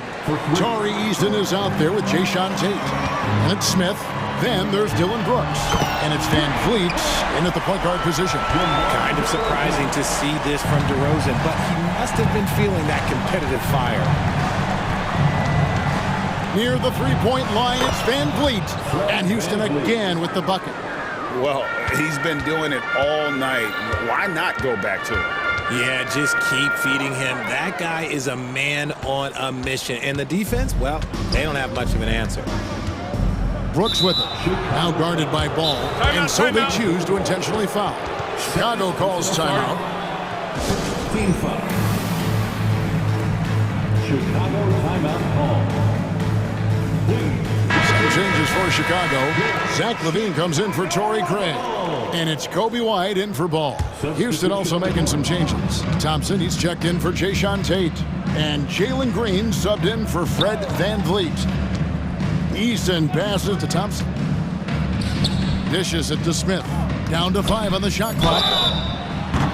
Speaker 5: Tari Easton is out there with Jayshawn Tate. And it's Smith. Then there's Dylan Brooks. And it's Van Vliet in at the point guard position.
Speaker 11: Kind of surprising to see this from DeRozan, but he must have been feeling that competitive fire.
Speaker 5: Near the three-point line, it's Van Vliet. And Houston again with the bucket.
Speaker 7: Well, he's been doing it all night. Why not go back to it?
Speaker 11: Yeah, just keep feeding him. That guy is a man on a mission. And the defense, well, they don't have much of an answer.
Speaker 5: Brooks with it. Now guarded by Ball. And so they choose to intentionally foul. Chicago calls timeout.
Speaker 4: Team foul. Chicago timeout call.
Speaker 5: Some changes for Chicago. Zach LaVine comes in for Torrey Craig. And it's Kobe White in for Ball. Houston also making some changes. Thompson, he's checked in for Jayshawn Tate. And Jalen Green subbed in for Fred Van Vliet. Easton passes to Thompson. Dishes it to Smith. Down to 5 on the shot clock.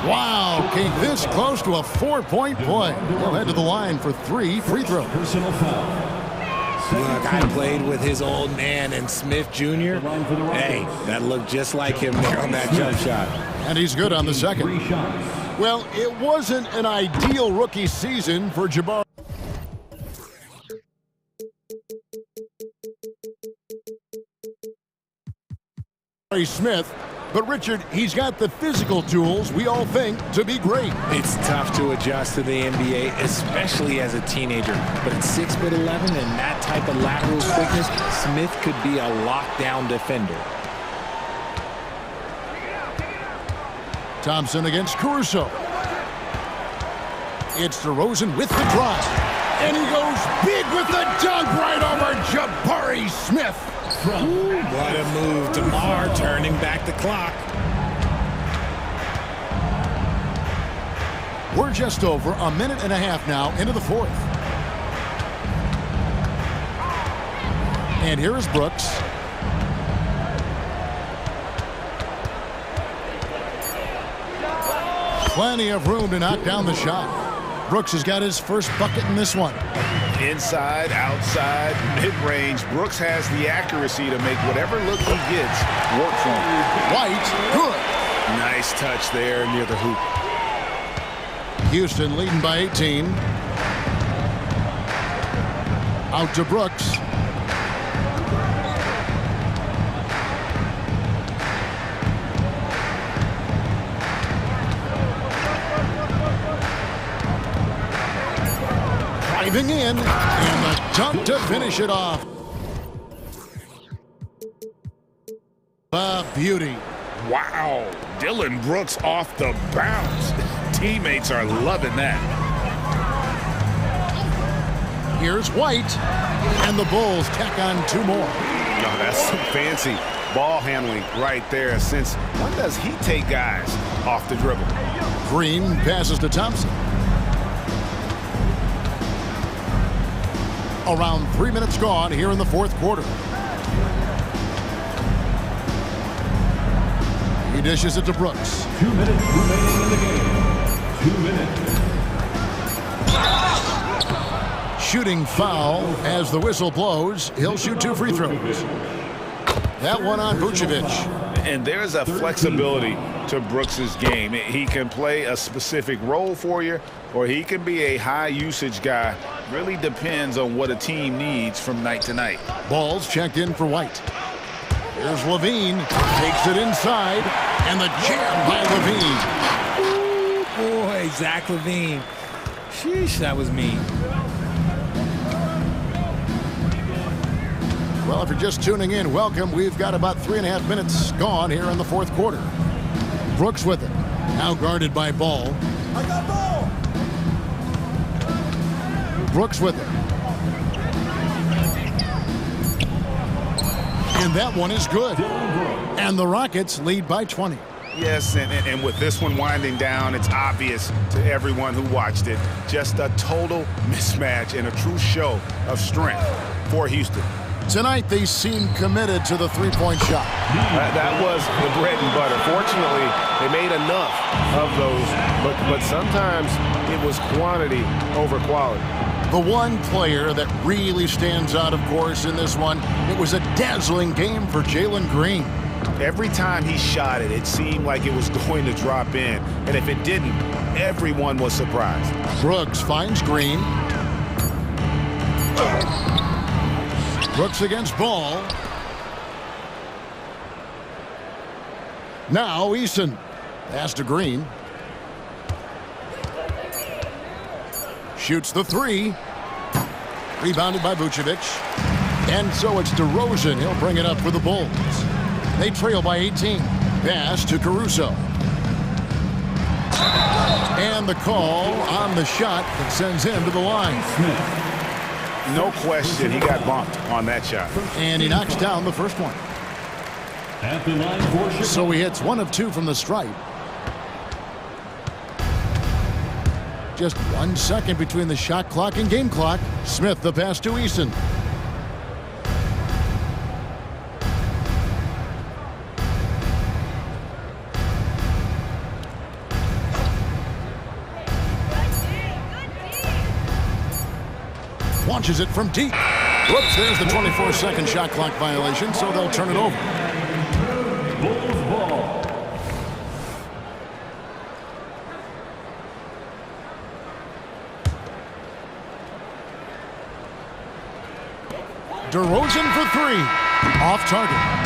Speaker 5: Wow, came this close to a 4-point play. He'll head to the line for 3 free throws.
Speaker 4: Personal foul.
Speaker 11: Look, I played with his old man and Smith Jr. Hey, that looked just like him there on that jump shot.
Speaker 5: And he's good on the second. Well, it wasn't an ideal rookie season for Jabari Smith. But Richard, he's got the physical tools we all think to be great.
Speaker 11: It's tough to adjust to the NBA, especially as a teenager. But at 6'11" and that type of lateral quickness, Smith could be a lockdown defender.
Speaker 5: Thompson against Caruso. It's DeRozan with the drive. And he goes big with the dunk right over Jabari Smith.
Speaker 11: Ooh, what a move. DeMar turning back the clock.
Speaker 5: We're just over a minute and a half now into the fourth. And here is Brooks. Plenty of room to knock down the shot. Brooks has got his first bucket in this one.
Speaker 7: Inside, outside, mid-range. Brooks has the accuracy to make whatever look he gets work for him.
Speaker 5: White, good.
Speaker 7: Nice touch there near the hoop.
Speaker 5: Houston leading by 18. Out to Brooks. Driving in, and the dunk to finish it off. A beauty.
Speaker 9: Wow, Dylan Brooks off the bounce. Teammates are loving that.
Speaker 5: Here's White, and the Bulls tack on 2 more.
Speaker 9: Oh, that's some fancy ball handling right there. Since when does he take guys off the dribble?
Speaker 5: Green passes to Thompson. Around 3 minutes gone here in the fourth quarter. He dishes it to Brooks.
Speaker 4: 2 minutes remaining in the game. 2 minutes.
Speaker 5: Shooting foul as the whistle blows. He'll shoot 2 free throws. That one on Vucevic.
Speaker 9: And there's a flexibility to Brooks's game. He can play a specific role for you, or he can be a high-usage guy. Really depends on what a team needs from night to night.
Speaker 5: Ball's checked in for White. Here's LaVine. Takes it inside, and the jam by LaVine.
Speaker 11: Ooh, boy, Zach LaVine. Sheesh, that was mean.
Speaker 5: Well, if you're just tuning in, welcome. We've got about 3.5 minutes gone here in the fourth quarter. Brooks with it. Now guarded by Ball.
Speaker 17: I got ball.
Speaker 5: Brooks with it. And that one is good. And the Rockets lead by 20.
Speaker 9: Yes, and with this one winding down, it's obvious to everyone who watched it. Just a total mismatch and a true show of strength for Houston.
Speaker 5: Tonight, they seem committed to the three-point shot.
Speaker 16: That was the bread and butter. Fortunately, they made enough of those, but sometimes it was quantity over quality.
Speaker 5: The one player that really stands out, of course, in this one, it was a dazzling game for Jalen Green.
Speaker 9: Every time he shot it, it seemed like it was going to drop in. And if it didn't, everyone was surprised.
Speaker 5: Brooks finds Green. Brooks against Ball. Now Eason. Pass to Green. Shoots the three. Rebounded by Vucevic. And so it's DeRozan. He'll bring it up for the Bulls. They trail by 18. Pass to Caruso. And the call on the shot that sends him to the line.
Speaker 9: No question, he got bumped on that shot.
Speaker 5: And he knocks down the first one.
Speaker 4: At the line for
Speaker 5: So he hits 1 of 2 from the stripe. Just 1 second between the shot clock and game clock. Smith the pass to Eason. Launches it from deep. Whoops, there's the 24-second shot clock violation, so they'll turn it over.
Speaker 4: Bulls ball.
Speaker 5: DeRozan for 3. Off target.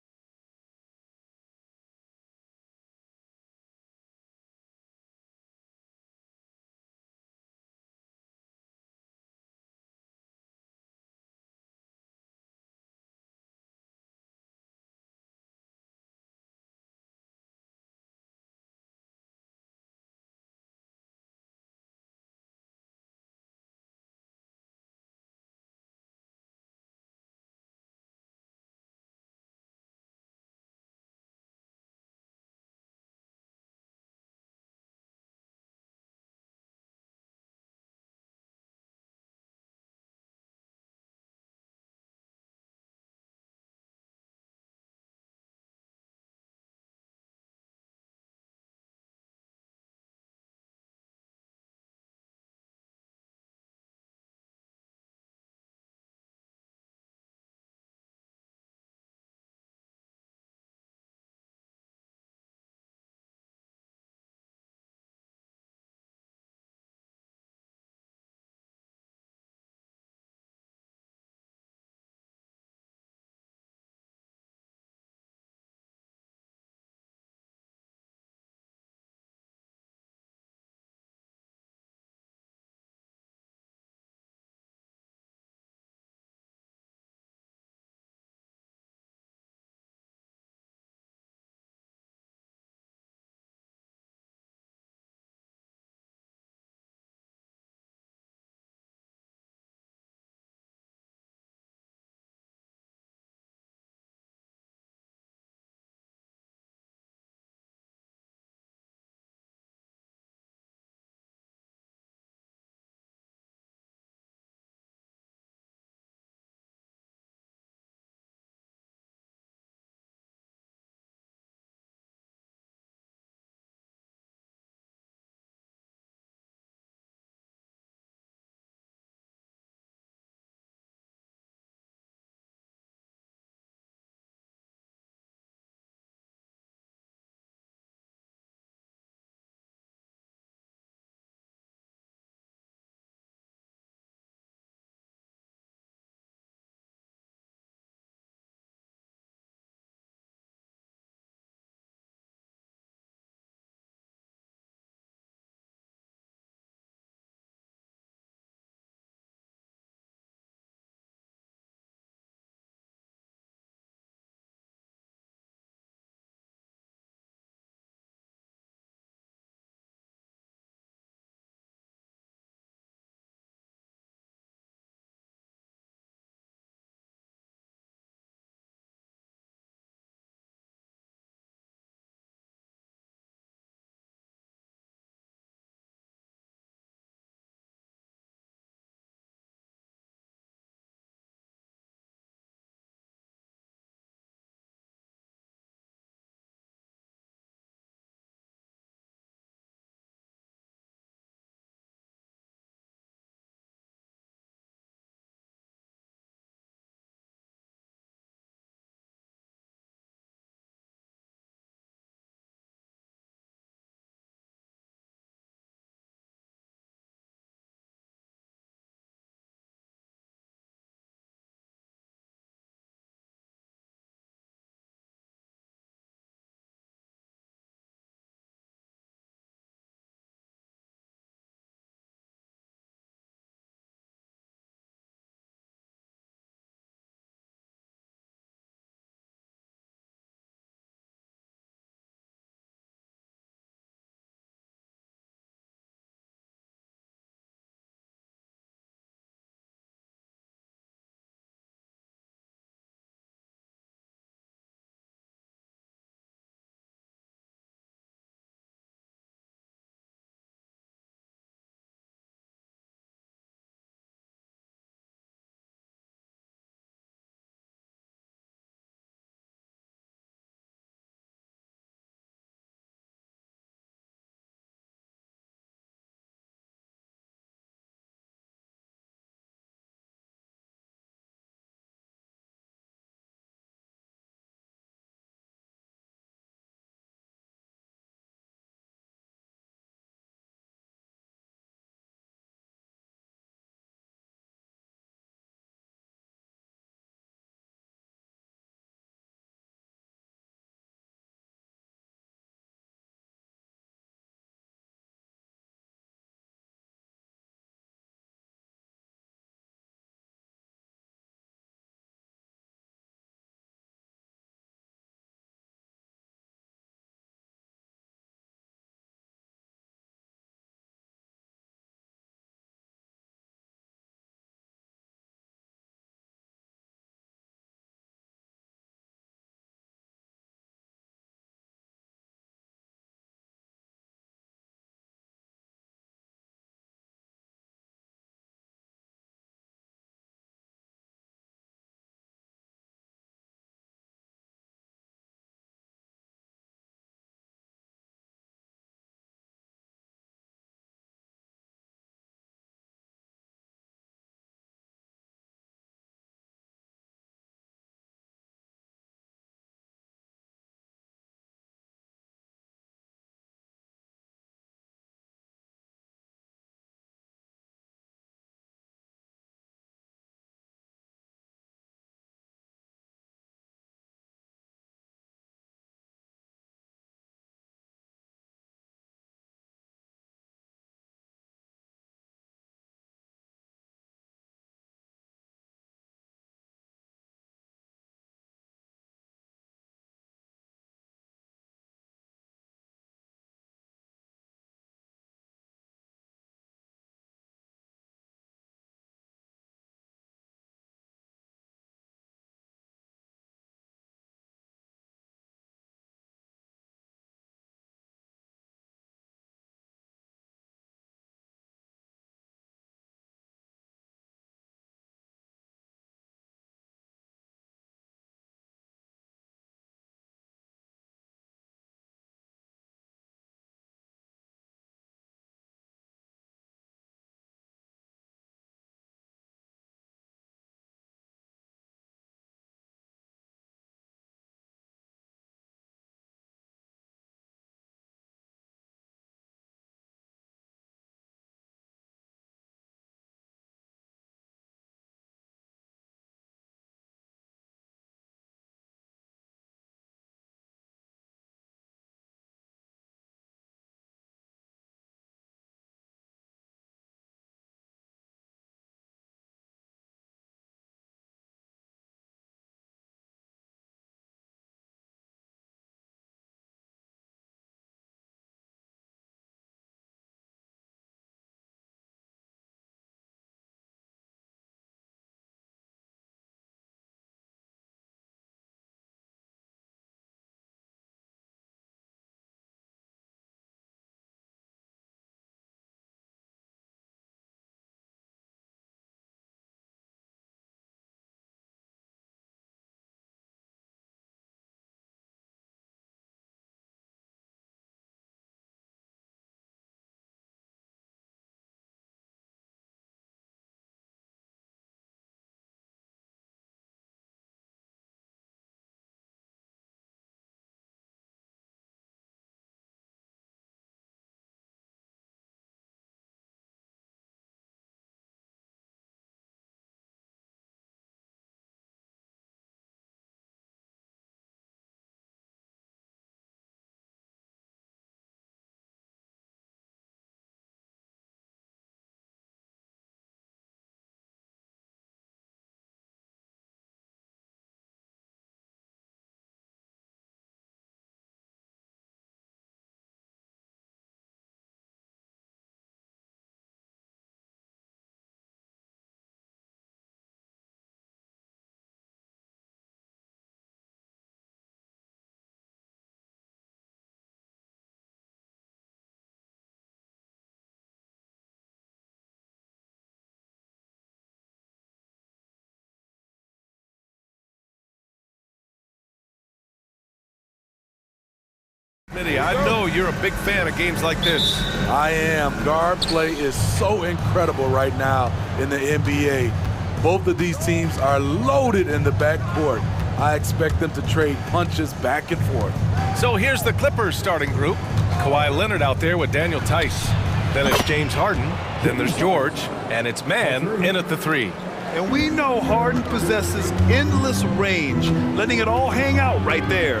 Speaker 1: I know you're a big fan of games like this.
Speaker 13: I am. Guard play is so incredible right now in the NBA. Both of these teams are loaded in the backcourt. I expect them to trade punches back and forth.
Speaker 1: So here's the Clippers starting group. Kawhi Leonard out there with Daniel Tice. Then it's James Harden. Then there's George. And it's Man in at the 3.
Speaker 2: And we know Harden possesses endless range, letting it all hang out right there.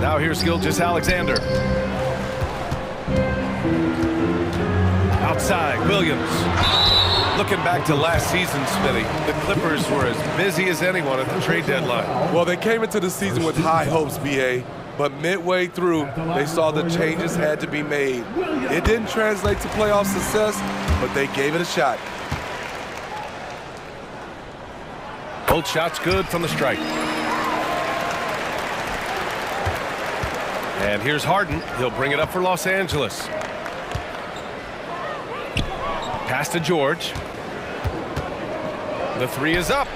Speaker 1: Now here's Gilgeous Alexander. Outside, Williams. Looking back to last season, Smitty, the Clippers were as busy as anyone at the trade deadline.
Speaker 13: Well, they came into the season with high hopes, BA, but midway through, they saw the changes had to be made. It didn't translate to playoff success, but they gave it a shot.
Speaker 1: Both shots good from the stripe. And here's Harden. He'll bring it up for Los Angeles. Pass to George. The 3 is up.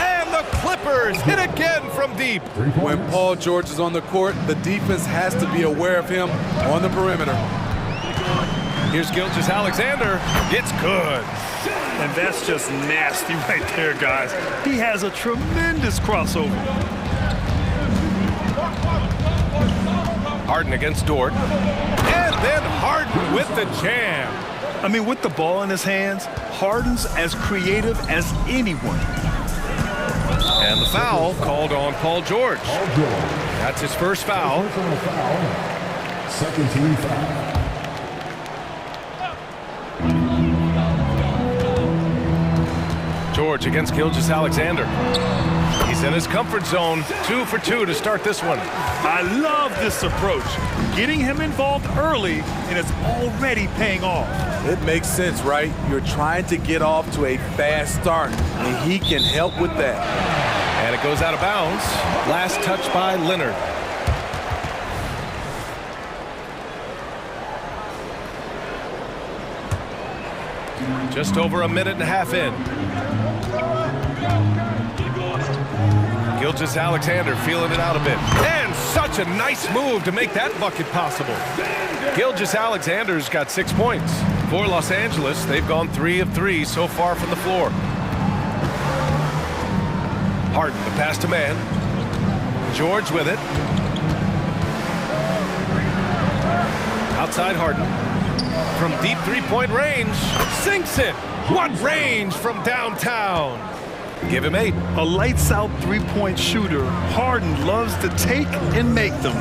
Speaker 1: And the Clippers hit again from deep.
Speaker 13: When Paul George is on the court, the defense has to be aware of him on the perimeter.
Speaker 1: Here's Gilgeous Alexander. It's good.
Speaker 2: And that's just nasty right there, guys. He has a tremendous crossover.
Speaker 1: Harden against Dort. And then Harden with the jam.
Speaker 2: I mean, with the ball in his hands, Harden's as creative as anyone.
Speaker 1: And the foul called on Paul George. That's his first foul.
Speaker 4: Second team foul.
Speaker 1: George against Gilgeous Alexander. He's in his comfort zone. 2 for 2 to start this one.
Speaker 2: I love this approach. Getting him involved early, and it's already paying off.
Speaker 13: It makes sense, right? You're trying to get off to a fast start, and he can help with that.
Speaker 1: And it goes out of bounds. Last touch by Leonard. Just over a minute and a half in. Gilgeous Alexander feeling it out a bit. And such a nice move to make that bucket possible. Gilgeous Alexander's got 6 points. For Los Angeles, they've gone 3 of 3 so far from the floor. Harden, the pass to Man. George with it. Outside Harden. From deep three-point range. Sinks it. What range from downtown. Give him 8.
Speaker 2: A lights-out three-point shooter. Harden loves to take and make them.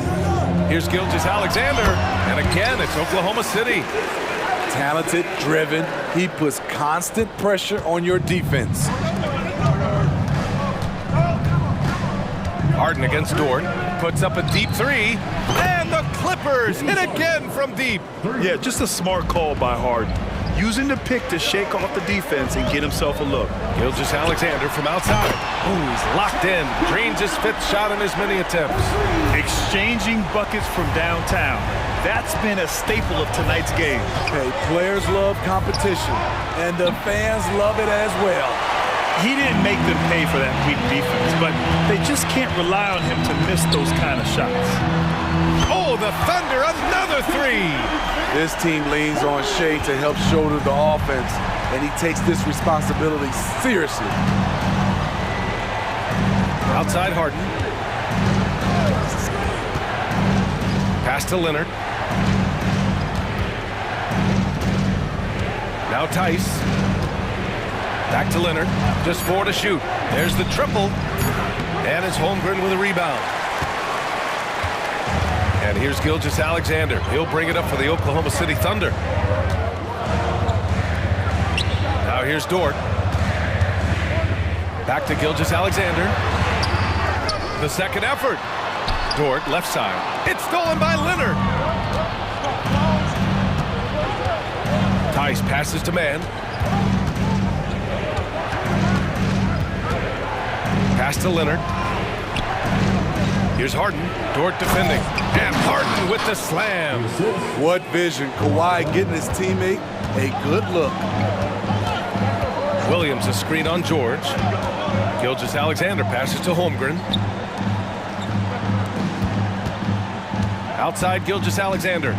Speaker 1: Here's Gilgeous Alexander. And again, it's Oklahoma City.
Speaker 13: Talented, driven. He puts constant pressure on your defense.
Speaker 1: Harden against Dort. Puts up a deep 3. And the Clippers hit again from deep.
Speaker 2: Yeah, just a smart call by Harden. Using the pick to shake off the defense and get himself a look.
Speaker 1: Gilgeous Alexander from outside. Ooh, he's locked in. Drains his 5th shot in as many attempts.
Speaker 2: Exchanging buckets from downtown. That's been a staple of tonight's game.
Speaker 13: Okay, players love competition, and the fans love it as well.
Speaker 2: He didn't make them pay for that weak defense, but they just can't rely on him to miss those kind of shots.
Speaker 1: Oh, the Thunder, another 3.
Speaker 13: This team leans on Shea to help shoulder the offense, and he takes this responsibility seriously.
Speaker 1: Outside Harden. Pass to Leonard. Now Tice. Back to Leonard. Just 4 to shoot. There's the triple. And it's Holmgren with a rebound. And here's Gilgeous Alexander. He'll bring it up for the Oklahoma City Thunder. Now here's Dort. Back to Gilgeous Alexander. The second effort. Dort, left side. It's stolen by Leonard. Tice passes to Man. Pass to Leonard. Here's Harden. Dort defending. And Harden with the slam.
Speaker 13: What vision. Kawhi getting his teammate a good look.
Speaker 1: Williams a screen on George. Gilgeous Alexander passes to Holmgren. Outside Gilgeous-Alexander.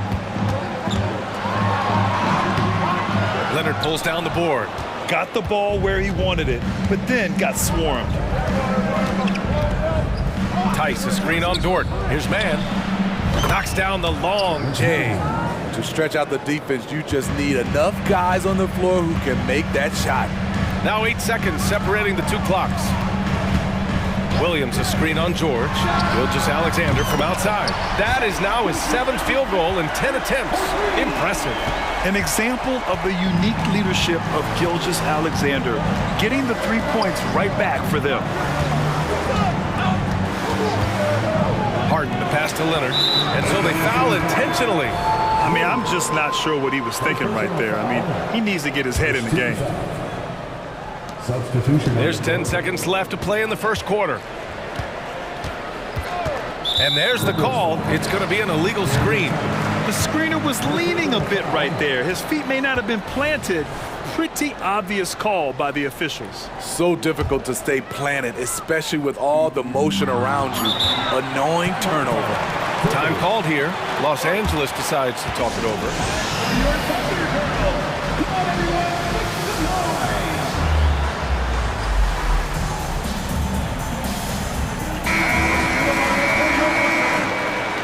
Speaker 1: Leonard pulls down the board.
Speaker 2: Got the ball where he wanted it, but then got swarmed.
Speaker 1: Tice, a screen on Dort. Here's man. Knocks down the long J.
Speaker 13: To stretch out the defense, you just need enough guys on the floor who can make that shot.
Speaker 1: Now 8 seconds separating the two clocks. Williams, a screen on George. Gilgeous-Alexander from outside. That is now his 7th field goal in 10 attempts. Impressive.
Speaker 2: An example of the unique leadership of Gilgeous-Alexander, getting the 3 points right back for them.
Speaker 1: Harden, the pass to Leonard, and so they foul intentionally.
Speaker 2: I mean, I'm just not sure what he was thinking right there. I mean, he needs to get his head in the game.
Speaker 4: Substitution.
Speaker 1: There's 10 seconds left to play in the first quarter. And there's the call. It's going to be an illegal screen.
Speaker 2: The screener was leaning a bit right there. His feet may not have been planted. Pretty obvious call by the officials.
Speaker 13: So difficult to stay planted, especially with all the motion around you. Annoying turnover.
Speaker 1: Time called here. Los Angeles decides to talk it over.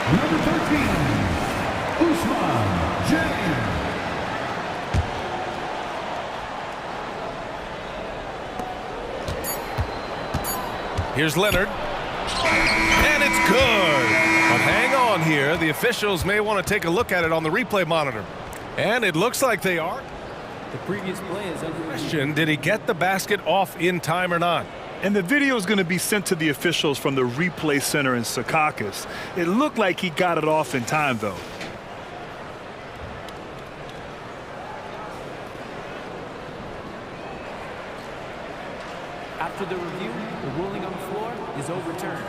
Speaker 4: Number 13, Usman James.
Speaker 1: Here's Leonard. And it's good. But hang on here. The officials may want to take a look at it on the replay monitor. And it looks like they are.
Speaker 12: The previous play is under
Speaker 1: Question, did he get the basket off in time or not?
Speaker 2: And the video is going to be sent to the officials from the replay center in Secaucus. It looked like he got it off in time, though.
Speaker 12: After the review, the ruling on the floor is overturned.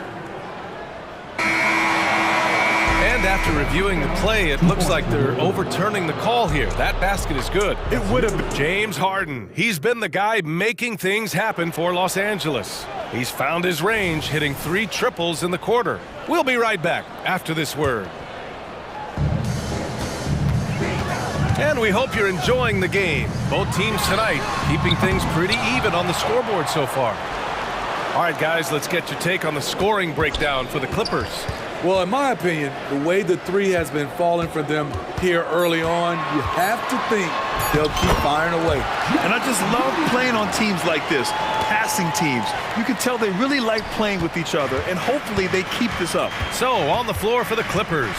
Speaker 1: And after reviewing the play, it looks like they're overturning the call here. That basket is good.
Speaker 2: It would have been.
Speaker 1: James Harden. He's been the guy making things happen for Los Angeles. He's found his range, hitting 3 triples in the quarter. We'll be right back after this word. And we hope you're enjoying the game. Both teams tonight keeping things pretty even on the scoreboard so far. All right, guys, let's get your take on the scoring breakdown for the Clippers.
Speaker 13: Well, in my opinion, the way the 3 has been falling for them here early on, you have to think they'll keep firing away.
Speaker 2: And I just love playing on teams like this, passing teams. You can tell they really like playing with each other, and hopefully they keep this up.
Speaker 1: So, on the floor for the Clippers,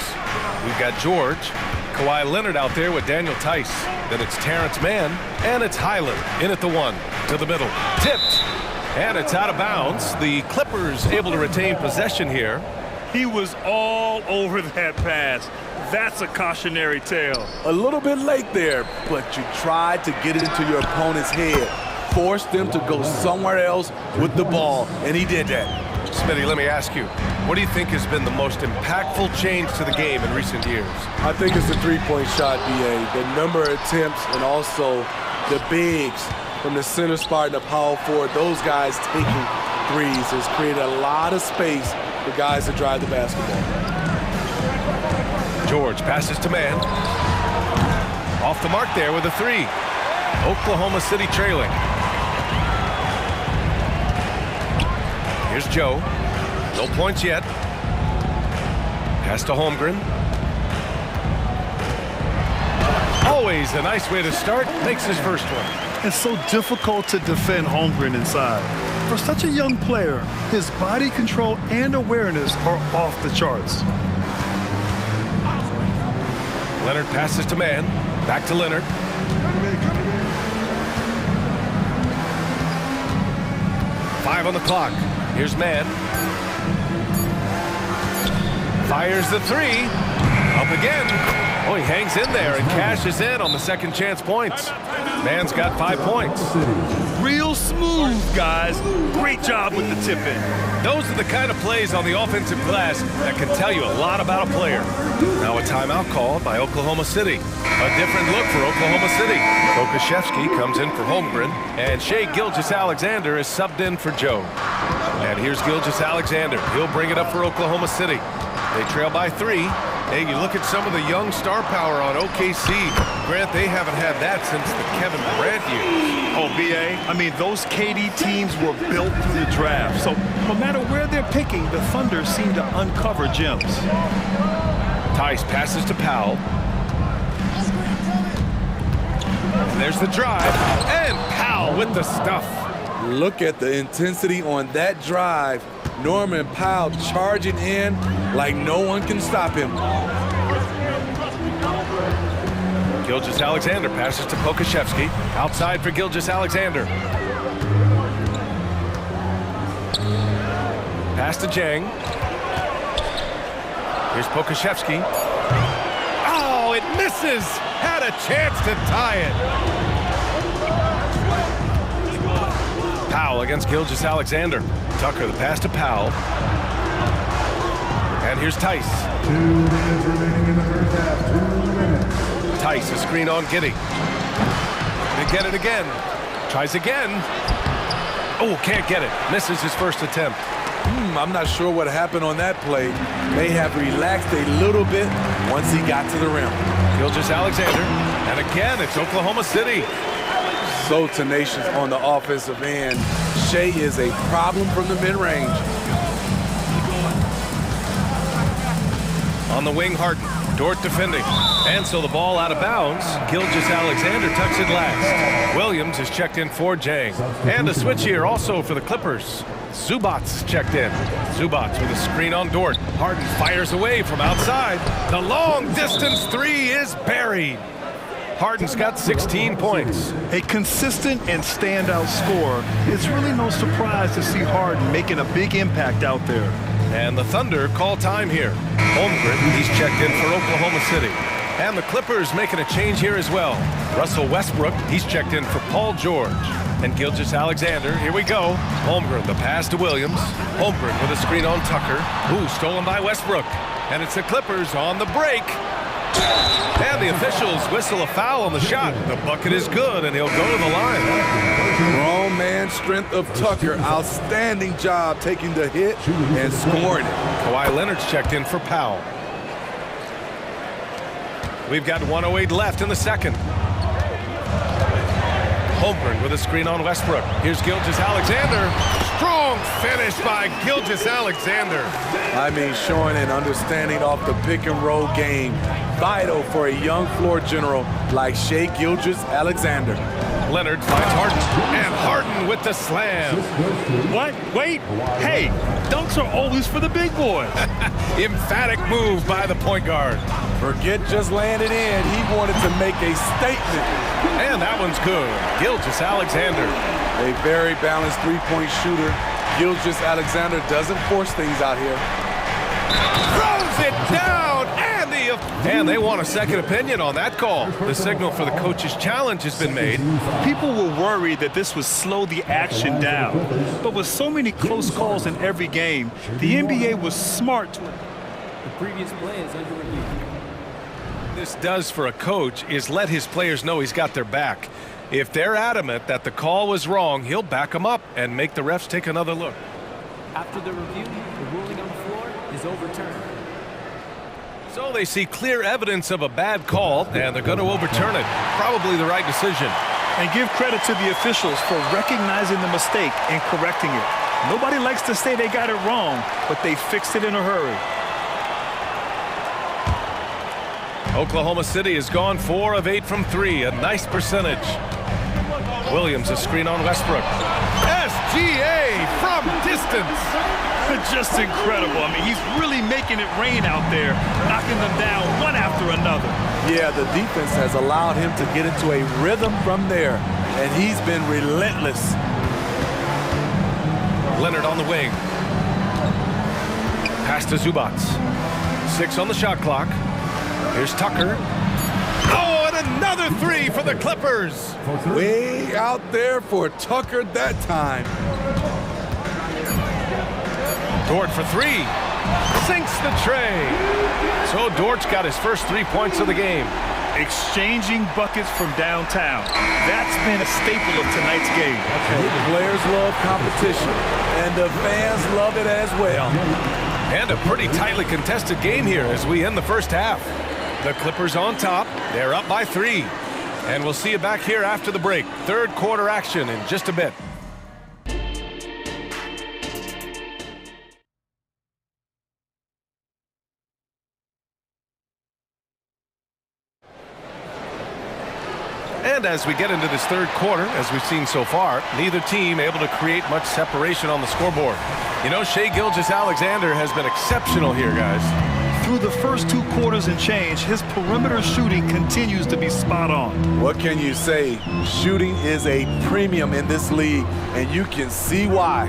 Speaker 1: we've got George, Kawhi Leonard out there with Daniel Tice. Then it's Terrence Mann, and it's Highland in at the 1, to the middle. Tipped, and it's out of bounds. The Clippers able to retain possession here.
Speaker 2: He was all over that pass. That's a cautionary tale.
Speaker 13: A little bit late there, but you tried to get it into your opponent's head. Force them to go somewhere else with the ball, and he did that.
Speaker 1: Smitty, let me ask you, what do you think has been the most impactful change to the game in recent years?
Speaker 13: I think it's the 3-point shot, B.A. The number of attempts and also the bigs from the center spot and the power forward, those guys taking threes has created a lot of space for guys to drive the basketball.
Speaker 1: George passes to Mann. Off the mark there with a 3. Oklahoma City trailing. Here's Joe. No points yet. Pass to Holmgren. Always a nice way to start. Makes his first one.
Speaker 2: It's so difficult to defend Holmgren inside. For such a young player, his body control and awareness are off the charts.
Speaker 1: Leonard passes to Mann. Back to Leonard. Five on the clock. Here's Mann. Fires the 3. Up again. Oh, he hangs in there and cashes in on the second chance points. Mann's got 5 points.
Speaker 2: Real smooth, guys. Great job with the tip-in.
Speaker 1: Those are the kind of plays on the offensive glass that can tell you a lot about a player. Now a timeout called by Oklahoma City. A different look for Oklahoma City. Kokashevsky comes in for Holmgren, and Shai Gilgeous-Alexander is subbed in for Joe. And here's Gilgeous-Alexander. He'll bring it up for Oklahoma City. They trail by 3. Hey, you look at some of the young star power on OKC. Grant, they haven't had that since the Kevin Durant years.
Speaker 2: Oh, B.A., I mean, those KD teams were built through the draft. So no matter where they're picking, the Thunder seem to uncover gems.
Speaker 1: Tice passes to Powell. And there's the drive. And Powell with the stuff.
Speaker 13: Look at the intensity on that drive. Norman Powell charging in like no one can stop him.
Speaker 1: Gilgeous-Alexander passes to Pokashevsky. Outside for Gilgeous-Alexander. Pass to Jang. Here's Pokashevsky. Oh, it misses! Had a chance to tie it. Powell against Gilgeous-Alexander. Tucker, the pass to Powell. And here's Tice.
Speaker 4: 2 minutes remaining in the first half. 2 minutes.
Speaker 1: Tice, a screen on Giddey. They get it again. Tries again. Oh, can't get it. Misses his first attempt.
Speaker 13: I'm not sure what happened on that play. May have relaxed a little bit once he got to the rim.
Speaker 1: Gilgeous-Alexander. And again, it's Oklahoma City.
Speaker 13: So tenacious on the offensive end. Shea is a problem from the mid-range.
Speaker 1: On the wing, Harden. Dort defending. And so the ball out of bounds. Gilgeous-Alexander tucks it last. Williams is checked in for Jang. And a switch here also for the Clippers. Zubats checked in. Zubats with a screen on Dort. Harden fires away from outside. The long distance three is buried. Harden's got 16 points.
Speaker 2: A consistent and standout scorer. It's really no surprise to see Harden making a big impact out there.
Speaker 1: And the Thunder call time here. Holmgren, he's checked in for Oklahoma City. And the Clippers making a change here as well. Russell Westbrook, he's checked in for Paul George. And Gilgeous-Alexander, here we go. Holmgren, the pass to Williams. Holmgren with a screen on Tucker. Ooh, stolen by Westbrook. And it's the Clippers on the break. And the officials whistle a foul on the shot. The bucket is good, and he'll go to the line.
Speaker 13: Grown man strength of Tucker. Outstanding job taking the hit and scoring it.
Speaker 1: Kawhi Leonard's checked in for Powell. We've got 1:08 left in the second. Holmgren with a screen on Westbrook. Here's Gilgeous-Alexander. Strong finish by Gilgeous-Alexander.
Speaker 13: I mean, showing an understanding off the pick and roll game. Vital for a young floor general like Shai Gilgeous-Alexander.
Speaker 1: Leonard finds Harden. And Harden with the slam.
Speaker 2: What? Wait. Hey, dunks are always for the big boys.
Speaker 1: Emphatic move by the point guard.
Speaker 13: Forget just laying it in. He wanted to make a statement.
Speaker 1: And that one's good. Gilgeous-Alexander.
Speaker 13: A very balanced three-point shooter. Gilgeous-Alexander doesn't force things out here.
Speaker 1: Throws it down. And they want a second opinion on that call. The signal for the coach's challenge has been made.
Speaker 2: People were worried that this would slow the action down. But with so many close calls in every game, the NBA was smart.
Speaker 12: The previous play is under review.
Speaker 1: This does for a coach is let his players know he's got their back. If they're adamant that the call was wrong, he'll back them up and make the refs take another look.
Speaker 12: After the review, the ruling on the floor is overturned.
Speaker 1: So they see clear evidence of a bad call, and they're going to overturn it. Probably the right decision.
Speaker 2: And give credit to the officials for recognizing the mistake and correcting it. Nobody likes to say they got it wrong, but they fixed it in a hurry.
Speaker 1: Oklahoma City has gone 4 of 8 from 3, a nice percentage. Williams, a screen on Westbrook. SGA from distance.
Speaker 2: Just incredible. I mean, he's really making it rain out there, knocking them down one after another.
Speaker 13: Yeah, the defense has allowed him to get into a rhythm from there, and he's been relentless.
Speaker 1: Leonard on the wing. Pass to Zubats. 6 on the shot clock. Here's Tucker. Oh, and another 3 for the Clippers.
Speaker 13: Way out there for Tucker that time.
Speaker 1: Dort for 3. Sinks the tray. So Dort's got his first 3 points of the game.
Speaker 2: Exchanging buckets from downtown. That's been a staple of tonight's game.
Speaker 13: Okay, the players love competition, and the fans love it as well.
Speaker 1: And a pretty tightly contested game here as we end the first half. The Clippers on top. They're up by 3. And we'll see you back here after the break. Third quarter action in just a bit. And as we get into this third quarter, as we've seen so far, neither team able to create much separation on the scoreboard. You know, Shai Gilgeous-Alexander has been exceptional here, guys.
Speaker 2: Through the first 2 quarters and change, his perimeter shooting continues to be spot on.
Speaker 13: What can you say? Shooting is a premium in this league, and you can see why.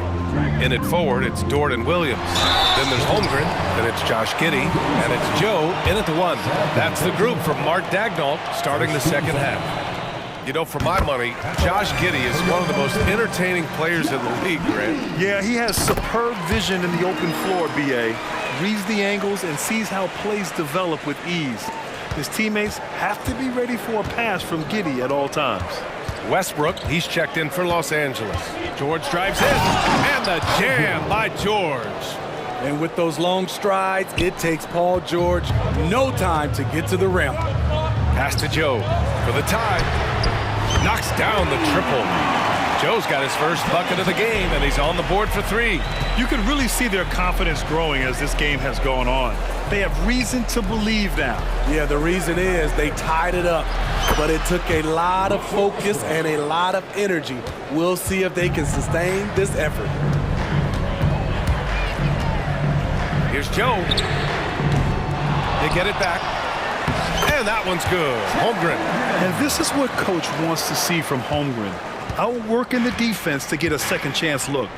Speaker 1: In it forward, it's Dort and Williams. Then there's Holmgren, then it's Josh Giddey, and it's Joe in at the 1. That's the group from Mark Daigneault starting the second half. You know, for my money, Josh Giddey is one of the most entertaining players in the league, Grant.
Speaker 2: Yeah, he has superb vision in the open floor, B.A. Reads the angles and sees how plays develop with ease. His teammates have to be ready for a pass from Giddey at all times.
Speaker 1: Westbrook, he's checked in for Los Angeles. George drives in, and the jam by George.
Speaker 13: And with those long strides, it takes Paul George no time to get to the rim.
Speaker 1: Pass to Joe for the tie. Knocks down the triple. Joe's got his first bucket of the game, and he's on the board for 3.
Speaker 2: You can really see their confidence growing as this game has gone on. They have reason to believe now.
Speaker 13: Yeah, the reason is they tied it up, but it took a lot of focus and a lot of energy. We'll see if they can sustain this effort.
Speaker 1: Here's Joe. They get it back. And that one's good. Holmgren.
Speaker 2: And this is what Coach wants to see from Holmgren. Outworking the defense to get a second chance look.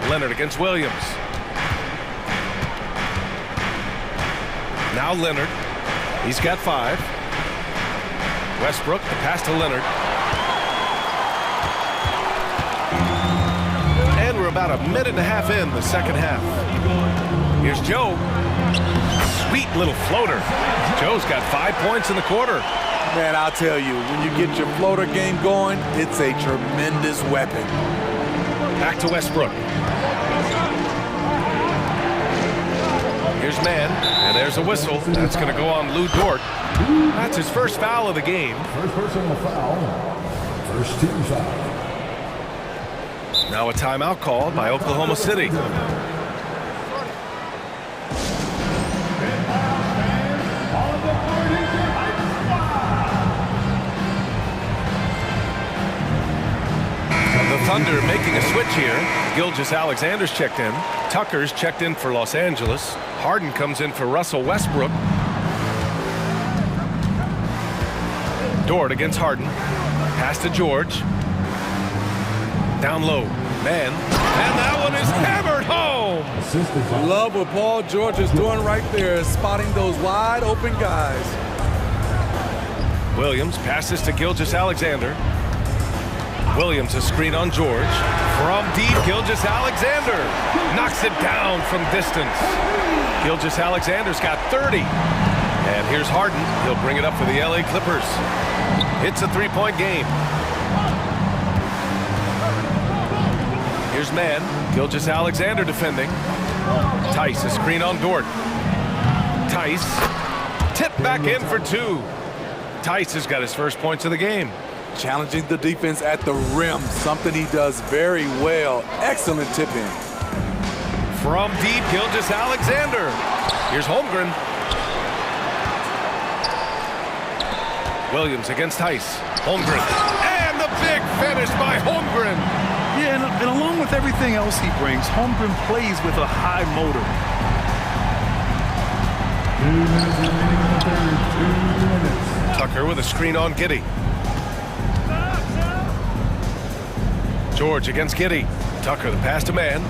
Speaker 1: Leonard against Williams. Now Leonard. He's got 5. Westbrook, the pass to Leonard. And we're about a minute and a half in the second half. Here's Joe. Sweet little floater. Joe's got 5 points in the quarter.
Speaker 13: Man, I'll tell you, when you get your floater game going, it's a tremendous weapon.
Speaker 1: Back to Westbrook. Here's Mann, and there's a whistle. That's going to go on Lou Dort. That's his first foul of the game.
Speaker 4: First personal foul. First team foul.
Speaker 1: Now a timeout called by Oklahoma City. The Thunder making a switch here. Gilgeous-Alexander's checked in. Tucker's checked in for Los Angeles. Harden comes in for Russell Westbrook. Dort against Harden. Pass to George. Down low. Mann. And that one is hammered home.
Speaker 13: Love what Paul George is doing right there, spotting those wide open guys.
Speaker 1: Williams passes to Gilgeous-Alexander. Williams a screen on George. From deep, Gilgeous-Alexander knocks it down from distance. Gilgeous-Alexander's got 30. And here's Harden. He'll bring it up for the LA Clippers. It's a 3-point game. Here's Mann. Gilgeous-Alexander defending. Tice a screen on Dort. Tice tipped back in for 2. Tice has got his first points of the game.
Speaker 13: Challenging the defense at the rim, something he does very well. Excellent tip in.
Speaker 1: From deep, Gilgeous-Alexander. Here's Holmgren. Williams against Tice. Holmgren. And the big finish by Holmgren.
Speaker 2: Yeah, and along with everything else he brings, Holmgren plays with a high motor.
Speaker 4: 2 minutes.
Speaker 1: Tucker with a screen on Giddey. George against Giddey. Tucker, the pass to Mann.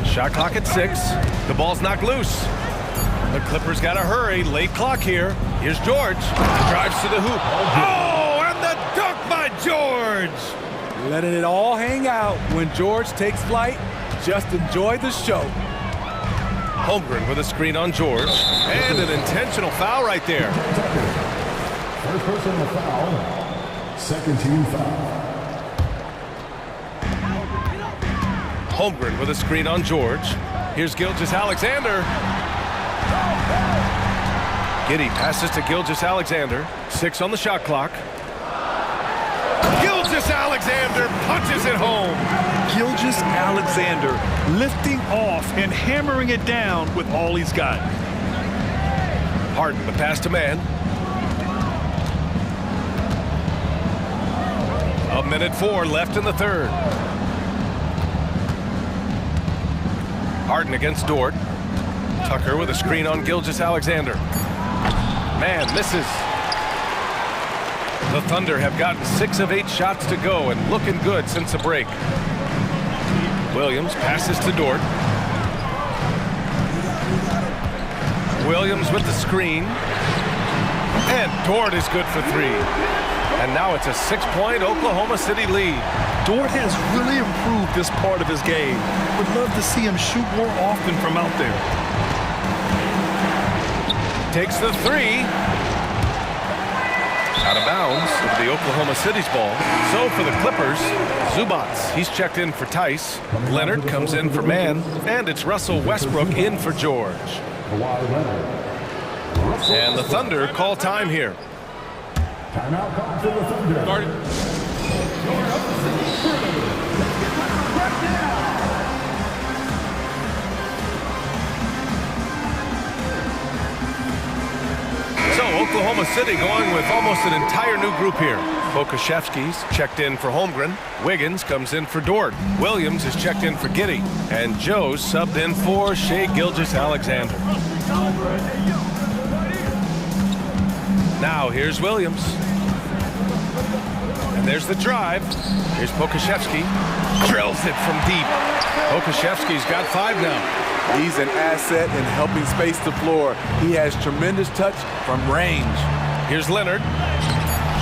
Speaker 1: Shot clock at 6. The ball's knocked loose. The Clippers got to hurry. Late clock here. Here's George. Drives to the hoop. Oh, and the dunk by George.
Speaker 13: Letting it all hang out when George takes flight. Just enjoy the show.
Speaker 1: Holmgren with a screen on George. And an intentional foul right there.
Speaker 4: First personal foul. Second team foul.
Speaker 1: Holmgren with a screen on George. Here's Gilgeous-Alexander. Giddey passes to Gilgeous-Alexander. 6 on the shot clock. Gilgeous-Alexander punches it home.
Speaker 2: Gilgeous-Alexander lifting off and hammering it down with all he's got.
Speaker 1: Harden, the pass to man. 1:04 left in the third. Harden against Dort. Tucker with a screen on Gilgeous-Alexander. Man misses. The Thunder have gotten 6 of 8 shots to go and looking good since the break. Williams passes to Dort. Williams with the screen. And Dort is good for 3. And now it's a 6-point Oklahoma City lead.
Speaker 2: Dort has really improved this part of his game. Would love to see him shoot more often from out there.
Speaker 1: Takes the 3. Out of bounds of the Oklahoma City's ball. So for the Clippers, Zubac, he's checked in for Tice. Leonard comes in for Mann. And it's Russell Westbrook in for George. And the Thunder call time here.
Speaker 4: Timeout call for the Thunder.
Speaker 1: So Oklahoma City going with almost an entire new group here. Pokuševski's checked in for Holmgren. Wiggins comes in for Dort. Williams is checked in for Giddey. And Joe's subbed in for Shai Gilgeous-Alexander. Now here's Williams. And there's the drive. Here's Pokuševski. Drills it from deep. Pokuševski's got 5 now.
Speaker 13: He's an asset in helping space the floor. He has tremendous touch from range.
Speaker 1: Here's Leonard.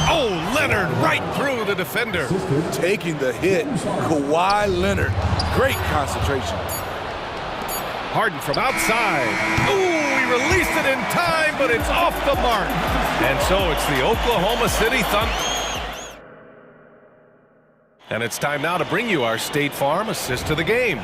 Speaker 1: Oh, Leonard right through the defender.
Speaker 13: Taking the hit. Kawhi Leonard. Great concentration.
Speaker 1: Harden from outside. Ooh, he released it in time, but it's off the mark. And so it's the Oklahoma City Thunder. And it's time now to bring you our State Farm assist of the game.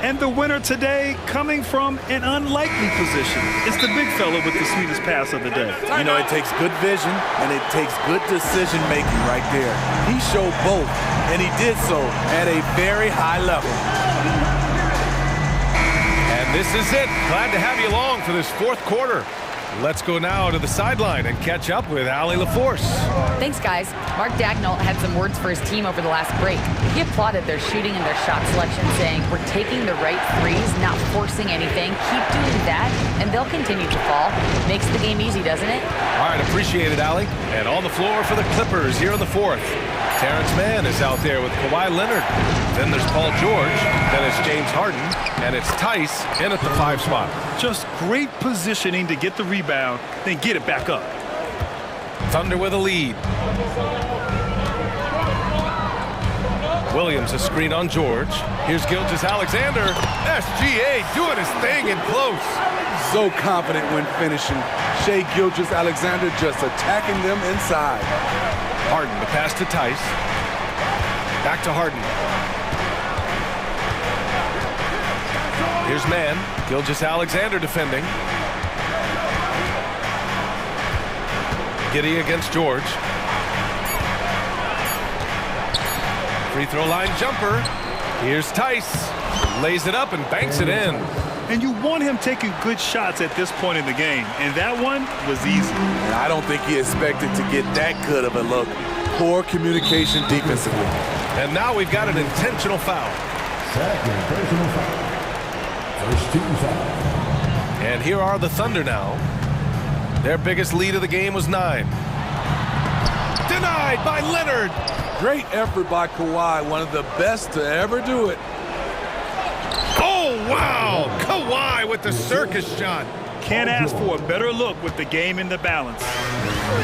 Speaker 2: And the winner today coming from an unlikely position. It's the big fella with the sweetest pass of the day.
Speaker 13: You know, it takes good vision and it takes good decision making right there. He showed both, and he did so at a very high level.
Speaker 1: And this is it. Glad to have you along for this 4th quarter. Let's go now to the sideline and catch up with Allie LaForce.
Speaker 15: Thanks, guys. Mark Dagnall had some words for his team over the last break. He applauded their shooting and their shot selection, saying, "We're taking the right threes, not forcing anything. Keep doing that, and they'll continue to fall." Makes the game easy, doesn't it?
Speaker 1: All right, appreciate it, Allie. And on the floor for the Clippers here in the 4th. Terrence Mann is out there with Kawhi Leonard. Then there's Paul George. Then it's James Harden. And it's Tice in at the 5 spot.
Speaker 2: Just great positioning to get the rebound, then get it back up.
Speaker 1: Thunder with a lead. Williams a screen on George. Here's Gilgeous-Alexander. SGA doing his thing in close.
Speaker 13: So confident when finishing. Shai Gilgeous-Alexander just attacking them inside.
Speaker 1: Harden, the pass to Tice. Back to Harden. Here's Mann. Gilgeous-Alexander defending. Giddey against George. Free throw line jumper. Here's Tice. Lays it up and banks it in.
Speaker 2: And you want him taking good shots at this point in the game. And that one was easy.
Speaker 13: And I don't think he expected to get that good of a look. Poor communication defensively.
Speaker 1: And now we've got an intentional foul.
Speaker 4: Second personal foul. First team foul.
Speaker 1: And here are the Thunder now. Their biggest lead of the game was 9. Denied by Leonard.
Speaker 13: Great effort by Kawhi, one of the best to ever do it.
Speaker 1: Oh, wow! Kawhi with the circus shot.
Speaker 2: Can't ask for a better look with the game in the balance.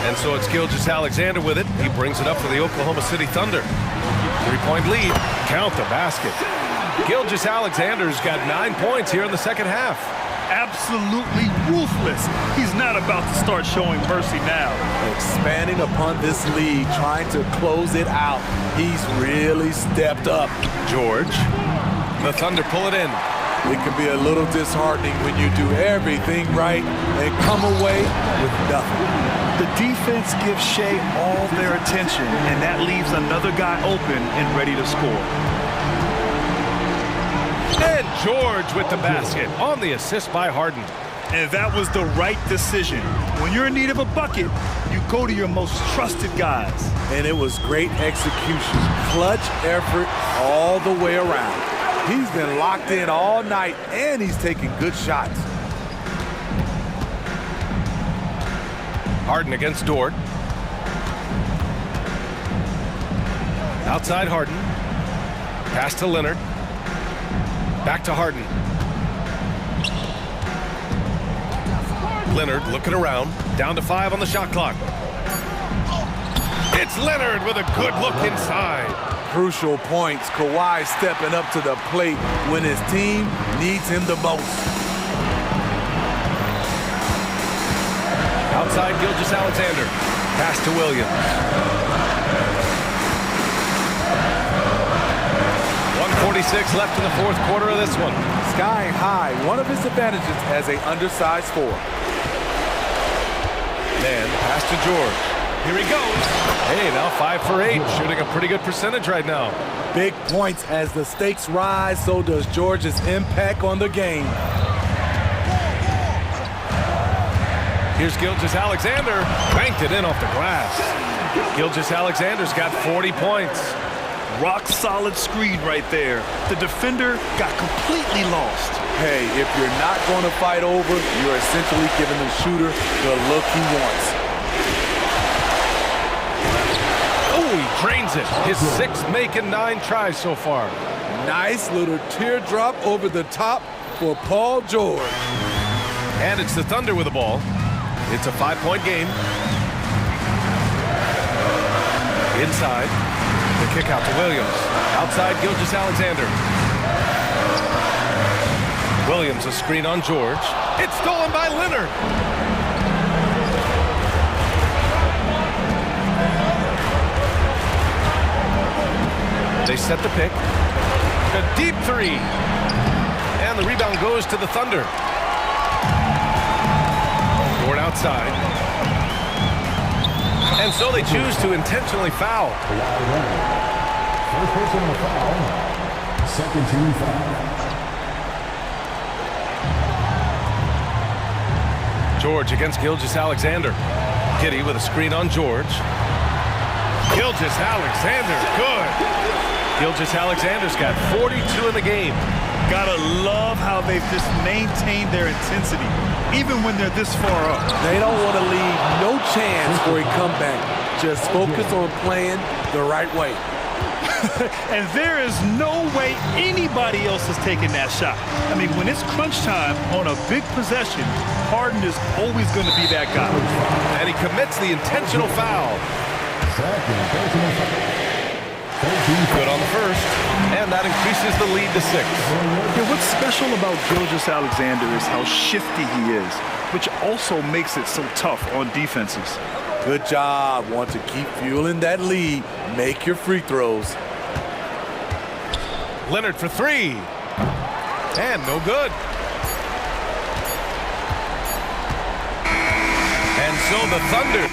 Speaker 1: And so it's Gilgeous-Alexander with it. He brings it up for the Oklahoma City Thunder. 3-point lead. Count the basket. Gilgeous-Alexander's got 9 points here in the second half.
Speaker 2: Absolutely ruthless. He's not about to start showing mercy now.
Speaker 13: Expanding upon this lead, trying to close it out. He's really stepped up.
Speaker 1: George The Thunder pull it in.
Speaker 13: It can be a little disheartening when you do everything right and come away with nothing.
Speaker 2: The defense gives Shea all their attention, and that leaves another guy open and ready to score.
Speaker 1: And George with the basket on the assist by Harden.
Speaker 2: And that was the right decision. When you're in need of a bucket, you go to your most trusted guys.
Speaker 13: And it was great execution. Clutch effort all the way around. He's been locked in all night, and he's taking good shots.
Speaker 1: Harden against Dort. Outside Harden. Pass to Leonard. Back to Harden. Leonard looking around. Down to 5 on the shot clock. It's Leonard with a good look inside.
Speaker 13: Crucial points. Kawhi stepping up to the plate when his team needs him the most.
Speaker 1: Outside Gilgeous-Alexander. Pass to Williams. 1:46 left in the fourth quarter of this one.
Speaker 13: Sky high. One of his advantages as an undersized forward.
Speaker 1: Man, pass to George. Here he goes. Hey, now 5 for 8. Shooting a pretty good percentage right now.
Speaker 13: Big points as the stakes rise, so does George's impact on the game.
Speaker 1: Here's Gilgeous-Alexander. Banked it in off the glass. Gilgeous-Alexander's got 40 points.
Speaker 2: Rock solid screen right there. The defender got completely lost.
Speaker 13: Hey, if you're not going to fight over, you're essentially giving the shooter the look he wants.
Speaker 1: Oh, he drains it. His 6th make and 9 tries so far.
Speaker 13: Nice little teardrop over the top for Paul George.
Speaker 1: And it's the Thunder with the ball. It's a 5-point game. Inside. The kick out to Williams. Outside Gilgeous-Alexander. Williams a screen on George. It's stolen by Leonard. They set the pick. A deep 3. And the rebound goes to the Thunder. Dort outside. And so they choose to intentionally foul.
Speaker 4: First personal foul. Second team foul.
Speaker 1: George against Gilgeous-Alexander. Giddey with a screen on George. Gilgeous-Alexander, good. Gilgeous-Alexander's got 42 in the game.
Speaker 2: Gotta love how they've just maintained their intensity, even when they're this far up.
Speaker 13: They don't want to leave no chance for a comeback. Just focus on playing the right way.
Speaker 2: And there is no way anybody else is taking that shot. I mean, when it's crunch time on a big possession, Harden is always going to be that guy.
Speaker 1: And he commits the intentional foul. Good on the first, and that increases the lead to 6.
Speaker 2: Yeah, what's special about Gilgeous-Alexander is how shifty he is, which also makes it so tough on defenses.
Speaker 13: Good job. Want to keep fueling that lead. Make your free throws.
Speaker 1: Leonard for 3. And no good. And so the Thunder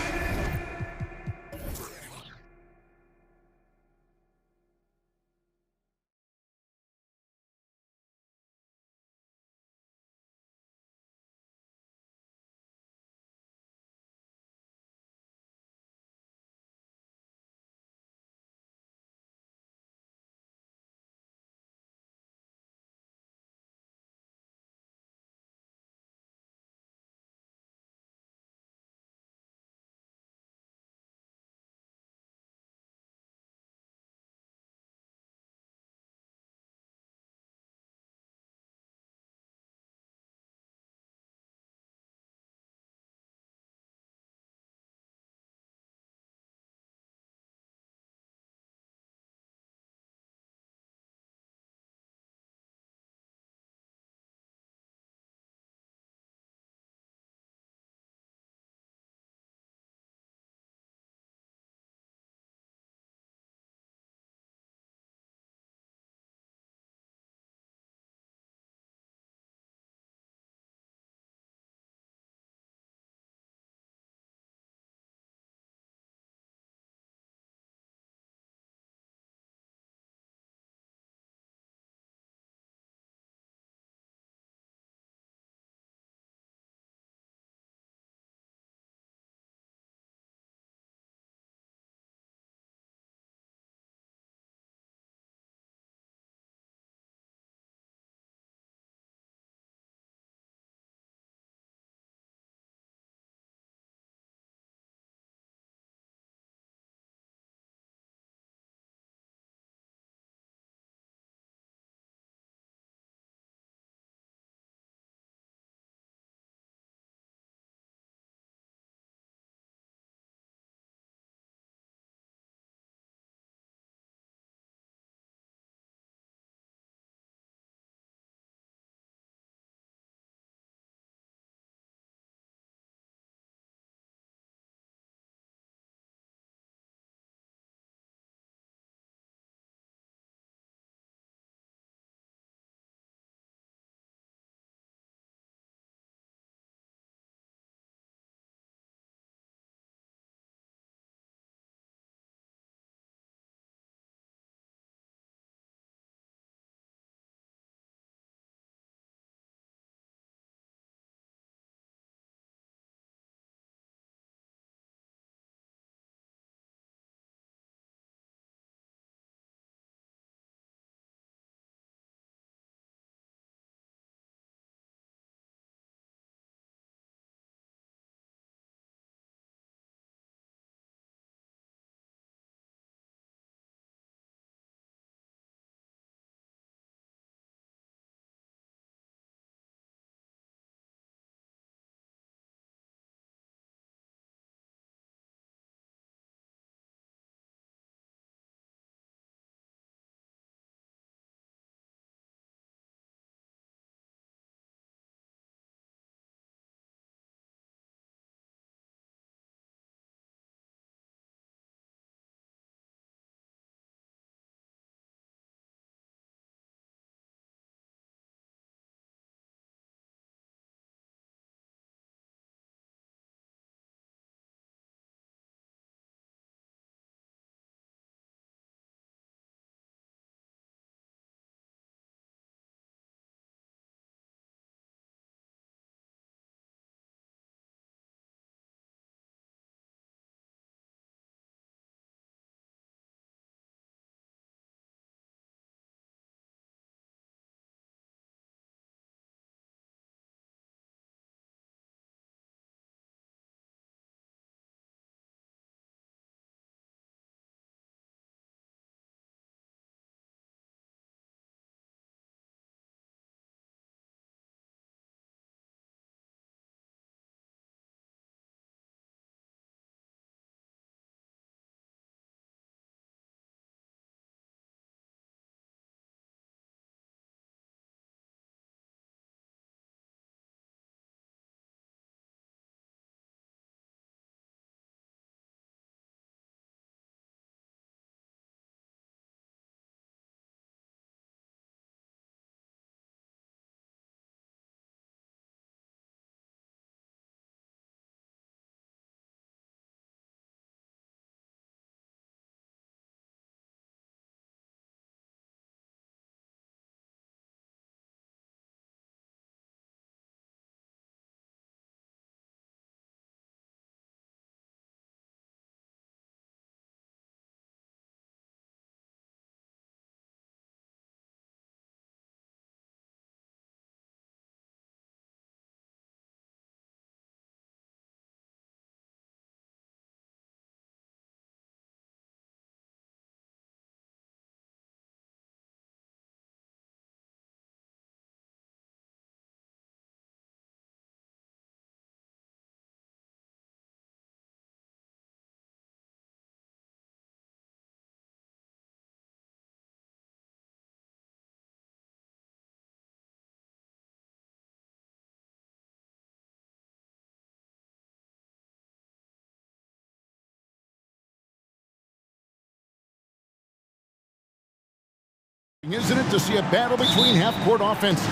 Speaker 5: Isn't it, to see a battle between half-court offenses?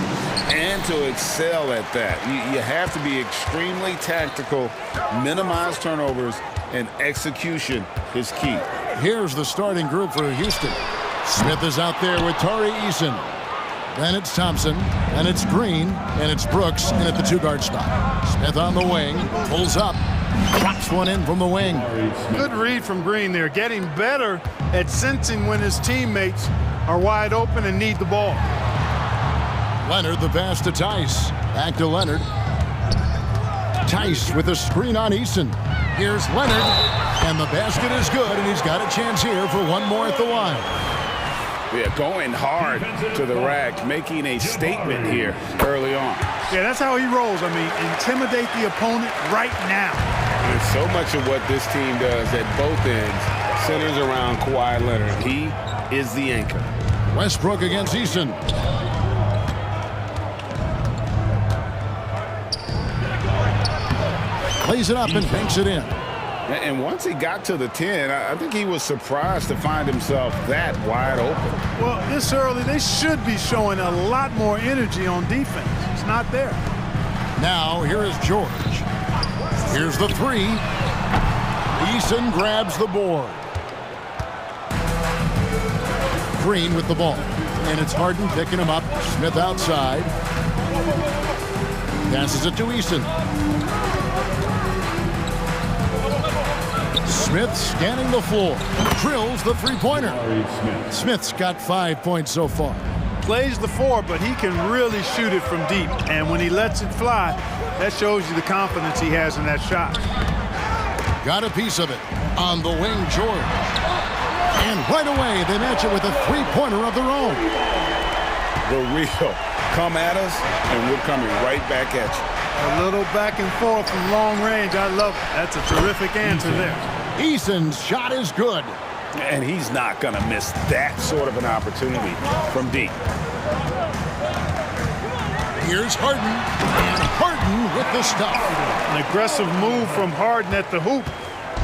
Speaker 7: And to excel at that. You have to be extremely tactical, minimize turnovers, and execution is key.
Speaker 5: Here's the starting group for Houston. Smith is out there with Tari Eason. Then it's Thompson, and it's Green, and it's Brooks, and at the two-guard spot. Smith on the wing, pulls up, drops one in from the wing.
Speaker 14: Good read from Green there, getting better at sensing when his teammates are wide open and need the ball.
Speaker 5: Leonard, the pass to Tice. Back to Leonard. Tice with a screen on Eason. Here's Leonard, and the basket is good, and he's got a chance here for one more at the line.
Speaker 7: Yeah, going hard to the rack, making a statement here early on.
Speaker 14: Yeah, that's how he rolls. I mean, intimidate the opponent right now.
Speaker 16: And so much of what this team does at both ends centers around Kawhi Leonard. He is the anchor.
Speaker 5: Westbrook against Eason. Plays it up and banks it in.
Speaker 7: And once he got to the 10, I think he was surprised to find himself that wide open.
Speaker 14: Well, this early, they should be showing a lot more energy on defense. It's not there.
Speaker 5: Now, here is George. Here's the three. Eason grabs the board. Green with the ball. And it's Harden picking him up. Smith outside. Passes it to Eason. Smith scanning the floor. Drills the three-pointer. Smith's got 5 points so far.
Speaker 14: Plays the four, but he can really shoot it from deep. And when he lets it fly, that shows you the confidence he has in that shot.
Speaker 5: Got a piece of it. On the wing, George. And right away, they match it with a three-pointer of their own.
Speaker 7: The real. Come at us, and we're coming right back at you.
Speaker 14: A little back and forth from long range. I love it. That's a terrific answer there.
Speaker 5: Eason's shot is good.
Speaker 7: And he's not going to miss that sort of an opportunity from deep.
Speaker 5: Here's Harden. And Harden with the stop.
Speaker 14: An aggressive move from Harden at the hoop.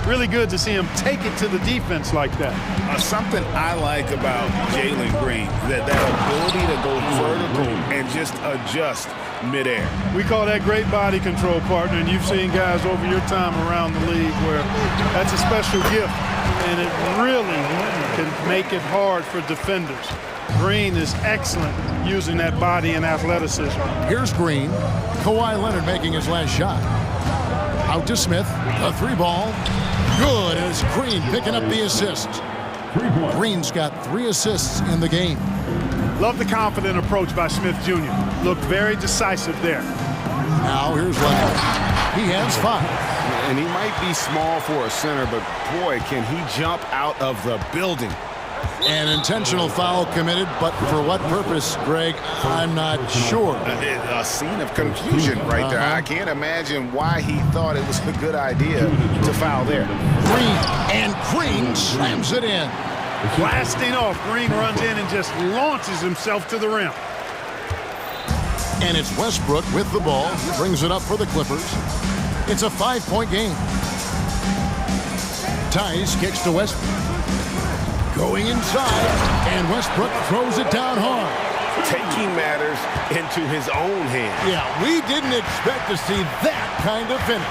Speaker 14: Really good to see him take it to the defense like that.
Speaker 7: Something I like about Jalen Green, that ability to go vertical and just adjust midair.
Speaker 14: We call that great body control, partner, and you've seen guys over your time around the league where that's a special gift, and it really can make it hard for defenders. Green is excellent using that body and athleticism.
Speaker 5: Here's Green. Kawhi Leonard making his last shot. Out to Smith. A three ball. Good as Green picking up the assist. Green's got 3 assists in the game.
Speaker 14: Love the confident approach by Smith Jr. Looked very decisive there.
Speaker 5: Now here's Leonard. He has 5.
Speaker 16: And he might be small for a center, but boy, can he jump out of the building.
Speaker 5: An intentional foul committed, but for what purpose, Greg, I'm not sure.
Speaker 7: A scene of confusion right there. I can't imagine why he thought it was a good idea to foul there.
Speaker 5: Green slams it in.
Speaker 14: Blasting off, Green runs in and just launches himself to the rim.
Speaker 5: And it's Westbrook with the ball. He brings it up for the Clippers. It's a 5-point game. Tice kicks to Westbrook. Going inside, and Westbrook throws it down hard.
Speaker 16: Taking matters into his own hands.
Speaker 5: Yeah, we didn't expect to see that kind of finish.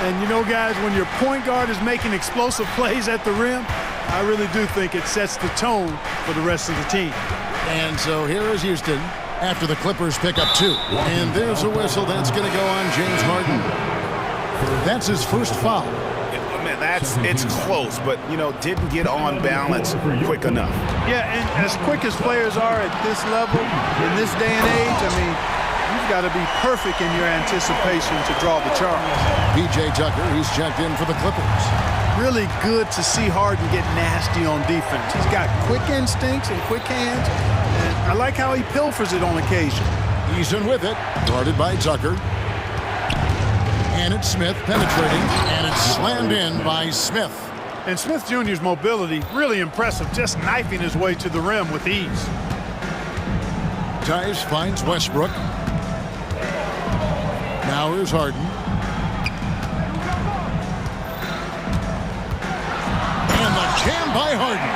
Speaker 14: And you know, guys, when your point guard is making explosive plays at the rim, I really do think it sets the tone for the rest of the team.
Speaker 5: And so here is Houston after the Clippers pick up 2. And there's a whistle that's going to go on James Harden. That's his first foul.
Speaker 7: It's close, but, you know, didn't get on balance quick enough.
Speaker 14: Yeah, and as quick as players are at this level, in this day and age, I mean, you've got to be perfect in your anticipation to draw the charge.
Speaker 5: P.J. Tucker, he's checked in for the Clippers.
Speaker 14: Really good to see Harden get nasty on defense. He's got quick instincts and quick hands, and I like how he pilfers it on occasion.
Speaker 5: Eason with it, guarded by Tucker. And it's Smith penetrating, and it's slammed in by Smith.
Speaker 14: And Smith Jr.'s mobility, really impressive, just knifing his way to the rim with ease.
Speaker 5: Tice finds Westbrook. Now here's Harden. And the Jammed by Harden.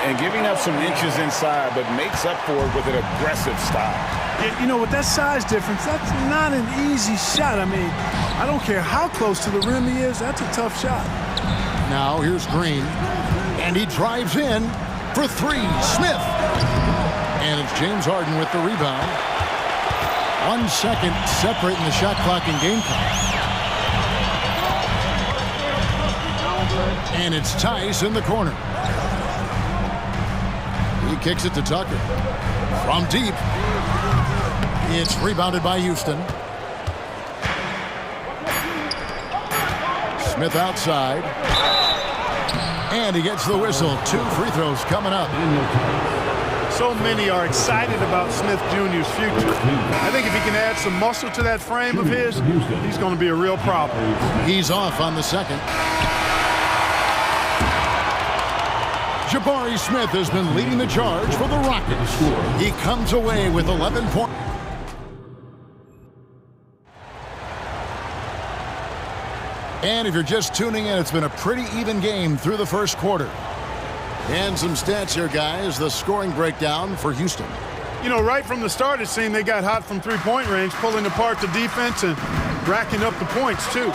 Speaker 7: And giving up some inches inside, but makes up for it with an aggressive style.
Speaker 14: You know, with that size difference, that's not an easy shot. I mean, I don't care how close to the rim he is, that's a tough shot.
Speaker 5: Now here's Green, and he drives in for three. Smith. And it's James Harden with the rebound. 1 second separating the shot clock and game clock. And it's Tice in the corner. He kicks it to Tucker. From deep. It's rebounded by Houston. Smith outside. And he gets the whistle. 2 free throws coming up.
Speaker 14: So many are excited about Smith Jr.'s future. I think if he can add some muscle to that frame of his, he's going to be a real problem.
Speaker 5: He's off on the second. Jabari Smith has been leading the charge for the Rockets. He comes away with 11 points. And if you're just tuning in, it's been a pretty even game through the first quarter. And some stats here, guys. The scoring breakdown for Houston.
Speaker 14: You know, right from the start, it seemed they got hot from three-point range, pulling apart the defense and racking up the points, too.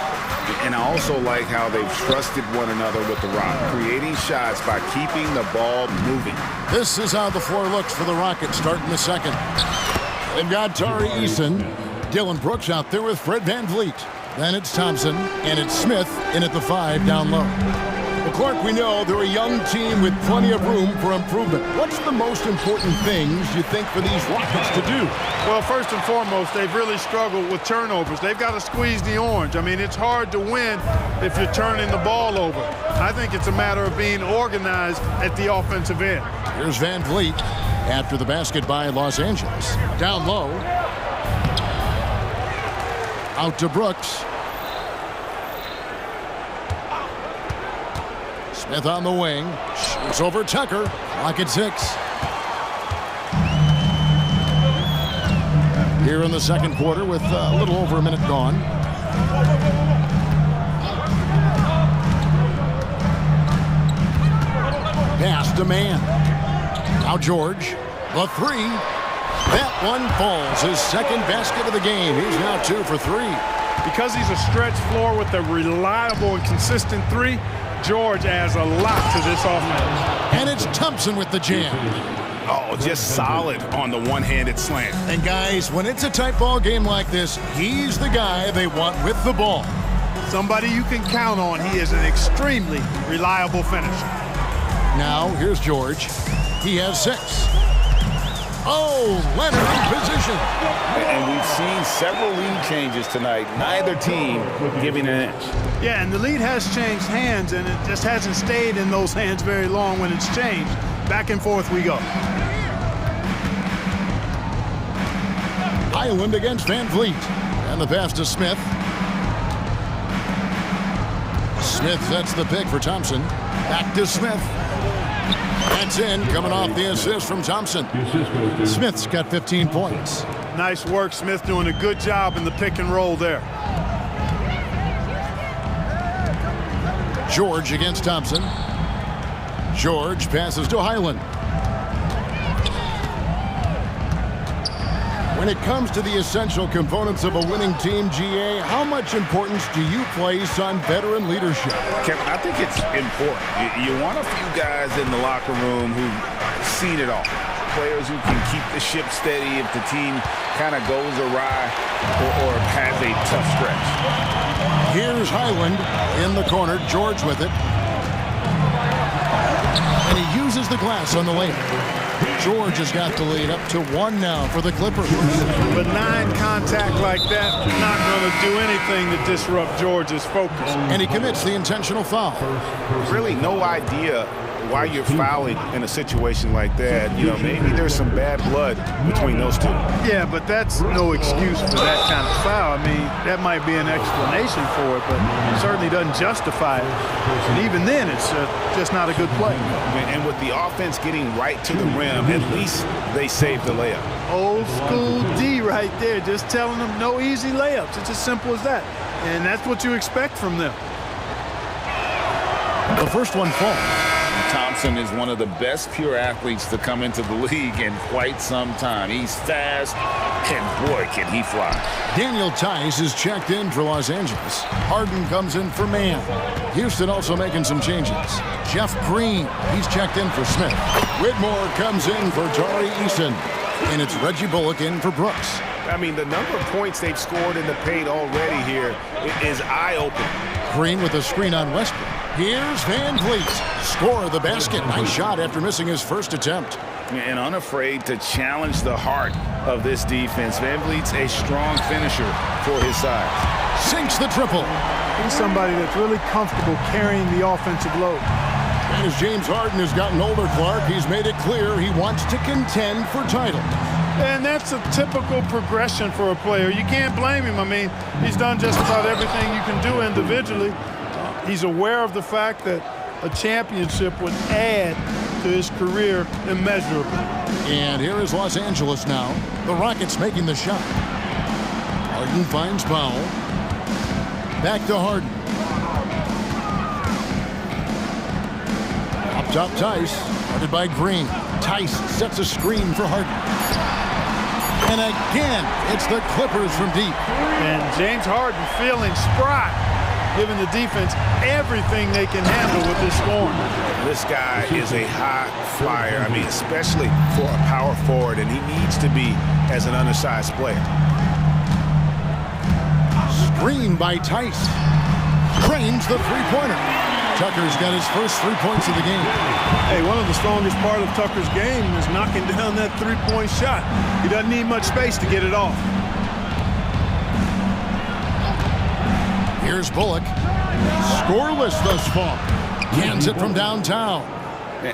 Speaker 7: And I also like how they've trusted one another with the rock, creating shots by keeping the ball moving.
Speaker 5: This is how the floor looks for the Rockets starting the second. They've got Tari Eason, Dylan Brooks out there with Fred VanVleet. Then it's Thompson, and it's Smith in at the 5 down low. Well, Clark, we know they're a young team with plenty of room for improvement. What's the most important things you think for these Rockets to do?
Speaker 14: Well, first and foremost, they've really struggled with turnovers. They've got to squeeze the orange. I mean, it's hard to win if you're turning the ball over. I think it's a matter of being organized at the offensive end.
Speaker 5: Here's VanVleet after the basket by Los Angeles. Down low. Out to Brooks. Smith on the wing. Shoots over Tucker. Clock at 6. Here in the second quarter with a little over a minute gone. Pass to man. Now George. The 3. That one falls. His second basket of the game. He's now 2 for 3.
Speaker 14: Because he's a stretch floor with a reliable and consistent 3, George adds a lot to this offense.
Speaker 5: And it's Thompson with the jam.
Speaker 7: Oh, just solid on the one-handed slant.
Speaker 5: And guys, when it's a tight ball game like this, he's the guy they want with the ball.
Speaker 14: Somebody you can count on. He is an extremely reliable finisher.
Speaker 5: Now, here's George. He has 6. Oh, Leonard in position.
Speaker 7: And we've seen several lead changes tonight. Neither team giving an inch.
Speaker 14: Yeah, and the lead has changed hands, and it just hasn't stayed in those hands very long when it's changed. Back and forth we go.
Speaker 5: Island against VanVleet. And the pass to Smith. Smith sets the pick for Thompson. Back to Smith. That's in, coming off the assist from Thompson. Smith's got 15 points.
Speaker 14: Nice work, Smith doing a good job in the pick and roll there.
Speaker 5: George against Thompson. George passes to Highland. When it comes to the essential components of a winning team, GA, how much importance do you place on veteran leadership?
Speaker 7: Kevin, I think it's important. You want a few guys in the locker room who've seen it all. Players who can keep the ship steady if the team kind of goes awry or has a tough stretch.
Speaker 5: Here's Highland in the corner. George with it. And he uses the glass on the lane. George has got the lead up to 1 now for the Clippers.
Speaker 14: Benign contact like that, not going to do anything to disrupt George's focus.
Speaker 5: And he commits the intentional foul.
Speaker 7: Really no idea why you're fouling in a situation like that. You know, maybe there's some bad blood between those two.
Speaker 14: Yeah, but that's no excuse for that kind of foul. I mean, that might be an explanation for it, but it certainly doesn't justify it. And even then, it's just not a good play.
Speaker 7: And with the offense getting right to the rim, at least they saved the layup.
Speaker 14: Old school D right there, just telling them no easy layups. It's as simple as that. And that's what you expect from them.
Speaker 5: The first one falls.
Speaker 7: Thompson is one of the best pure athletes to come into the league in quite some time. He's fast, and boy, can he fly.
Speaker 5: Daniel Tice is checked in for Los Angeles. Harden comes in for Man. Houston also making some changes. Jeff Green, he's checked in for Smith. Whitmore comes in for Tari Eason. And it's Reggie Bullock in for Brooks.
Speaker 16: I mean, the number of points they've scored in the paint already here is eye-opening.
Speaker 5: Green with a screen on Westbrook. Here's Van Vliet. Score of the basket. Nice shot after missing his first attempt.
Speaker 7: And unafraid to challenge the heart of this defense. Van Vliet's a strong finisher for his size.
Speaker 5: Sinks the triple.
Speaker 14: He's somebody that's really comfortable carrying the offensive load.
Speaker 5: And as James Harden has gotten older, Clark, he's made it clear he wants to contend for titles.
Speaker 14: And that's a typical progression for a player. You can't blame him. I mean, he's done just about everything you can do individually. He's aware of the fact that a championship would add to his career immeasurably.
Speaker 5: And here is Los Angeles now. The Rockets making the shot. Harden finds Powell. Back to Harden. Up top, Tice. Guarded by Green. Tice sets a screen for Harden. And again, it's the Clippers from deep.
Speaker 14: And James Harden feeling spry, giving the defense everything they can handle with this scoring.
Speaker 7: This guy is a high flyer. I mean, especially for a power forward, and he needs to be as an undersized player.
Speaker 5: Screen by Tice. Drains the three-pointer. Tucker's got his first 3 points of the game.
Speaker 14: Hey, one of the strongest part of Tucker's game is knocking down that three-point shot. He doesn't need much space to get it off.
Speaker 5: Here's Bullock. Scoreless thus far. Cans it from downtown.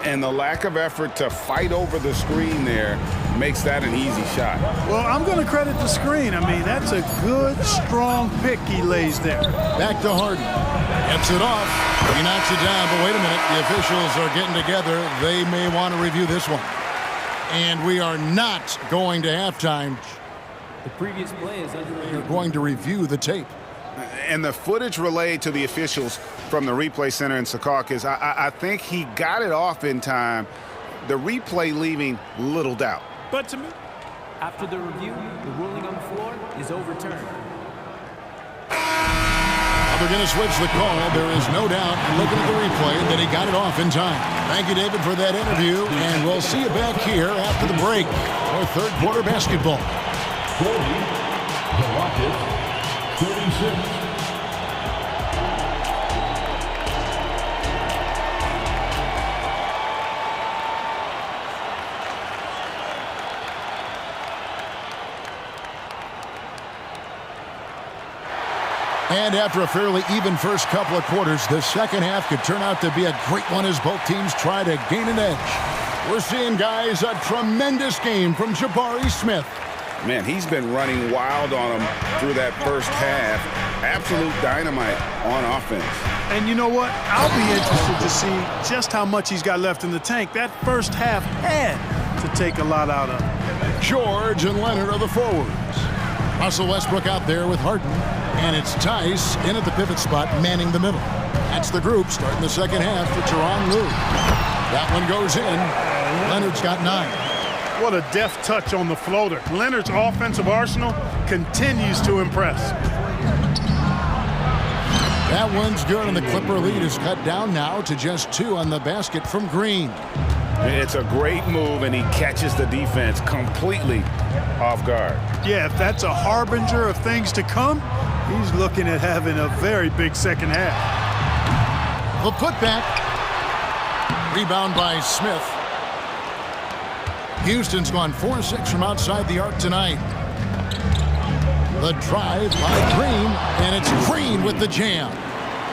Speaker 7: And the lack of effort to fight over the screen there makes that an easy shot.
Speaker 14: Well, I'm going to credit the screen. I mean, that's a good, strong pick he lays there.
Speaker 5: Back to Harden. Gets it off. He knocks it down, but wait a minute. The officials are getting together. They may want to review this one. And we are not going to halftime.
Speaker 12: The previous play is under review.
Speaker 5: We're going to review the tape.
Speaker 7: And the footage relayed to the officials from the replay center in Secaucus, I think he got it off in time. The replay leaving little doubt.
Speaker 14: But to me,
Speaker 12: after the review, the ruling on the floor is overturned.
Speaker 5: They're going to switch the call. There is no doubt, looking at the replay, that he got it off in time. Thank you, David, for that interview, and we'll see you back here after the break for third quarter basketball.
Speaker 4: 40, the Rockets, 36.
Speaker 5: And after a fairly even first couple of quarters, the second half could turn out to be a great one as both teams try to gain an edge. We're seeing, guys, a tremendous game from Jabari Smith.
Speaker 7: Man, he's been running wild on him through that first half. Absolute dynamite on offense.
Speaker 14: And you know what? I'll be interested to see just how much he's got left in the tank. That first half had to take a lot out of him.
Speaker 5: George and Leonard are the forwards. Russell Westbrook out there with Harden. And it's Tice in at the pivot spot, manning the middle. That's the group starting the second half for Tyronn Lue. That one goes in. Leonard's got 9.
Speaker 14: What a deft touch on the floater. Leonard's offensive arsenal continues to impress.
Speaker 5: That one's good, and the Clipper lead is cut down now to just 2 on the basket from Green.
Speaker 7: It's a great move, and he catches the defense completely off guard.
Speaker 14: Yeah, if that's a harbinger of things to come, he's looking at having a very big second half.
Speaker 5: The putback. Rebound by Smith. Houston's gone 4-6 from outside the arc tonight. The drive by Green, and it's Green with the jam.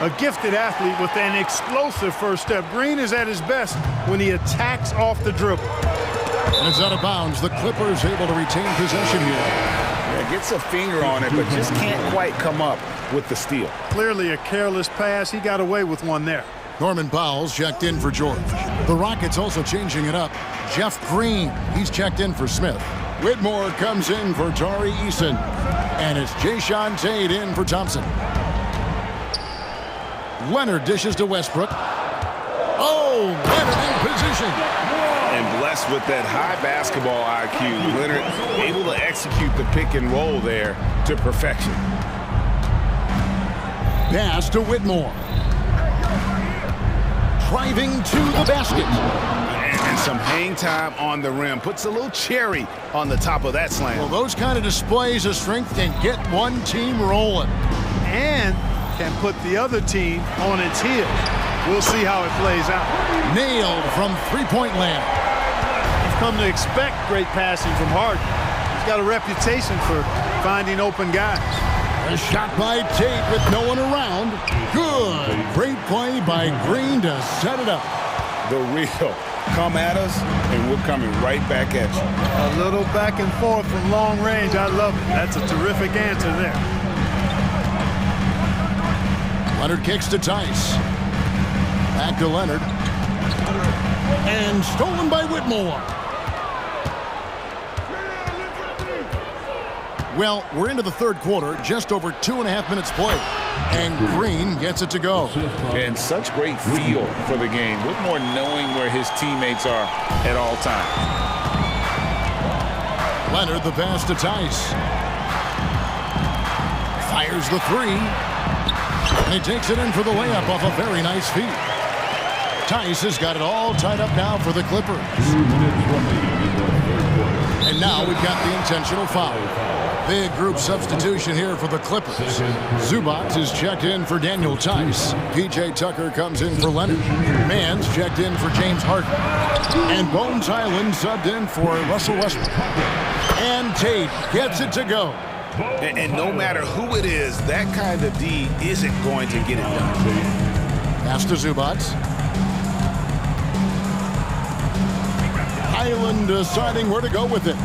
Speaker 14: A gifted athlete with an explosive first step. Green is at his best when he attacks off the dribble.
Speaker 5: And it's out of bounds. The Clippers able to retain possession here.
Speaker 7: Yeah, gets a finger on it, but just can't quite come up with the steal.
Speaker 14: Clearly a careless pass. He got away with one there.
Speaker 5: Norman Powell's checked in for George. The Rockets also changing it up. Jeff Green, he's checked in for Smith. Whitmore comes in for Tari Eason. And it's Jayshawn Tate in for Thompson. Leonard dishes to Westbrook. Oh, Leonard in position.
Speaker 7: And blessed with that high basketball IQ, Leonard able to execute the pick and roll there to perfection.
Speaker 5: Pass to Whitmore. Driving to the basket.
Speaker 7: And some hang time on the rim. Puts a little cherry on the top of that slam.
Speaker 5: Well, those kind of displays of strength can get one team rolling.
Speaker 14: And can put the other team on its heels. We'll see how it plays out.
Speaker 5: Nailed from three-point land.
Speaker 14: You've come to expect great passing from Harden. He's got a reputation for finding open guys.
Speaker 5: A shot by Tate with no one around. Good. Great play by Green to set it up.
Speaker 7: The real. Come at us, and we're coming right back at you.
Speaker 14: A little back and forth from long range. I love it. That's a terrific answer there.
Speaker 5: Leonard kicks to Tice. Back to Leonard. And stolen by Whitmore. Well, we're into the third quarter, just over 2.5 minutes played. And Green gets it to go.
Speaker 7: And such great feel for the game. Whitmore knowing where his teammates are at all times.
Speaker 5: Leonard the pass to Tice. Fires the three. And he takes it in for the layup off a very nice feed. Tice has got it all tied up now for the Clippers. And now we've got the intentional foul. Big group substitution here for the Clippers. Zubac is checked in for Daniel Tice. P.J. Tucker comes in for Leonard. Mann's checked in for James Harden. And Bones Highland subbed in for Russell Westbrook. And Tate gets it to go.
Speaker 7: And no matter who it is, that kind of D isn't going to get it done.
Speaker 5: Pass to Zubac. Highland deciding where to go with it.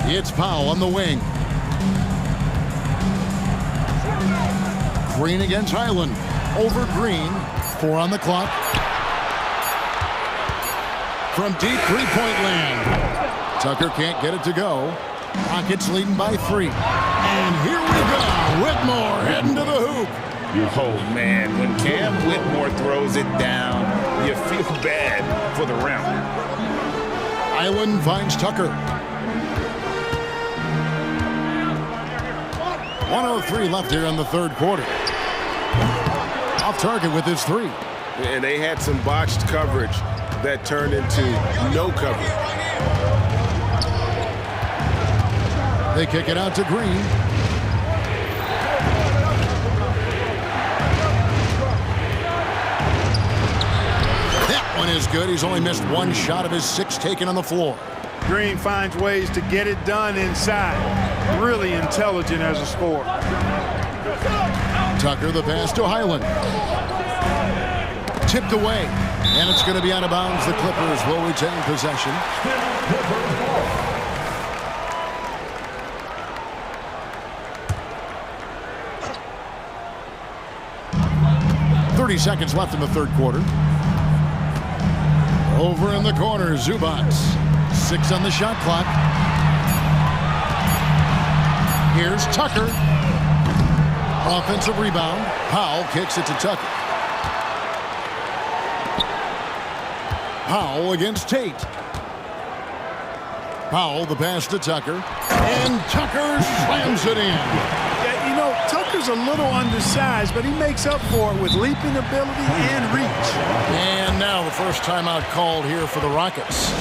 Speaker 5: It's Powell on the wing. Green against Highland. Over Green. 4 on the clock. From deep three-point land. Tucker can't get it to go. Rockets leading by 3. And here we go. Whitmore heading to the hoop.
Speaker 7: Oh, man, when Cam Whitmore throws it down, you feel bad for the rim.
Speaker 5: Highland finds Tucker. 1:03 left here in the third quarter. Off target with his 3.
Speaker 16: And they had some botched coverage that turned into no coverage.
Speaker 5: They kick it out to Green. That one is good. He's only missed 1 shot of his 6 taken on the floor.
Speaker 14: Green finds ways to get it done inside. Really intelligent as a scorer.
Speaker 5: Tucker the pass to Highland. Tipped away. And it's going to be out of bounds. The Clippers will retain possession. .30 seconds left in the third quarter. Over in the corner, Zubac. 6 on the shot clock. Here's Tucker. Offensive rebound. Powell kicks it to Tucker. Powell against Tate. Powell the pass to Tucker. And Tucker slams it in.
Speaker 14: Yeah, you know, Tucker's a little undersized, but he makes up for it with leaping ability and reach.
Speaker 5: And now the first timeout called here for the Rockets.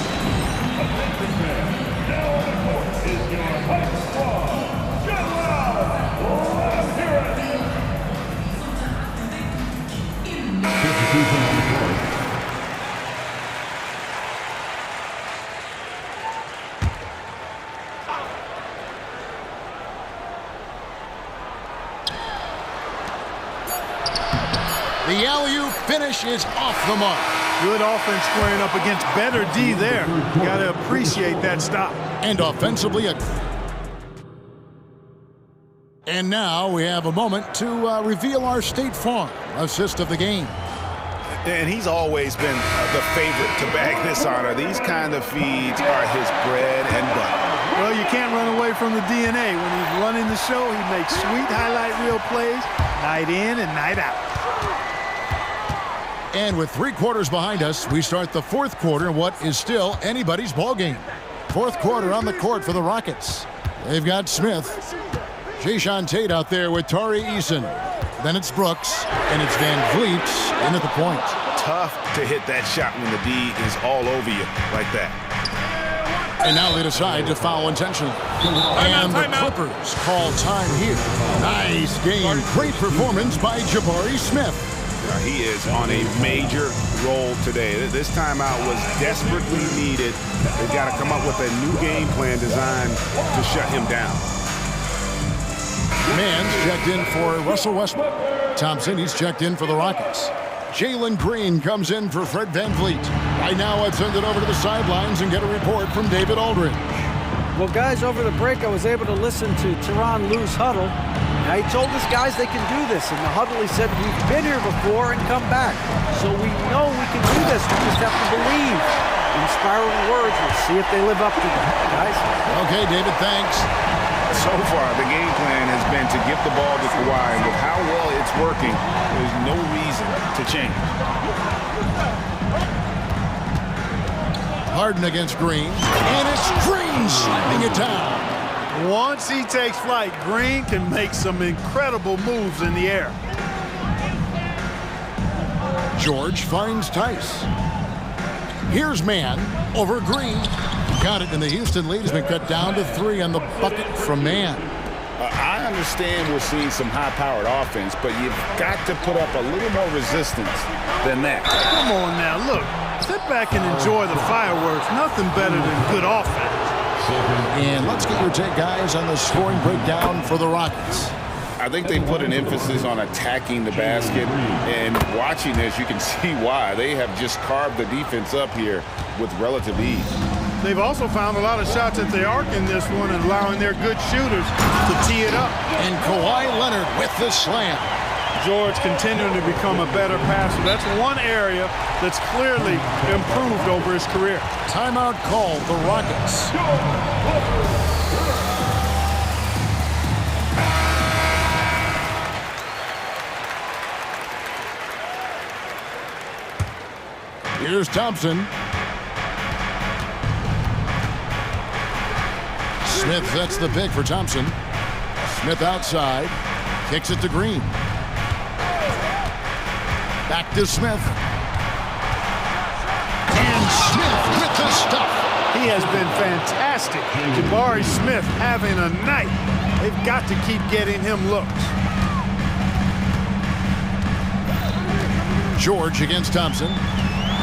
Speaker 5: The alley-oop finish is off the mark.
Speaker 14: Good offense squaring up against better D there. You got to appreciate that stop.
Speaker 5: And offensively, and now we have a moment to reveal our State Farm assist of the game.
Speaker 7: And he's always been the favorite to bag this honor. These kind of feeds are his bread and butter.
Speaker 14: Well, you can't run away from the DNA. When he's running the show, he makes sweet highlight reel plays night in and night out.
Speaker 5: And with 3 quarters behind us, we start the 4th quarter in what is still anybody's ball game. 4th quarter on the court for the Rockets. They've got Smith. Jayshawn Tate out there with Tari Eason. Then it's Brooks, and it's Van Vliet in at the point.
Speaker 9: Tough to hit that shot when the D is all over you like that.
Speaker 5: And now they decide to foul intentionally. And the Clippers call time here. Nice game. Great performance by Jabari Smith.
Speaker 9: He is on a major role today. This timeout was desperately needed. They've got to come up with a new game plan designed to shut him down.
Speaker 5: Mann's checked in for Russell Westbrook. Thompson, he's checked in for the Rockets. Jalen Green comes in for Fred VanVleet. Right now, let's send it over to the sidelines and get a report from David Aldridge.
Speaker 10: Well, guys, over the break, I was able to listen to Tyronn Lue's huddle. Now, he told his guys they can do this. In the huddle, he said, we've been here before and come back. So we know we can do this. We just have to believe. Inspiring words. We'll see if they live up to them, guys.
Speaker 5: Okay, David, thanks.
Speaker 9: So far, the game plan has been to give the ball to Kawhi, and with how well it's working, there's no reason to change.
Speaker 5: Harden against Green, and it's Green slapping it down.
Speaker 14: Once he takes flight, Green can make some incredible moves in the air.
Speaker 5: George finds Tice. Here's Mann over Green. Got it, and the Houston lead has been cut down to 3 on the bucket from Mann.
Speaker 9: I understand we're seeing some high-powered offense, but you've got to put up a little more resistance than that.
Speaker 14: Come on now, look. Sit back and enjoy the fireworks. Nothing better than good offense.
Speaker 5: And let's get your take, guys, on the scoring breakdown for the Rockets.
Speaker 9: I think they put an emphasis on attacking the basket, and watching this, you can see why. They have just carved the defense up here with relative ease.
Speaker 14: They've also found a lot of shots at the arc in this one and allowing their good shooters to tee it up.
Speaker 5: And Kawhi Leonard with the slam.
Speaker 14: George continuing to become a better passer. That's one area that's clearly improved over his career.
Speaker 5: Timeout called, the Rockets. Here's Thompson. Smith sets the pick for Thompson. Smith outside. Kicks it to Green. Back to Smith. And Smith with the stuff.
Speaker 14: He has been fantastic. Jabari Smith having a night. They've got to keep getting him looks.
Speaker 5: George against Thompson.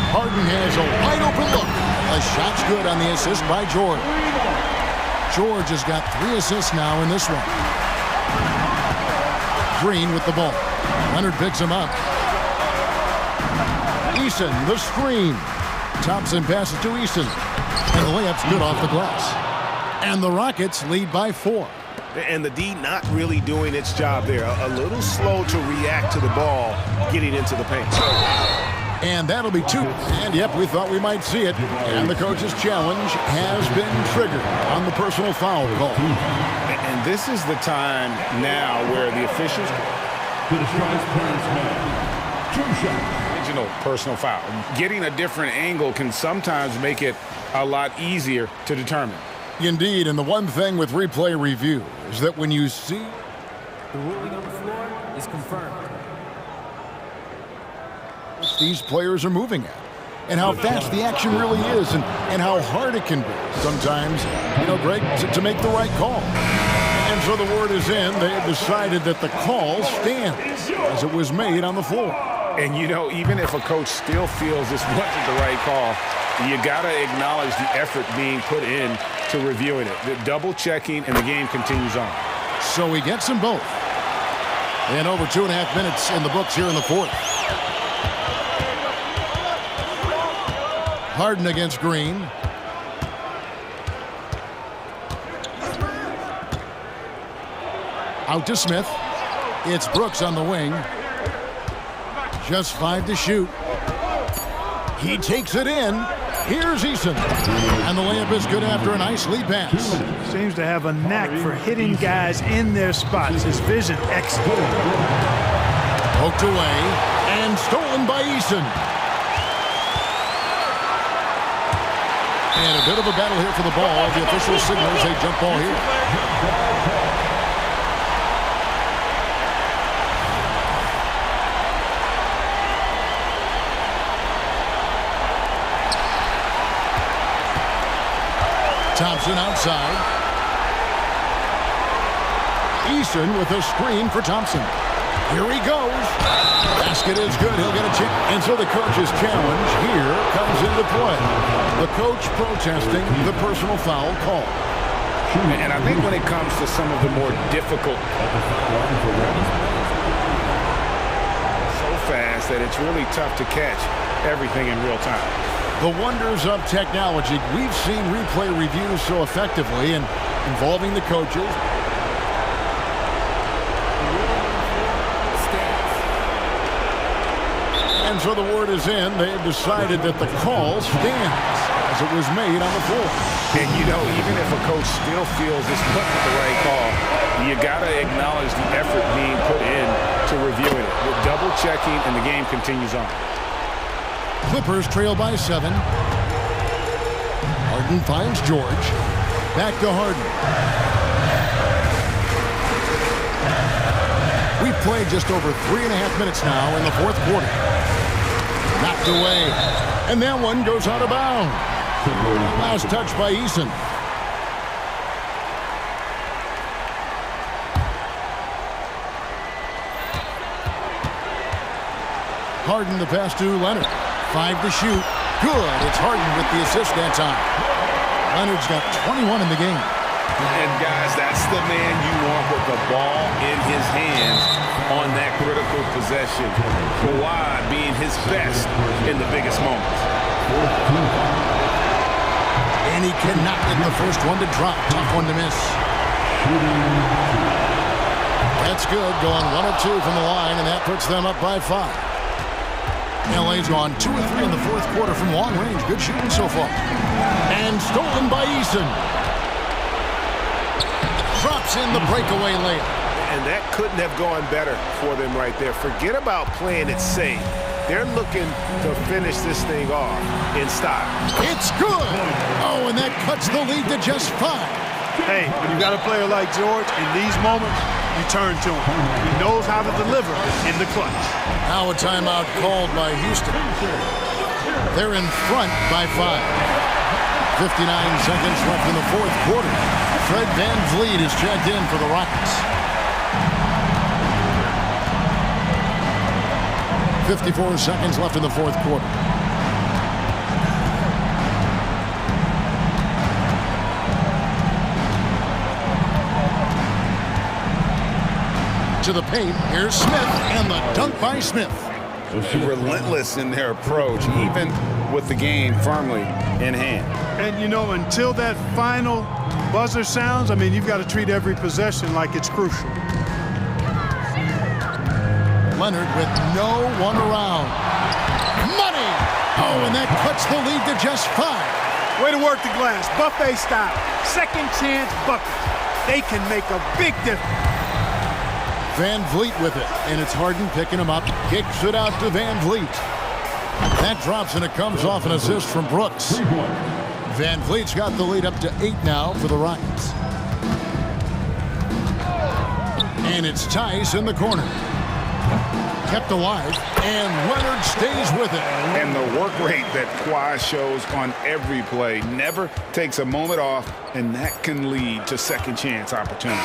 Speaker 5: Harden has a wide open look. A shot's good on the assist by George. George has got 3 assists now in this one. Green with the ball. Leonard picks him up. Eason, the screen. Thompson passes to Eason. And the layup's good off the glass. And the Rockets lead by 4.
Speaker 16: And the D not really doing its job there. A little slow to react to the ball getting into the paint.
Speaker 5: And that'll be 2. And yep, we thought we might see it. And the coach's challenge has been triggered on the personal foul call.
Speaker 9: And this is the time now where the officials... Original personal foul. Getting a different angle can sometimes make it a lot easier to determine.
Speaker 5: Indeed, and the one thing with replay review is that when you see...
Speaker 12: The ruling on the floor is confirmed.
Speaker 5: These players are moving at, and how fast the action really is, and how hard it can be sometimes, Greg, to make the right call. And so the word is in. They have decided that the call stands as it was made on the floor.
Speaker 9: And, even if a coach still feels this wasn't the right call, you got to acknowledge the effort being put in to reviewing it. The double checking, and the game continues on.
Speaker 5: So he gets them both. And over 2.5 minutes in the books here in the 4th. Harden against Green. Out to Smith. It's Brooks on the wing. Just 5 to shoot. He takes it in. Here's Eason. And the layup is good after a nice lead pass.
Speaker 14: Seems to have a knack for hitting guys in their spots. His vision excellent.
Speaker 5: Poked away. And And stolen by Eason. And a bit of a battle here for the ball. The official signals a jump ball here. Thompson outside. Eason with a screen for Thompson. Here he goes. Basket is good. He'll get a chance. And so the coach's challenge here comes into play. The coach protesting the personal foul call.
Speaker 9: And I think when it comes to some of the more difficult, so fast that it's really tough to catch everything in real time.
Speaker 5: The wonders of technology. We've seen replay reviews so effectively and involving the coaches. And so the word is in. They have decided that the call stands as it was made on the floor.
Speaker 9: And, you know, even if a coach still feels this wasn't the right call, you got to acknowledge the effort being put in to reviewing it. We're double-checking, and the game continues on.
Speaker 5: Clippers trail by 7. Harden finds George. Back to Harden. We've played just over 3.5 minutes now in the fourth quarter. Knocked away. And that one goes out of bounds. Last touch by Eason. Harden the pass to Leonard. 5 to shoot. Good. It's Harden with the assist that time. Leonard's got 21 in the game.
Speaker 9: And, guys, that's the man you want with the ball in his hands on that critical possession. Kawhi being his best in the biggest moments.
Speaker 5: And he cannot get the first one to drop. Tough one to miss. That's good. Going 1 of 2 from the line, and that puts them up by 5. LA's gone 2 of 3 in the fourth quarter from long range. Good shooting so far. And stolen by Eason. Drops in the breakaway layup.
Speaker 16: And that couldn't have gone better for them right there. Forget about playing it safe. They're looking to finish this thing off in style.
Speaker 5: It's good. Oh, and that cuts the lead to just 5.
Speaker 14: Hey, when you got a player like George, in these moments, you turn to him. He knows how to deliver in the clutch.
Speaker 5: Now a timeout called by Houston. They're in front by 5. 59 seconds left in the fourth quarter. Fred VanVleet is checked in for the Rockets. 54 seconds left in the fourth quarter. To the paint, here's Smith, and the dunk by Smith.
Speaker 9: Relentless in their approach, even with the game firmly in hand.
Speaker 14: And, you know, until that final buzzer sounds, I mean, you've got to treat every possession like it's crucial.
Speaker 5: Leonard with no one around. Money! Oh, and that cuts the lead to just 5.
Speaker 14: Way to work the glass, buffet style. Second chance bucket. They can make a big difference.
Speaker 5: VanVleet with it, and it's Harden picking him up. Kicks it out to VanVleet. That drops, and it comes off an assist from Brooks. VanVleet's got the lead up to 8 now for the Rockets. And it's Tice in the corner. Kept alive, and Leonard stays with it.
Speaker 9: And the work rate that Kawhi shows on every play never takes a moment off, and that can lead to second chance opportunities.